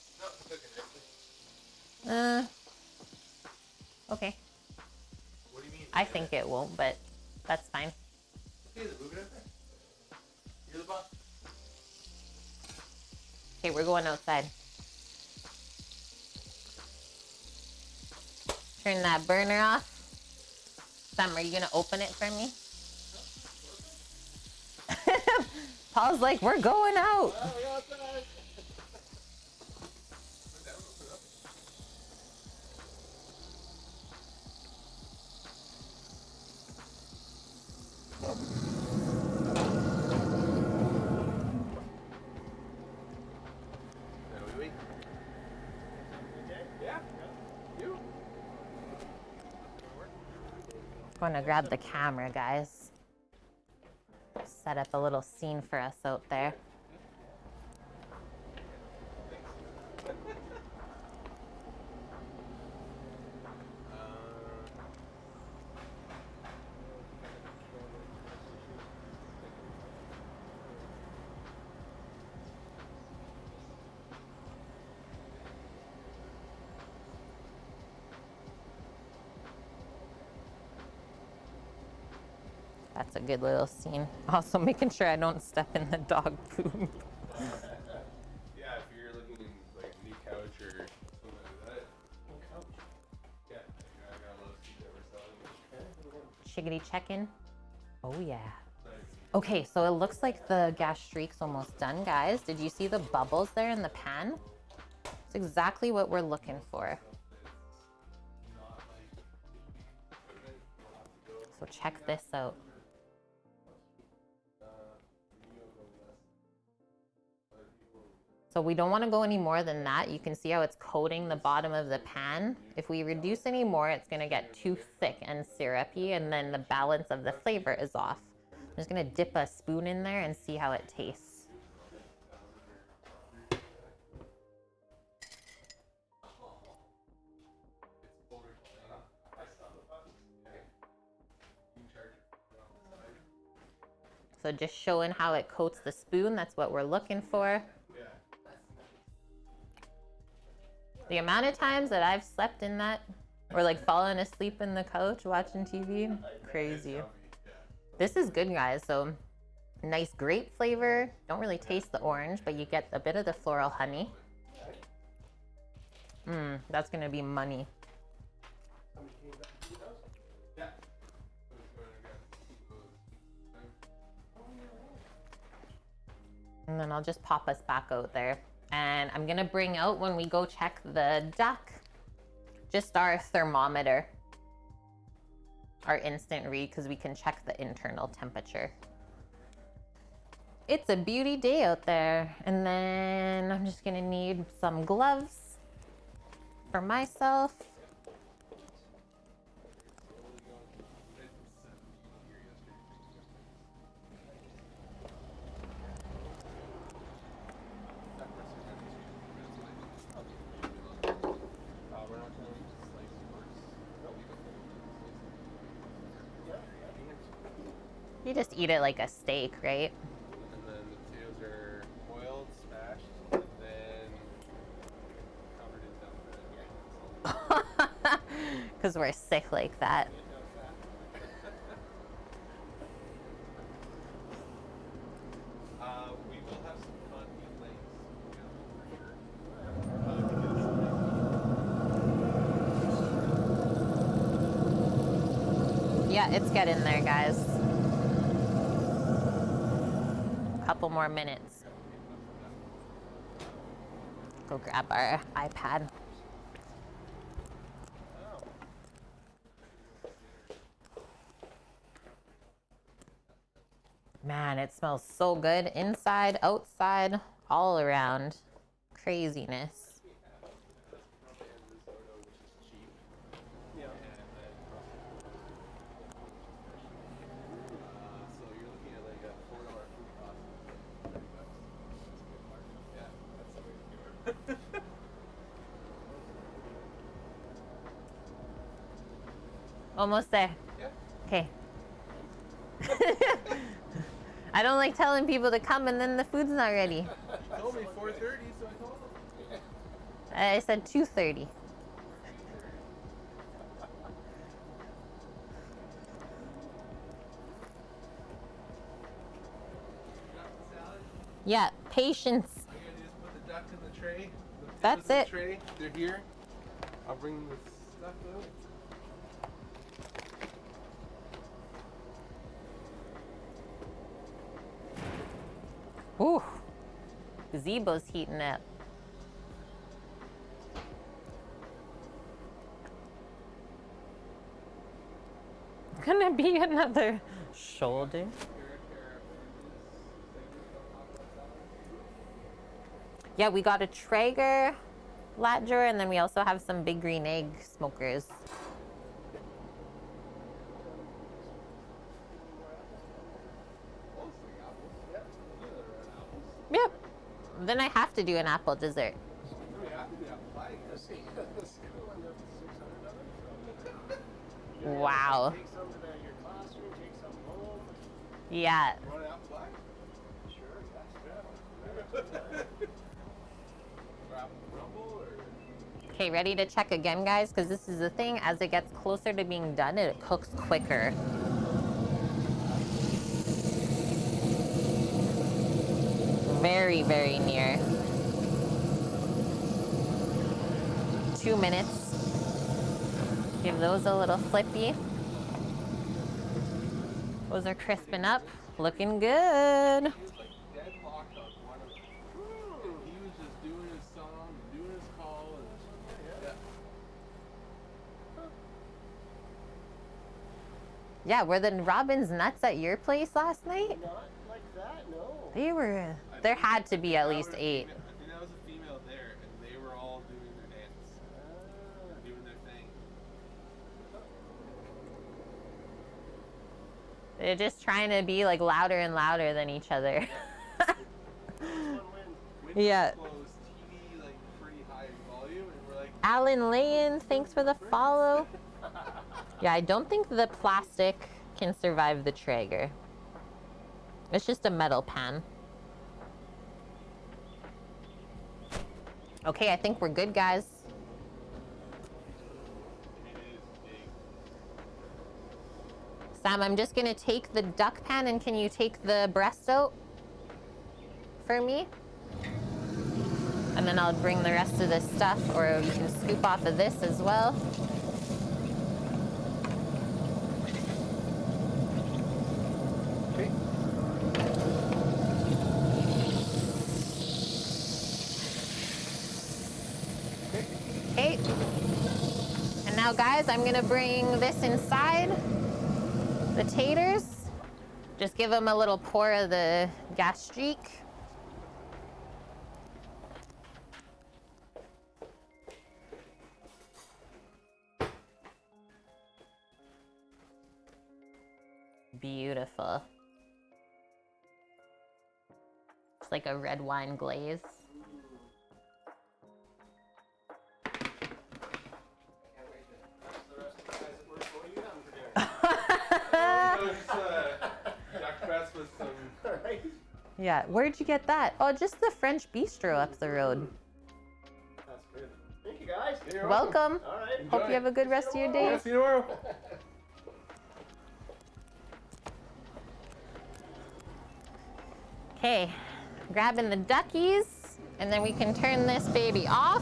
Okay. What do you mean? I think it won't, but that's fine. Okay, we're going outside. Turn that burner off. Sam, are you gonna open it for me? Paul's like, we're going out. Going to grab the camera, guys. Set up a little scene for us out there. That's a good little scene. Also making sure I don't step in the dog poop. Yeah, if you're looking like a new couch or something like that. Couch? Yeah, I got a little seat that we're selling. Chickadee check-in. Oh yeah. Okay, so it looks like the gastrique's almost done, guys. Did you see the bubbles there in the pan? It's exactly what we're looking for. So check this out. So we don't want to go any more than that. You can see how it's coating the bottom of the pan. If we reduce any more, it's going to get too thick and syrupy, and then the balance of the flavor is off. I'm just going to dip a spoon in there and see how it tastes. So just showing how it coats the spoon, that's what we're looking for. The amount of times that I've slept in that, or like fallen asleep in the couch watching TV, crazy. This is good, guys. So nice grape flavor. Don't really taste the orange, but you get a bit of the floral honey. That's gonna be money. And then I'll just pop us back out there. And I'm gonna bring out, when we go check the duck, just our thermometer, our instant read, because we can check the internal temperature. It's a beauty day out there. And then I'm just gonna need some gloves for myself. You just eat it like a steak, right? And then the potatoes are boiled, smashed, and then covered in dump bread. Because we're sick like that. We will have some cotton legs, for sure. Yeah, it's getting there, guys. Couple more minutes. Go grab our iPad. Man, it smells so good inside, outside, all around. Craziness. So you're looking at like a $4 food cost of $30. Yeah, that's the way to do it. Almost there. Yeah. Okay. I don't like telling people to come and then the food's not ready. You told me 4:30, so I told them. I said 2:30. Yeah, patience. All you gotta do is put the duck in the tray. The That's potatoes in it. the tray. They're here. I'll bring the stuff out. Ooh, gazebo's heating up. Gonna be another shoulder. Yeah, we got a Traeger lat drawer, and then we also have some big green egg smokers. Yep. Then I have to do an apple dessert. Wow. Take some to your classroom, take some home. Yeah. Want an apple pie? Sure, Or apple crumble, or? Okay, ready to check again, guys? Because this is the thing, as it gets closer to being done, it cooks quicker. Very, very near. 2 minutes. Give those a little flippy. Those are crisping up. Looking good. He was like deadlocked on one of them. And he was just doing his song, doing his call, and yeah. Yeah, were the robins nuts at your place last night? Not like that, no. They were. There had to be at least 8. I think that was a female there, and they were all doing their dance, doing their thing. They're just trying to be like louder and louder than each other. Windows Yeah. closed, TV like pretty high volume, and we're like, Alan Layan, thanks for the follow. Yeah, I don't think the plastic can survive the Traeger. It's just a metal pan. Okay, I think we're good, guys. it is big. Sam, I'm just gonna take the duck pan, and can you take the breast out for me? And then I'll bring the rest of this stuff, or you can scoop off of this as well. Okay. Okay. And now, guys, I'm gonna bring this inside the taters. Just give them a little pour of the gastrique. Beautiful. It's like a red wine glaze. Those duck impressed with some. Alright. Yeah, where'd you get that? Oh, just the French bistro up the road. That's good. Thank you guys. You're Welcome. Alright. Hope you have a good rest of your day. Yeah, see you tomorrow. Okay, grabbing the duckies, and then we can turn this baby off.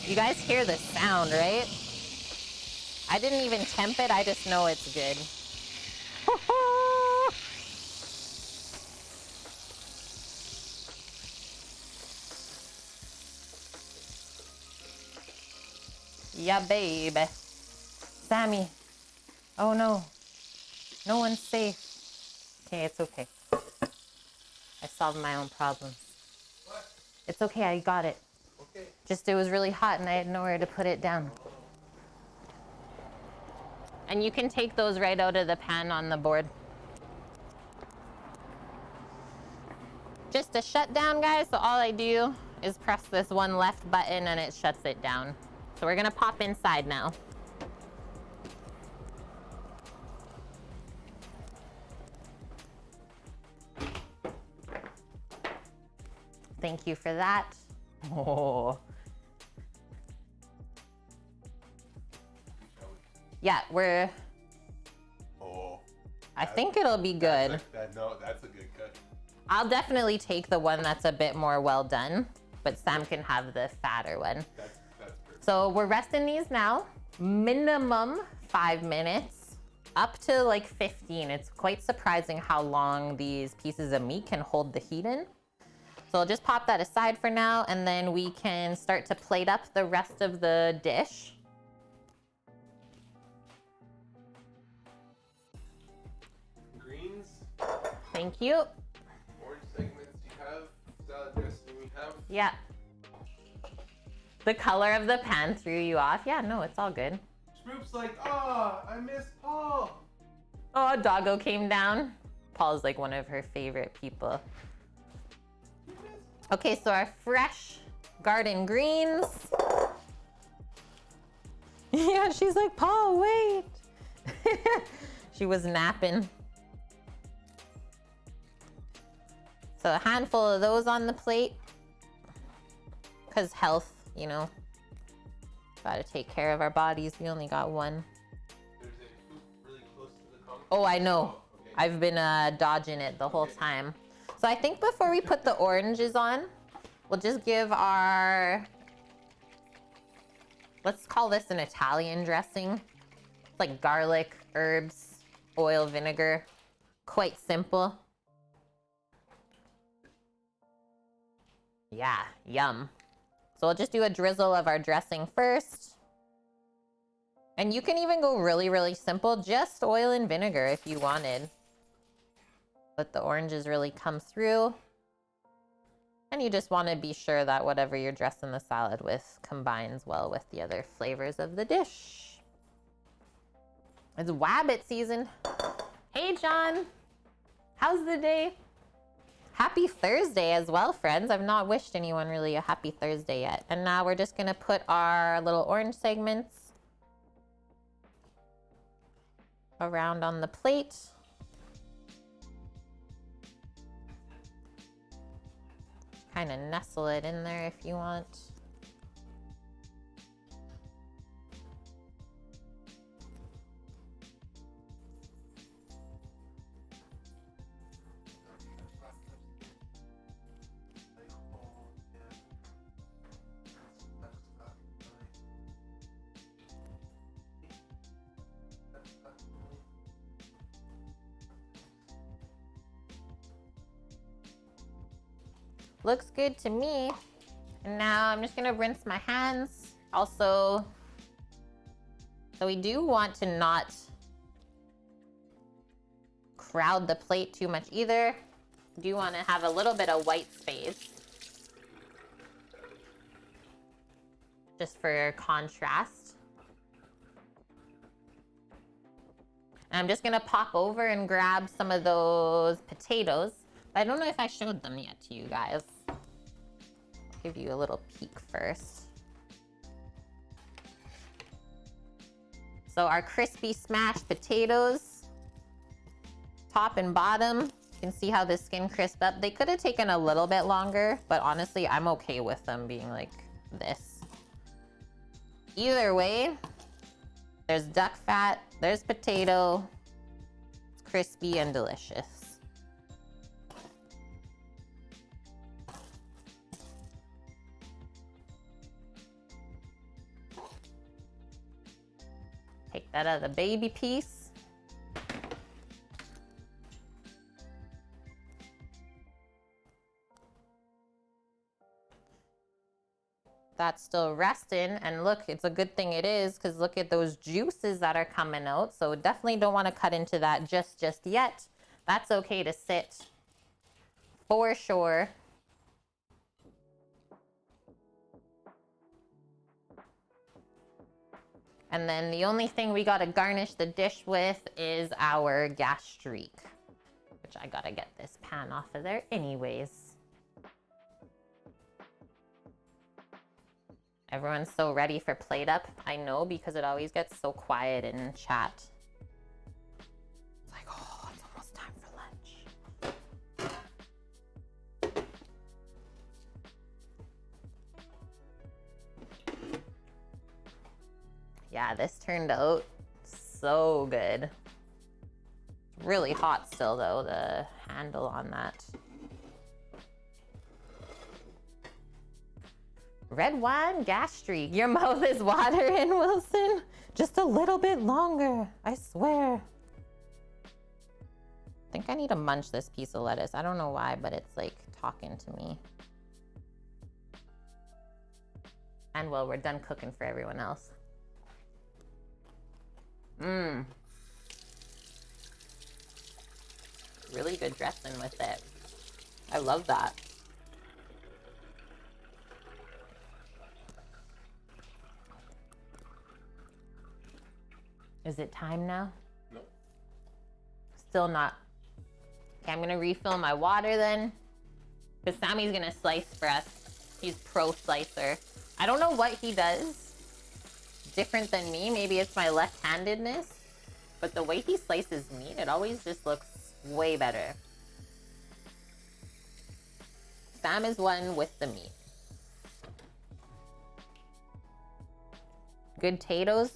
You guys hear the sound, right? I didn't even temp it, I just know it's good. Yeah, baby. Sammy. Oh no. No one's safe. Okay, it's okay. I solved my own problems. What? It's okay, I got it. Okay. Just it was really hot and I had nowhere to put it down. And you can take those right out of the pan on the board. Just a shutdown, guys. So all I do is press this one left button and it shuts it down. So we're gonna pop inside now. Thank you for that. Oh. Yeah, I think it'll be good. That's a good cut. I'll definitely take the one that's a bit more well done, but Sam can have the fatter one. That's perfect. So we're resting these now. Minimum 5 minutes, up to like 15. It's quite surprising how long these pieces of meat can hold the heat in. So I'll just pop that aside for now, and then we can start to plate up the rest of the dish. Greens, Thank you. orange segments you have, salad dressing you have. Yeah. The color of the pan threw you off. Yeah, no, it's all good. Schmoop's like, I miss Paul. Oh, Doggo came down. Paul's like one of her favorite people. Okay, so our fresh garden greens. Yeah, she's like, Paul, wait. She was napping. So a handful of those on the plate. Because health, you know. Gotta take care of our bodies. We only got one. There's a coop really close to the concrete. Oh, I know. Oh, okay. I've been dodging it the whole time. So I think before we put the oranges on, we'll just give our, let's call this an Italian dressing. It's like garlic, herbs, oil, vinegar. Quite simple. Yeah, yum. So we'll just do a drizzle of our dressing first. And you can even go really, really simple, just oil and vinegar if you wanted. Let the oranges really come through. And you just want to be sure that whatever you're dressing the salad with combines well with the other flavors of the dish. It's Wabbit season. Hey, John. How's the day? Happy Thursday as well, friends. I've not wished anyone really a happy Thursday yet. And now we're just going to put our little orange segments around on the plate. Kind of nestle it in there if you want. Looks good to me. And now I'm just gonna rinse my hands. Also, so we do want to not crowd the plate too much either. We do want to have a little bit of white space. Just for contrast. And I'm just gonna pop over and grab some of those potatoes. I don't know if I showed them yet to you guys. I'll give you a little peek first. So our crispy smashed potatoes, top and bottom. You can see how the skin crisped up. They could have taken a little bit longer, but honestly, I'm okay with them being like this. Either way, there's duck fat, there's potato. It's crispy and delicious. Take that out of the baby piece. That's still resting, and look, it's a good thing it is, because look at those juices that are coming out. So definitely don't want to cut into that just yet. That's okay to sit for sure. And then the only thing we gotta garnish the dish with is our gastrique, which I gotta get this pan off of there anyways. Everyone's so ready for plate up. I know, because it always gets so quiet in chat. It's like, oh, it's almost time for lunch. Yeah, this turned out so good. It's really hot still though, the handle on that. Red wine gastrique. Your mouth is watering, Wilson. Just a little bit longer, I swear. I think I need to munch this piece of lettuce. I don't know why, but it's like talking to me. And well, we're done cooking for everyone else. Mmm. Really good dressing with it. I love that. Is it time now? No. Still not. Okay, I'm gonna refill my water then. Because Sammy's gonna slice for us. He's pro slicer. I don't know what he does different than me. Maybe it's my left-handedness. But the way he slices meat, it always just looks way better. Sam is one with the meat. Good potatoes.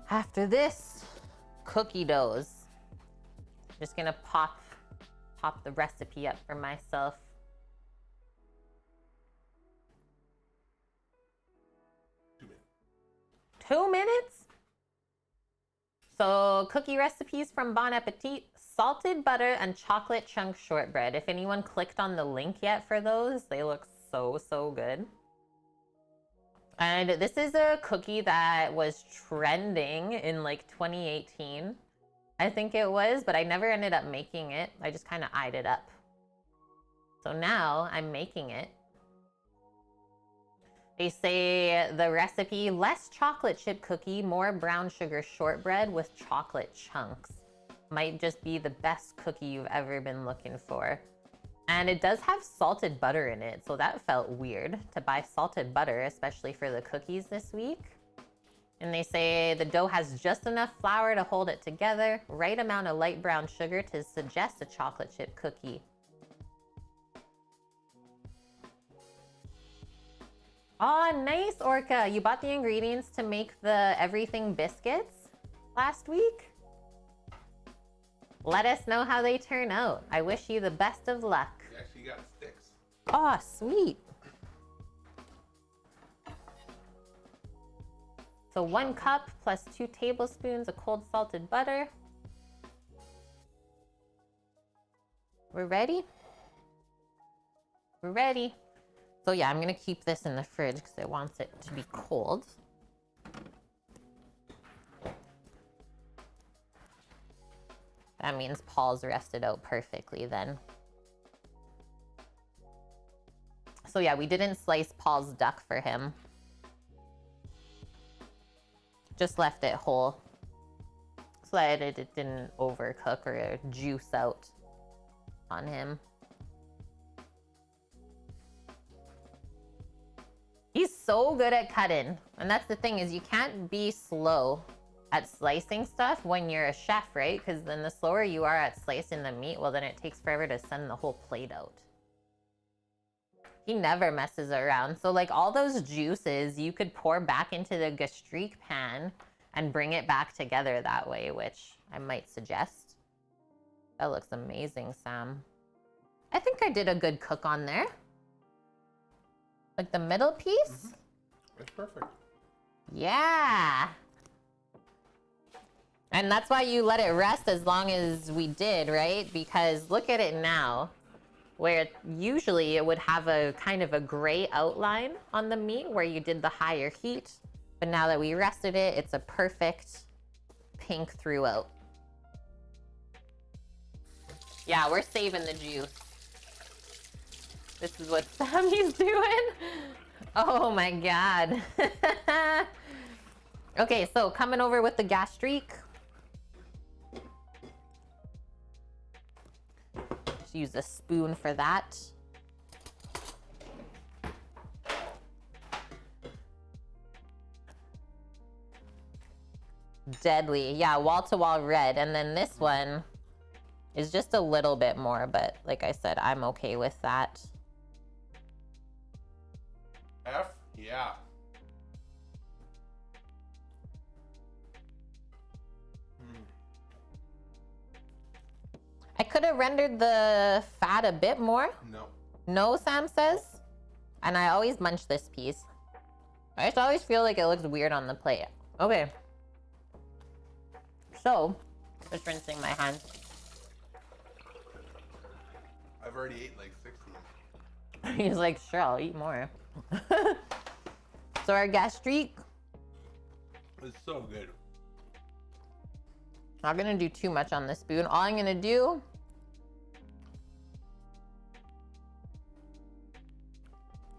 After this, cookie doughs. Just gonna pop the recipe up for myself. 2 minutes. 2 minutes? So cookie recipes from Bon Appetit, salted butter and chocolate chunk shortbread. If anyone clicked on the link yet for those, they look so good. And this is a cookie that was trending in like 2018. I think it was, but I never ended up making it. I just kind of eyed it up. So now I'm making it. They say the recipe, less chocolate chip cookie, more brown sugar shortbread with chocolate chunks. Might just be the best cookie you've ever been looking for. And it does have salted butter in it, so that felt weird to buy salted butter, especially for the cookies this week. And they say the dough has just enough flour to hold it together, right amount of light brown sugar to suggest a chocolate chip cookie. Oh, nice, Orca. You bought the ingredients to make the everything biscuits last week? Let us know how they turn out. I wish you the best of luck. You actually got sticks. Oh, sweet. So 1 cup plus 2 tablespoons of cold salted butter. We're ready? We're ready. So yeah, I'm gonna keep this in the fridge because it wants it to be cold. That means Paul's rested out perfectly then. So yeah, we didn't slice Paul's duck for him. Just left it whole so that it didn't overcook or juice out. on him. He's so good at cutting. And that's the thing, is you can't be slow at slicing stuff when you're a chef, right? Because then the slower you are at slicing the meat, well, then it takes forever to send the whole plate out. He never messes around. So like all those juices you could pour back into the gastrique pan and bring it back together that way, which I might suggest. That looks amazing, Sam. I think I did a good cook on there. Like the middle piece? It's perfect. Yeah. And that's why you let it rest as long as we did, right? Because look at it now, where usually it would have a kind of a gray outline on the meat where you did the higher heat. But now that we rested it, it's a perfect pink throughout. Yeah, we're saving the juice. This is what Sammy's doing. Oh my God. Okay, so coming over with the gastrique. Just use a spoon for that. Deadly. Yeah, wall-to-wall red. And then this one is just a little bit more, but like I said, I'm okay with that. F? Yeah. I could have rendered the fat a bit more. No. No, Sam says. And I always munch this piece. I just always feel like it looks weird on the plate. Okay. So, just rinsing my hands. I've already ate like 60. He's like, sure, I'll eat more. So our gastrique. It's so good. Not gonna do too much on the spoon. All I'm gonna do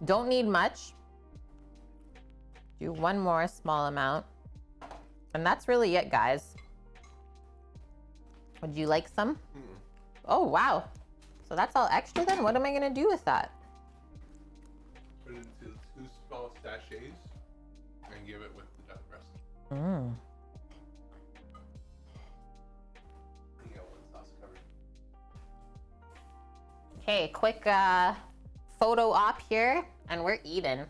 don't need much. Do one more small amount. And that's really it, guys. Would you like some? Oh, wow. So that's all extra then? What am I gonna do with that? Put it into 2 small sachets and give it with the duck breast. Mm. You got 1 sauce covered. Okay, quick photo op here, and we're eating.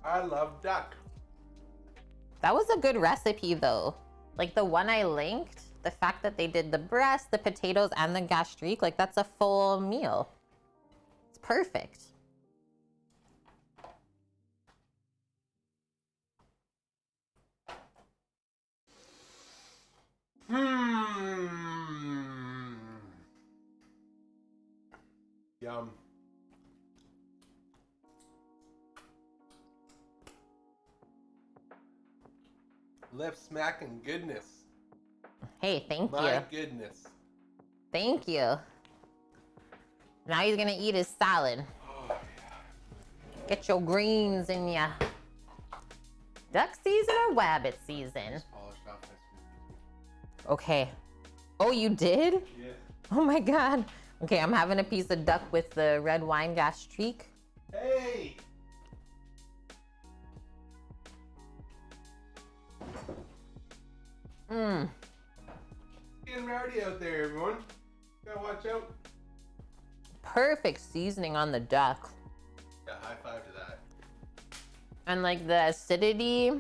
I love duck. That was a good recipe though. Like the one I linked, the fact that they did the breast, the potatoes, and the gastrique, like that's a full meal. It's perfect. Yum. Lip smacking goodness. Hey, thank My you. goodness. Thank you. Now he's gonna eat his salad. Oh, yeah. Get your greens in ya. Duck season or wabbit season? Just polished off my spoon. Okay. Oh, you did? Yeah. Oh my God. Okay, I'm having a piece of duck with the red wine gastrique. Hey! Mmm. Getting rowdy out there, everyone. Gotta watch out. Perfect seasoning on the duck. Yeah, high five to that. And like the acidity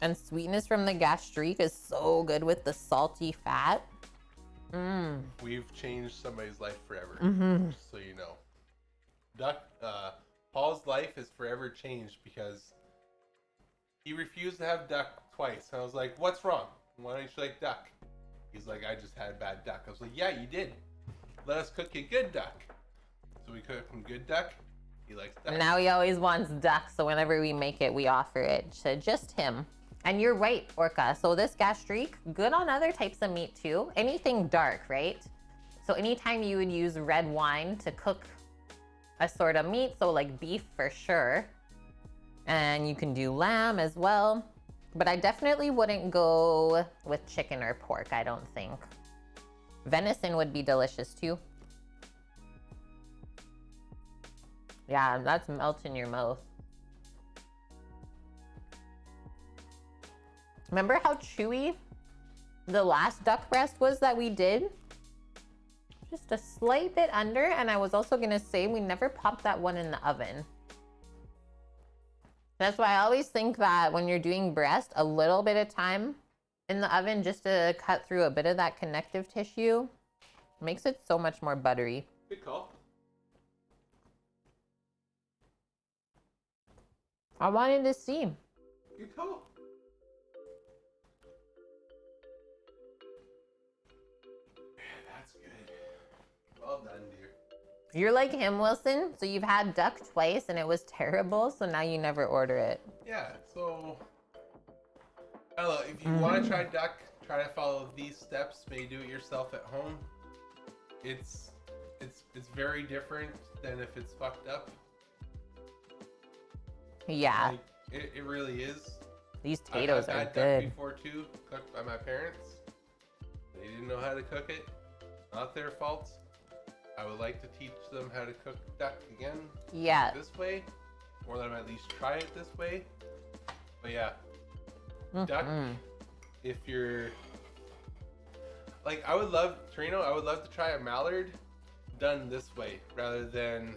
and sweetness from the gastrique is so good with the salty fat. Mmm. We've changed somebody's life forever, Mm-hmm. just so you know. Paul's life is forever changed because he refused to have duck twice. I was like, what's wrong? Why don't you like duck? He's like, I just had bad duck. I was like, yeah, you did. Let us cook you good duck. So we cook him good duck. He likes duck. Now he always wants duck, so whenever we make it, we offer it to just him. And you're right, Orca. So this gastrique, good on other types of meat too. Anything dark, right? So anytime you would use red wine to cook a sort of meat, so like beef for sure. And you can do lamb as well. But I definitely wouldn't go with chicken or pork, I don't think. Venison would be delicious too. Yeah, that's melt in your mouth. Remember how chewy the last duck breast was that we did? Just a slight bit under, and I was also gonna say we never popped that one in the oven. That's why I always think that when you're doing breast, a little bit of time in the oven just to cut through a bit of that connective tissue makes it so much more buttery. Good call. I wanted to see. Good call. That's good. Well done, dear. You're like him, Wilson. So you've had duck twice and it was terrible. So now you never order it. Yeah, so I don't know, if you want to try duck, try to follow these steps. Maybe do it yourself at home. It's very different than if it's fucked up. Yeah. Like, it really is. These potatoes I've are had good. duck before too, cooked by my parents. They didn't know how to cook it. Not their fault. I would like to teach them how to cook duck again. Yeah. This way, or let them at least try it this way. But yeah, duck. If you're like, I would love Torino. I would love to try a mallard done this way rather than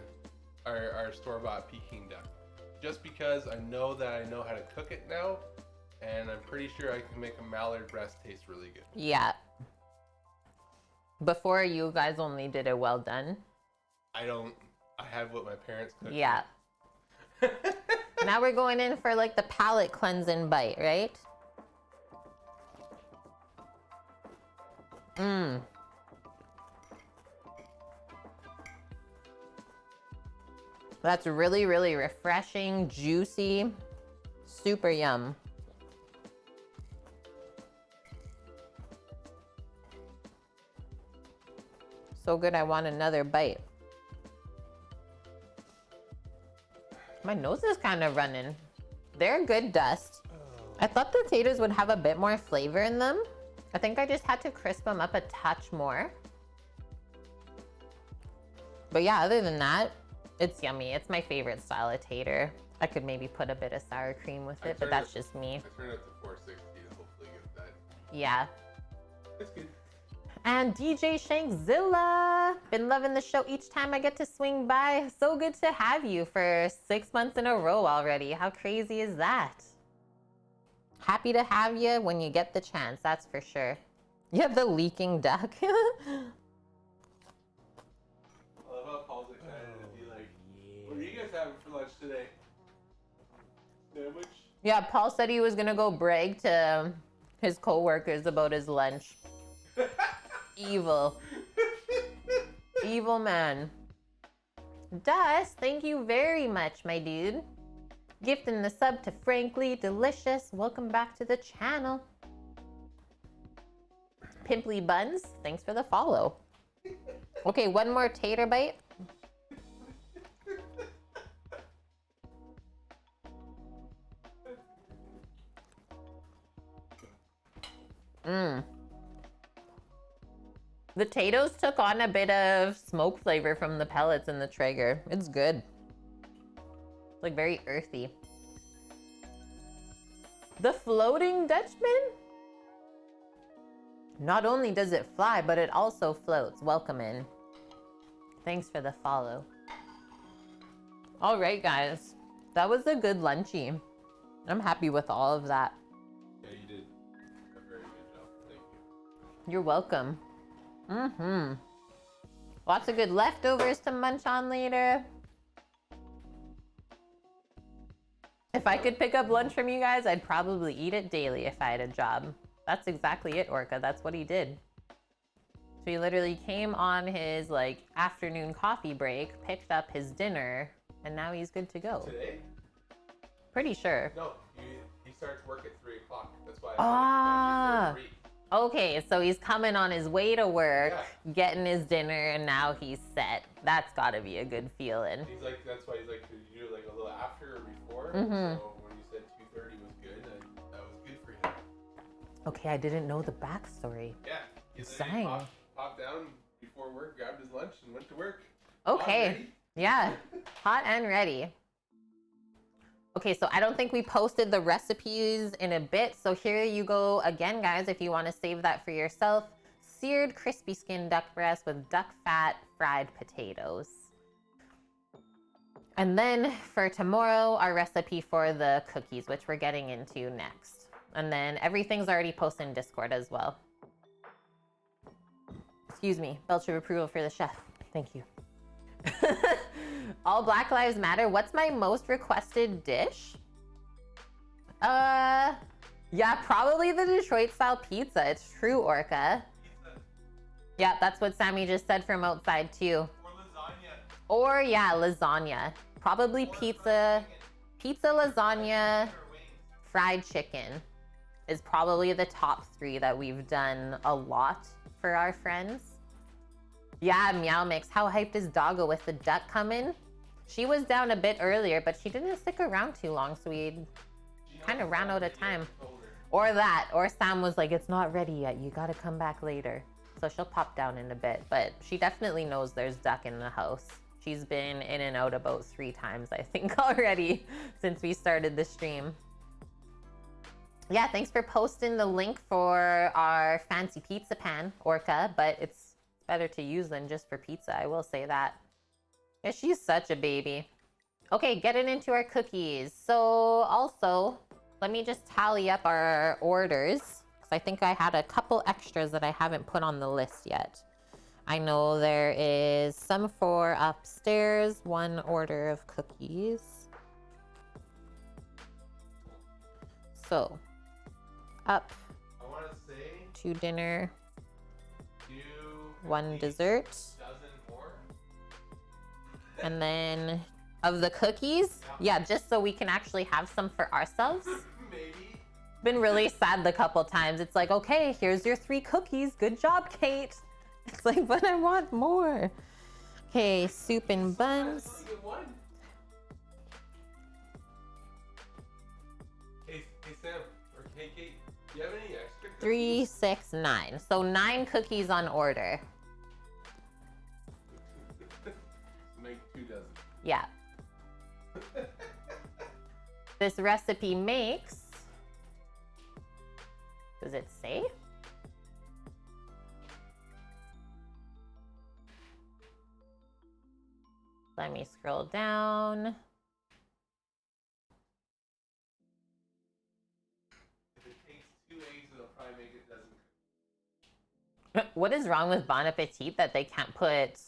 our store-bought Peking duck. Just because I know that I know how to cook it now, and I'm pretty sure I can make a mallard breast taste really good. Yeah. Before you guys only did it well done. I have what my parents cooked. Yeah. Now we're going in for like the palate cleansing bite, right? That's really, really refreshing, juicy, super yum. So good, I want another bite. My nose is kind of running. They're good dust. I thought the potatoes would have a bit more flavor in them. I think I just had to crisp them up a touch more. But yeah, other than that, it's yummy. It's my favorite style of tater. I could maybe put a bit of sour cream with it, but that's just me. I turned it to 460 to hopefully get that. Yeah. It's good. And DJ Shankzilla, been loving the show each time I get to swing by. So good to have you for 6 months in a row already. How crazy is that? Happy to have you when you get the chance, that's for sure. You have the leaking duck. I love how Paul's excited to be like, what are you guys having for lunch today? Sandwich? Yeah, Paul said he was gonna go brag to his coworkers about his lunch. Evil. Evil man. Dust, thank you very much, my dude. Gifting the sub to Frankly Delicious. Welcome back to the channel. Pimply Buns, thanks for the follow. Okay, one more tater bite. The potatoes took on a bit of smoke flavor from the pellets in the Traeger. It's good. It's like very earthy. The floating Dutchman? Not only does it fly, but it also floats. Welcome in. Thanks for the follow. All right, guys. That was a good lunchy. I'm happy with all of that. Yeah, you did a very good job. Thank you. You're welcome. Lots of good leftovers to munch on later. If I could pick up lunch from you guys, I'd probably eat it daily if I had a job. That's exactly it, Orca. That's what he did. So he literally came on his like afternoon coffee break, picked up his dinner, and now he's good to go. Today? Pretty sure. No, he starts work at 3 o'clock. That's why Ah. I said Okay, so he's coming on his way to work, getting his dinner, and now he's set. That's gotta be a good feeling. He's like, that's why he's like, could you do like a little after or before? Mhm. So when you said 2:30 was good, that was good. Okay, I didn't know the backstory. Yeah. He's He saying. popped down before work, grabbed his lunch, and went to work. Okay. Already? Yeah. Hot and ready. Okay, so I don't think we posted the recipes in a bit. So here you go again, guys, if you want to save that for yourself. Seared crispy skin duck breast with duck fat fried potatoes. And then for tomorrow, our recipe for the cookies, which we're getting into next. And then everything's already posted in Discord as well. Excuse me, belch of approval for the chef. Thank you. All Black Lives Matter. What's my most requested dish? Yeah, probably the Detroit style pizza. It's true, Orca. Pizza. Yeah, that's what Sammy just said from outside too. Or lasagna. Or yeah, lasagna. Probably Or pizza, pizza, lasagna, or wings. fried chicken is probably the top 3 that we've done a lot for our friends. Yeah, Meow Mix. How hyped is Doggo with the duck coming? She was down a bit earlier, but she didn't stick around too long, so we kind of ran out of time. Or that, or Sam was like, it's not ready yet. You got to come back later. So she'll pop down in a bit, but she definitely knows there's duck in the house. She's been in and out about 3 times, I think, already since we started the stream. Yeah, thanks for posting the link for our fancy pizza pan, Orca, but it's better to use than just for pizza, I will say that. Yeah, she's such a baby. Okay, getting into our cookies. So also, let me just tally up our orders, because I think I had a couple extras that I haven't put on the list yet. I know there is some for upstairs, 1 order of cookies. So, up, I want to say 2 dinner, do 1 dessert. dozen more. And then of the cookies, yeah, just so we can actually have some for ourselves. Maybe. Been really sad the couple times. It's like, okay, here's your 3 cookies. Good job, Kate. It's like, but I want more. Okay, soup and buns. Only get 1. Hey Sam, or hey Kate, do you have any extra cookies? 3, 6, 9. So 9 cookies on order. Make 2 dozen. Yeah. This recipe makes, does it say? Let me scroll down. If it takes 2 eggs, it'll probably make a dozen. What is wrong with Bon Appetit that they can't put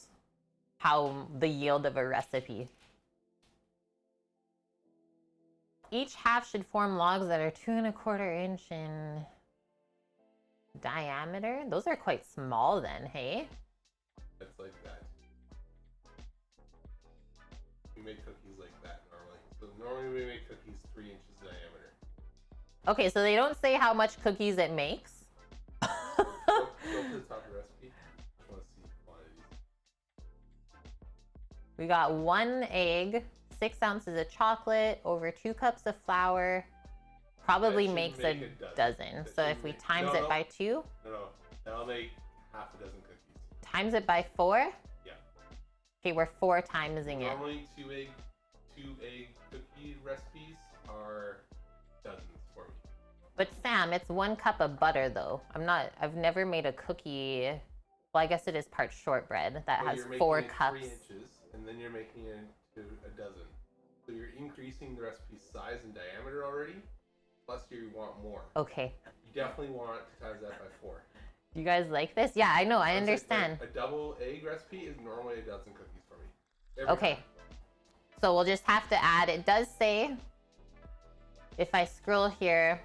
how the yield of a recipe? Each half should form logs that are 2 1/4 inch in diameter. Those are quite small then, hey? It's like that. We make cookies like that normally. So normally we make cookies 3 inches diameter. Okay, so they don't say how much cookies it makes. Go to the top of the recipe. I want to see quantities. We got 1 egg, 6 ounces of chocolate, over 2 cups of flour. Probably That should makes make a a dozen. That So should if we make- times no, it no. by 2, No, that'll make half a dozen cookies. times it by 4. Yeah. Okay, we're 4 timesing it. Normally 2 egg cookie recipes are dozens for me. But Sam, it's 1 cup of butter though. I've never made a cookie. Well, I guess it is part shortbread that Well, has you're 4 making it cups. 3 inches, and then you're making it into a dozen. So you're increasing the recipe size and diameter already. Plus you want more. Okay. You definitely want to times that by 4. You guys like this? Yeah, I know. I That's understand. A double egg recipe is normally a dozen cookies for me. Okay. Time. So we'll just have to add, it does say, if I scroll here,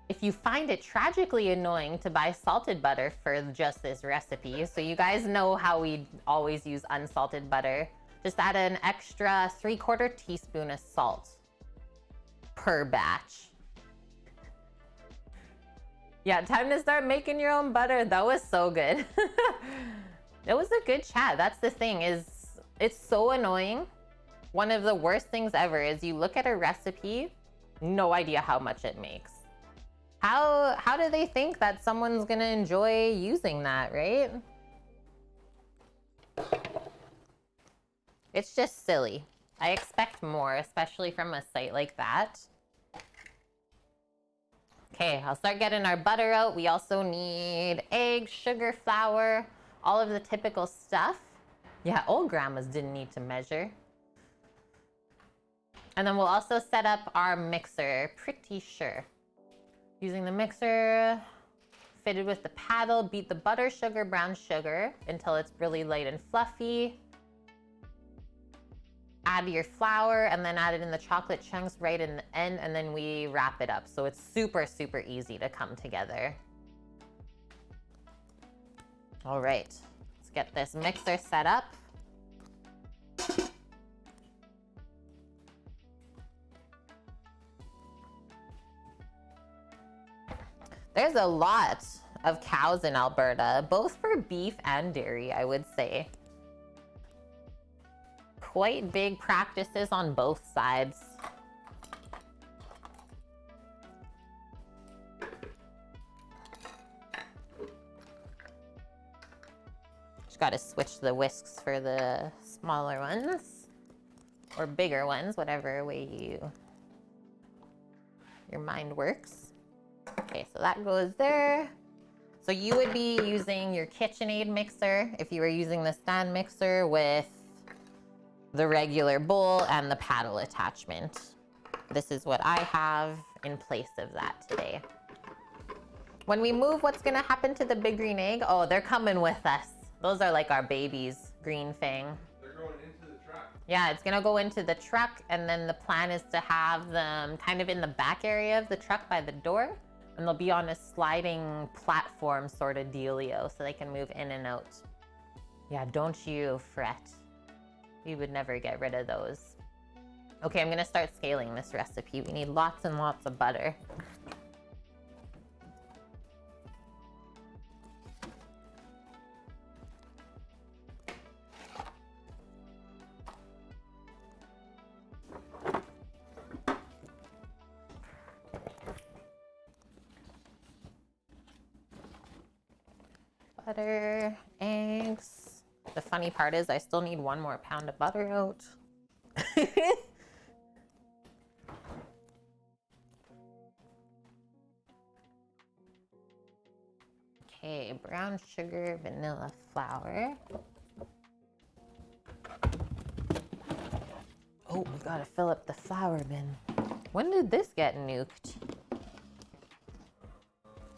if you find it tragically annoying to buy salted butter for just this recipe, so you guys know how we always use unsalted butter, just add an extra 3/4 teaspoon of salt per batch. Yeah, time to start making your own butter. That was so good. It was a good chat. That's the thing, is it's so annoying. One of the worst things ever is you look at a recipe, no idea how much it makes. How do they think that someone's gonna enjoy using that, right? It's just silly. I expect more, especially from a site like that. Okay, I'll start getting our butter out. We also need eggs, sugar, flour, all of the typical stuff. Yeah, old grandmas didn't need to measure. And then we'll also set up our mixer, pretty sure. Using the mixer, fitted with the paddle, beat the butter, sugar, brown sugar until it's really light and fluffy. Add your flour and then add it in the chocolate chunks right in the end, and then we wrap it up. So it's super, super easy to come together. All right, let's get this mixer set up. There's a lot of cows in Alberta, both for beef and dairy, I would say. Quite big practices on both sides. Just got to switch the whisks for the smaller ones or bigger ones, whatever way your mind works. Okay, so that goes there. So you would be using your KitchenAid mixer if you were using the stand mixer with the regular bowl and the paddle attachment. This is what I have in place of that today. When we move, what's gonna happen to the big green egg? Oh, they're coming with us. Those are like our babies, Green Fang. They're going into the truck. Yeah, it's gonna go into the truck, and then the plan is to have them kind of in the back area of the truck by the door, and they'll be on a sliding platform sort of dealio, so they can move in and out. Yeah, don't you fret. We would never get rid of those. Okay, I'm gonna start scaling this recipe. We need lots and lots of butter. Butter, eggs. The funny part is I still need 1 more pound of butter out. Okay, brown sugar, vanilla flour. Oh, we gotta fill up the flour bin. When did this get nuked?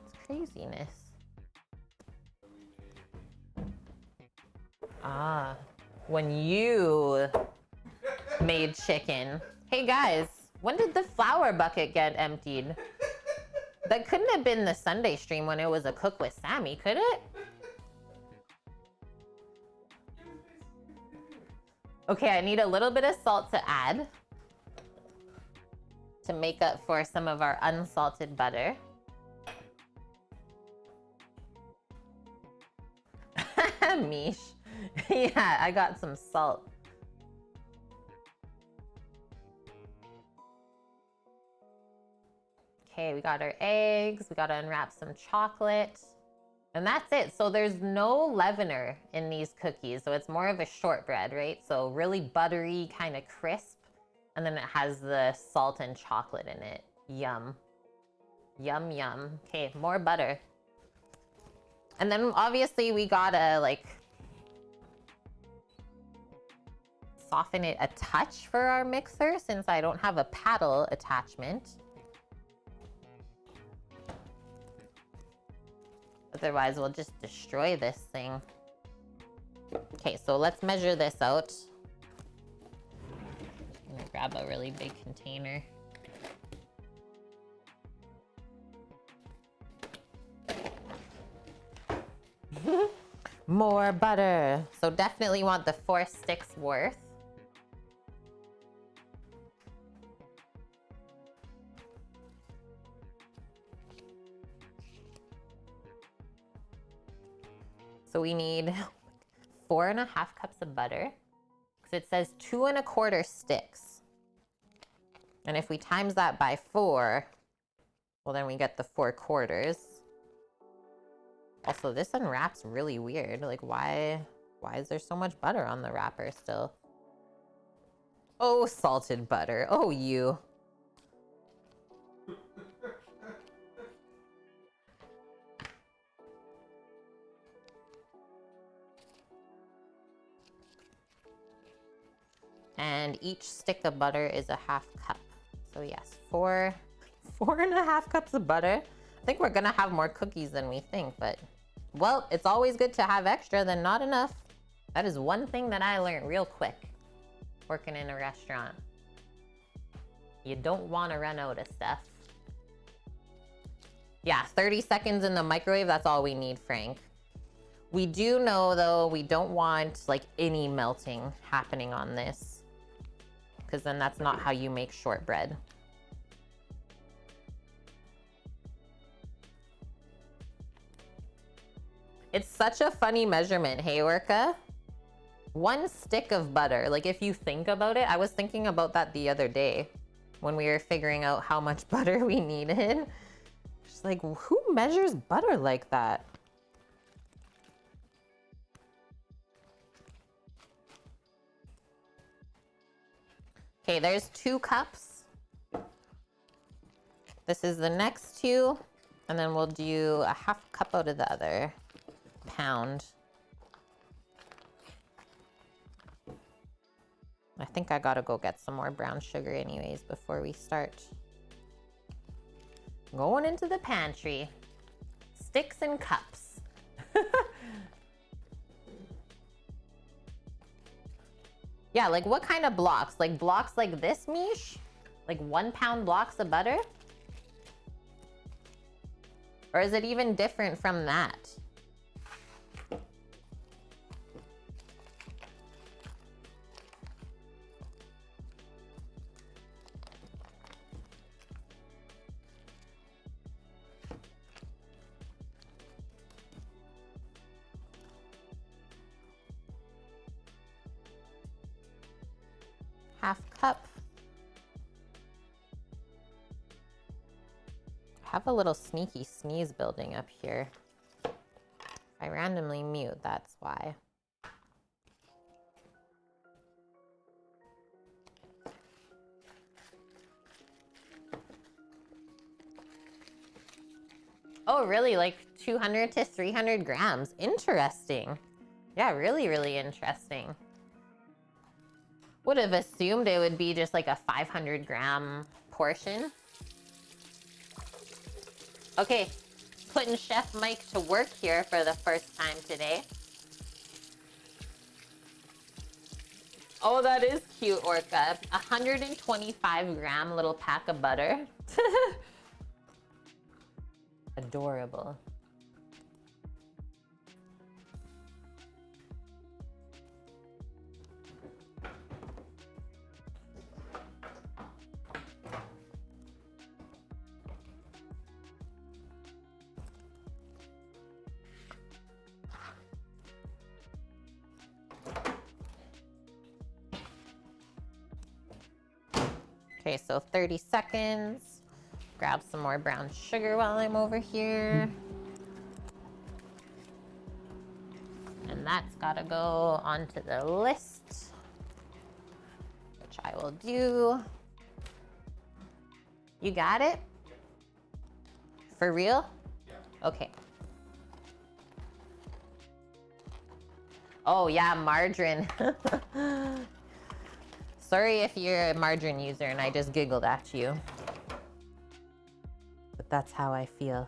It's craziness. Ah, when you made chicken. Hey guys, when did the flour bucket get emptied? That couldn't have been the Sunday stream when it was a cook with Sammy, could it? Okay, I need a little bit of salt to add to make up for some of our unsalted butter. Mish. Yeah, I got some salt. Okay, we got our eggs. We gotta unwrap some chocolate. And that's it. So there's no leavener in these cookies. So it's more of a shortbread, right? So really buttery, kind of crisp. And then it has the salt and chocolate in it. Yum. Yum, yum. Okay, more butter. And then obviously we gotta like soften it a touch for our mixer since I don't have a paddle attachment. Otherwise we'll just destroy this thing. Okay, so let's measure this out. I'm gonna grab a really big container. More butter. So definitely want the 4 sticks worth. So we need 4.5 cups of butter because it says 2 1/4 sticks. And if we times that by 4, Well, then we get the 4/4. Also, this unwraps really weird. Like, why is there so much butter on the wrapper still? Oh, salted butter. Oh, you. And each stick of butter is a 1/2 cup. So yes, 4.5 cups of butter. I think we're gonna have more cookies than we think, but well, it's always good to have extra than not enough. That is one thing that I learned real quick working in a restaurant. You don't want to run out of stuff. Yeah, 30 seconds in the microwave, that's all we need, Frank. We do know, though, we don't want like any melting happening on this, because then that's not how you make shortbread. It's such a funny measurement, hey, Orca? 1 stick of butter. Like, if you think about it, I was thinking about that the other day when we were figuring out how much butter we needed. Just like, who measures butter like that? Okay, there's 2 cups. This is the next 2, and then we'll do a 1/2 cup out of the other pound. I think I gotta go get some more brown sugar anyways before we start. Going into the pantry. Sticks and cups. Yeah, like what kind of blocks? Like blocks like this, Mish? Like 1 pound blocks of butter? Or is it even different from that? Half cup. I have a little sneaky sneeze building up here. If I randomly mute, that's why. Oh, really? Like 200 to 300 grams. Interesting. Yeah, really, really interesting. Would have assumed it would be just like a 500 gram portion. Okay, putting Chef Mike to work here for the first time today. Oh, that is cute, Orca. 125 gram little pack of butter. Adorable. Okay, so 30 seconds. Grab some more brown sugar while I'm over here. And that's gotta go onto the list, which I will do. You got it? For real? Yeah. Okay. Oh yeah, margarine. Sorry if you're a margarine user and I just giggled at you. But that's how I feel.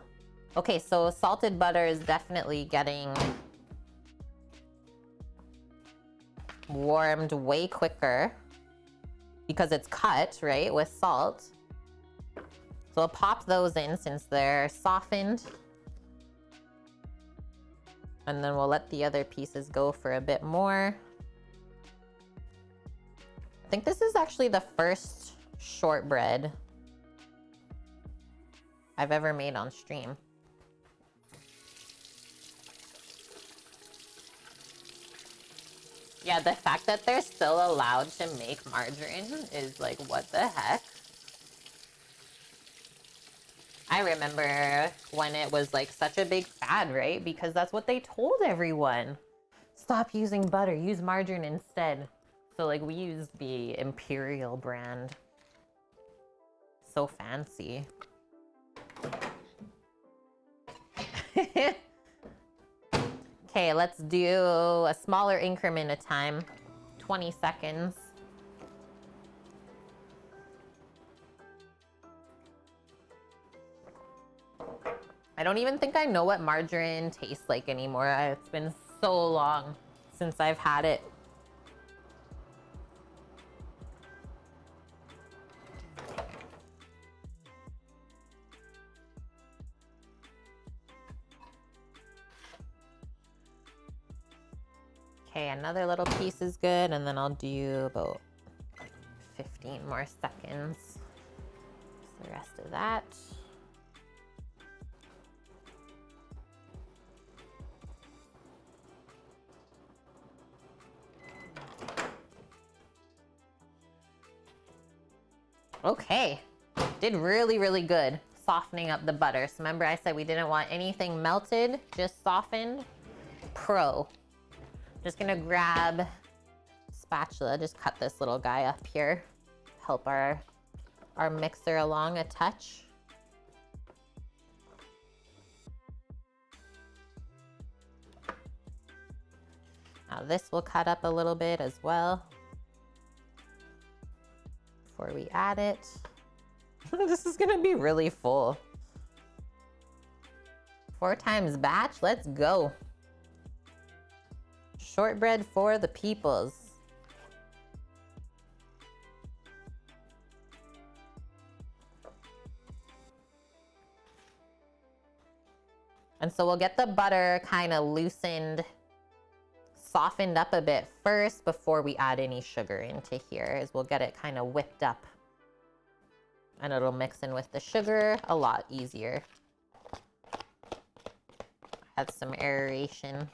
Okay, so salted butter is definitely getting warmed way quicker because it's cut, right, with salt. So I'll pop those in since they're softened. And then we'll let the other pieces go for a bit more. I think this is actually the first shortbread I've ever made on stream. Yeah, the fact that they're still allowed to make margarine is like, what the heck? I remember when it was like such a big fad, right? Because that's what they told everyone. Stop using butter, use margarine instead. So like we used the Imperial brand. So fancy. Okay, let's do a smaller increment of time. 20 seconds. I don't even think I know what margarine tastes like anymore. It's been so long since I've had it. Okay, another little piece is good, and then I'll do about 15 more seconds. The rest of that. Okay, did really, really good softening up the butter. So remember I said we didn't want anything melted, just softened. Pro. Just gonna grab spatula, just cut this little guy up here. Help our mixer along a touch. Now this will cut up a little bit as well before we add it. This is gonna be really full. 4 times batch, let's go. Shortbread for the peoples. And so we'll get the butter kind of loosened, softened up a bit first before we add any sugar into here, as we'll get it kind of whipped up. And it'll mix in with the sugar a lot easier. Add some aeration.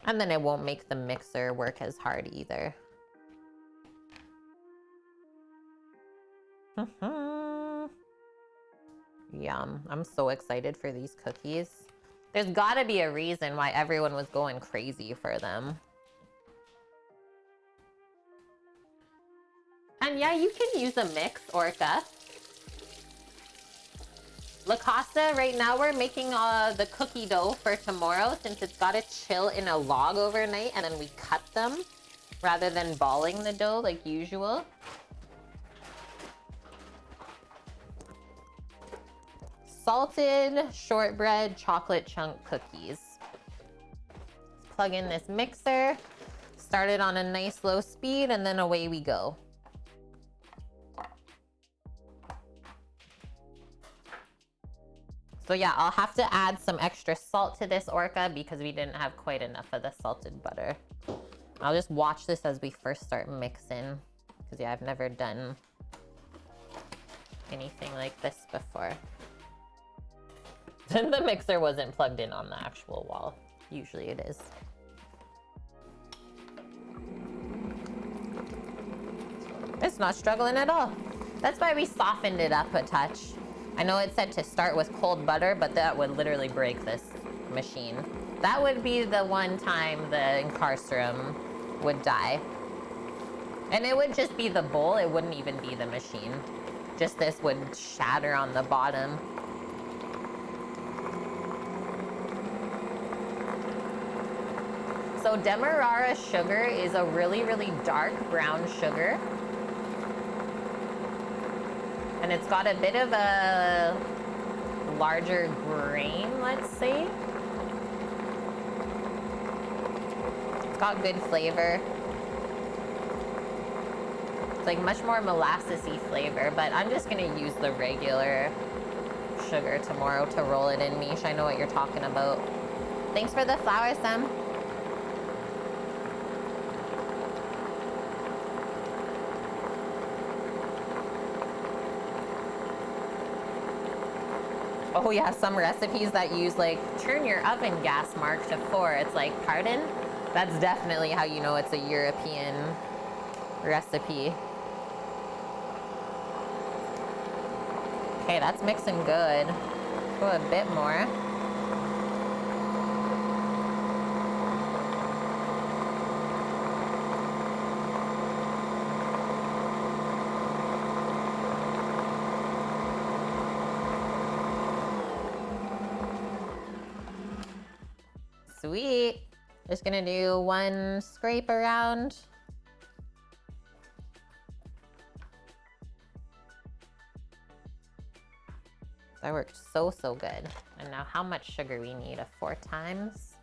And then it won't make the mixer work as hard either. Yum. I'm so excited for these cookies. There's gotta be a reason why everyone was going crazy for them. And yeah, you can use a mix, Orca. La Costa, right now we're making the cookie dough for tomorrow since it's got to chill in a log overnight, and then we cut them rather than balling the dough like usual. Salted shortbread chocolate chunk cookies. Plug in this mixer, start it on a nice low speed, and then away we go. So yeah, I'll have to add some extra salt to this, Orca, because we didn't have quite enough of the salted butter. I'll just watch this as we first start mixing, because yeah, I've never done anything like this before. The mixer wasn't plugged in on the actual wall. Usually it is. It's not struggling at all. That's why we softened it up a touch. I know it said to start with cold butter, but that would literally break this machine. That would be the one time the incarcerum would die. And it would just be the bowl, it wouldn't even be the machine. Just this would shatter on the bottom. So Demerara sugar is a really, really dark brown sugar. And it's got a bit of a larger grain, let's say. It's got good flavor. It's like much more molassesy flavor, but I'm just gonna use the regular sugar tomorrow to roll it in, Mish. I know what you're talking about. Thanks for the flowers, Sam. Oh yeah, some recipes that use like, turn your oven gas mark to 4. It's like, pardon? That's definitely how you know it's a European recipe. Okay, that's mixing good. Go a bit more. Sweet. Just gonna do one scrape around. That worked so good. And now how much sugar we need? 4 times?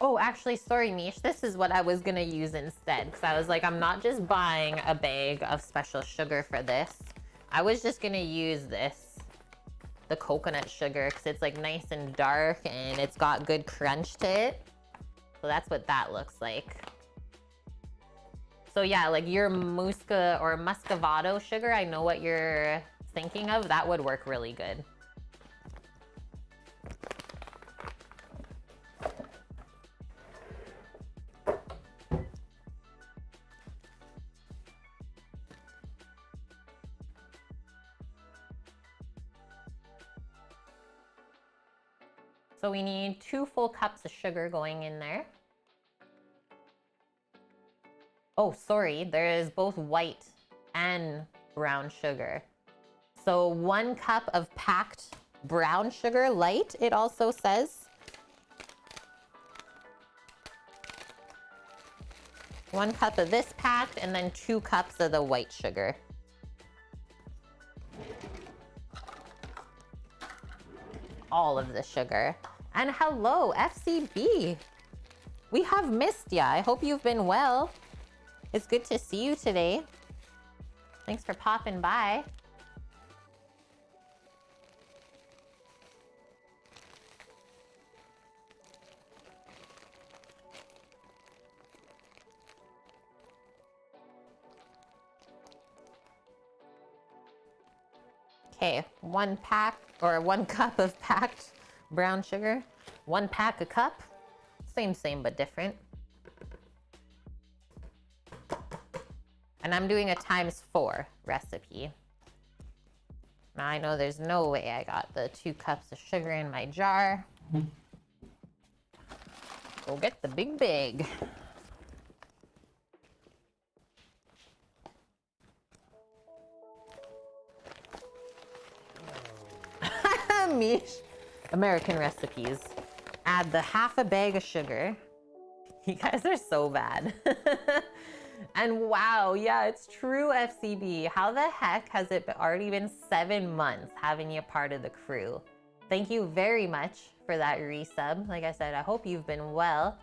Oh, actually, sorry, Mish. This is what I was gonna use instead. Because I was like, I'm not just buying a bag of special sugar for this. I was just gonna use this, the coconut sugar, because it's like nice and dark and it's got good crunch to it. So that's what that looks like. So yeah, like your Musca or Muscovado sugar, I know what you're thinking of. That would work really good. So we need 2 full cups of sugar going in there. Oh, sorry, there is both white and brown sugar. So 1 cup of packed brown sugar, light, it also says. 1 cup of this packed, and then 2 cups of the white sugar. All of the sugar. And hello, FCB. We have missed ya. I hope you've been well. It's good to see you today. Thanks for popping by. Okay, 1 pack or 1 cup of packed brown sugar. 1 pack a cup. Same but different. And I'm doing a ×4 recipe. Now I know there's no way I got the 2 cups of sugar in my jar. Go get the big bag. Mish. American recipes. Add the half a bag of sugar. You guys are so bad. And wow, yeah, it's true, FCB. How the heck has it already been 7 months having you part of the crew? Thank you very much for that resub. Like I said, I hope you've been well.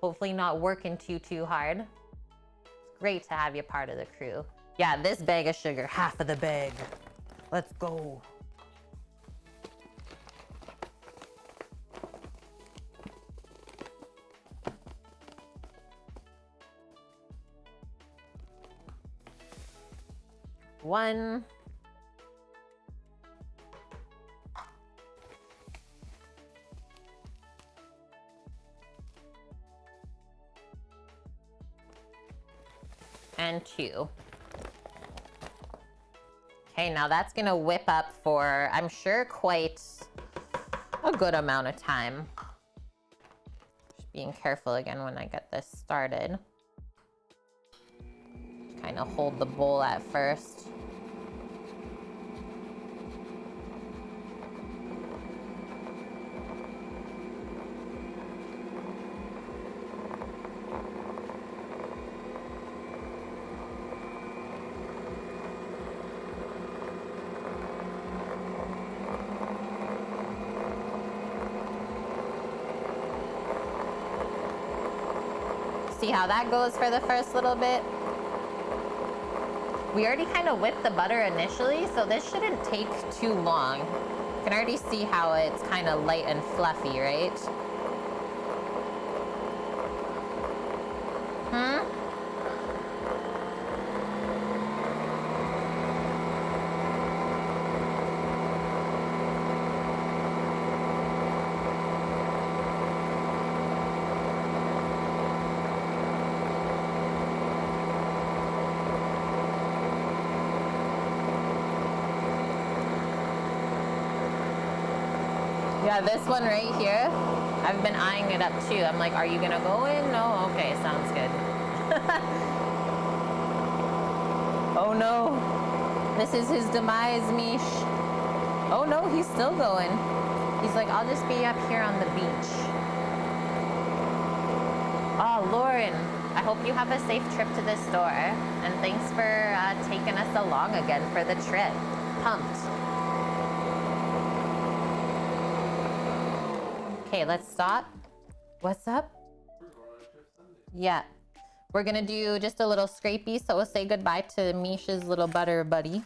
Hopefully not working too hard. It's great to have you part of the crew. Yeah, this bag of sugar, half of the bag. Let's go. One. And 2. Okay, now that's gonna whip up for, I'm sure, quite a good amount of time. Just being careful again when I get this started. Kind of hold the bowl at first. See how that goes for the first little bit? We already kind of whipped the butter initially, so this shouldn't take too long. You can already see how it's kind of light and fluffy, right? Yeah, this one right here, I've been eyeing it up too. I'm like, are you gonna go in? No? Okay, sounds good. Oh no. This is his demise, Mish. Oh no, he's still going. He's like, I'll just be up here on the beach. Oh, Lauren, I hope you have a safe trip to the store. And thanks for taking us along again for the trip. Pumped. Okay, let's stop. What's up? We're going on a trip Sunday. Yeah. We're gonna do just a little scrapey, so we'll say goodbye to Mish's little butter buddy.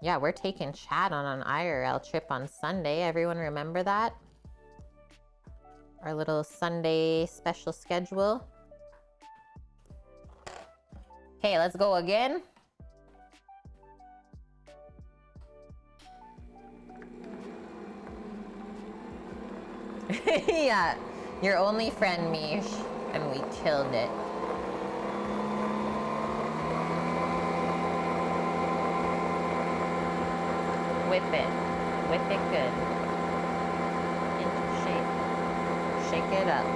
Yeah, we're taking Chad on an IRL trip on Sunday. Everyone remember that? Our little Sunday special schedule. Okay, let's go again. Yeah, your only friend, Mish, and we killed it. Whip it. Whip it good. Into shape. Shake it up.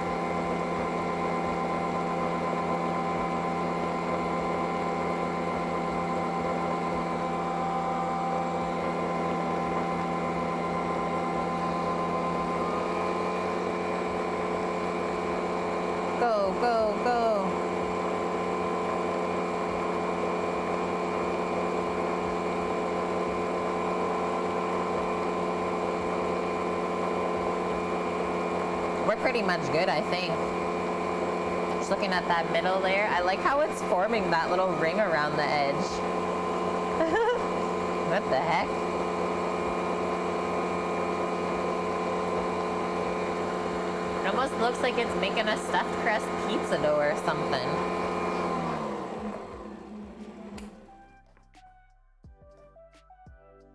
Go, go, go. We're pretty much good, I think. Just looking at that middle layer, I like how it's forming that little ring around the edge. What the heck? It almost looks like it's making a stuffed crust pizza dough or something.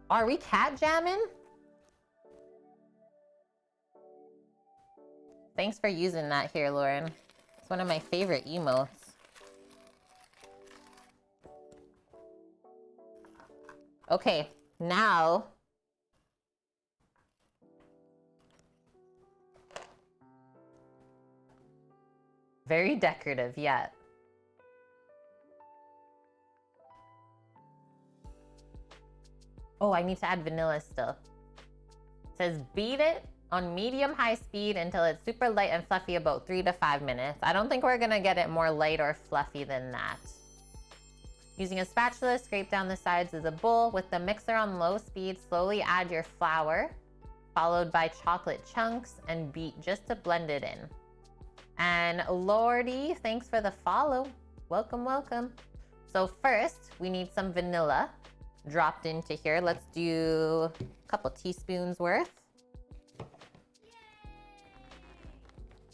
Are we cat jamming? Thanks for using that here, Lauren. It's one of my favorite emotes. Okay, now very decorative, yeah. Oh, I need to add vanilla still. It says beat it on medium-high speed until it's super light and fluffy, about 3 to 5 minutes. I don't think we're gonna get it more light or fluffy than that. Using a spatula, scrape down the sides of the bowl. With the mixer on low speed, slowly add your flour, followed by chocolate chunks, and beat just to blend it in. And Lordy, thanks for the follow. Welcome, welcome. So first, we need some vanilla dropped into here. Let's do a couple teaspoons worth.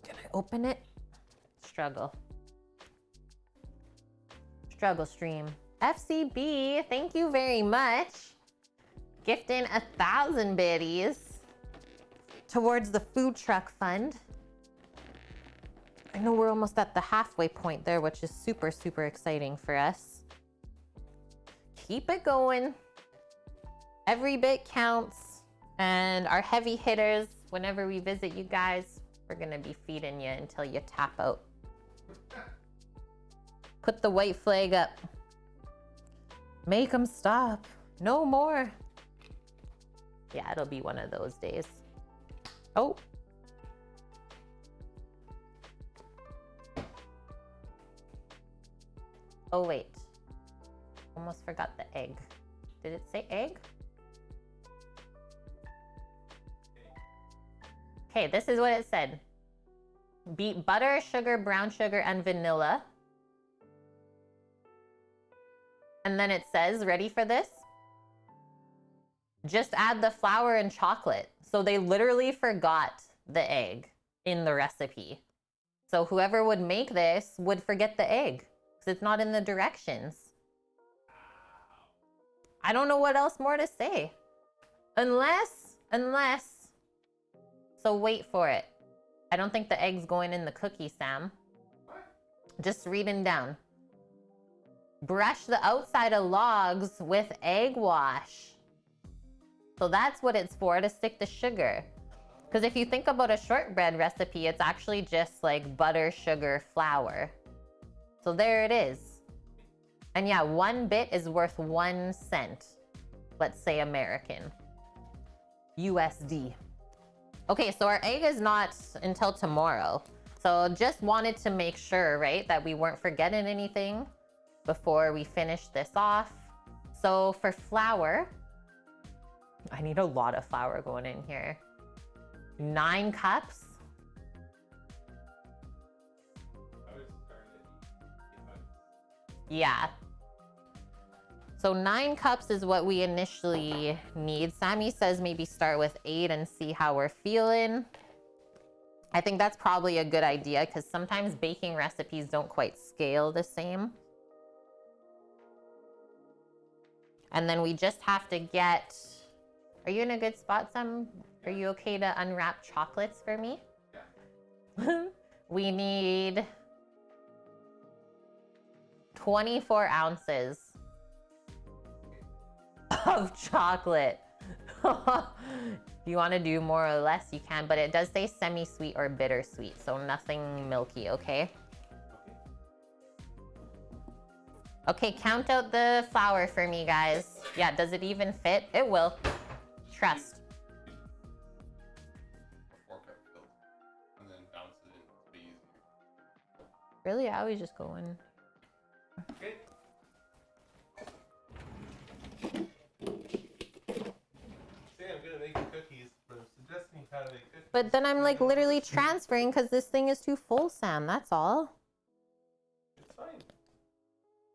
Can I open it? Struggle. Struggle stream. FCB, thank you very much. Gifting 1,000 biddies towards the food truck fund. I know we're almost at the halfway point there, which is super, super exciting for us. Keep it going. Every bit counts. And our heavy hitters, whenever we visit you guys, we're gonna be feeding you until you tap out. Put the white flag up. Make them stop. No more. Yeah, it'll be one of those days. Oh. Oh, wait. Almost forgot the egg. Did it say egg? Okay, this is what it said. Beat butter, sugar, brown sugar, and vanilla. And then it says, ready for this? Just add the flour and chocolate. So they literally forgot the egg in the recipe. So whoever would make this would forget the egg because it's not in the directions. I don't know what else more to say. Unless, so wait for it. I don't think the egg's going in the cookie, Sam. Just reading down. Brush the outside of logs with egg wash. So that's what it's for, to stick the sugar. Because if you think about a shortbread recipe, it's actually just like butter, sugar, flour. So there it is. And yeah, 1 bit is worth 1 cent. Let's say American. USD. Okay, so our egg is not until tomorrow. So just wanted to make sure, right, that we weren't forgetting anything before we finish this off. So for flour, I need a lot of flour going in here. 9 cups. I would start at 8 Yeah. So 9 cups is what we initially need. Sammy says maybe start with 8 and see how we're feeling. I think that's probably a good idea because sometimes baking recipes don't quite scale the same. And then we just have to get, are you in a good spot, Sam? Are you okay to unwrap chocolates for me? Yeah. We need 24 ounces of chocolate. If you want to do more or less, you can, but it does say semi-sweet or bittersweet, so nothing milky, okay? Okay, count out the flour for me, guys. Yeah, does it even fit? It will. Trust. A 4-cup filled. And then bounce it in to be easier. Really? I always just go in. Okay. Say I'm gonna make cookies, but I'm suggesting how to make cookies. But then I'm like literally transferring because this thing is too full, Sam. That's all. It's fine.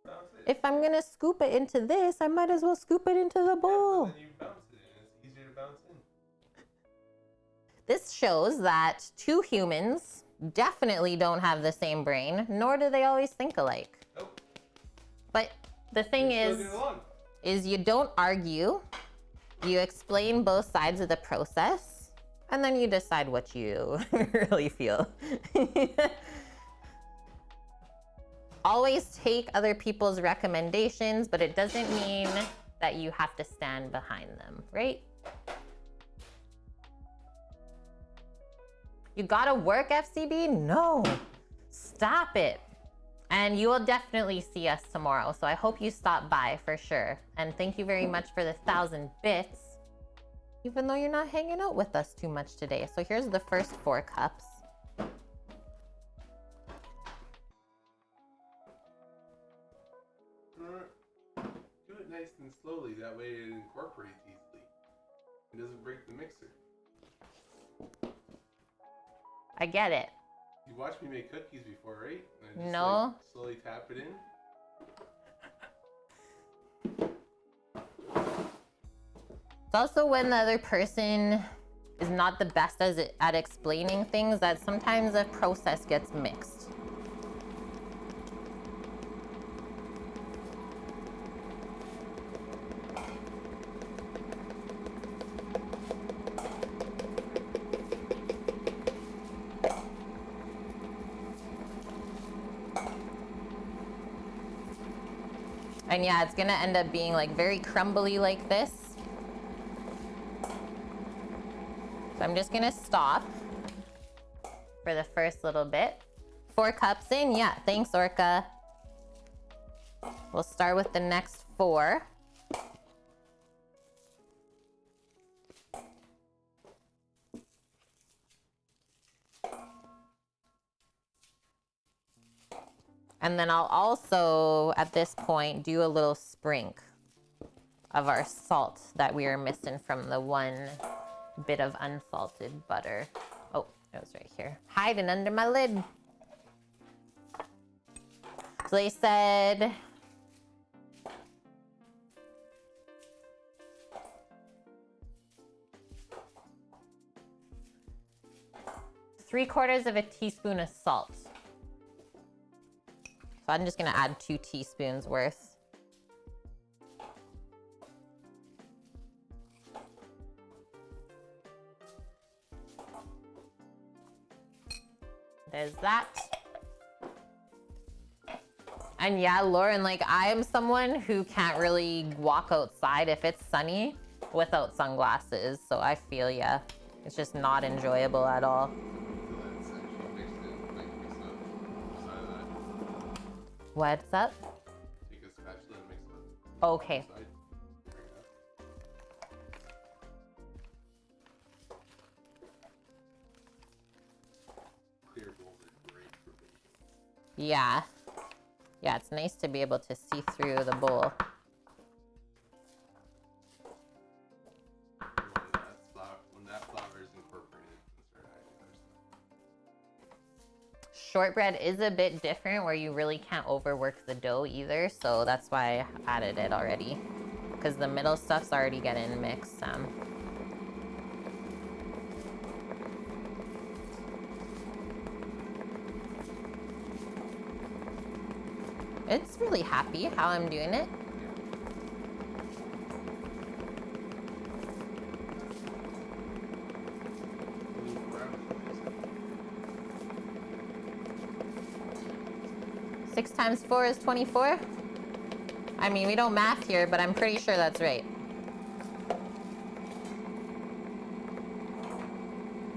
Bounce it. If I'm gonna scoop it into this, I might as well scoop it into the Yeah, bowl. but then you bounce it in. It's easier to bounce in. This shows that 2 humans definitely don't have the same brain, nor do they always think alike. Nope. But the thing Still is get along. you don't argue. You explain both sides of the process, and then you decide what you really feel. Always take other people's recommendations, but it doesn't mean that you have to stand behind them, right? You gotta work, FCB? No, stop it. And you will definitely see us tomorrow, so I hope you stop by for sure. And thank you very much for the 1,000 bits, even though you're not hanging out with us too much today. So here's the first 4 cups. Do it nice and slowly, that way it incorporates easily. It doesn't break the mixer. I get it. You watched me make cookies before, right? And I just, No. like, slowly tap it in. It's also when the other person is not the best at explaining things that sometimes the process gets mixed. And yeah, it's gonna end up being like very crumbly like this. So I'm just gonna stop for the first little bit. 4 cups in, yeah, thanks Orca. We'll start with the next 4. And then I'll also, at this point, do a little sprink of our salt that we are missing from the 1 bit of unsalted butter. Oh, it was right here. Hiding under my lid. So they said... Three-quarters of a teaspoon of salt. So I'm just gonna add 2 teaspoons worth. There's that. And yeah, Lauren, like I am someone who can't really walk outside if it's sunny without sunglasses. So I feel ya. It's just not enjoyable at all. Let's actually mix it, like mix it up. Side of that. What's up? Take a spatula and mix it up. Okay. Side. Bring it up. Clear bowls are great for baking. Yeah. Yeah, it's nice to be able to see through the bowl. When that flour is incorporated, you can start adding other stuff. Shortbread is a bit different where you really can't overwork the dough either. So that's why I added it already. Because the middle stuff's already getting mixed, Sam. It's really happy how I'm doing it. Six times 4 is 24. I mean, we don't math here, but I'm pretty sure that's right.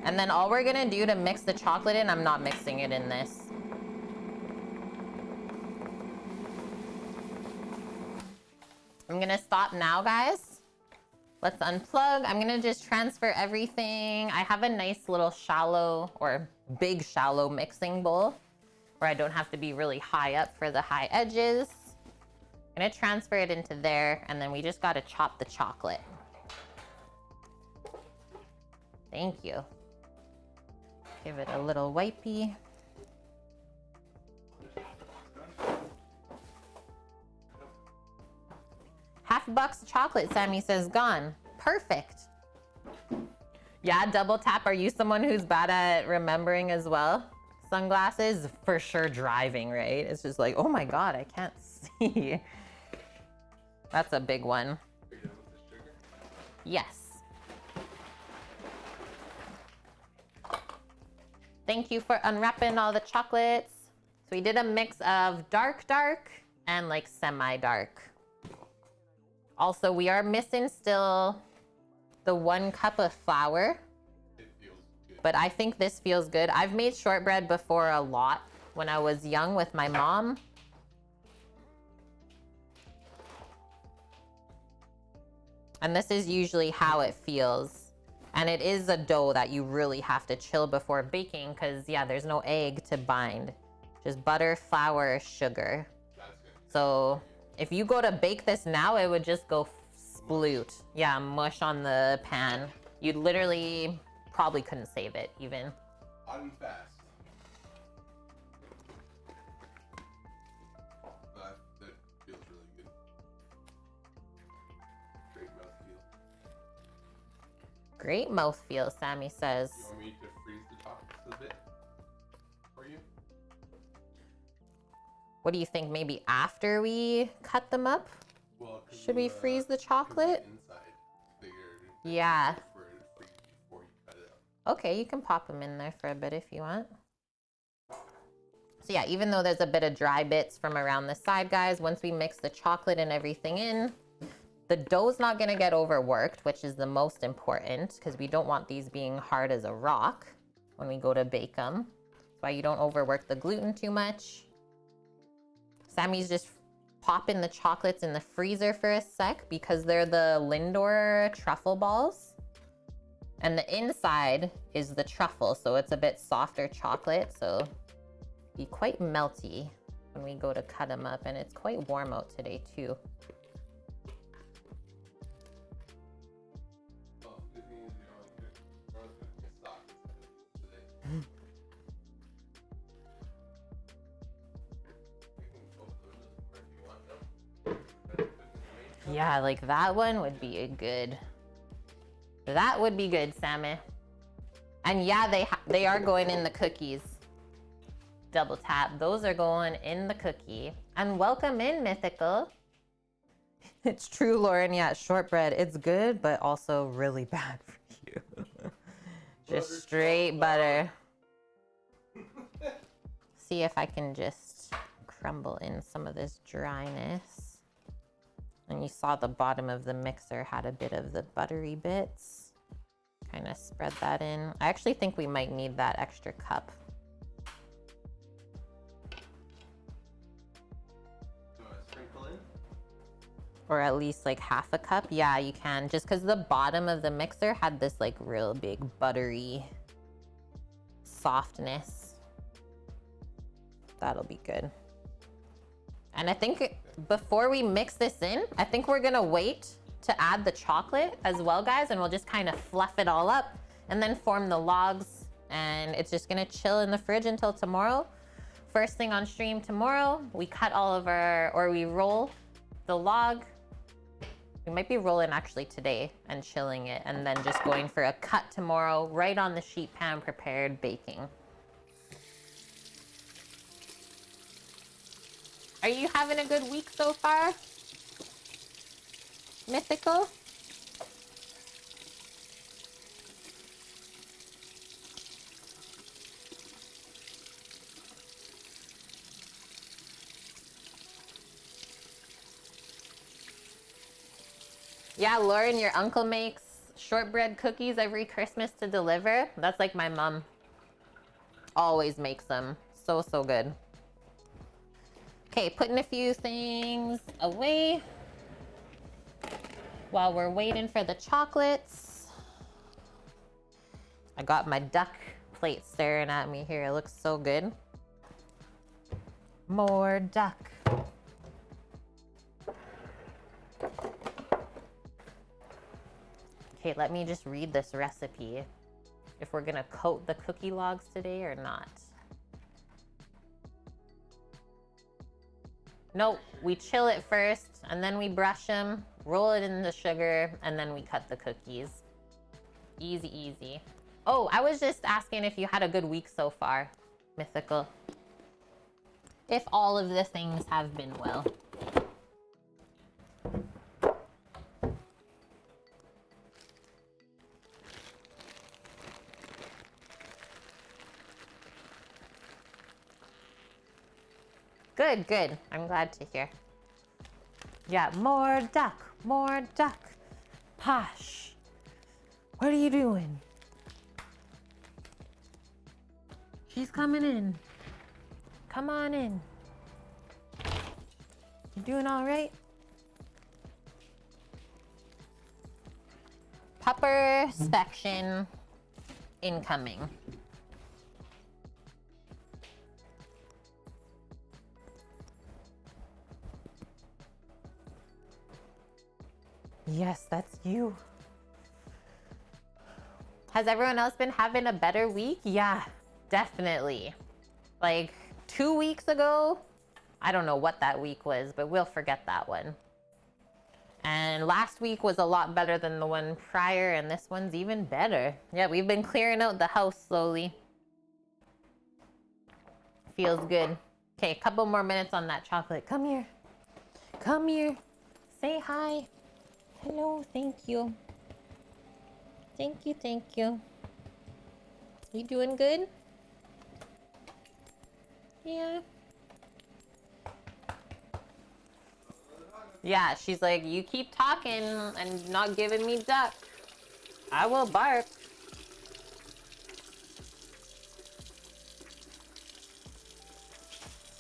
And then all we're gonna do to mix the chocolate in, I'm not mixing it in this. I'm gonna stop now, guys. Let's unplug. I'm gonna just transfer everything. I have a nice little shallow or big shallow mixing bowl where I don't have to be really high up for the high edges. I'm gonna transfer it into there, and then we just gotta chop the chocolate. Thank you. Give it a little wipey. $50 chocolate, Sammy says, gone. Perfect. Yeah, double tap. Are you someone who's bad at remembering as well? Sunglasses, for sure driving, right? It's just like, oh my God, I can't see. That's a big one. Are you done with the sugar? Yes. Thank you for unwrapping all the chocolates. So we did a mix of dark and like semi-dark. Also, we are missing still the 1 cup of flour. It feels good. But I think this feels good. I've made shortbread before a lot when I was young with my mom. And this is usually how it feels. And it is a dough that you really have to chill before baking because, yeah, there's no egg to bind. Just butter, flour, sugar. That's good. So if you go to bake this now, it would just go sploot. Yeah, mush on the pan. You literally probably couldn't save it even. Hot and fast. That feels really good. Great mouthfeel. Great mouthfeel, Sammy says. You want me to freeze the chocolates a bit for you? What do you think? Maybe after we cut them up? Well, 'cause Should we freeze the chocolate? Inside, bigger. Yeah. For it to freeze before you cut it up. Okay, you can pop them in there for a bit if you want. So yeah, even though there's a bit of dry bits from around the side, guys, once we mix the chocolate and everything in, the dough's not gonna get overworked, which is the most important because we don't want these being hard as a rock when we go to bake them. That's why you don't overwork the gluten too much. Sammy's just popping the chocolates in the freezer for a sec because they're the Lindor truffle balls. And the inside is the truffle, so it's a bit softer chocolate, so be quite melty when we go to cut them up. And it's quite warm out today too. Well, good thing is you're only good. We're only cooking a stock today. We can both those if you want them. Yeah, like that one would be a good. That would be good, Sammy. And yeah, they are going in the cookies. Double tap. Those are going in the cookie. And welcome in, Mythical. It's true, Lauren. Yeah, shortbread. It's good, but also really bad for you. Just straight butter. See if I can just crumble in some of this dryness. And you saw the bottom of the mixer had a bit of the buttery bits. Kind of spread that in. I actually think we might need that extra cup. You want to sprinkle in? Or at least like half a cup. Yeah, you can. Just because the bottom of the mixer had this like real big buttery softness. That'll be good. And I think before we mix this in, I think we're gonna wait to add the chocolate as well, guys, and we'll just kind of fluff it all up and then form the logs, and it's just gonna chill in the fridge until tomorrow. First thing on stream tomorrow, we cut all of our, or we roll the log. We might be rolling actually today and chilling it, and then just going for a cut tomorrow, right on the sheet pan prepared baking. Are you having a good week so far? Mythical? Yeah, Lauren, your uncle makes shortbread cookies every Christmas to deliver. That's like my mom. Always makes them. So, so good. Okay, putting a few things away while we're waiting for the chocolates. I got my duck plate staring at me here. It looks so good. More duck. Okay, let me just read this recipe. If we're gonna coat the cookie logs today or not. Nope, we chill it first and then we brush them, roll it in the sugar, and then we cut the cookies. Easy, easy. Oh, I was just asking if you had a good week so far, Mythical. If all of the things have been well. Good, good. I'm glad to hear. Yeah, more duck, more duck. Posh, what are you doing? She's coming in. Come on in. You doing all right? Pupper inspection incoming. Yes, that's you. Has everyone else been having a better week? Yeah, definitely. Like 2 weeks ago, I don't know what that week was, but we'll forget that one. And last week was a lot better than the one prior, and this one's even better. Yeah, we've been clearing out the house slowly. Feels good. Okay, a couple more minutes on that chocolate. Come here. Come here. Say hi. Hello, thank you. Thank you, thank you. You doing good? Yeah. Yeah, she's like, you keep talking and not giving me duck. I will bark.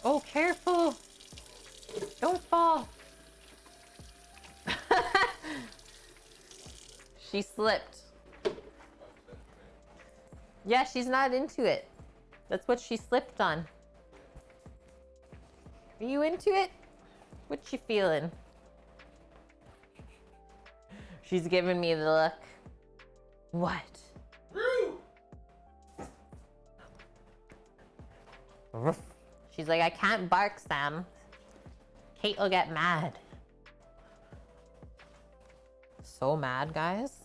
Oh, careful. Don't fall. She slipped. Yeah, she's not into it. That's what she slipped on. Are you into it? What you feeling? She's giving me the look. What? Ruff. She's like, I can't bark, Sam. Kate will get mad. So mad, guys.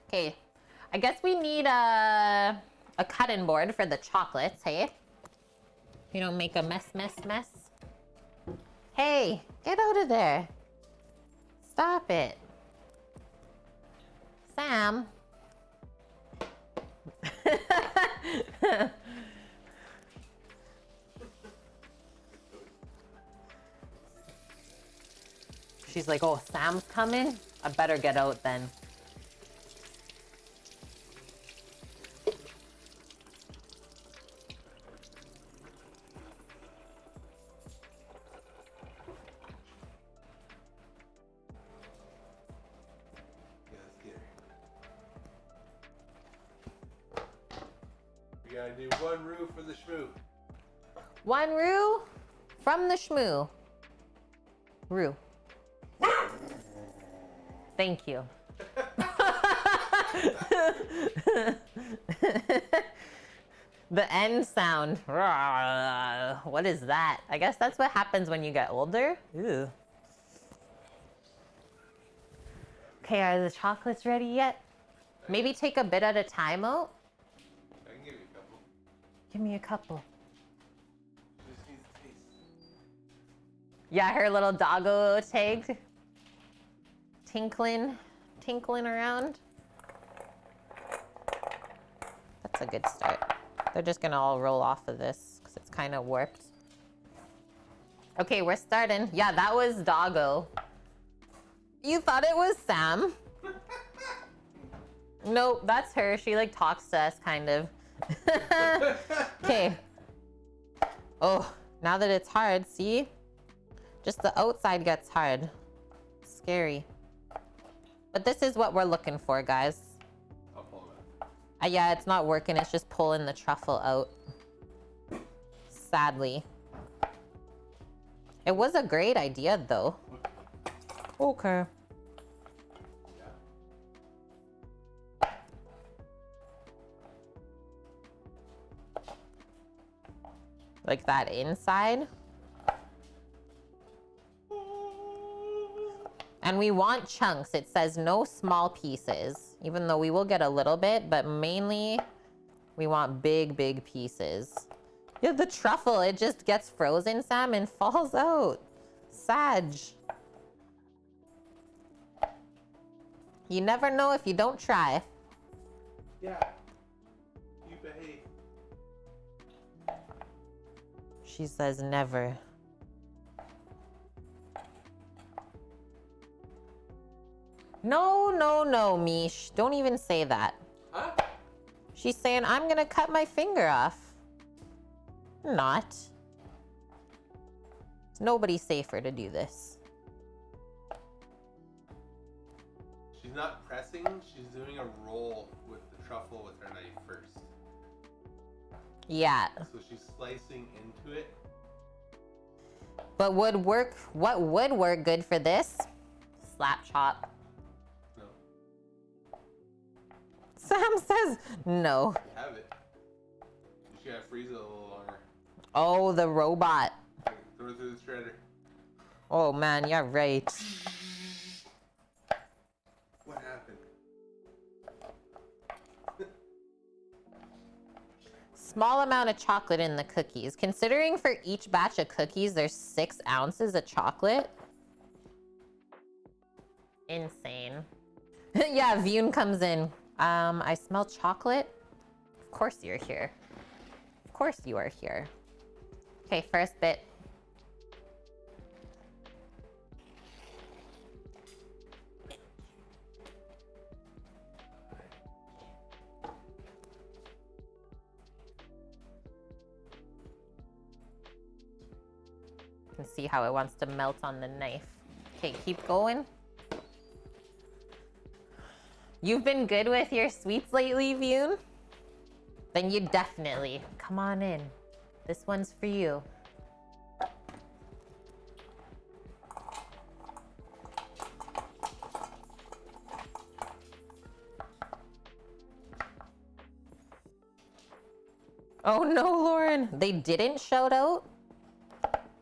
Okay, I guess we need a cutting board for the chocolates, hey? You don't make a mess. Hey, get out of there. Stop it. Sam. she's like, oh, Sam's coming? I better get out then. Yeah, let's get her. We gotta do one roux for the shmoo. One roux from the shmoo. Roux. Thank you. The end sound. What is that? I guess that's what happens when you get older. Ew. Okay, are the chocolates ready yet? Maybe take a bit at a time out. I can give you a couple. Give me a couple. She just needs a taste. Yeah, her little doggo tagged. Tinkling around. That's a good start. They're just gonna all roll off of this because it's kind of warped. Okay, we're starting. Yeah, that was doggo. You thought it was Sam? Nope, that's her. She like talks to us kind of. Okay. Oh, now that it's hard, see? Just the outside gets hard. Scary. But this is what we're looking for, guys. I'll pull it out. Yeah, it's not working. It's just pulling the truffle out. Sadly. It was a great idea, though. Okay. Like that inside. And we want chunks. It says no small pieces, even though we will get a little bit, but mainly we want big, big pieces. Yeah, the truffle, it just gets frozen, Sam, and falls out. Sag. You never know if you don't try. Yeah. You behave. She says never. No, no, no, Mish. Don't even say that. Huh? She's saying, I'm gonna cut my finger off. Not. It's nobody safer to do this. She's not pressing, she's doing a roll with the truffle with her knife first. Yeah. So she's slicing into it. But what would work good for this? Slap chop. No. Sam says no. You have it. You just gotta freeze it a little longer. Oh, the robot. Throw it through the shredder. Oh man, you're right. What happened? Small amount of chocolate in the cookies. Considering for each batch of cookies, there's 6 ounces of chocolate. Insane. Yeah, Vune comes in. I smell chocolate. Of course you're here. Of course you are here. Okay, first bit. You can see how it wants to melt on the knife. Okay, keep going. You've been good with your sweets lately, Vune? Then you definitely, come on in. This one's for you. Oh no, Lauren, they didn't shout out?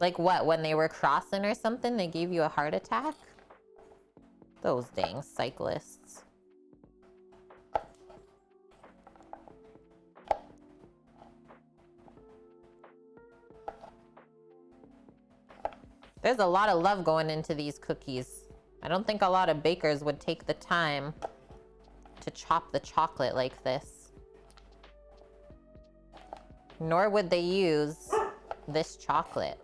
Like what, when they were crossing or something, they gave you a heart attack? Those dang cyclists. There's a lot of love going into these cookies. I don't think a lot of bakers would take the time to chop the chocolate like this. Nor would they use this chocolate.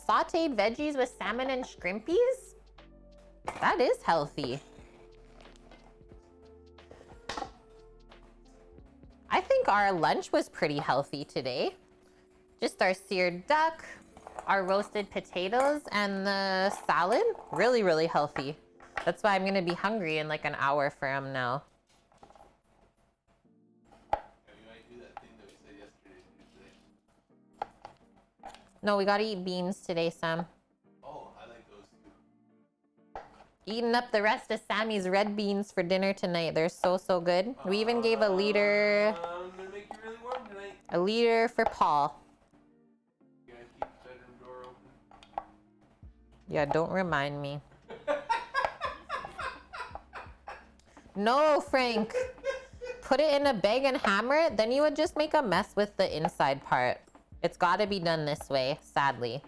Sauteed veggies with salmon and shrimpies? That is healthy. I think our lunch was pretty healthy today. Just our seared duck, our roasted potatoes, and the salad. Really, really healthy. That's why I'm gonna be hungry in like an hour from now. Yeah, we might do that thing that we said yesterday to do today. No, we gotta eat beans today, Sam. Oh, I like those too. Eating up the rest of Sammy's red beans for dinner tonight. They're so, so good. We even gave a liter, I'm gonna make you really warm tonight. a liter for Paul. You gonna keep the bedroom door open? Yeah, don't remind me. No, Frank. Put it in a bag and hammer it, then you would just make a mess with the inside part. It's gotta be done this way, sadly.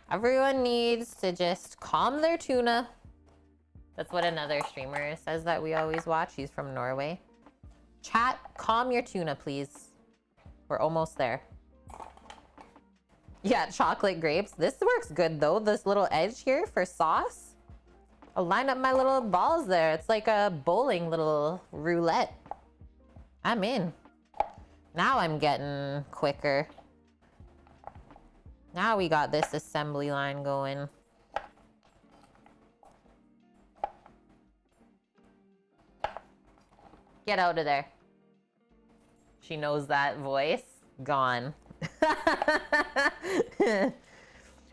Everyone needs to just calm their tuna. That's what another streamer says that we always watch. He's from Norway. Chat, calm your tuna, please. We're almost there. Yeah, chocolate grapes. This works good though. This little edge here for sauce. I'll line up my little balls there. It's like a bowling little roulette. I'm in. Now I'm getting quicker. Now we got this assembly line going. Get out of there. She knows that voice. Gone.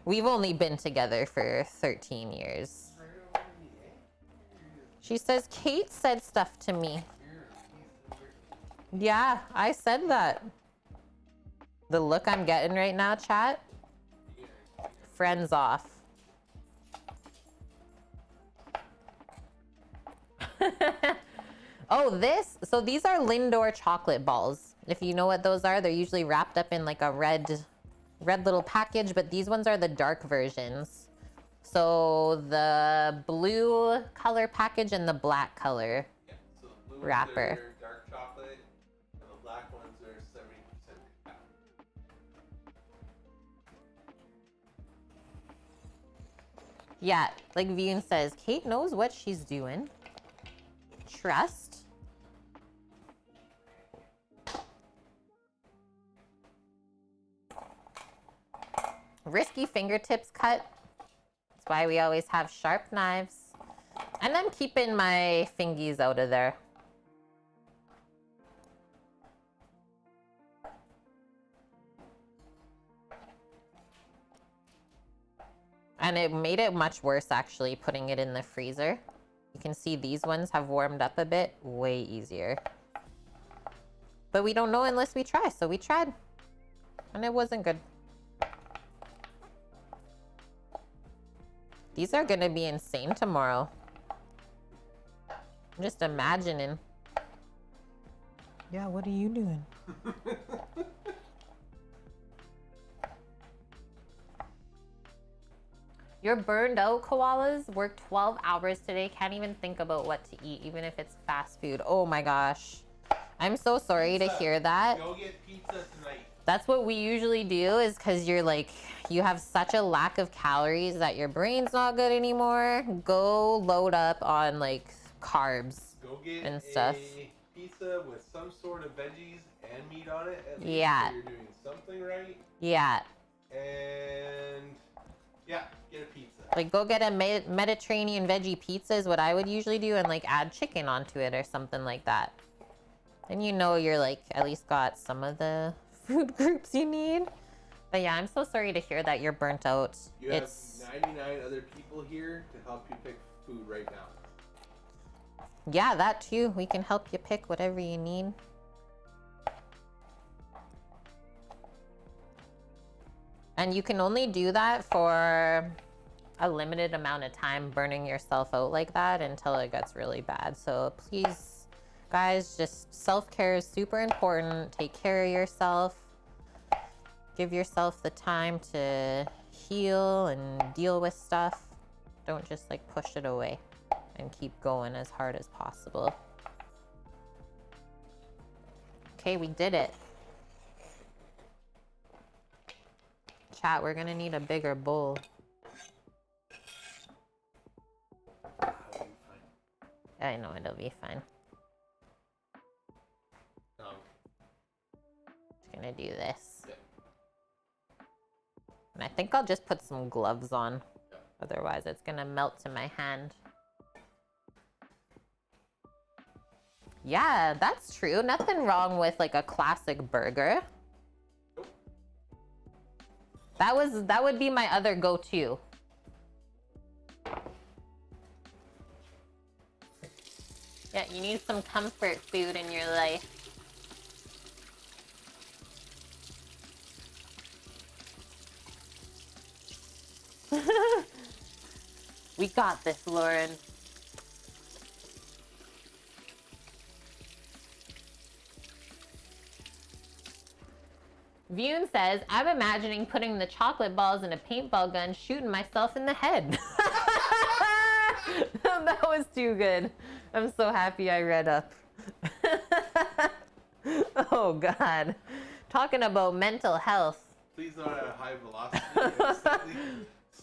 We've only been together for 13 years. She says, Kate said stuff to me. Yeah, I said that. The look I'm getting right now, chat. Friends off. Oh, so these are Lindor chocolate balls. If you know what those are, they're usually wrapped up in like a red little package, but these ones are the dark versions. So the blue color package and the black color So the blue wrapper. ones are dark chocolate, and the black ones are 70% cacao. Yeah, like Vian says, Kate knows what she's doing. Trust. Risky fingertips cut. That's why we always have sharp knives. And I'm keeping my fingies out of there. And it made it much worse actually putting it in the freezer. You can see these ones have warmed up a bit, way easier. But we don't know unless we try, so we tried. And it wasn't good. These are gonna be insane tomorrow. I'm just imagining. Yeah, what are you doing? You're burned out, koalas. Worked 12 hours today. Can't even think about what to eat, even if it's fast food. Oh my gosh. I'm so sorry to hear that. Go get pizza tonight. That's what we usually do, is because you're like, you have such a lack of calories that your brain's not good anymore. Go load up on like carbs Go get and stuff. a pizza with some sort of veggies and meat on it. At least, Yeah. so you're doing something right. Yeah. And yeah, get a pizza. Like go get a Mediterranean veggie pizza is what I would usually do, and like add chicken onto it or something like that. Then you know you're like at least got some of the food groups you need. But yeah, I'm so sorry to hear that you're burnt out. You have 99 other people here to help you pick food right now. Yeah, that too. We can help you pick whatever you need. And you can only do that for a limited amount of time, burning yourself out like that until it gets really bad. So please, guys, just self-care is super important. Take care of yourself. Give yourself the time to heal and deal with stuff. Don't just like push it away and keep going as hard as possible. Okay, we did it. chat, we're gonna need a bigger bowl. I know it'll be fine. Just gonna do this. Yeah. And I think I'll just put some gloves on. Yeah. Otherwise it's gonna melt to my hand. Yeah, that's true. Nothing wrong with like a classic burger. Nope. That would be my other go-to. Yeah, you need some comfort food in your life. We got this, Lauren. Vune says, I'm imagining putting the chocolate balls in a paintball gun, shooting myself in the head. That was too good. I'm so happy I read up. Oh, God. Talking about mental health. Please not at a high velocity. It was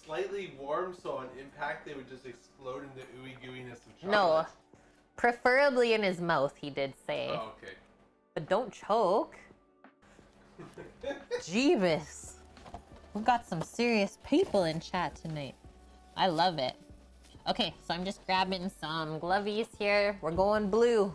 slightly warm, so on impact they would just explode into ooey gooiness of chocolate. No. Preferably in his mouth, he did say. Oh, okay. But don't choke. Jeebus. We've got some serious people in chat tonight. I love it. Okay, so I'm just grabbing some glovies here. We're going blue.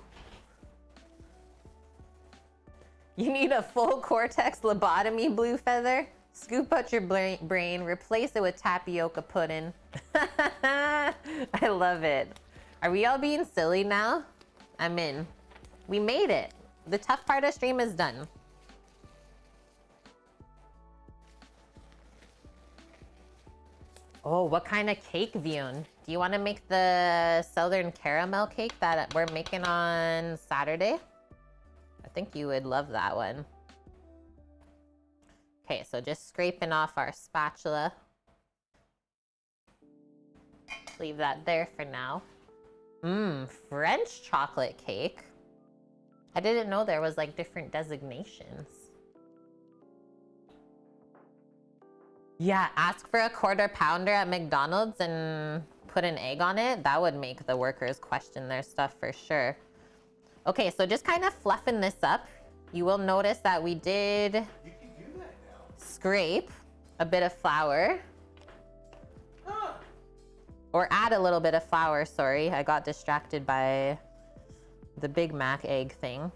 You need a full cortex lobotomy, Blue Feather. Scoop out your brain, replace it with tapioca pudding. I love it. Are we all being silly now? I'm in. We made it. The tough part of stream is done. Oh, what kind of cake, Vune? Do you want to make the Southern Caramel cake that we're making on Saturday? I think you would love that one. Okay, so just scraping off our spatula. Leave that there for now. French chocolate cake. I didn't know there was like different designations. Yeah, ask for a quarter pounder at McDonald's and put an egg on it. That would make the workers question their stuff for sure. Okay, so just kind of fluffing this up. You will notice that we did You can do that now. scrape a bit of flour. Huh. Or add a little bit of flour, sorry. I got distracted by the Big Mac egg thing.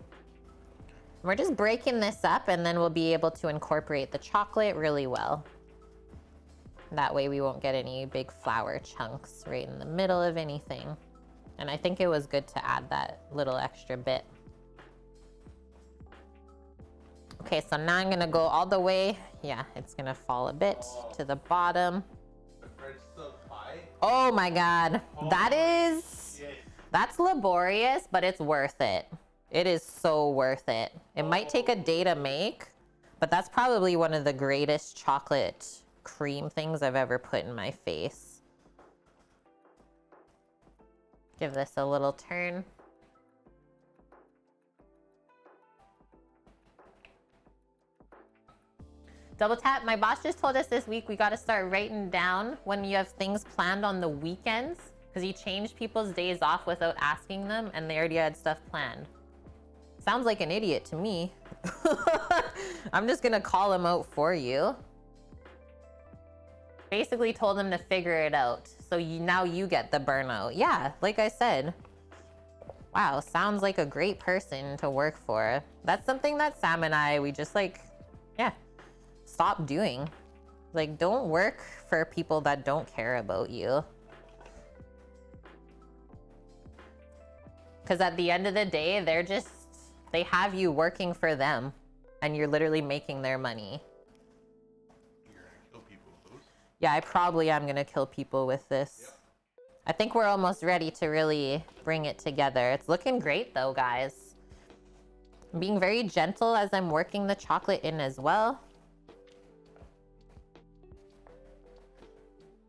We're just breaking this up and then we'll be able to incorporate the chocolate really well. That way we won't get any big flour chunks right in the middle of anything. And I think it was good to add that little extra bit. Okay, so now I'm gonna go all the way. Yeah, it's gonna fall a bit to the bottom. The French silk pie. Oh my God, that is, Yes. that's laborious, but it's worth it. It is so worth it. It might take a day to make, but that's probably one of the greatest chocolate cream things I've ever put in my face. Give this a little turn. Double tap. My boss just told us this week we got to start writing down when you have things planned on the weekends because you change people's days off without asking them and they already had stuff planned. Sounds like an idiot to me. I'm just gonna call him out for you. Basically told him to figure it out. So now you get the burnout. Yeah, like I said. Wow, sounds like a great person to work for. That's something that Sam and I, we just like, yeah, stop doing. Like, don't work for people that don't care about you. Because at the end of the day, they have you working for them and you're literally making their money. You're gonna kill people with those. Yeah, I probably am gonna kill people with this. Yep. I think we're almost ready to really bring it together. It's looking great though, guys. I'm being very gentle as I'm working the chocolate in as well.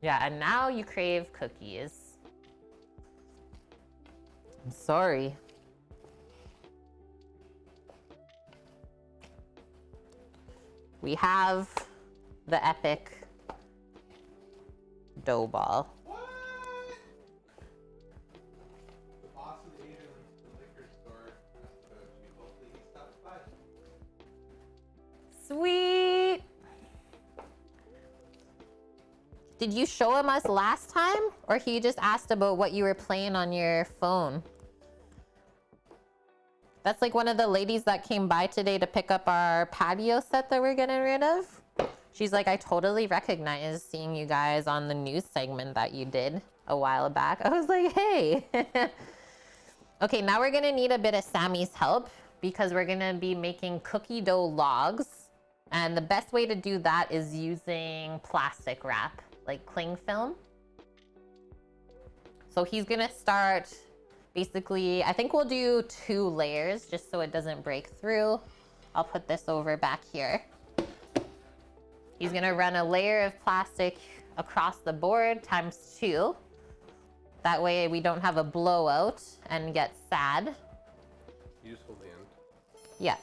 Yeah, and now you crave cookies. I'm sorry. We have the epic dough ball. What? The boss of the Asian liquor store asked about you. Hopefully he stops by. Sweet. Did you show him us last time? Or he just asked about what you were playing on your phone? That's like one of the ladies that came by today to pick up our patio set that we're getting rid of. She's like, I totally recognize seeing you guys on the news segment that you did a while back. I was like, hey. Okay, now we're gonna need a bit of Sammy's help because we're gonna be making cookie dough logs. And the best way to do that is using plastic wrap, like cling film. So he's gonna start, basically, I think we'll do 2 layers just so it doesn't break through. I'll put this over back here. He's gonna run a layer of plastic across the board times 2. That way we don't have a blowout and get sad. Useful hand. Yeah.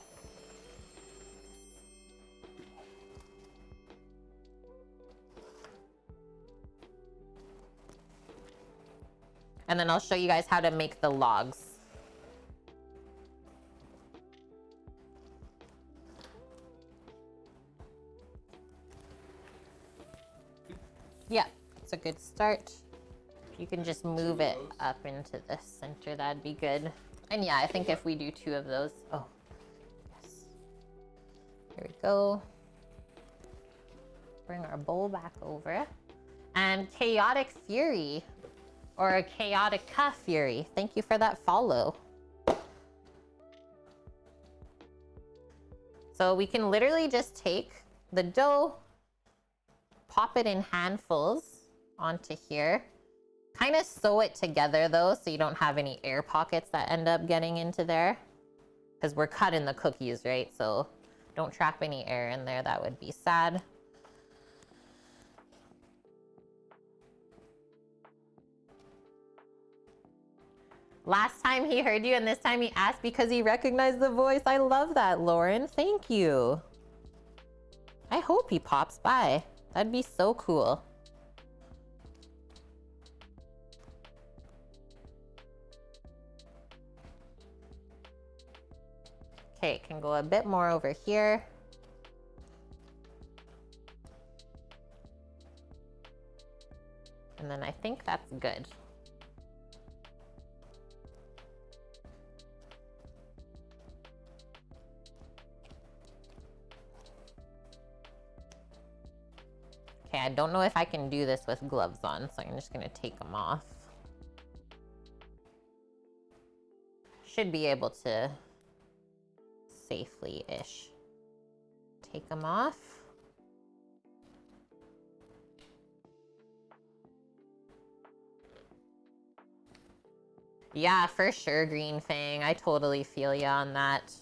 And then I'll show you guys how to make the logs. Yeah, it's a good start. You can just move it up into the center, that'd be good. And yeah, I think if we do 2 of those, oh, yes. Here we go. Bring our bowl back over. And Chaotic Fury, or Chaotica Fury, thank you for that follow. So we can literally just take the dough, pop it in handfuls onto here. Kind of sew it together though, so you don't have any air pockets that end up getting into there. Because we're cutting the cookies, right? So don't trap any air in there, that would be sad. Last time he heard you and this time he asked because he recognized the voice. I love that, Lauren. Thank you. I hope he pops by. That'd be so cool. Okay, can go a bit more over here. And then I think that's good. Okay, I don't know if I can do this with gloves on, so I'm just gonna take them off. Should be able to safely-ish take them off. Yeah, for sure, Green Fang. I totally feel ya on that.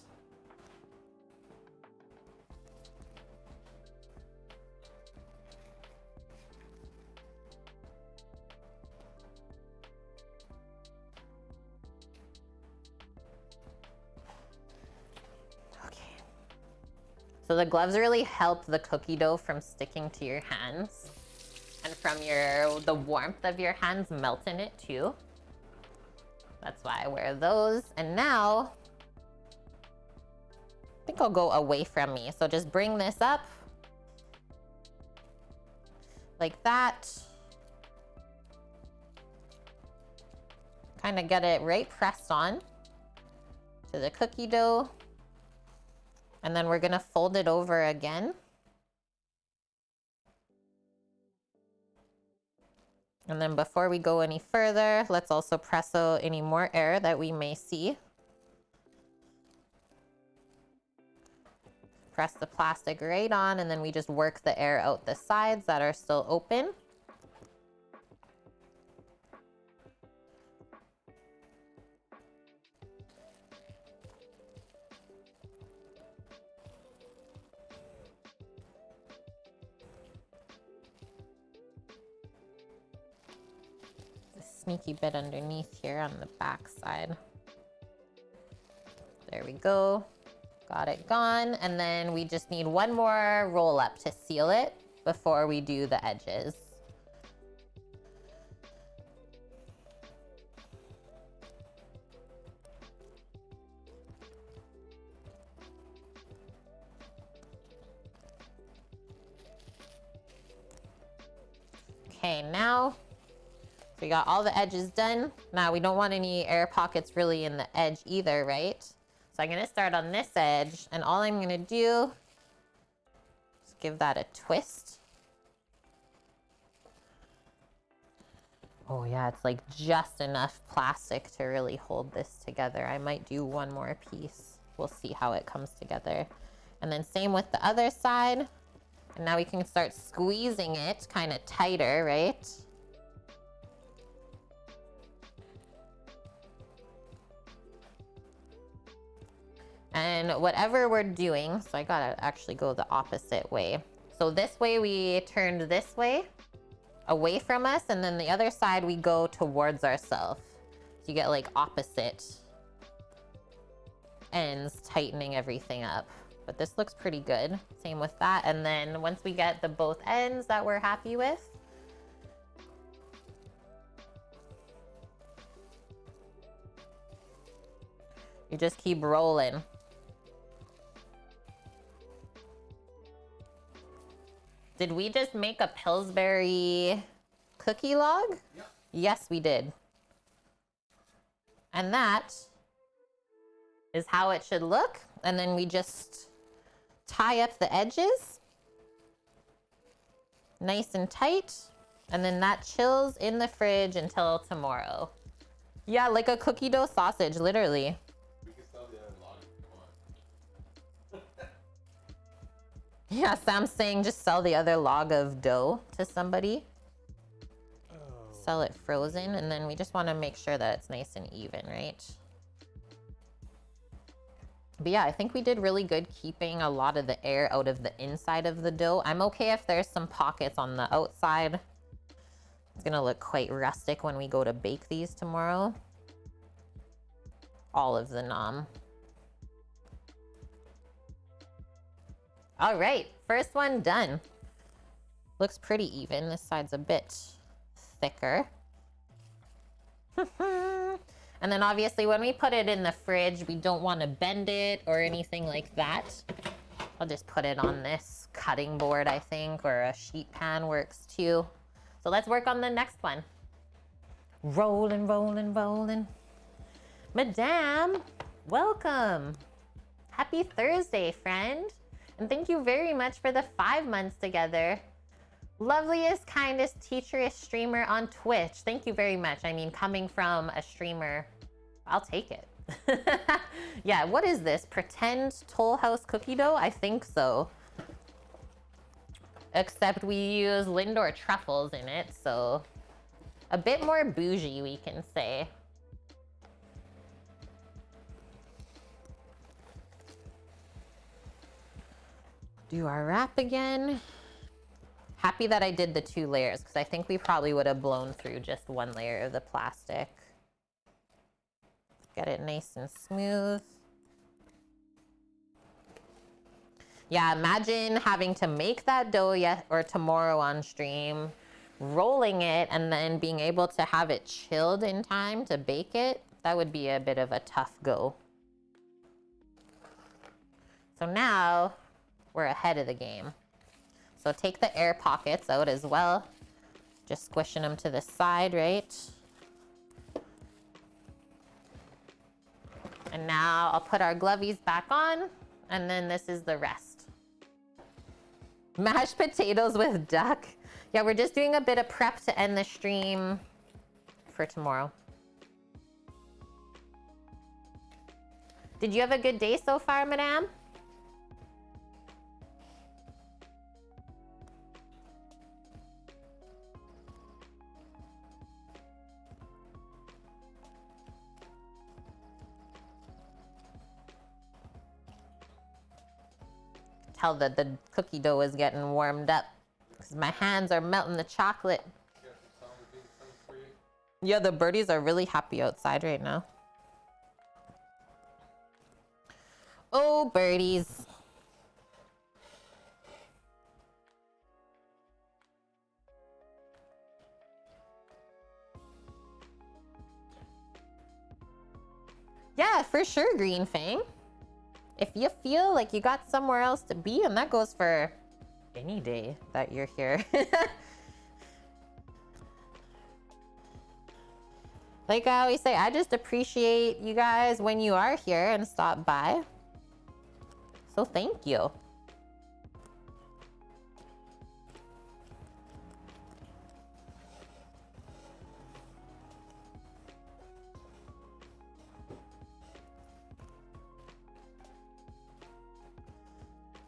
So the gloves really help the cookie dough from sticking to your hands and from the warmth of your hands melting it too. That's why I wear those. And now, I think I'll go away from me. So just bring this up like that. Kind of get it right pressed on to the cookie dough. And then we're gonna fold it over again. And then before we go any further, let's also press out any more air that we may see. Press the plastic right on, and then we just work the air out the sides that are still open. Sneaky bit underneath here on the back side. There we go. Got it gone. And then we just need one more roll up to seal it. before we do the edges. Okay, now we got all the edges done. Now we don't want any air pockets really in the edge either, right? So I'm gonna start on this edge, and all I'm gonna do is give that a twist. Oh yeah, it's like just enough plastic to really hold this together. I might do one more piece. We'll see how it comes together. And then same with the other side. And now we can start squeezing it kind of tighter, right? And whatever we're doing, so I gotta actually go the opposite way. So this way we turned this way, away from us, and then the other side we go towards ourselves. So you get like opposite ends, tightening everything up. But this looks pretty good. Same with that. And then once we get the both ends that we're happy with, you just keep rolling. Did we just make a Pillsbury cookie log? Yep. Yes, we did. And that is how it should look. And then we just tie up the edges nice and tight, and then that chills in the fridge until tomorrow. Yeah, like a cookie dough sausage, literally. We can sell the other log if you want. Yeah, Sam's saying just sell the other log of dough to somebody. Sell it frozen, and then we just want to make sure that it's nice and even, right? But yeah, I think we did really good keeping a lot of the air out of the inside of the dough. I'm okay if there's some pockets on the outside. It's gonna look quite rustic when we go to bake these tomorrow. All of the nom. All right, first one done. Looks pretty even. This side's a bit thicker. And then obviously when we put it in the fridge, we don't want to bend it or anything like that. I'll just put it on this cutting board, I think, or a sheet pan works too. So let's work on the next one. Rolling, rolling, rolling. Madame, welcome. Happy Thursday, friend. And thank you very much for the 5 months together. Loveliest, kindest, teacherish streamer on Twitch. Thank you very much. I mean, coming from a streamer, I'll take it. Yeah, what is this? Pretend Toll House cookie dough? I think so. Except we use Lindor truffles in it, so a bit more bougie, we can say. Do our wrap again. Happy that I did the 2 layers, because I think we probably would have blown through just 1 layer of the plastic. Get it nice and smooth. Yeah, imagine having to make that dough or tomorrow on stream, rolling it, and then being able to have it chilled in time to bake it. That would be a bit of a tough go. So now we're ahead of the game. So take the air pockets out as well. Just squishing them to the side, right? And now I'll put our glovies back on, and then this is the rest. Mashed potatoes with duck. Yeah, we're just doing a bit of prep to end the stream for tomorrow. Did you have a good day so far, madame? Tell that the cookie dough is getting warmed up because my hands are melting the chocolate. Yeah, the birdies are really happy outside right now. Oh, birdies. Yeah, for sure, Green Fang. If you feel like you got somewhere else to be, and that goes for any day that you're here. Like I always say, I just appreciate you guys when you are here and stop by. So thank you.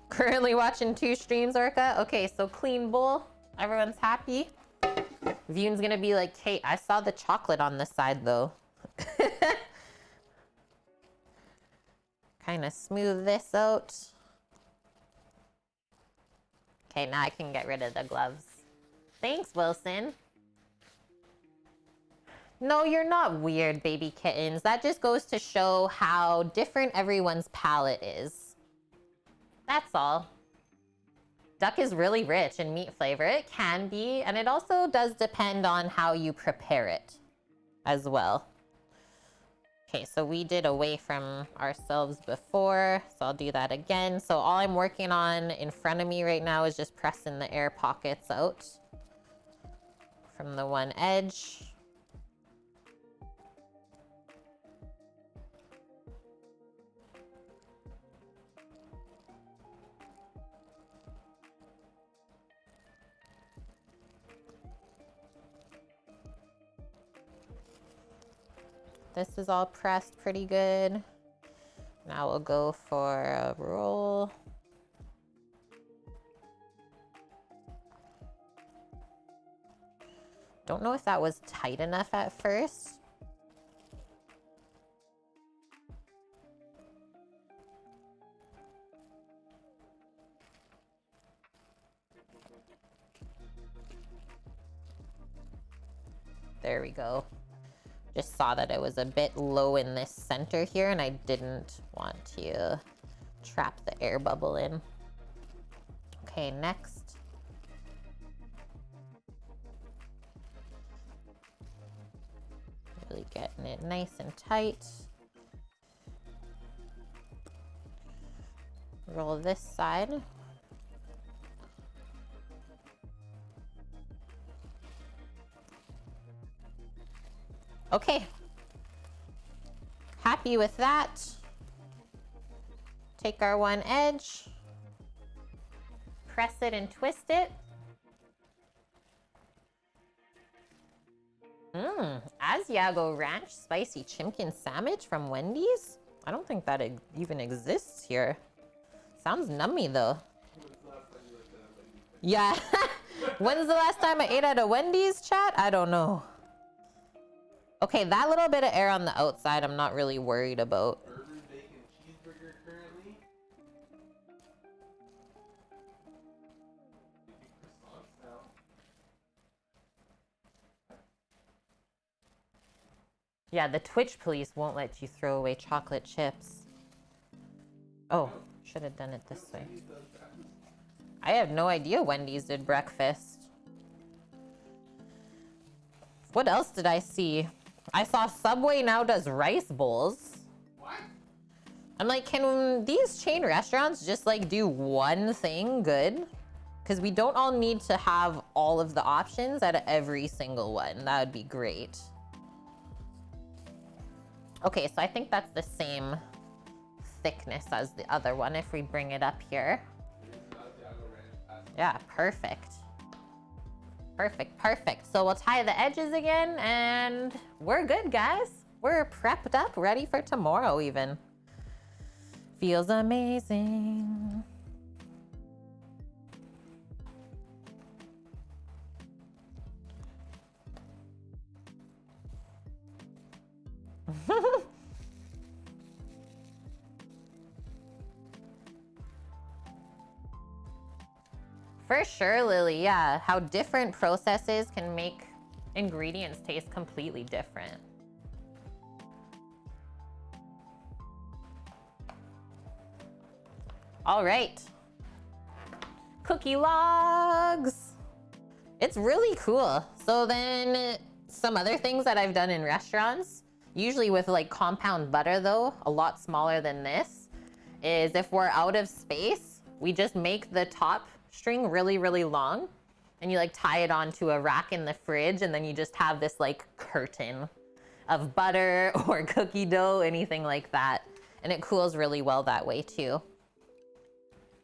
Currently watching 2 streams, Orca. Okay, so clean bowl. Everyone's happy. Vune's gonna be like, Kate, I saw the chocolate on the side though. Kind of smooth this out. Okay, now I can get rid of the gloves. Thanks, Wilson. No, you're not weird, baby kittens. That just goes to show how different everyone's palate is. That's all. Duck is really rich in meat flavor. It can be, and it also does depend on how you prepare it as well. Okay, so we did away from ourselves before, so I'll do that again. So all I'm working on in front of me right now is just pressing the air pockets out from the one edge. This is all pressed pretty good. Now we'll go for a roll. Don't know if that was tight enough at first. There we go. Just saw that it was a bit low in this center here, and I didn't want to trap the air bubble in. Okay, next. Really getting it nice and tight. Roll this side. Okay. Happy with that. Take our one edge, press it and twist it. Asiago Ranch Spicy Chimkin Sandwich from Wendy's? I don't think that even exists here. Sounds nummy though. Yeah. When's the last time I ate at a Wendy's, chat? I don't know. Okay, that little bit of air on the outside, I'm not really worried about. Bourbon bacon cheeseburger currently. Croissants now. Yeah, the Twitch police won't let you throw away chocolate chips. Oh, should have done it this way. I have no idea Wendy's did breakfast. What else did I see? I saw Subway now does rice bowls. What? I'm like, can these chain restaurants just like do one thing good? Because we don't all need to have all of the options at every single one. That would be great. Okay, so I think that's the same thickness as the other one if we bring it up here. Yeah, perfect. Perfect, perfect. So we'll tie the edges again and we're good, guys. We're prepped up, ready for tomorrow even. Feels amazing. For sure, Lily. Yeah, how different processes can make ingredients taste completely different. All right. Cookie logs. It's really cool. So then some other things that I've done in restaurants, Usually with like compound butter though, a lot smaller than this, is if we're out of space, we just make the top string really, really long and you like tie it onto a rack in the fridge, and then you just have this like curtain of butter or cookie dough, anything like that. And it cools really well that way too.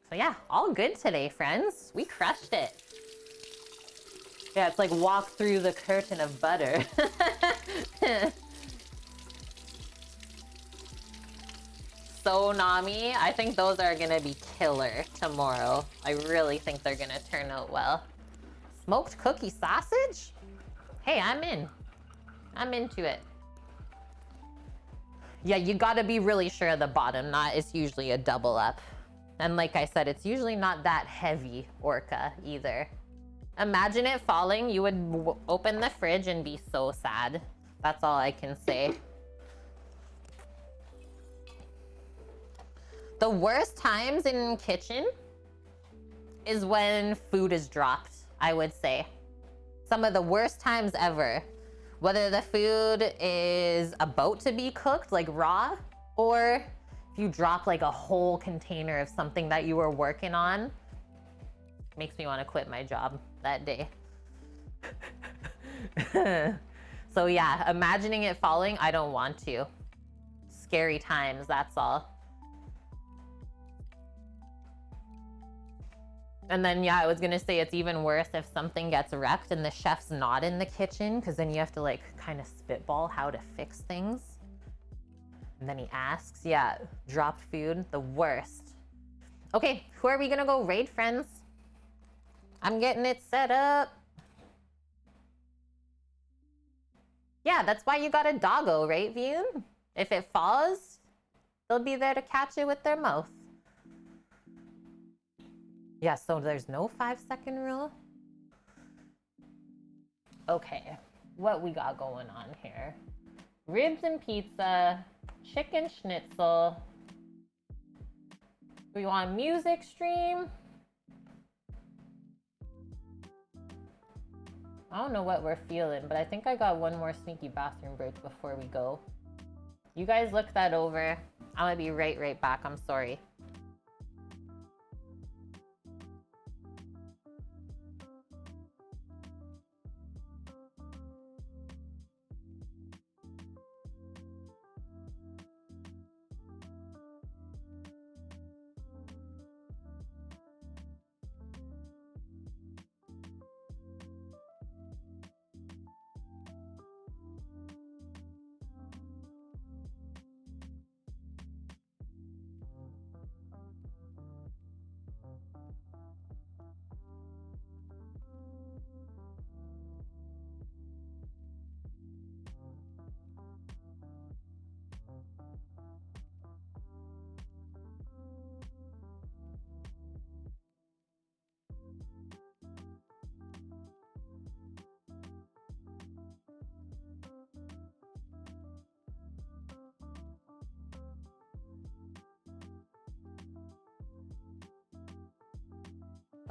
So yeah, all good today, friends. We crushed it. Yeah, it's like walk through the curtain of butter. So Nami, I think those are gonna be killer tomorrow. I really think they're gonna turn out well. Smoked cookie sausage? Hey, I'm in. I'm into it. Yeah, you gotta be really sure of the bottom knot. It's usually a double up. And like I said, it's usually not that heavy orca either. Imagine it falling, you would open the fridge and be so sad. That's all I can say. The worst times in kitchen is when food is dropped, I would say. Some of the worst times ever. Whether the food is about to be cooked, like raw, or if you drop like a whole container of something that you were working on, makes me want to quit my job that day. So yeah, imagining it falling, I don't want to. Scary times, that's all. And then, yeah, I was gonna say it's even worse if something gets wrecked and the chef's not in the kitchen, because then you have to like kind of spitball how to fix things. And then he asks, yeah, dropped food, the worst. Okay, who are we gonna go raid, friends? I'm getting it set up. Yeah, that's why you got a doggo, right, Vune? If it falls, they'll be there to catch it with their mouth. Yeah, so there's no 5-second rule? Okay, what we got going on here? Ribs and pizza, chicken schnitzel. We want music stream. I don't know what we're feeling, but I think I got one more sneaky bathroom break before we go. You guys look that over. I'm gonna be right back, I'm sorry.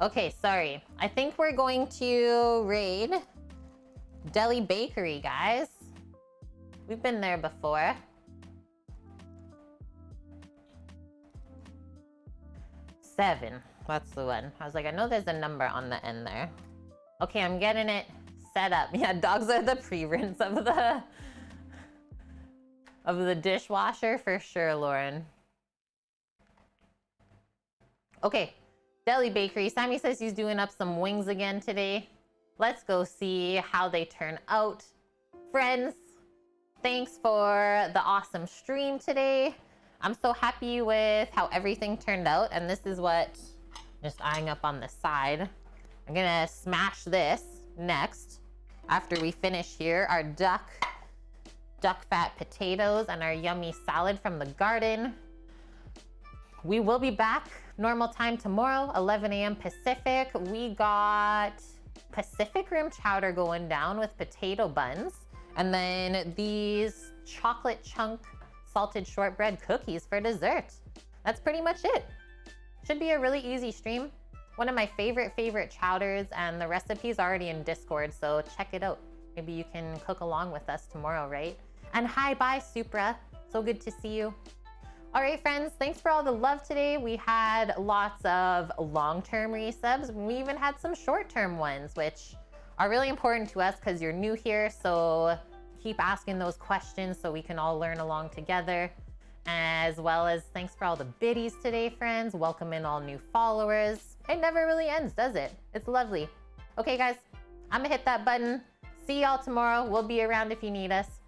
Okay, sorry. I think we're going to raid Deli Bakery, guys. We've been there before. Seven. That's the one. I was like, I know there's a number on the end there. Okay, I'm getting it set up. Yeah, dogs are the pre-rinse of the dishwasher for sure, Lauren. Okay. Deli Bakery. Sammy says he's doing up some wings again today. Let's go see how they turn out. Friends, thanks for the awesome stream today. I'm so happy with how everything turned out. And this is what, just eyeing up on the side. I'm gonna smash this next. After we finish here, our duck fat potatoes and our yummy salad from the garden. We will be back normal time tomorrow, 11 a.m. Pacific. We got Pacific Rim chowder going down with potato buns. And then these chocolate chunk salted shortbread cookies for dessert. That's pretty much it. Should be a really easy stream. One of my favorite chowders, and the recipe's already in Discord, so check it out. Maybe you can cook along with us tomorrow, right? And hi, bye, Supra. So good to see you. All right, friends, thanks for all the love today. We had lots of long-term resubs. We even had some short-term ones, which are really important to us because you're new here. So keep asking those questions so we can all learn along together. As well as thanks for all the biddies today, friends. Welcome in all new followers. It never really ends, does it? It's lovely. Okay, guys, I'm gonna hit that button. See y'all tomorrow. We'll be around if you need us.